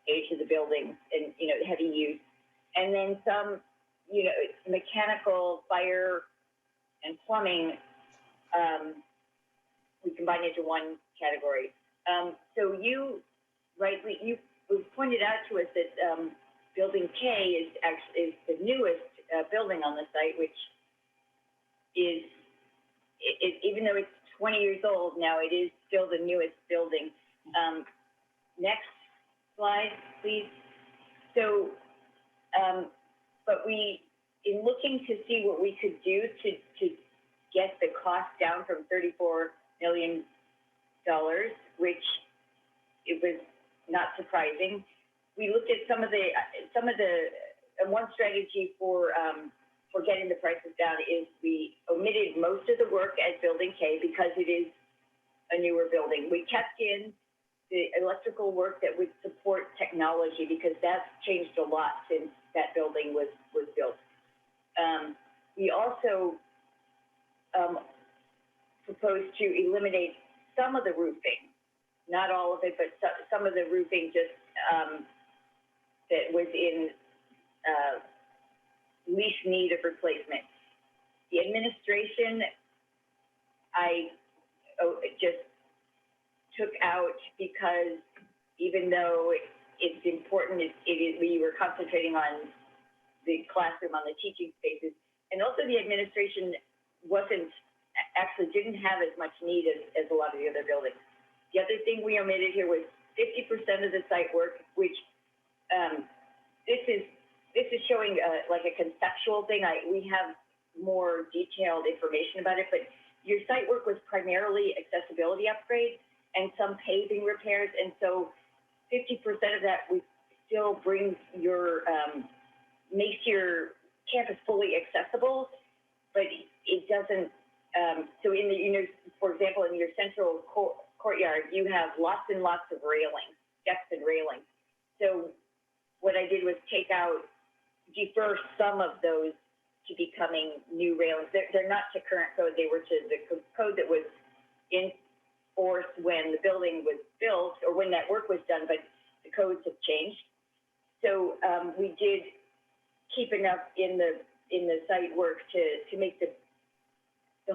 age of the buildings, and heavy use. And then some, mechanical, fire, and plumbing, we combine into one category. So you pointed out to us that Building K is the newest building on the site, which is, even though it's 20 years old now, it is still the newest building. Next slide, please. So, but in looking to see what we could do to get the cost down from $34 million, which it was not surprising, we looked at some of the one strategy for getting the prices down is we omitted most of the work at Building K because it is a newer building. We kept in the electrical work that would support technology because that's changed a lot since that building was built. We also proposed to eliminate some of the roofing, not all of it, but some of the roofing just that was in least need of replacement. The administration, I just took out because even though it's important, we were concentrating on the classroom, on the teaching spaces, and also the administration didn't have as much need as a lot of the other buildings. The other thing we omitted here was 50% of the site work, which this is showing like a conceptual thing. We have more detailed information about it, but your site work was primarily accessibility upgrades and some paving repairs, and so 50% of that we still brings makes your campus fully accessible, but it doesn't. So for example, in your central courtyard, you have lots and lots of railings, steps and railings. So what I did was defer some of those to becoming new railings. They're not to current code. They were to the code that was in force when the building was built or when that work was done, but the codes have changed. So we did keep enough in the site work to make the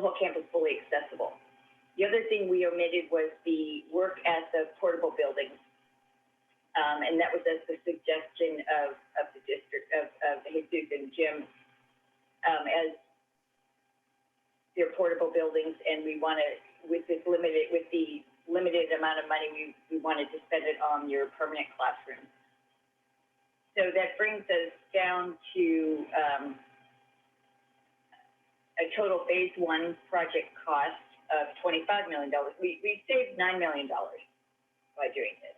whole campus fully accessible. The other thing we omitted was the work at the portable buildings. And that was at the suggestion of the district, of Jesus and Jim, as their portable buildings, and we want to, with the limited amount of money, we wanted to spend it on your permanent classrooms. So that brings us down to a total phase 1 project cost of $25 million. We saved $9 million by doing this.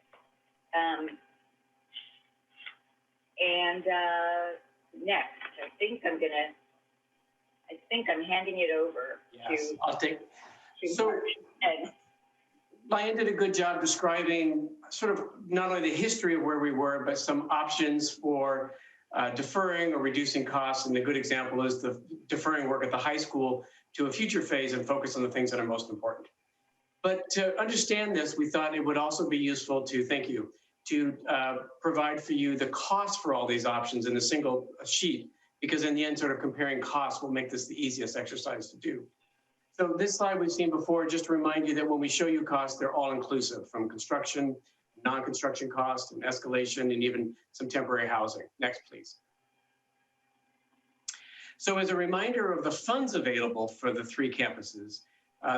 Next, I think I'm handing it over to. I'll take. So, Lion did a good job describing sort of not only the history of where we were, but some options for deferring or reducing costs. And the good example is the deferring work at the high school to a future phase and focus on the things that are most important. But to understand this, we thought it would also be useful to provide for you the cost for all these options in a single sheet, because in the end, sort of comparing costs will make this the easiest exercise to do. So this slide we've seen before, just to remind you that when we show you costs, they're all inclusive, from construction, non-construction costs, and escalation, and even some temporary housing. Next, please. So as a reminder of the funds available for the 3 campuses,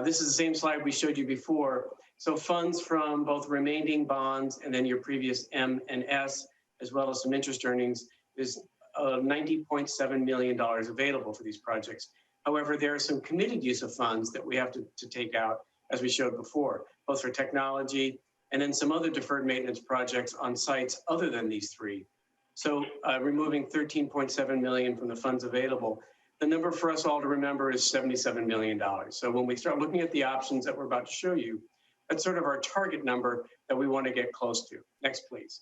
this is the same slide we showed you before. So funds from both remaining bonds and then your previous M and S, as well as some interest earnings, is $90.7 million available for these projects. However, there are some committed use of funds that we have to take out, as we showed before, both for technology and then some other deferred maintenance projects on sites other than these 3. So removing $13.7 million from the funds available, the number for us all to remember is $77 million. So when we start looking at the options that we're about to show you, that's sort of our target number that we want to get close to. Next, please.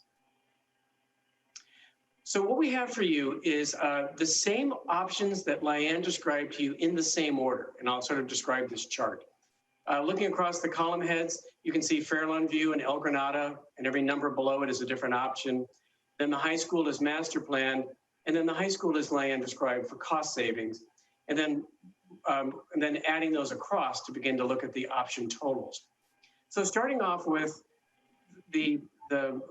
So what we have for you is the same options that Liane described to you in the same order, and I'll sort of describe this chart. Looking across the column heads, you can see Fairlawn View and El Granada, and every number below it is a different option. Then the high school is master planned, and then the high school is Liane described for cost savings, and then adding those across to begin to look at the option totals. So starting off with the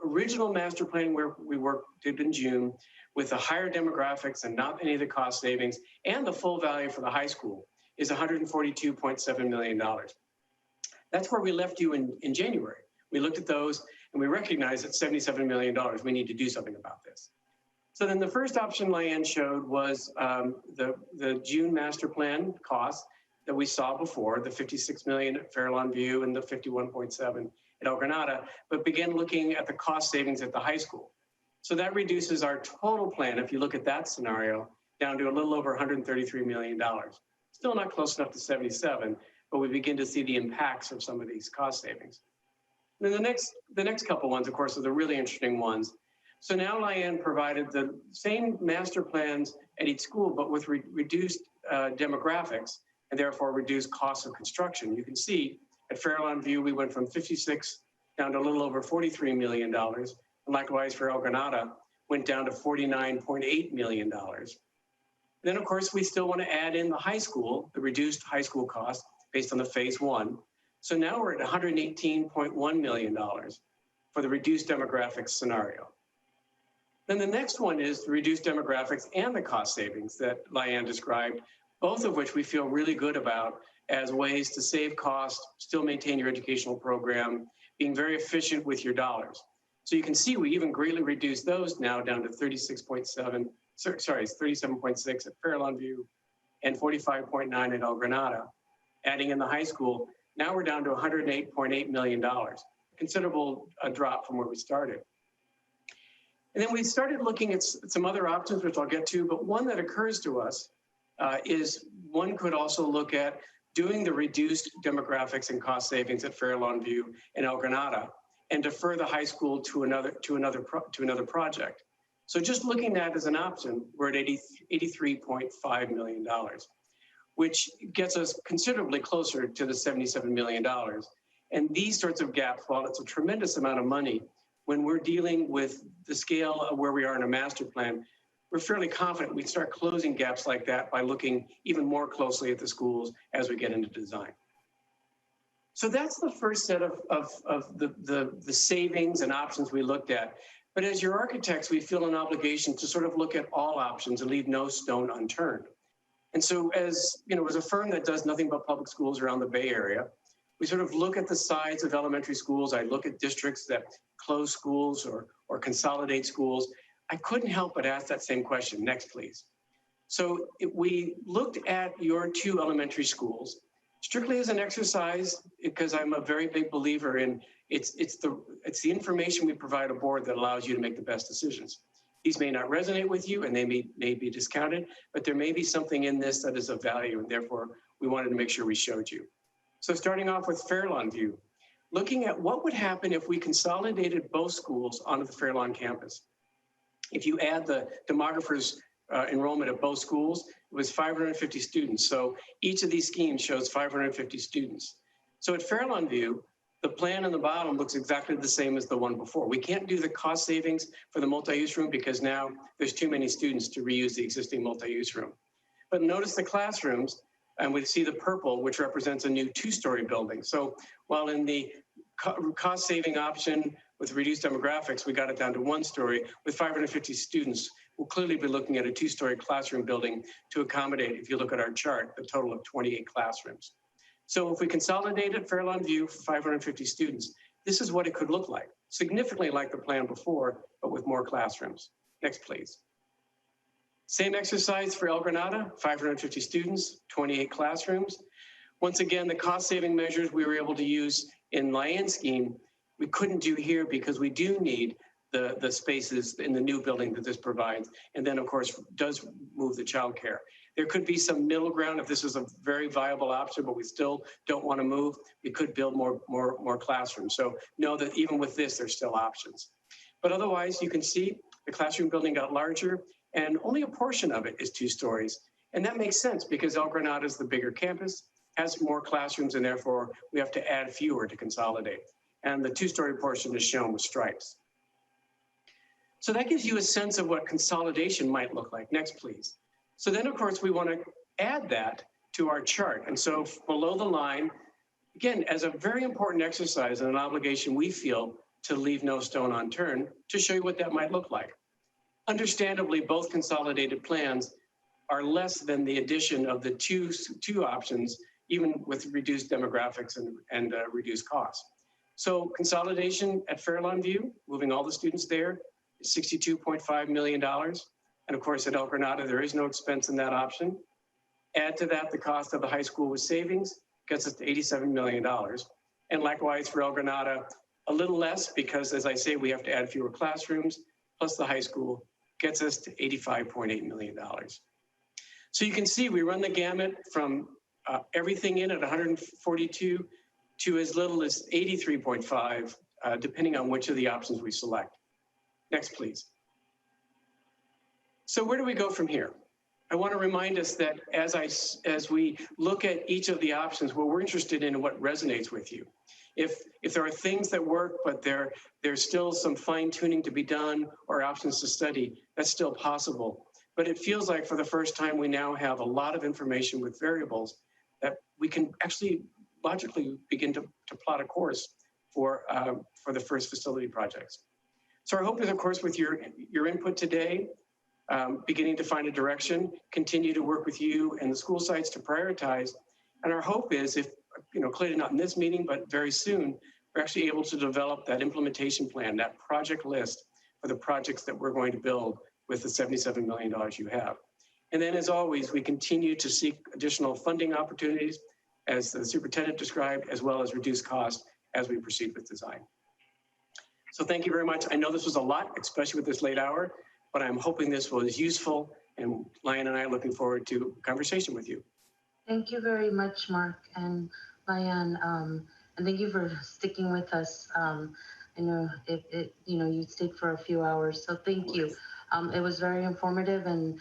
original master plan where we did in June with the higher demographics and not any of the cost savings and the full value for the high school is $142.7 million. That's where we left you in January. We looked at those and we recognized that $77 million, we need to do something about this. So then the first option Liane showed was the June master plan costs that we saw before, the $56 million at Fairlawn View and the $51.7 at El Granada, but began looking at the cost savings at the high school. So that reduces our total plan, if you look at that scenario, down to a little over $133 million. Still not close enough to 77, but we begin to see the impacts of some of these cost savings. And then the next couple ones, of course, are the really interesting ones. So now Lyanne provided the same master plans at each school, but with reduced demographics and therefore reduced costs of construction. You can see at Fairlawn View, we went from 56 down to a little over $43 million. And likewise for El Granada, went down to $49.8 million. Then, of course, we still want to add in the high school, the reduced high school cost based on the phase one. So now we're at $118.1 million for the reduced demographics scenario. Then the next one is the reduced demographics and the cost savings that Lyanne described, both of which we feel really good about as ways to save costs, still maintain your educational program, being very efficient with your dollars. So you can see we even greatly reduced those now down to 37.6 at Fairlawn View and 45.9 at El Granada. Adding in the high school, now we're down to $108.8 million, considerable drop from where we started. And then we started looking at some other options, which I'll get to, but one that occurs to us is one could also look at doing the reduced demographics and cost savings at Fairlawn View and El Granada and defer the high school to another project. So just looking at it as an option, we're at $83.5 million, which gets us considerably closer to the $77 million. And these sorts of gaps, while it's a tremendous amount of money, when we're dealing with the scale of where we are in a master plan, we're fairly confident we can start closing gaps like that by looking even more closely at the schools as we get into design. So that's the first set of the savings and options we looked at. But as your architects, we feel an obligation to sort of look at all options and leave no stone unturned. And so as a firm that does nothing but public schools around the Bay Area, we sort of look at the size of elementary schools. I look at districts that close schools or consolidate schools. I couldn't help but ask that same question. Next, please. So we looked at your two elementary schools strictly as an exercise, because I'm a very big believer in it's the information we provide a board that allows you to make the best decisions. These may not resonate with you and they may be discounted, but there may be something in this that is of value, and therefore we wanted to make sure we showed you. So starting off with Fairlawn View, looking at what would happen if we consolidated both schools onto the Fairlawn campus. If you add the demographers' enrollment at both schools, it was 550 students. So each of these schemes shows 550 students. So at Fairlawn View, the plan on the bottom looks exactly the same as the one before. We can't do the cost savings for the multi-use room because now there's too many students to reuse the existing multi-use room. But notice the classrooms, and we see the purple, which represents a new two-story building. So while in the cost-saving option with reduced demographics, we got it down to one story. With 550 students, we'll clearly be looking at a two-story classroom building to accommodate, if you look at our chart, a total of 28 classrooms. So if we consolidated Fairlawn View for 550 students, this is what it could look like, significantly like the plan before, but with more classrooms. Next, please. Same exercise for El Granada, 550 students, 28 classrooms. Once again, the cost-saving measures we were able to use in Lyanne's scheme, we couldn't do here because we do need the spaces in the new building that this provides. And then, of course, does move the childcare. There could be some middle ground if this is a very viable option, but we still don't want to move. We could build more classrooms. So know that even with this, there's still options. But otherwise, you can see the classroom building got larger, and only a portion of it is 2 stories. And that makes sense because El Granada is the bigger campus, has more classrooms, and therefore we have to add fewer to consolidate. And the 2-story portion is shown with stripes. So that gives you a sense of what consolidation might look like. Next, please. So then, of course, we want to add that to our chart. And so below the line, again, as a very important exercise and an obligation we feel to leave no stone unturned, to show you what that might look like. Understandably, both consolidated plans are less than the addition of the two options, even with reduced demographics and reduced costs. So consolidation at Fairlawn View, moving all the students there, is $62.5 million. And of course, at El Granada, there is no expense in that option. Add to that the cost of the high school with savings, gets us to $87 million. And likewise for El Granada, a little less because, as I say, we have to add fewer classrooms, plus the high school gets us to $85.8 million. So you can see we run the gamut from everything in at 142 to as little as 83.5, depending on which of the options we select. Next, please. So where do we go from here? I want to remind us that as we look at each of the options, what we're interested in and what resonates with you. If there are things that work, but there's still some fine tuning to be done or options to study, that's still possible. But it feels like for the first time, we now have a lot of information with variables that we can actually logically begin to plot a course for the first facility projects. So our hope is, of course, with your input today, beginning to find a direction, continue to work with you and the school sites to prioritize. And our hope is, if, clearly not in this meeting, but very soon, we're actually able to develop that implementation plan, that project list for the projects that we're going to build with the $77 million you have. And then, as always, we continue to seek additional funding opportunities, as the superintendent described, as well as reduce costs as we proceed with design. So thank you very much. I know this was a lot, especially with this late hour, but I'm hoping this was useful, and Lion and I are looking forward to a conversation with you. Thank you very much, Mark and Lion, and thank you for sticking with us. I know you stayed for a few hours, so thank you. It was very informative, and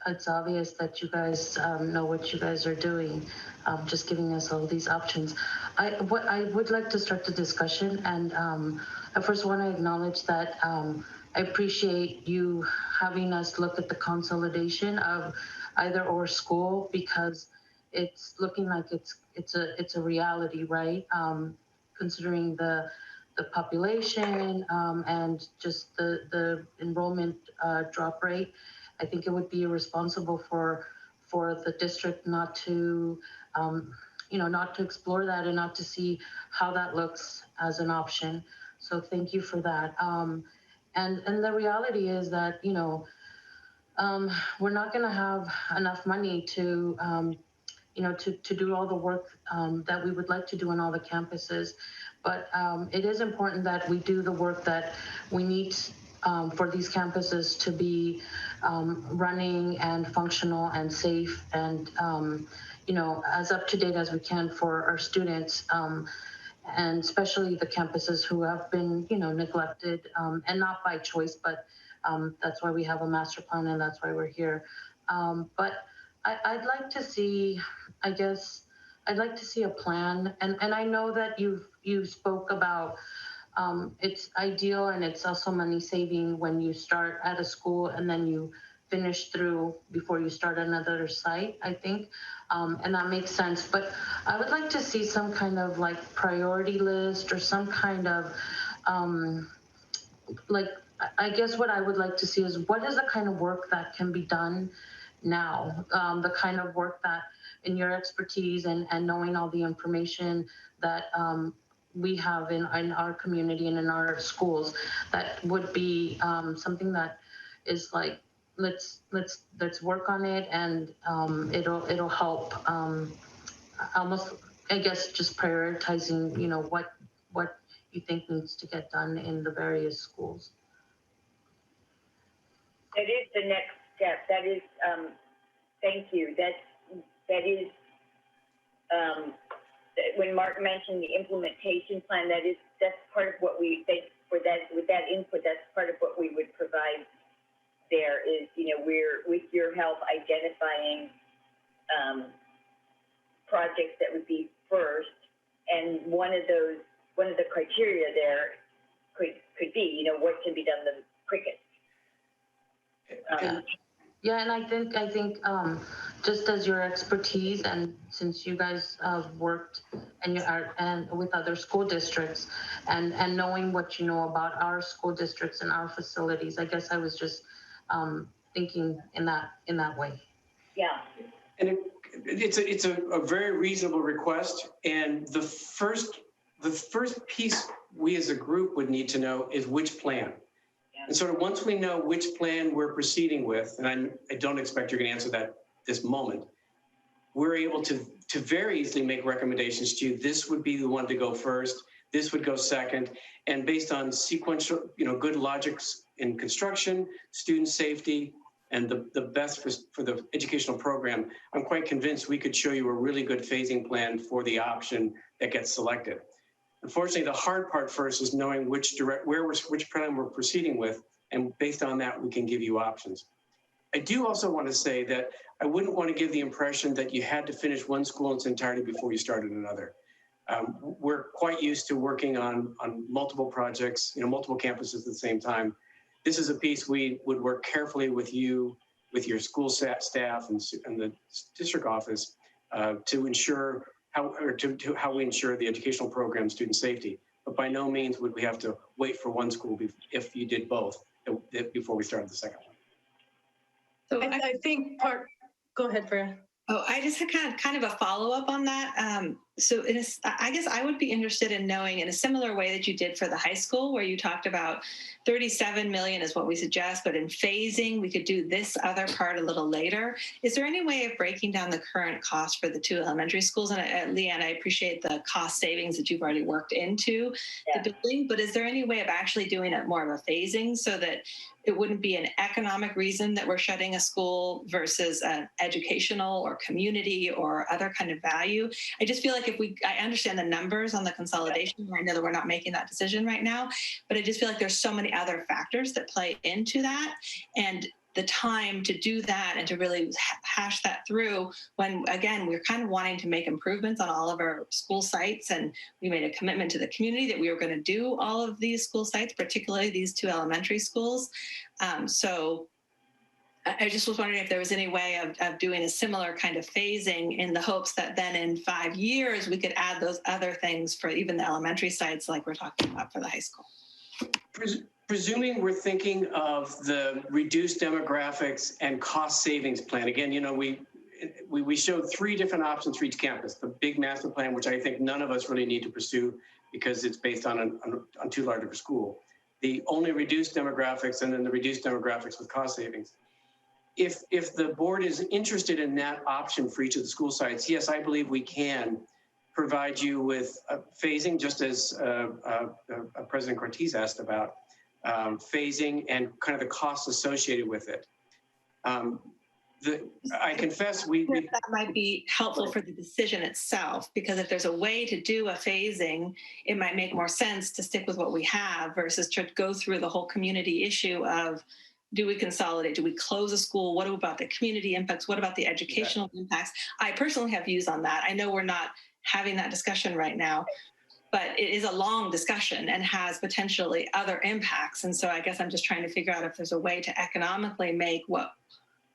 it's obvious that you guys know what you guys are doing, just giving us all these options. I would like to start the discussion, and I first want to acknowledge that I appreciate you having us look at the consolidation of either or school, because it's looking like it's a reality, right? Considering the population and just the enrollment drop rate, I think it would be irresponsible for the district not to not to explore that and not to see how that looks as an option. So thank you for that. And the reality is that we're not going to have enough money to to do all the work that we would like to do on all the campuses. But it is important that we do the work that we need for these campuses to be running and functional and safe and, as up to date as we can for our students, and especially the campuses who have been, neglected, and not by choice, but that's why we have a master plan and that's why we're here. But I'd like to see, I'd like to see a plan. And I know that you spoke about it's ideal and it's also money saving when you start at a school and then you finish through before you start another site, I think. And that makes sense. But I would like to see some kind of like priority list or some kind of I guess what I would like to see is what is the kind of work that can be done now, the kind of work that in your expertise and knowing all the information that we have in our community and in our schools, that would be something that is like, let's work on it, and it'll help almost, I guess, just prioritizing, what you think needs to get done in the various schools. That is the next step. That is, thank you. That is, when Mark mentioned the implementation plan, that's part of what we think with that input, that's part of what we would provide there is, we're, with your help, identifying projects that would be first. And one of the criteria there could be, what can be done the quickest. Yeah, and I think just as your expertise, and since you guys have worked and with other school districts, and knowing what you know about our school districts and our facilities, I guess I was just thinking in that way. Yeah. And it's a very reasonable request. And the first piece we as a group would need to know is which plan. And sort of once we know which plan we're proceeding with, and I don't expect you're going to answer that this moment, we're able to very easily make recommendations to you. This would be the one to go first. this would go second. And based on sequential, good logics in construction, student safety, and the best for the educational program, I'm quite convinced we could show you a really good phasing plan for the option that gets selected. Unfortunately, the hard part first is knowing which plan we're proceeding with, and based on that, we can give you options. I do also want to say that I wouldn't want to give the impression that you had to finish one school in its entirety before you started another. We're quite used to working on multiple projects, multiple campuses at the same time. This is a piece we would work carefully with you, with your school staff and the district office to ensure how we ensure the educational program student safety. But by no means would we have to wait for one school if you did both before we started the second one. So I think go ahead, Freya. Oh, I just had kind of a follow-up on that. So I guess I would be interested in knowing, in a similar way that you did for the high school, where you talked about 37 million is what we suggest, but in phasing, we could do this other part a little later. Is there any way of breaking down the current cost for the two elementary schools? And Leanne, I appreciate the cost savings that you've already worked into the building, but is there any way of actually doing it more of a phasing so that it wouldn't be an economic reason that we're shutting a school versus an educational or community or other kind of value? I just feel like I understand the numbers on the consolidation. I know that we're not making that decision right now, but I just feel like there's so many other factors that play into that. And the time to do that and to really hash that through when, again, we're kind of wanting to make improvements on all of our school sites. And we made a commitment to the community that we were going to do all of these school sites, particularly these two elementary schools. So I just was wondering if there was any way of doing a similar kind of phasing in the hopes that then in 5 years, we could add those other things for even the elementary sites like we're talking about for the high school. Presuming we're thinking of the reduced demographics and cost savings plan. Again, we showed 3 different options for each campus. The big master plan, which I think none of us really need to pursue because it's based on too large of a school. The only reduced demographics and then the reduced demographics with cost savings. If the board is interested in that option for each of the school sites, yes, I believe we can provide you with phasing, just as President Cortez asked about. Phasing and kind of the costs associated with it. I confess that might be helpful for the decision itself, because if there's a way to do a phasing, it might make more sense to stick with what we have versus to go through the whole community issue of, do we consolidate? Do we close a school? What about the community impacts? What about the educational impacts? I personally have views on that. I know we're not having that discussion right now, but it is a long discussion and has potentially other impacts. And so I guess I'm just trying to figure out if there's a way to economically make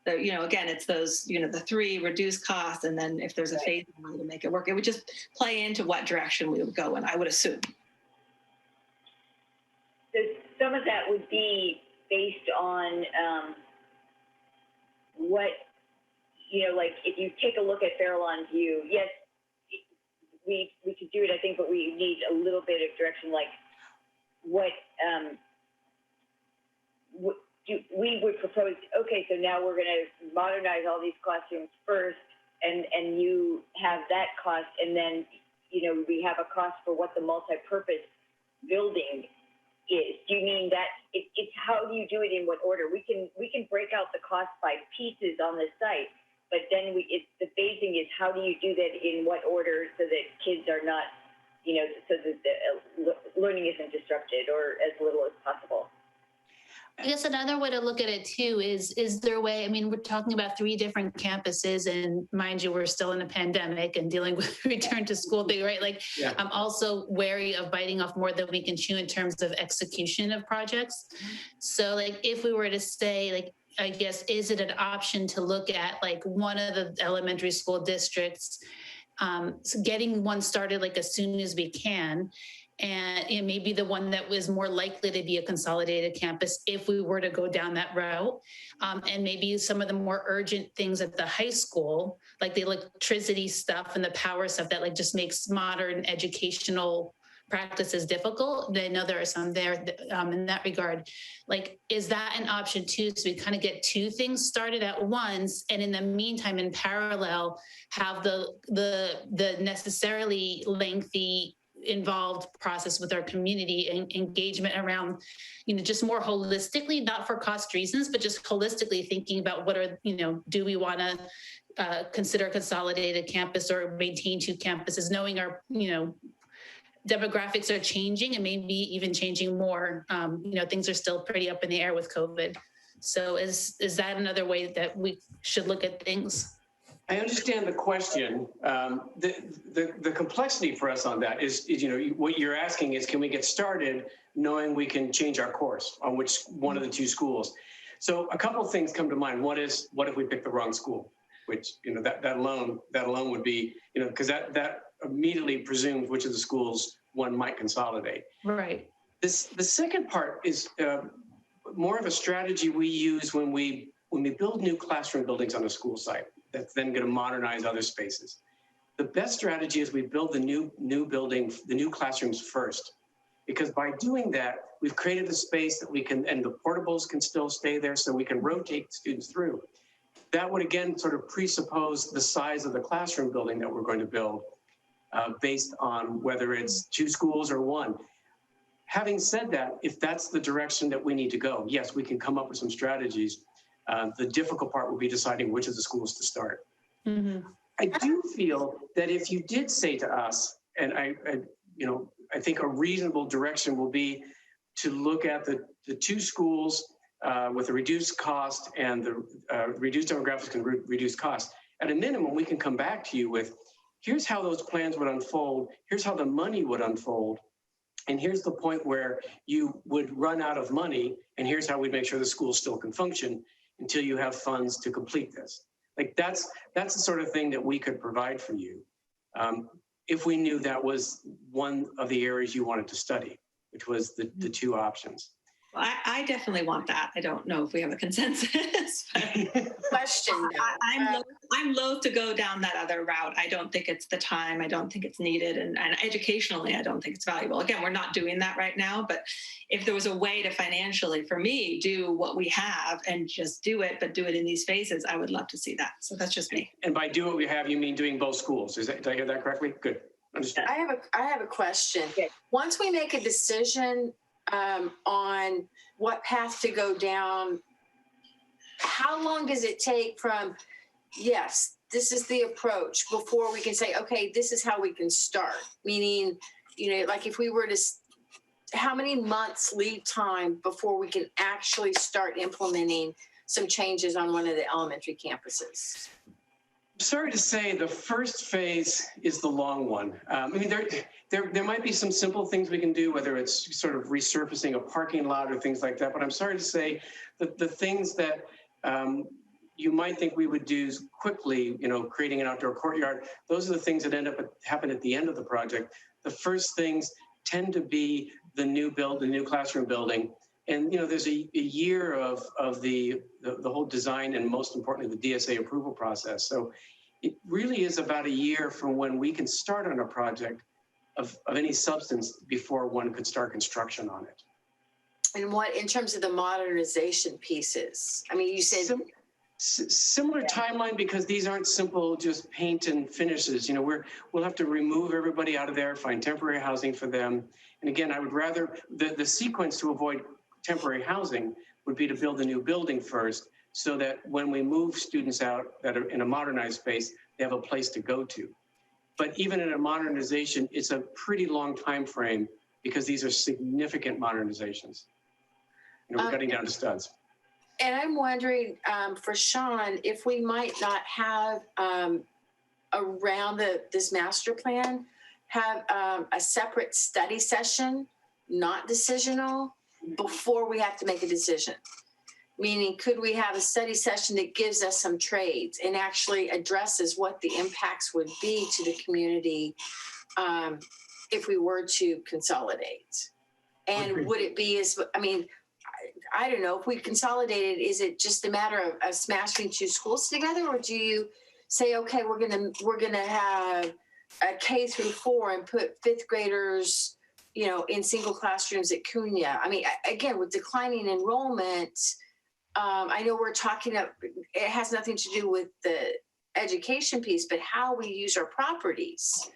again, it's those, the 3 reduced costs, and then if there's a phasing way to make it work, it would just play into what direction we would go in, I would assume. So some of that would be based on what, like if you take a look at Farallon View, yes, we could do it, I think, but we need a little bit of direction, like what we would propose. Okay, so now we're going to modernize all these classrooms first, and you have that cost, and then we have a cost for what the multi-purpose building is. Do you mean that it's how do you do it, in what order? We can break out the cost by pieces on the site. But then the phasing is how do you do that in what order so that kids are not, so that the learning isn't disrupted or as little as possible. I guess another way to look at it too is there a way, we're talking about 3 different campuses, and mind you, we're still in a pandemic and dealing with return to school thing, right? Yeah. I'm also wary of biting off more than we can chew in terms of execution of projects. So if we were to say, I guess, is it an option to look at one of the elementary school districts, getting one started as soon as we can, and it may be the one that was more likely to be a consolidated campus if we were to go down that route, and maybe some of the more urgent things at the high school, like the electricity stuff and the power stuff that just makes modern educational practices difficult. I know there are some there in that regard. Is that an option too? So we kind of get 2 things started at once, and in the meantime, in parallel, have the necessarily lengthy involved process with our community and engagement around, just more holistically, not for cost reasons, but just holistically thinking about what are, do we want to consider a consolidated campus or maintain two campuses, knowing our, demographics are changing and maybe even changing more. Things are still pretty up in the air with COVID. So is that another way that we should look at things? I understand the question. The complexity for us on that is, what you're asking is, can we get started knowing we can change our course on which one of the two schools? So a couple of things come to mind. One is, what if we pick the wrong school? Which, that alone would be, because that immediately presumes which of the schools one might consolidate. Right. The second part is more of a strategy we use when we build new classroom buildings on a school site that's then going to modernize other spaces. The best strategy is we build the new building, the new classrooms first, because by doing that, we've created a space that we can, and the portables can still stay there, so we can rotate students through. That would again sort of presuppose the size of the classroom building that we're going to build based on whether it's two schools or one. Having said that, if that's the direction that we need to go, yes, we can come up with some strategies. The difficult part will be deciding which of the schools to start. Mm-hmm. I do feel that if you did say to us, and I think a reasonable direction will be to look at the two schools with a reduced cost and the reduced demographics and reduced cost. At a minimum, we can come back to you with, here's how those plans would unfold, here's how the money would unfold, and here's the point where you would run out of money, and here's how we'd make sure the school still can function until you have funds to complete this. Like that's the sort of thing that we could provide for you if we knew that was one of the areas you wanted to study, which was the two options. Well, I definitely want that. I don't know if we have a consensus. Question. I'm loath to go down that other route. I don't think it's the time. I don't think it's needed. And educationally, I don't think it's valuable. Again, we're not doing that right now. But if there was a way to financially, for me, do what we have and just do it, but do it in these phases, I would love to see that. So that's just me. And by do what we have, you mean doing both schools. Did I hear that correctly? Good. Understood. I have a question. Once we make a decision on what path to go down, how long does it take from, yes, this is the approach, before we can say, okay, this is how we can start? Meaning, like if we were to, how many months lead time before we can actually start implementing some changes on one of the elementary campuses? Sorry to say, the first phase is the long one. There might be some simple things we can do, whether it's sort of resurfacing a parking lot or things like that. But I'm sorry to say that the things that you might think we would do quickly, creating an outdoor courtyard, those are the things that end up happen at the end of the project. The first things tend to be the new classroom building. And there's a year of the whole design and, most importantly, the DSA approval process. So it really is about a year from when we can start on a project of any substance before one could start construction on it. And what, in terms of the modernization pieces? I mean, you said similar timeline, because these aren't simple just paint and finishes. We'll have to remove everybody out of there, find temporary housing for them. And again, I would rather the sequence to avoid temporary housing would be to build a new building first, so that when we move students out that are in a modernized space, they have a place to go to. But even in a modernization, it's a pretty long time frame, because these are significant modernizations. We're cutting down to studs. And I'm wondering, for Sean, if we might not have around this master plan, have a separate study session, not decisional, before we have to make a decision. Meaning, could we have a study session that gives us some trades and actually addresses what the impacts would be to the community if we were to consolidate? And would it be I don't know, if we consolidated, is it just a matter of smashing two schools together, or do you say, okay, we're gonna have a K through 4 and put fifth graders, in single classrooms at Cunha? I mean, again, with declining enrollment, I know we're talking about, it has nothing to do with the education piece, but how we use our properties.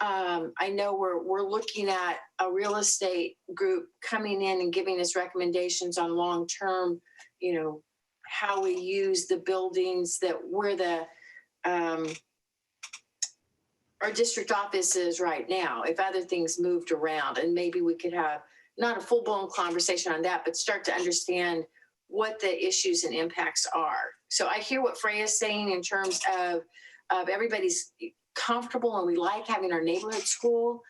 I know we're looking at a real estate group coming in and giving us recommendations on long-term, how we use the buildings that where the our district office is right now, if other things moved around, and maybe we could have not a full-blown conversation on that, but start to understand what the issues and impacts are. So I hear what Freya's saying in terms of everybody's comfortable and we like having our neighborhood school.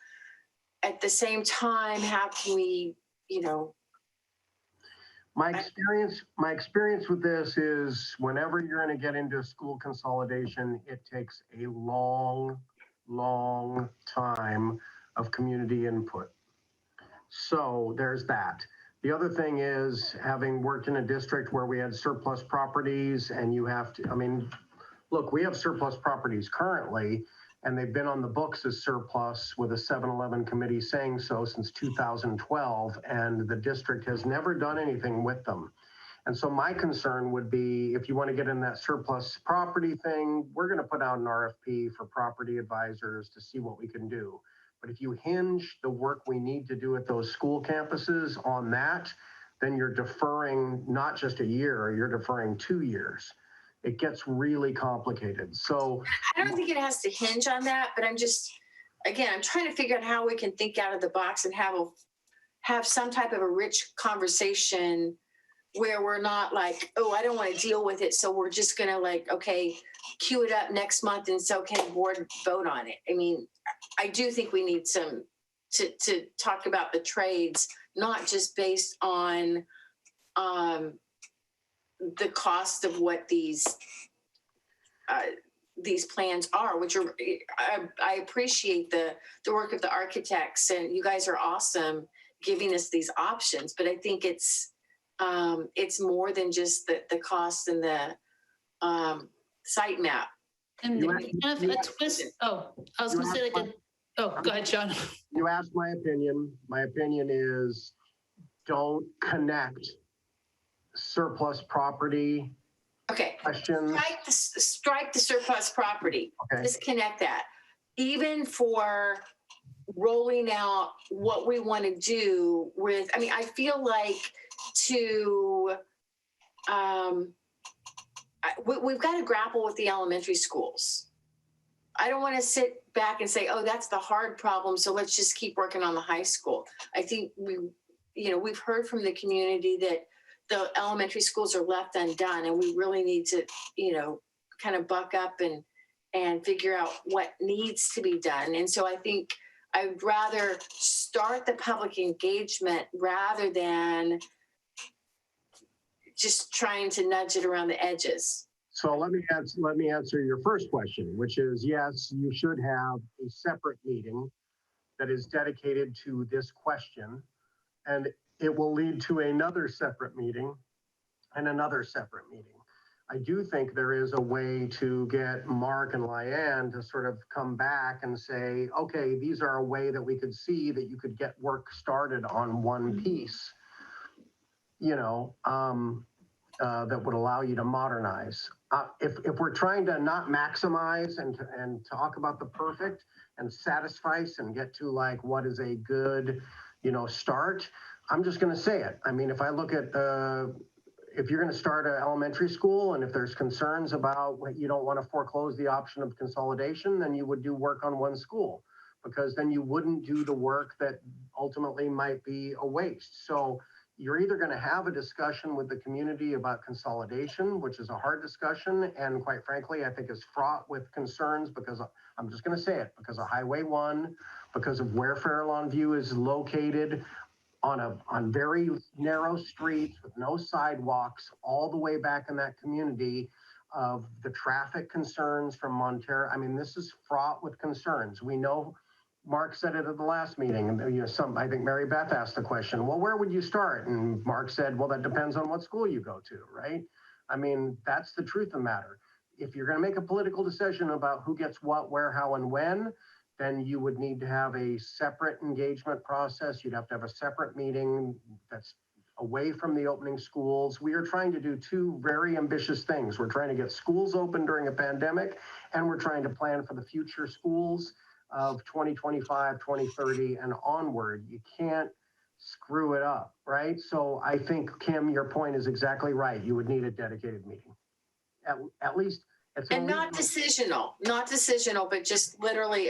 At the same time, how can we, My experience with this is whenever you're going to get into school consolidation, it takes a long time of community input. So there's that. The other thing is, having worked in a district where we had surplus properties and you have to, look, we have surplus properties currently, and they've been on the books as surplus with a 7-Eleven committee saying so since 2012, and the district has never done anything with them. And so my concern would be, if you want to get in that surplus property thing, we're going to put out an RFP for property advisors to see what we can do. But if you hinge the work we need to do at those school campuses on that, then you're deferring not just a year, you're deferring 2 years. It gets really complicated. So I don't think it has to hinge on that, but I'm trying to figure out how we can think out of the box and have some type of a rich conversation where we're not like, oh, I don't want to deal with it, so we're just going to okay, queue it up next month and it's okay, board vote on it. I do think we need to talk about the trades, not just based on the cost of what these plans are, which are, I appreciate the work of the architects, and you guys are awesome giving us these options, but I think it's more than just the cost and the site map. And a twist. Oh, I was going to say go ahead, John. You asked my opinion. My opinion is, don't connect surplus property. Okay. Questions. Strike the surplus property. Okay. Disconnect that. Even for rolling out what we want to do with, I feel like we've got to grapple with the elementary schools. I don't want to sit back and say, oh, that's the hard problem, so let's just keep working on the high school. I think we've heard from the community that the elementary schools are left undone, and we really need to, kind of buck up and figure out what needs to be done. And so I think I'd rather start the public engagement rather than just trying to nudge it around the edges. So let me answer your first question, which is, yes, you should have a separate meeting that is dedicated to this question, and it will lead to another separate meeting and another separate meeting. I do think there is a way to get Mark and Lyanne to sort of come back and say, okay, these are a way that we could see that you could get work started on one piece, that would allow you to modernize. If we're trying to not maximize and talk about the perfect and satisfice and get to what is a good, start, I'm just going to say it. If I look at if you're going to start an elementary school and if there's concerns about you don't want to foreclose the option of consolidation, then you would do work on one school, because then you wouldn't do the work that ultimately might be a waste. So you're either going to have a discussion with the community about consolidation, which is a hard discussion, and quite frankly, I think is fraught with concerns, because I'm just going to say it, because of Highway 1, because of where Fairlawn View is located, on very narrow streets with no sidewalks, all the way back in that community, of the traffic concerns from Montero. This is fraught with concerns. We know, Mark said it at the last meeting, and I think Mary Beth asked the question, well, where would you start? And Mark said, well, that depends on what school you go to, right? That's the truth of the matter. If you're going to make a political decision about who gets what, where, how, and when, then you would need to have a separate engagement process. You'd have to have a separate meeting that's away from the opening schools. We are trying to do two very ambitious things. We're trying to get schools open during a pandemic, and we're trying to plan for the future schools. of 2025, 2030 and onward. You can't screw it up, right? So I think, Kim, your point is exactly right. You would need a dedicated meeting. At least it's And not decisional, but just literally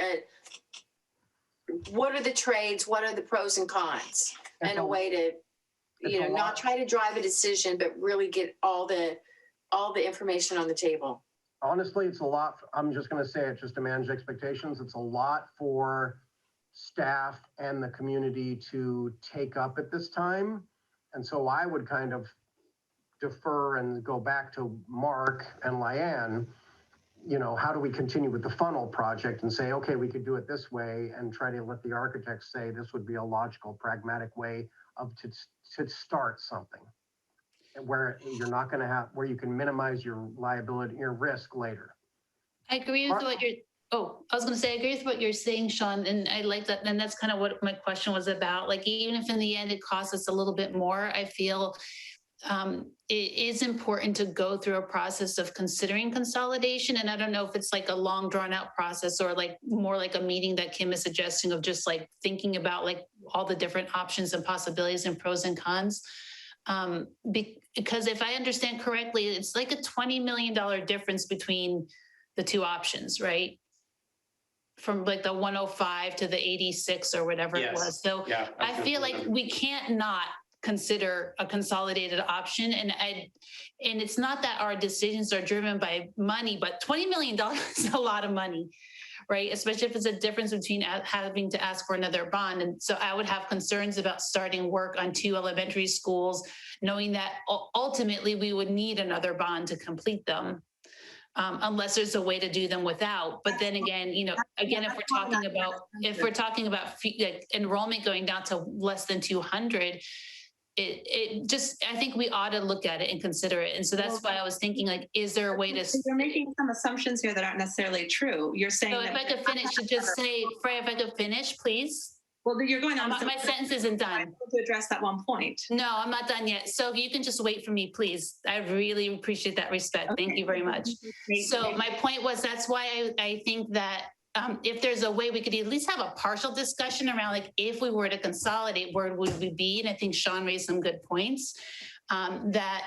what are the trades, what are the pros and cons, and a way to, not try to drive a decision, but really get all the information on the table. Honestly, it's a lot. I'm just going to say it just to manage expectations. It's a lot for staff and the community to take up at this time. And so I would kind of defer and go back to Mark and Lyanne. How do we continue with the funnel project and say, okay, we could do it this way, and try to let the architects say this would be a logical, pragmatic way to start something where you're not going to have, where you can minimize your liability, your risk later. I agree with what you're, I was going to say, I agree with what you're saying, Sean, and I like that. And that's kind of what my question was about. Like, even if in the end it costs us a little bit more, I feel it is important to go through a process of considering consolidation. And I don't know if it's like a long drawn out process or like more like a meeting that Kim is suggesting of just like thinking about like all the different options and possibilities and pros and cons. Because if I understand correctly, it's like a $20 million difference between the two options, right? From like the 105 to the 86 or whatever it was. So I feel like we can't not consider a consolidated option. And it's not that our decisions are driven by money, but $20 million is a lot of money, right? Especially if it's a difference between having to ask for another bond. And so I would have concerns about starting work on 2 elementary schools, knowing that ultimately we would need another bond to complete them. Unless there's a way to do them without. But then again, if we're talking about like enrollment going down to less than 200, I think we ought to look at it and consider it. And so that's why I was thinking, like, is there a way to? You're making some assumptions here that aren't necessarily true. You're saying. So if I could finish, just say, Freya, if I could finish, please. Well, you're going on. My sentence isn't done. To address that one point. No, I'm not done yet. So you can just wait for me, please. I really appreciate that respect. Okay. Thank you very much. So my point was, that's why I think that if there's a way we could at least have a partial discussion around, like, if we were to consolidate, where would we be? And I think Sean raised some good points that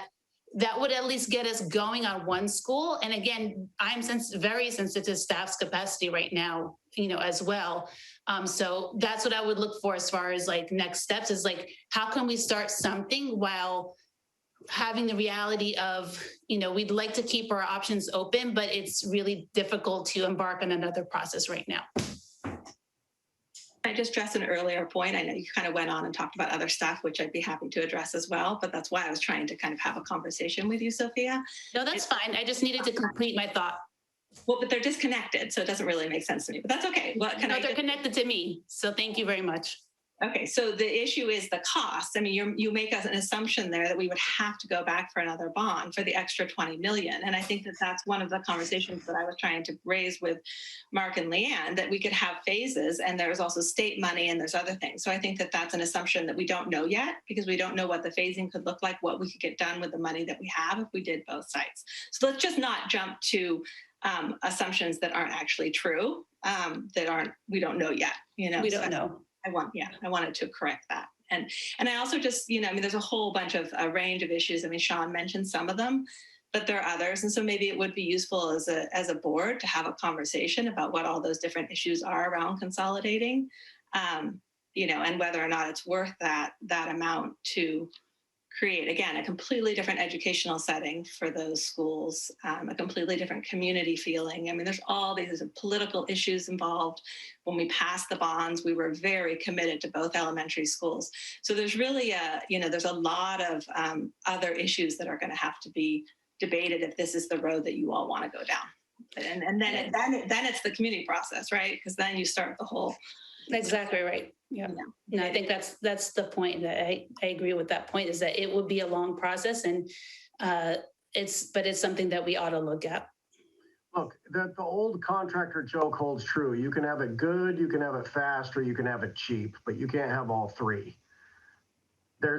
would at least get us going on one school. And again, I'm very sensitive to staff's capacity right now, as well. So that's what I would look for as far as like next steps is like, how can we start something while having the reality of, we'd like to keep our options open, but it's really difficult to embark on another process right now. I just addressed an earlier point. I know you kind of went on and talked about other stuff, which I'd be happy to address as well, but that's why I was trying to kind of have a conversation with you, Sophia. No, that's fine. I just needed to complete my thought. Well, but they're disconnected, so it doesn't really make sense to me, but that's okay. They're connected to me, so thank you very much. Okay, so the issue is the cost. I mean, you make an assumption there that we would have to go back for another bond for the extra 20 million. And I think that that's one of the conversations that I was trying to raise with Mark and Leanne, that we could have phases, and there's also state money and there's other things. So I think that that's an assumption that we don't know yet, because we don't know what the phasing could look like, what we could get done with the money that we have if we did both sites. So let's just not jump to assumptions that aren't actually true, we don't know yet. We don't know. I wanted to correct that. And I also just, there's a whole bunch of a range of issues. I mean, Sean mentioned some of them, but there are others. And so maybe it would be useful as a board to have a conversation about what all those different issues are around consolidating, and whether or not it's worth that amount to create, again, a completely different educational setting for those schools, a completely different community feeling. I mean, there's all these political issues involved. When we passed the bonds, we were very committed to both elementary schools. So there's really there's a lot of other issues that are going to have to be debated if this is the road that you all want to go down. And then it's the community process, right? Because then you start the whole. Exactly right. Yeah. No, I think that's the point. That I agree with that point, is that it would be a long process, and it's something that we ought to look at. Look, the old contractor joke holds true. You can have it good, you can have it fast, or you can have it cheap, but you can't have all three. There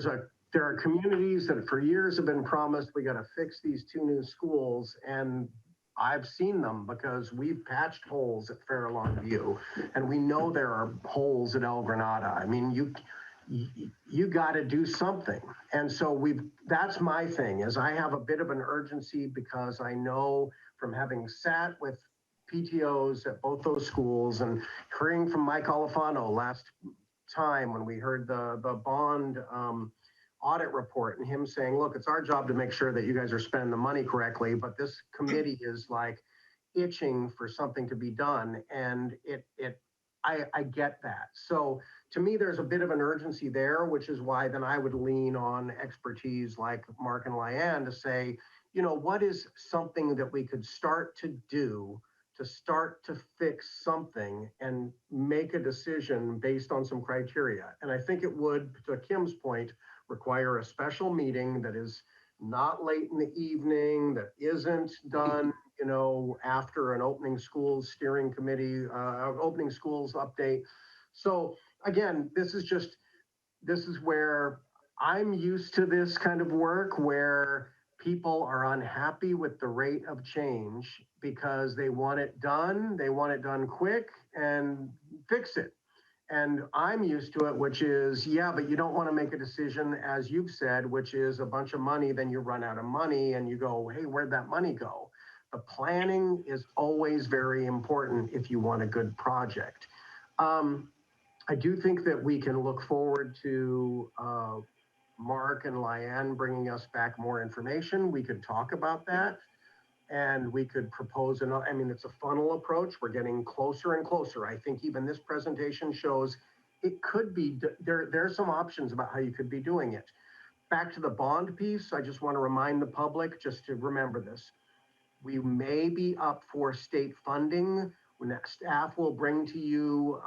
are communities that for years have been promised, we got to fix these 2 new schools, and I've seen them because we've patched holes at Fairlawn View, and we know there are holes at El Granada. I mean, you got to do something. And so that's my thing, is I have a bit of an urgency because I know from having sat with PTOs at both those schools and hearing from Mike Olifano last time when we heard the bond audit report and him saying, look, it's our job to make sure that you guys are spending the money correctly, but this committee is like itching for something to be done. And I get that. So to me, there's a bit of an urgency there, which is why then I would lean on expertise like Mark and Lyanne to say, you know, what is something that we could start to do to start to fix something and make a decision based on some criteria. And I think it would, to Kim's point, require a special meeting that is not late in the evening, that isn't done, you know, after an opening schools steering committee, opening schools update. So again, this is where I'm used to this kind of work where people are unhappy with the rate of change because they want it done quick and fix it. And I'm used to it, which is, yeah, but you don't want to make a decision, as you've said, which is a bunch of money, then you run out of money and you go, hey, where'd that money go? The planning is always very important if you want a good project. I do think that we can look forward to Mark and Lyanne bringing us back more information. We could talk about that and we could propose, I mean, it's a funnel approach. We're getting closer and closer. I think even this presentation shows it could be, there's some options about how you could be doing it. Back to the bond piece, I just want to remind the public just to remember this. We may be up for state funding. Next, staff will bring to you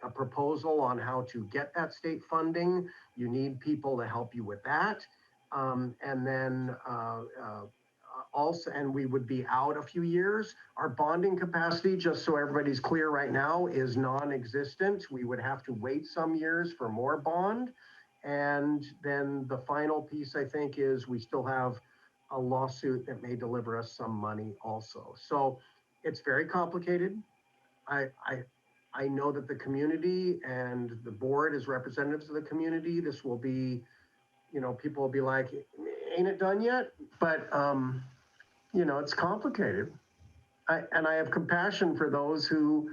a proposal on how to get that state funding. You need people to help you with that. And then also, and we would be out a few years. Our bonding capacity, just so everybody's clear right now, is non-existent. We would have to wait some years for more bond. And then the final piece, I think, is we still have a lawsuit that may deliver us some money also. So it's very complicated. I know that the community and the board as representatives of the community, this will be, you know, people will be like, ain't it done yet? But, you know, it's complicated. And I have compassion for those who,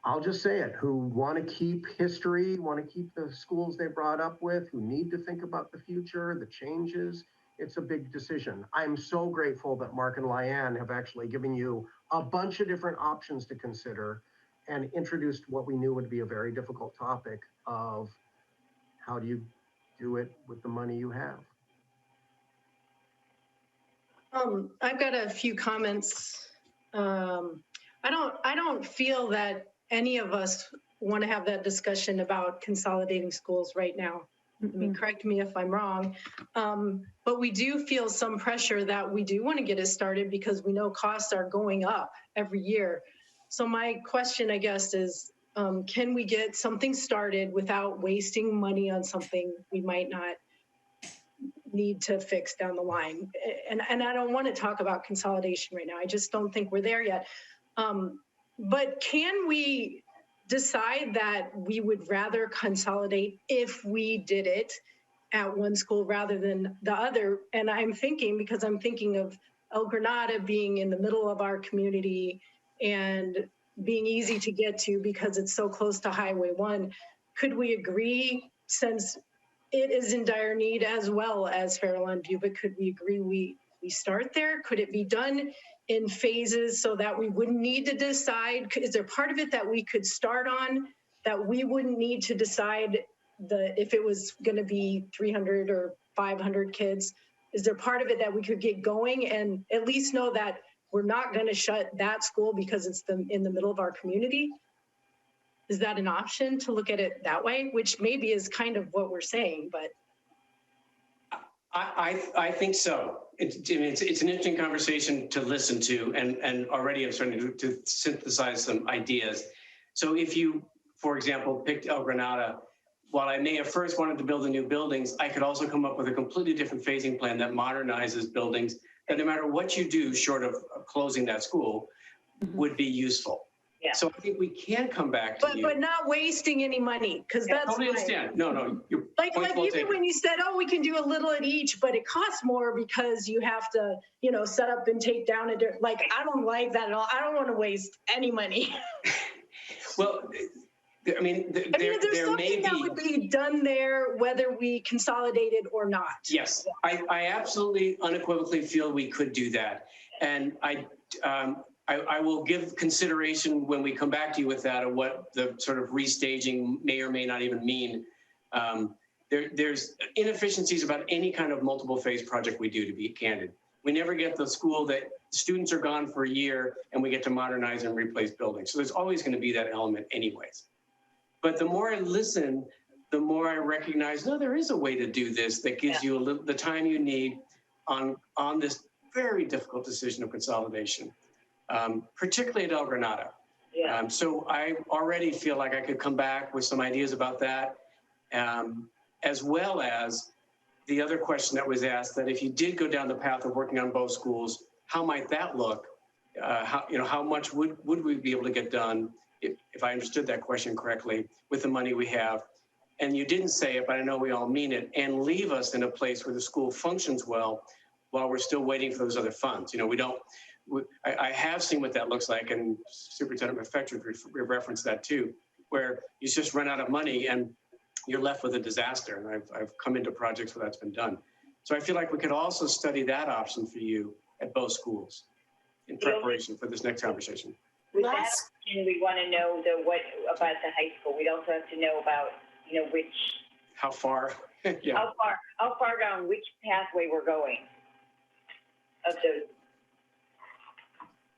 I'll just say it, who want to keep history, want to keep the schools they brought up with, who need to think about the future, the changes. It's a big decision. I'm so grateful that Mark and Lyanne have actually given you a bunch of different options to consider and introduced what we knew would be a very difficult topic of how do you do it with the money you have. I've got a few comments. I don't feel that any of us want to have that discussion about consolidating schools right now. I mean, correct me if I'm wrong, but we do feel some pressure that we do want to get it started because we know costs are going up every year. So my question, I guess, is can we get something started without wasting money on something we might not need to fix down the line? And I don't want to talk about consolidation right now. I just don't think we're there yet. But can we decide that we would rather consolidate if we did it at one school rather than the other? And I'm thinking, because I'm thinking of El Granada being in the middle of our community and being easy to get to because it's so close to Highway 1. Could we agree, since it is in dire need as well as Fairlawn View, but could we agree we start there? Could it be done in phases so that we wouldn't need to decide? Is there part of it that we could start on that we wouldn't need to decide if it was going to be 300 or 500 kids? Is there part of it that we could get going and at least know that we're not going to shut that school because it's in the middle of our community? Is that an option to look at it that way? Which maybe is kind of what we're saying, but. I think so. It's an interesting conversation to listen to, and already I'm starting to synthesize some ideas. So if you, for example, picked El Granada, while I may have first wanted to build the new buildings, I could also come up with a completely different phasing plan that modernizes buildings that no matter what you do short of closing that school would be useful. Yeah. So I think we can come back to you. But not wasting any money, because that's Totally understand. No, you're like even when you said, oh, we can do a little at each, but it costs more because you have to, set up and take down a like, I don't like that at all. I don't want to waste any money. Well, I mean, there's something that would be done there, whether we consolidated or not. Yes, I absolutely unequivocally feel we could do that. And I will give consideration when we come back to you with that of what the sort of restaging may or may not even mean. There's inefficiencies about any kind of multiple phase project we do, to be candid. We never get the school that students are gone for a year and we get to modernize and replace buildings. So there's always going to be that element anyways. But the more I listen, the more I recognize, no, there is a way to do this that gives you the time you need on this very difficult decision of consolidation, particularly at El Granada. Yeah. So I already feel like I could come back with some ideas about that, as well as the other question that was asked, that if you did go down the path of working on both schools, how might that look? How much would we be able to get done, if I understood that question correctly, with the money we have? And you didn't say it, but I know we all mean it, and leave us in a place where the school functions well while we're still waiting for those other funds. I have seen what that looks like, and Superintendent McFetridge referenced that too, where you just run out of money and you're left with a disaster. And I've come into projects where that's been done. So I feel like we could also study that option for you at both schools in preparation for this next conversation. With that, we want to know what about the high school. We'd also have to know about, which. How far? Yeah. How far down which pathway we're going. Of those.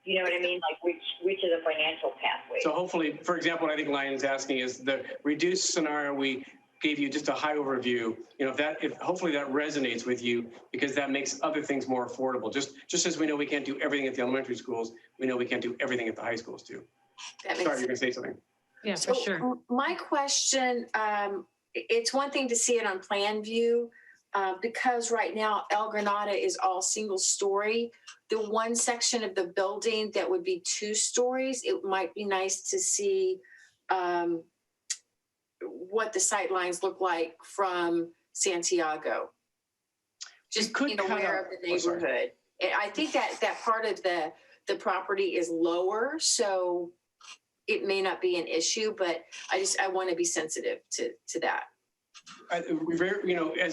You know what I mean? Like which is a financial pathway. So hopefully, for example, what I think Lion is asking is the reduced scenario we gave you just a high overview. If hopefully that resonates with you, because that makes other things more affordable. Just as we know we can't do everything at the elementary schools, we know we can't do everything at the high schools too. Sorry, you're going to say something. Yeah, for sure. My question, it's one thing to see it on plan view, because right now El Granada is all single story. The one section of the building that would be 2 stories, it might be nice to see what the sight lines look like from Santiago. Just being aware of the neighborhood. I think that part of the property is lower, so it may not be an issue, but I want to be sensitive to that. As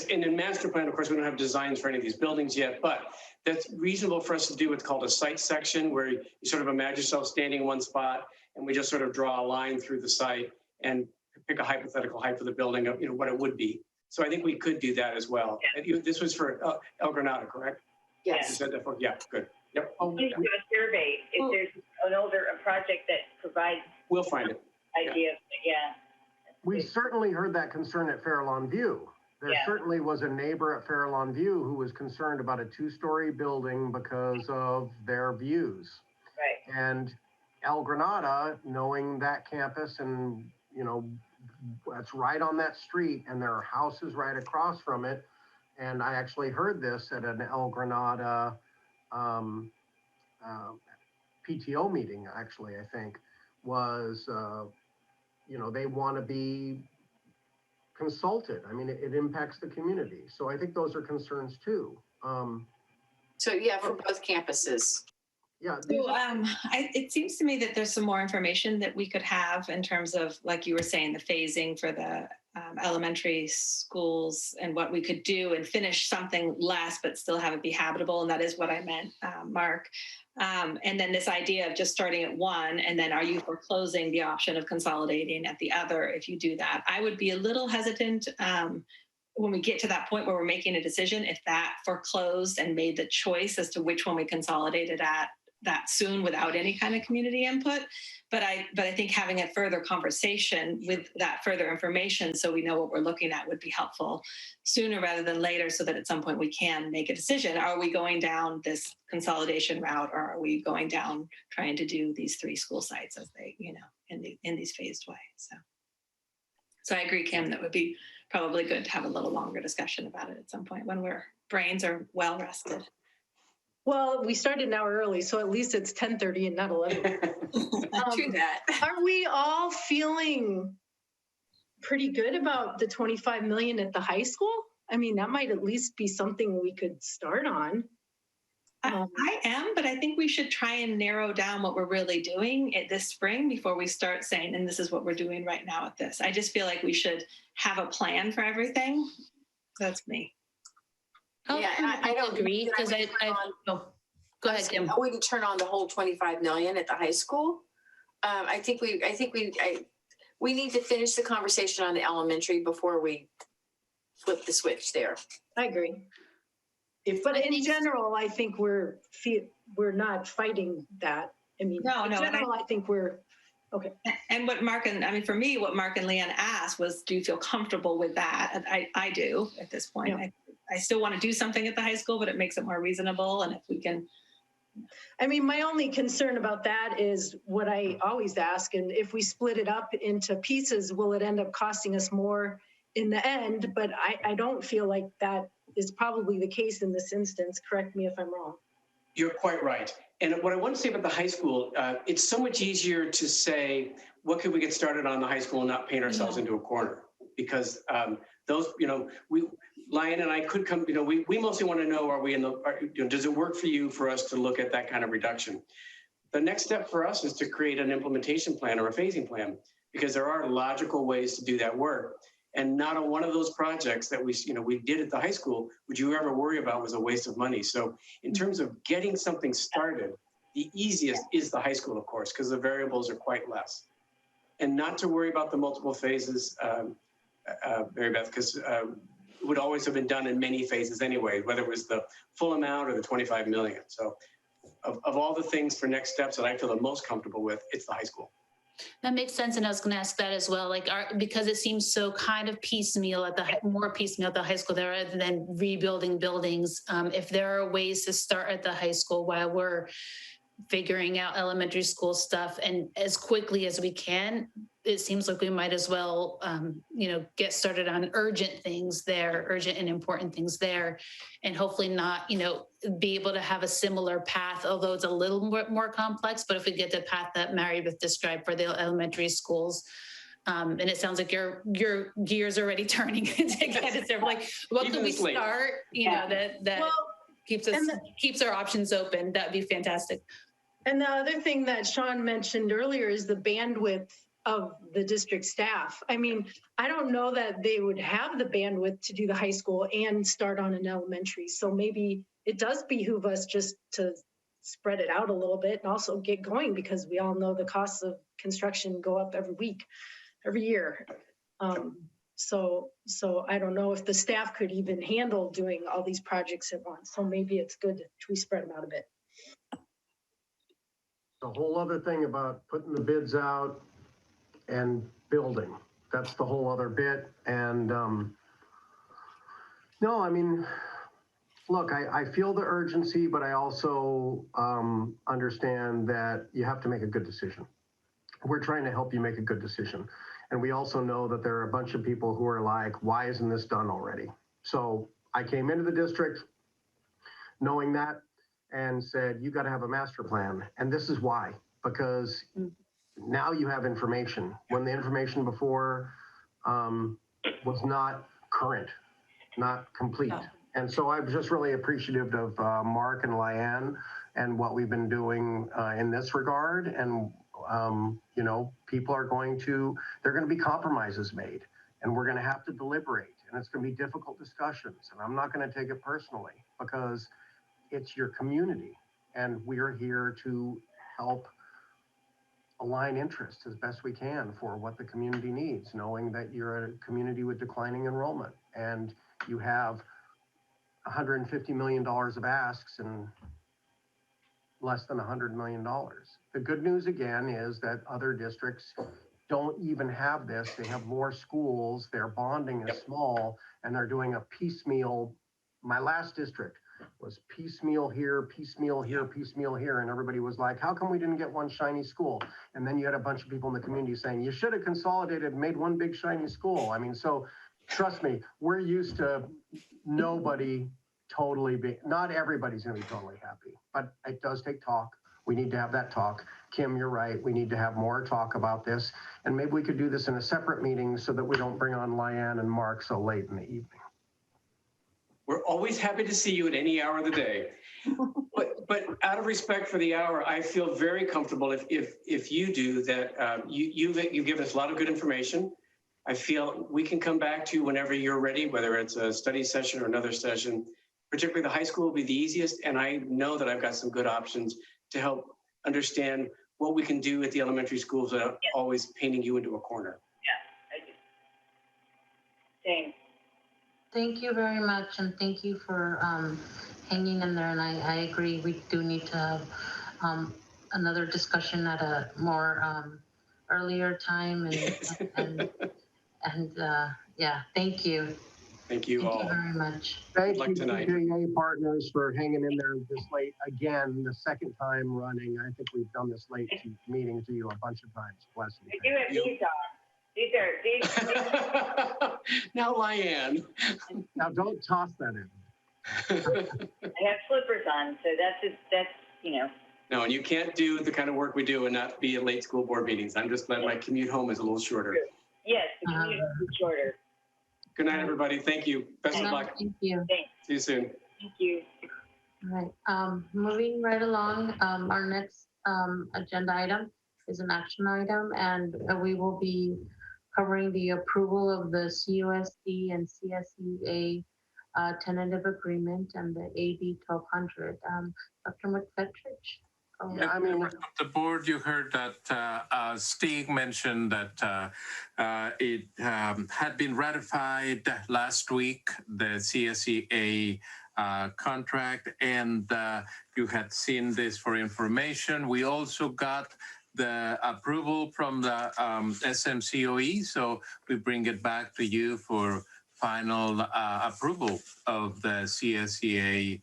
in a master plan, of course, we don't have designs for any of these buildings yet, but that's reasonable for us to do what's called a site section, where you sort of imagine yourself standing in one spot and we just sort of draw a line through the site and pick a hypothetical height for the building of what it would be. So I think we could do that as well. Yeah. This was for El Granada, correct? Yes. You said that for, yeah, good. Yep. Please do a survey if there's a project that provides. We'll find it. Idea, yeah. We certainly heard that concern at Fairlawn View. There certainly was a neighbor at Fairlawn View who was concerned about a 2-story building because of their views. Right. And El Granada, knowing that campus and, that's right on that street and there are houses right across from it. And I actually heard this at an El Granada PTO meeting, actually, I think, was, they want to be consulted. I mean, it impacts the community. So I think those are concerns too. So yeah, for both campuses. Yeah. So it seems to me that there's some more information that we could have in terms of, like you were saying, the phasing for the elementary schools and what we could do and finish something less, but still have it be habitable. And that is what I meant, Mark. And then this idea of just starting at one, and then are you foreclosing the option of consolidating at the other if you do that? I would be a little hesitant when we get to that point where we're making a decision, if that foreclosed and made the choice as to which one we consolidated at that soon without any kind of community input. But I think having a further conversation with that further information so we know what we're looking at would be helpful sooner rather than later, so that at some point we can make a decision. Are we going down this consolidation route, or are we going down trying to do these 3 school sites as they, in these phased ways? So I agree, Kim, that would be probably good to have a little longer discussion about it at some point when our brains are well rested. Well, we started an hour early, so at least it's 10:30 and not 11. True that. Are we all feeling pretty good about the 25 million at the high school? I mean, that might at least be something we could start on. I am, but I think we should try and narrow down what we're really doing this spring before we start saying, and this is what we're doing right now with this. I just feel like we should have a plan for everything. That's me. Yeah, I don't agree because go ahead, Kim. I wouldn't turn on the whole 25 million at the high school. I think we need to finish the conversation on the elementary before we flip the switch there. I agree. But in general, I think we're not fighting that. I mean, in general, I think we're okay. And what Mark and Leanne asked was, do you feel comfortable with that? I do at this point. Yeah. I still want to do something at the high school, but it makes it more reasonable. And if we can. I mean, my only concern about that is what I always ask. And if we split it up into pieces, will it end up costing us more in the end? But I don't feel like that is probably the case in this instance. Correct me if I'm wrong. You're quite right. And what I want to say about the high school, it's so much easier to say, what could we get started on the high school and not paint ourselves into a corner? Because those, Lion and I could come, we mostly want to know, are we in the, does it work for you for us to look at that kind of reduction? The next step for us is to create an implementation plan or a phasing plan, because there are logical ways to do that work. And not on one of those projects that we did at the high school would you ever worry about was a waste of money. So in terms of getting something started, the easiest is the high school, of course, because the variables are quite less. And not to worry about the multiple phases, Mary Beth, because it would always have been done in many phases anyway, whether it was the full amount or the 25 million. So of all the things for next steps that I feel the most comfortable with, it's the high school. That makes sense, and I was going to ask that as well. Like, because it seems so kind of piecemeal more piecemeal at the high school rather than rebuilding buildings. If there are ways to start at the high school while we're figuring out elementary school stuff, and as quickly as we can, it seems like we might as well, get started on urgent and important things there, and hopefully not, be able to have a similar path, although it's a little more complex. But if we get the path that Mary Beth described for the elementary schools, and it sounds like your gears are already turning to get us there. Like, what can we start? That keeps our options open. That'd be fantastic. And the other thing that Sean mentioned earlier is the bandwidth of the district staff. I mean, I don't know that they would have the bandwidth to do the high school and start on an elementary. So maybe it does behoove us just to spread it out a little bit and also get going, because we all know the costs of construction go up every year. So I don't know if the staff could even handle doing all these projects at once. So maybe it's good to spread them out a bit. The whole other thing about putting the bids out and building, that's the whole other bit. And no, I mean, look, I feel the urgency, but I also understand that you have to make a good decision. We're trying to help you make a good decision. And we also know that there are a bunch of people who are like, why isn't this done already? So I came into the district knowing that and said, you got to have a master plan. And this is why, because now you have information when the information before was not current, not complete. No. And so I'm just really appreciative of Mark and Liane and what we've been doing in this regard. And, people are going to be compromises made, and we're going to have to deliberate, and it's going to be difficult discussions. And I'm not going to take it personally, because it's your community, and we're here to help align interests as best we can for what the community needs, knowing that you're a community with declining enrollment and you have $150 million of asks and less than $100 million. The good news again is that other districts don't even have this. They have more schools, their bonding is small, and they're doing a piecemeal. My last district was piecemeal here, piecemeal here, piecemeal here. And everybody was like, how come we didn't get one shiny school? And then you had a bunch of people in the community saying, you should have consolidated and made one big shiny school. I mean, so trust me, we're used to nobody totally be, not everybody's going to be totally happy, but it does take talk. We need to have that talk. Kim, you're right. We need to have more talk about this. And maybe we could do this in a separate meeting so that we don't bring on Lyanne and Mark so late in the evening. We're always happy to see you at any hour of the day. But out of respect for the hour, I feel very comfortable if you do that. You've given us a lot of good information. I feel we can come back to you whenever you're ready, whether it's a study session or another session. Particularly the high school will be the easiest, and I know that I've got some good options to help understand what we can do at the elementary schools without always painting you into a corner. Yeah, I do. Same. Thank you very much, and thank you for hanging in there. And I agree, we do need to have another discussion at a more earlier time. And yeah, thank you. Thank you all. Thank you very much. Thank Good luck you, tonight. CJA partners, for hanging in there this late again, the second time running. I think we've done this late meeting to you a bunch of times. Bless you. I do have these on. These are. Now, Lyanne. Now, don't toss that in. I have slippers on, so that's you know. No, and you can't do the kind of work we do and not be at late school board meetings. I'm just glad my commute home is a little shorter. Yes, the commute is shorter. Good night, everybody. Thank you. Best of luck. Thank you. Thanks. See you soon. Thank you. All right, moving right along, our next agenda item is an action item, and we will be covering the approval of the CUSD and CSEA tentative agreement and the AB 1200. Dr. McFetrich. Yeah, I mean, the board, you heard that Stig mentioned that it had been ratified last week, the CSEA contract, and you had seen this for information. We also got the approval from the SMCOE, so we bring it back to you for final approval of the CSEA.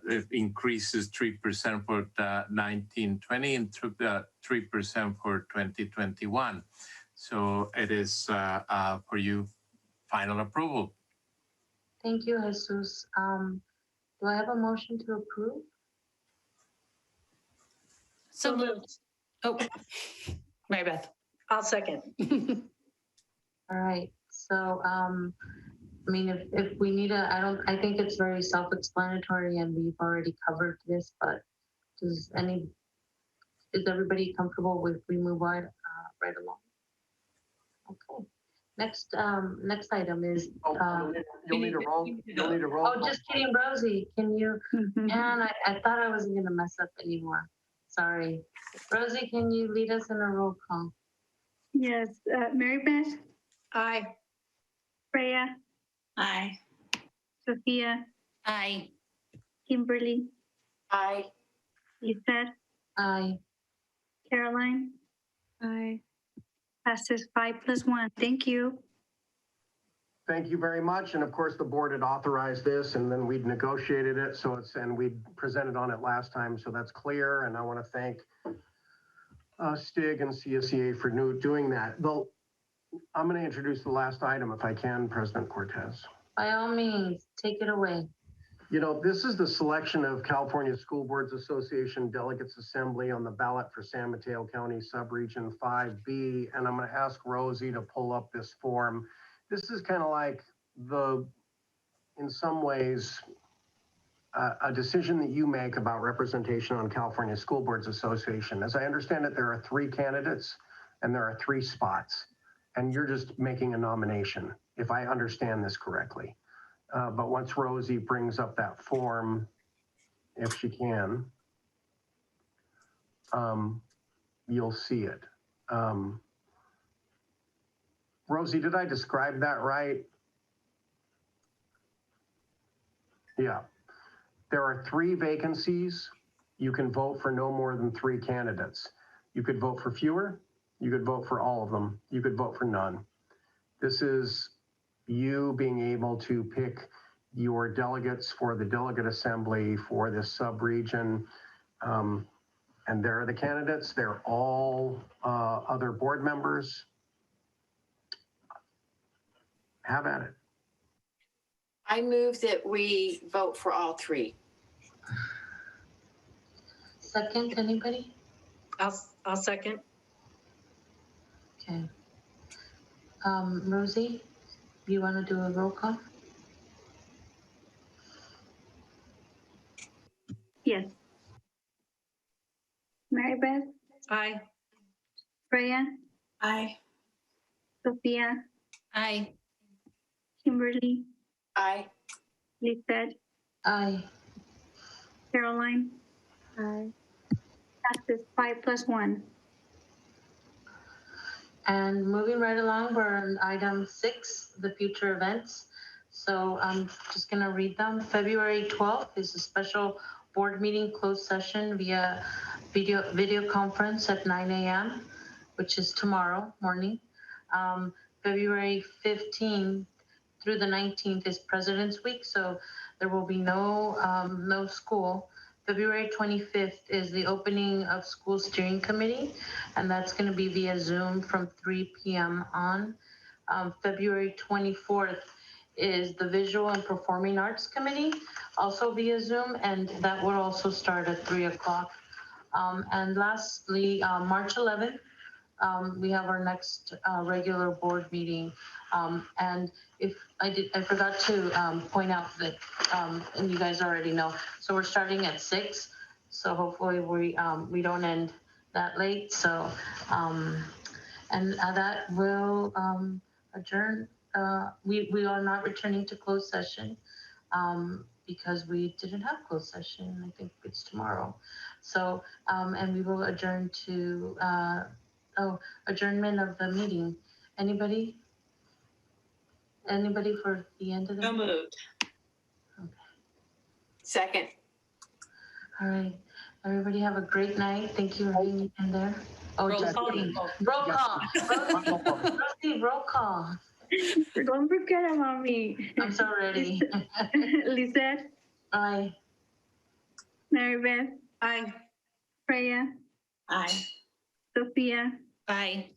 It increases 3% for 1920 and 3% for 2021. So it is for you final approval. Thank you, Jesus. Do I have a motion to approve? So moved. Oh, Mary Beth. I'll second. All right, so I mean, if we need I think it's very self-explanatory and we've already covered this, but is everybody comfortable with we move right along? Okay. Next item is. You'll need a roll. You'll need a roll. Oh, just kidding, Rosie. Can you? Man, I thought I wasn't gonna mess up anymore. Sorry, Rosie. Can you lead us in a roll call? Yes, Mary Beth, Aye. Freya, Aye. Sophia, Aye. Kimberly, Aye. Lisette, Aye. Caroline. Aye. Passes 5+1. Thank you. Thank you very much. And of course, the board had authorized this and then we'd negotiated it. So and we'd presented on it last time. So that's clear. And I want to thank Stig and CSEA for doing that. I'm going to introduce the last item if I can, President Cortez. By all means, take it away. You know, this is the selection of California School Boards Association Delegates Assembly on the ballot for San Mateo County Subregion 5B. And I'm going to ask Rosie to pull up this form. This is kind of like in some ways, a decision that you make about representation on California School Boards Association. As I understand it, there are 3 candidates and there are 3 spots. And you're just making a nomination, if I understand this correctly. But once Rosie brings up that form, if she can, you'll see it. Rosie, did I describe that right? Yeah. There are 3 vacancies. You can vote for no more than 3 candidates. You could vote for fewer. You could vote for all of them. You could vote for none. This is you being able to pick your delegates for the delegate assembly for this sub-region. And there are the candidates. They're all other board members. Have at it. I move that we vote for all three. Second, anybody? I'll second. Okay. Rosie, you want to do a roll call? Yes. Mary Beth, Aye. Freya, Aye. Sophia, Aye. Kimberly, Aye. Lisette, Aye. Caroline. Aye. Passes 5+1. And moving right along, we're on item 6, the future events. So I'm just going to read them. February 12th is a special board meeting closed session via video conference at 9 a.m., which is tomorrow morning. February 15th through the 19th is President's Week, so there will be no school. February 25th is the opening of School Steering Committee, and that's going to be via Zoom from 3 p.m. on. February 24th is the Visual and Performing Arts Committee, also via Zoom, and that will also start at 3 o'clock. And lastly, March 11th, we have our next regular board meeting. And if I forgot to point out that, and you guys already know, so we're starting at 6. So hopefully we don't end that late. So, and that will adjourn. We are not returning to closed session because we didn't have closed session. I think it's tomorrow. So, and we will adjourn to, adjournment of the meeting. Anybody for the end of the So meeting? moved. Okay. Second. All right. Everybody have a great night. Thank you for being in there. Oh, Roll just call. roll call. Rosie, roll call. Don't forget about me. I'm so ready. Lisette, Aye. Mary Beth, Aye. Freya, Aye. Sophia, Aye.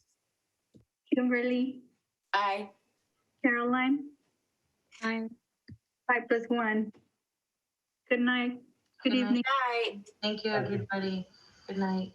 Kimberly, Aye. Caroline. Aye. 5+1. Good night. Good evening. Aye. Thank you, everybody. Good night.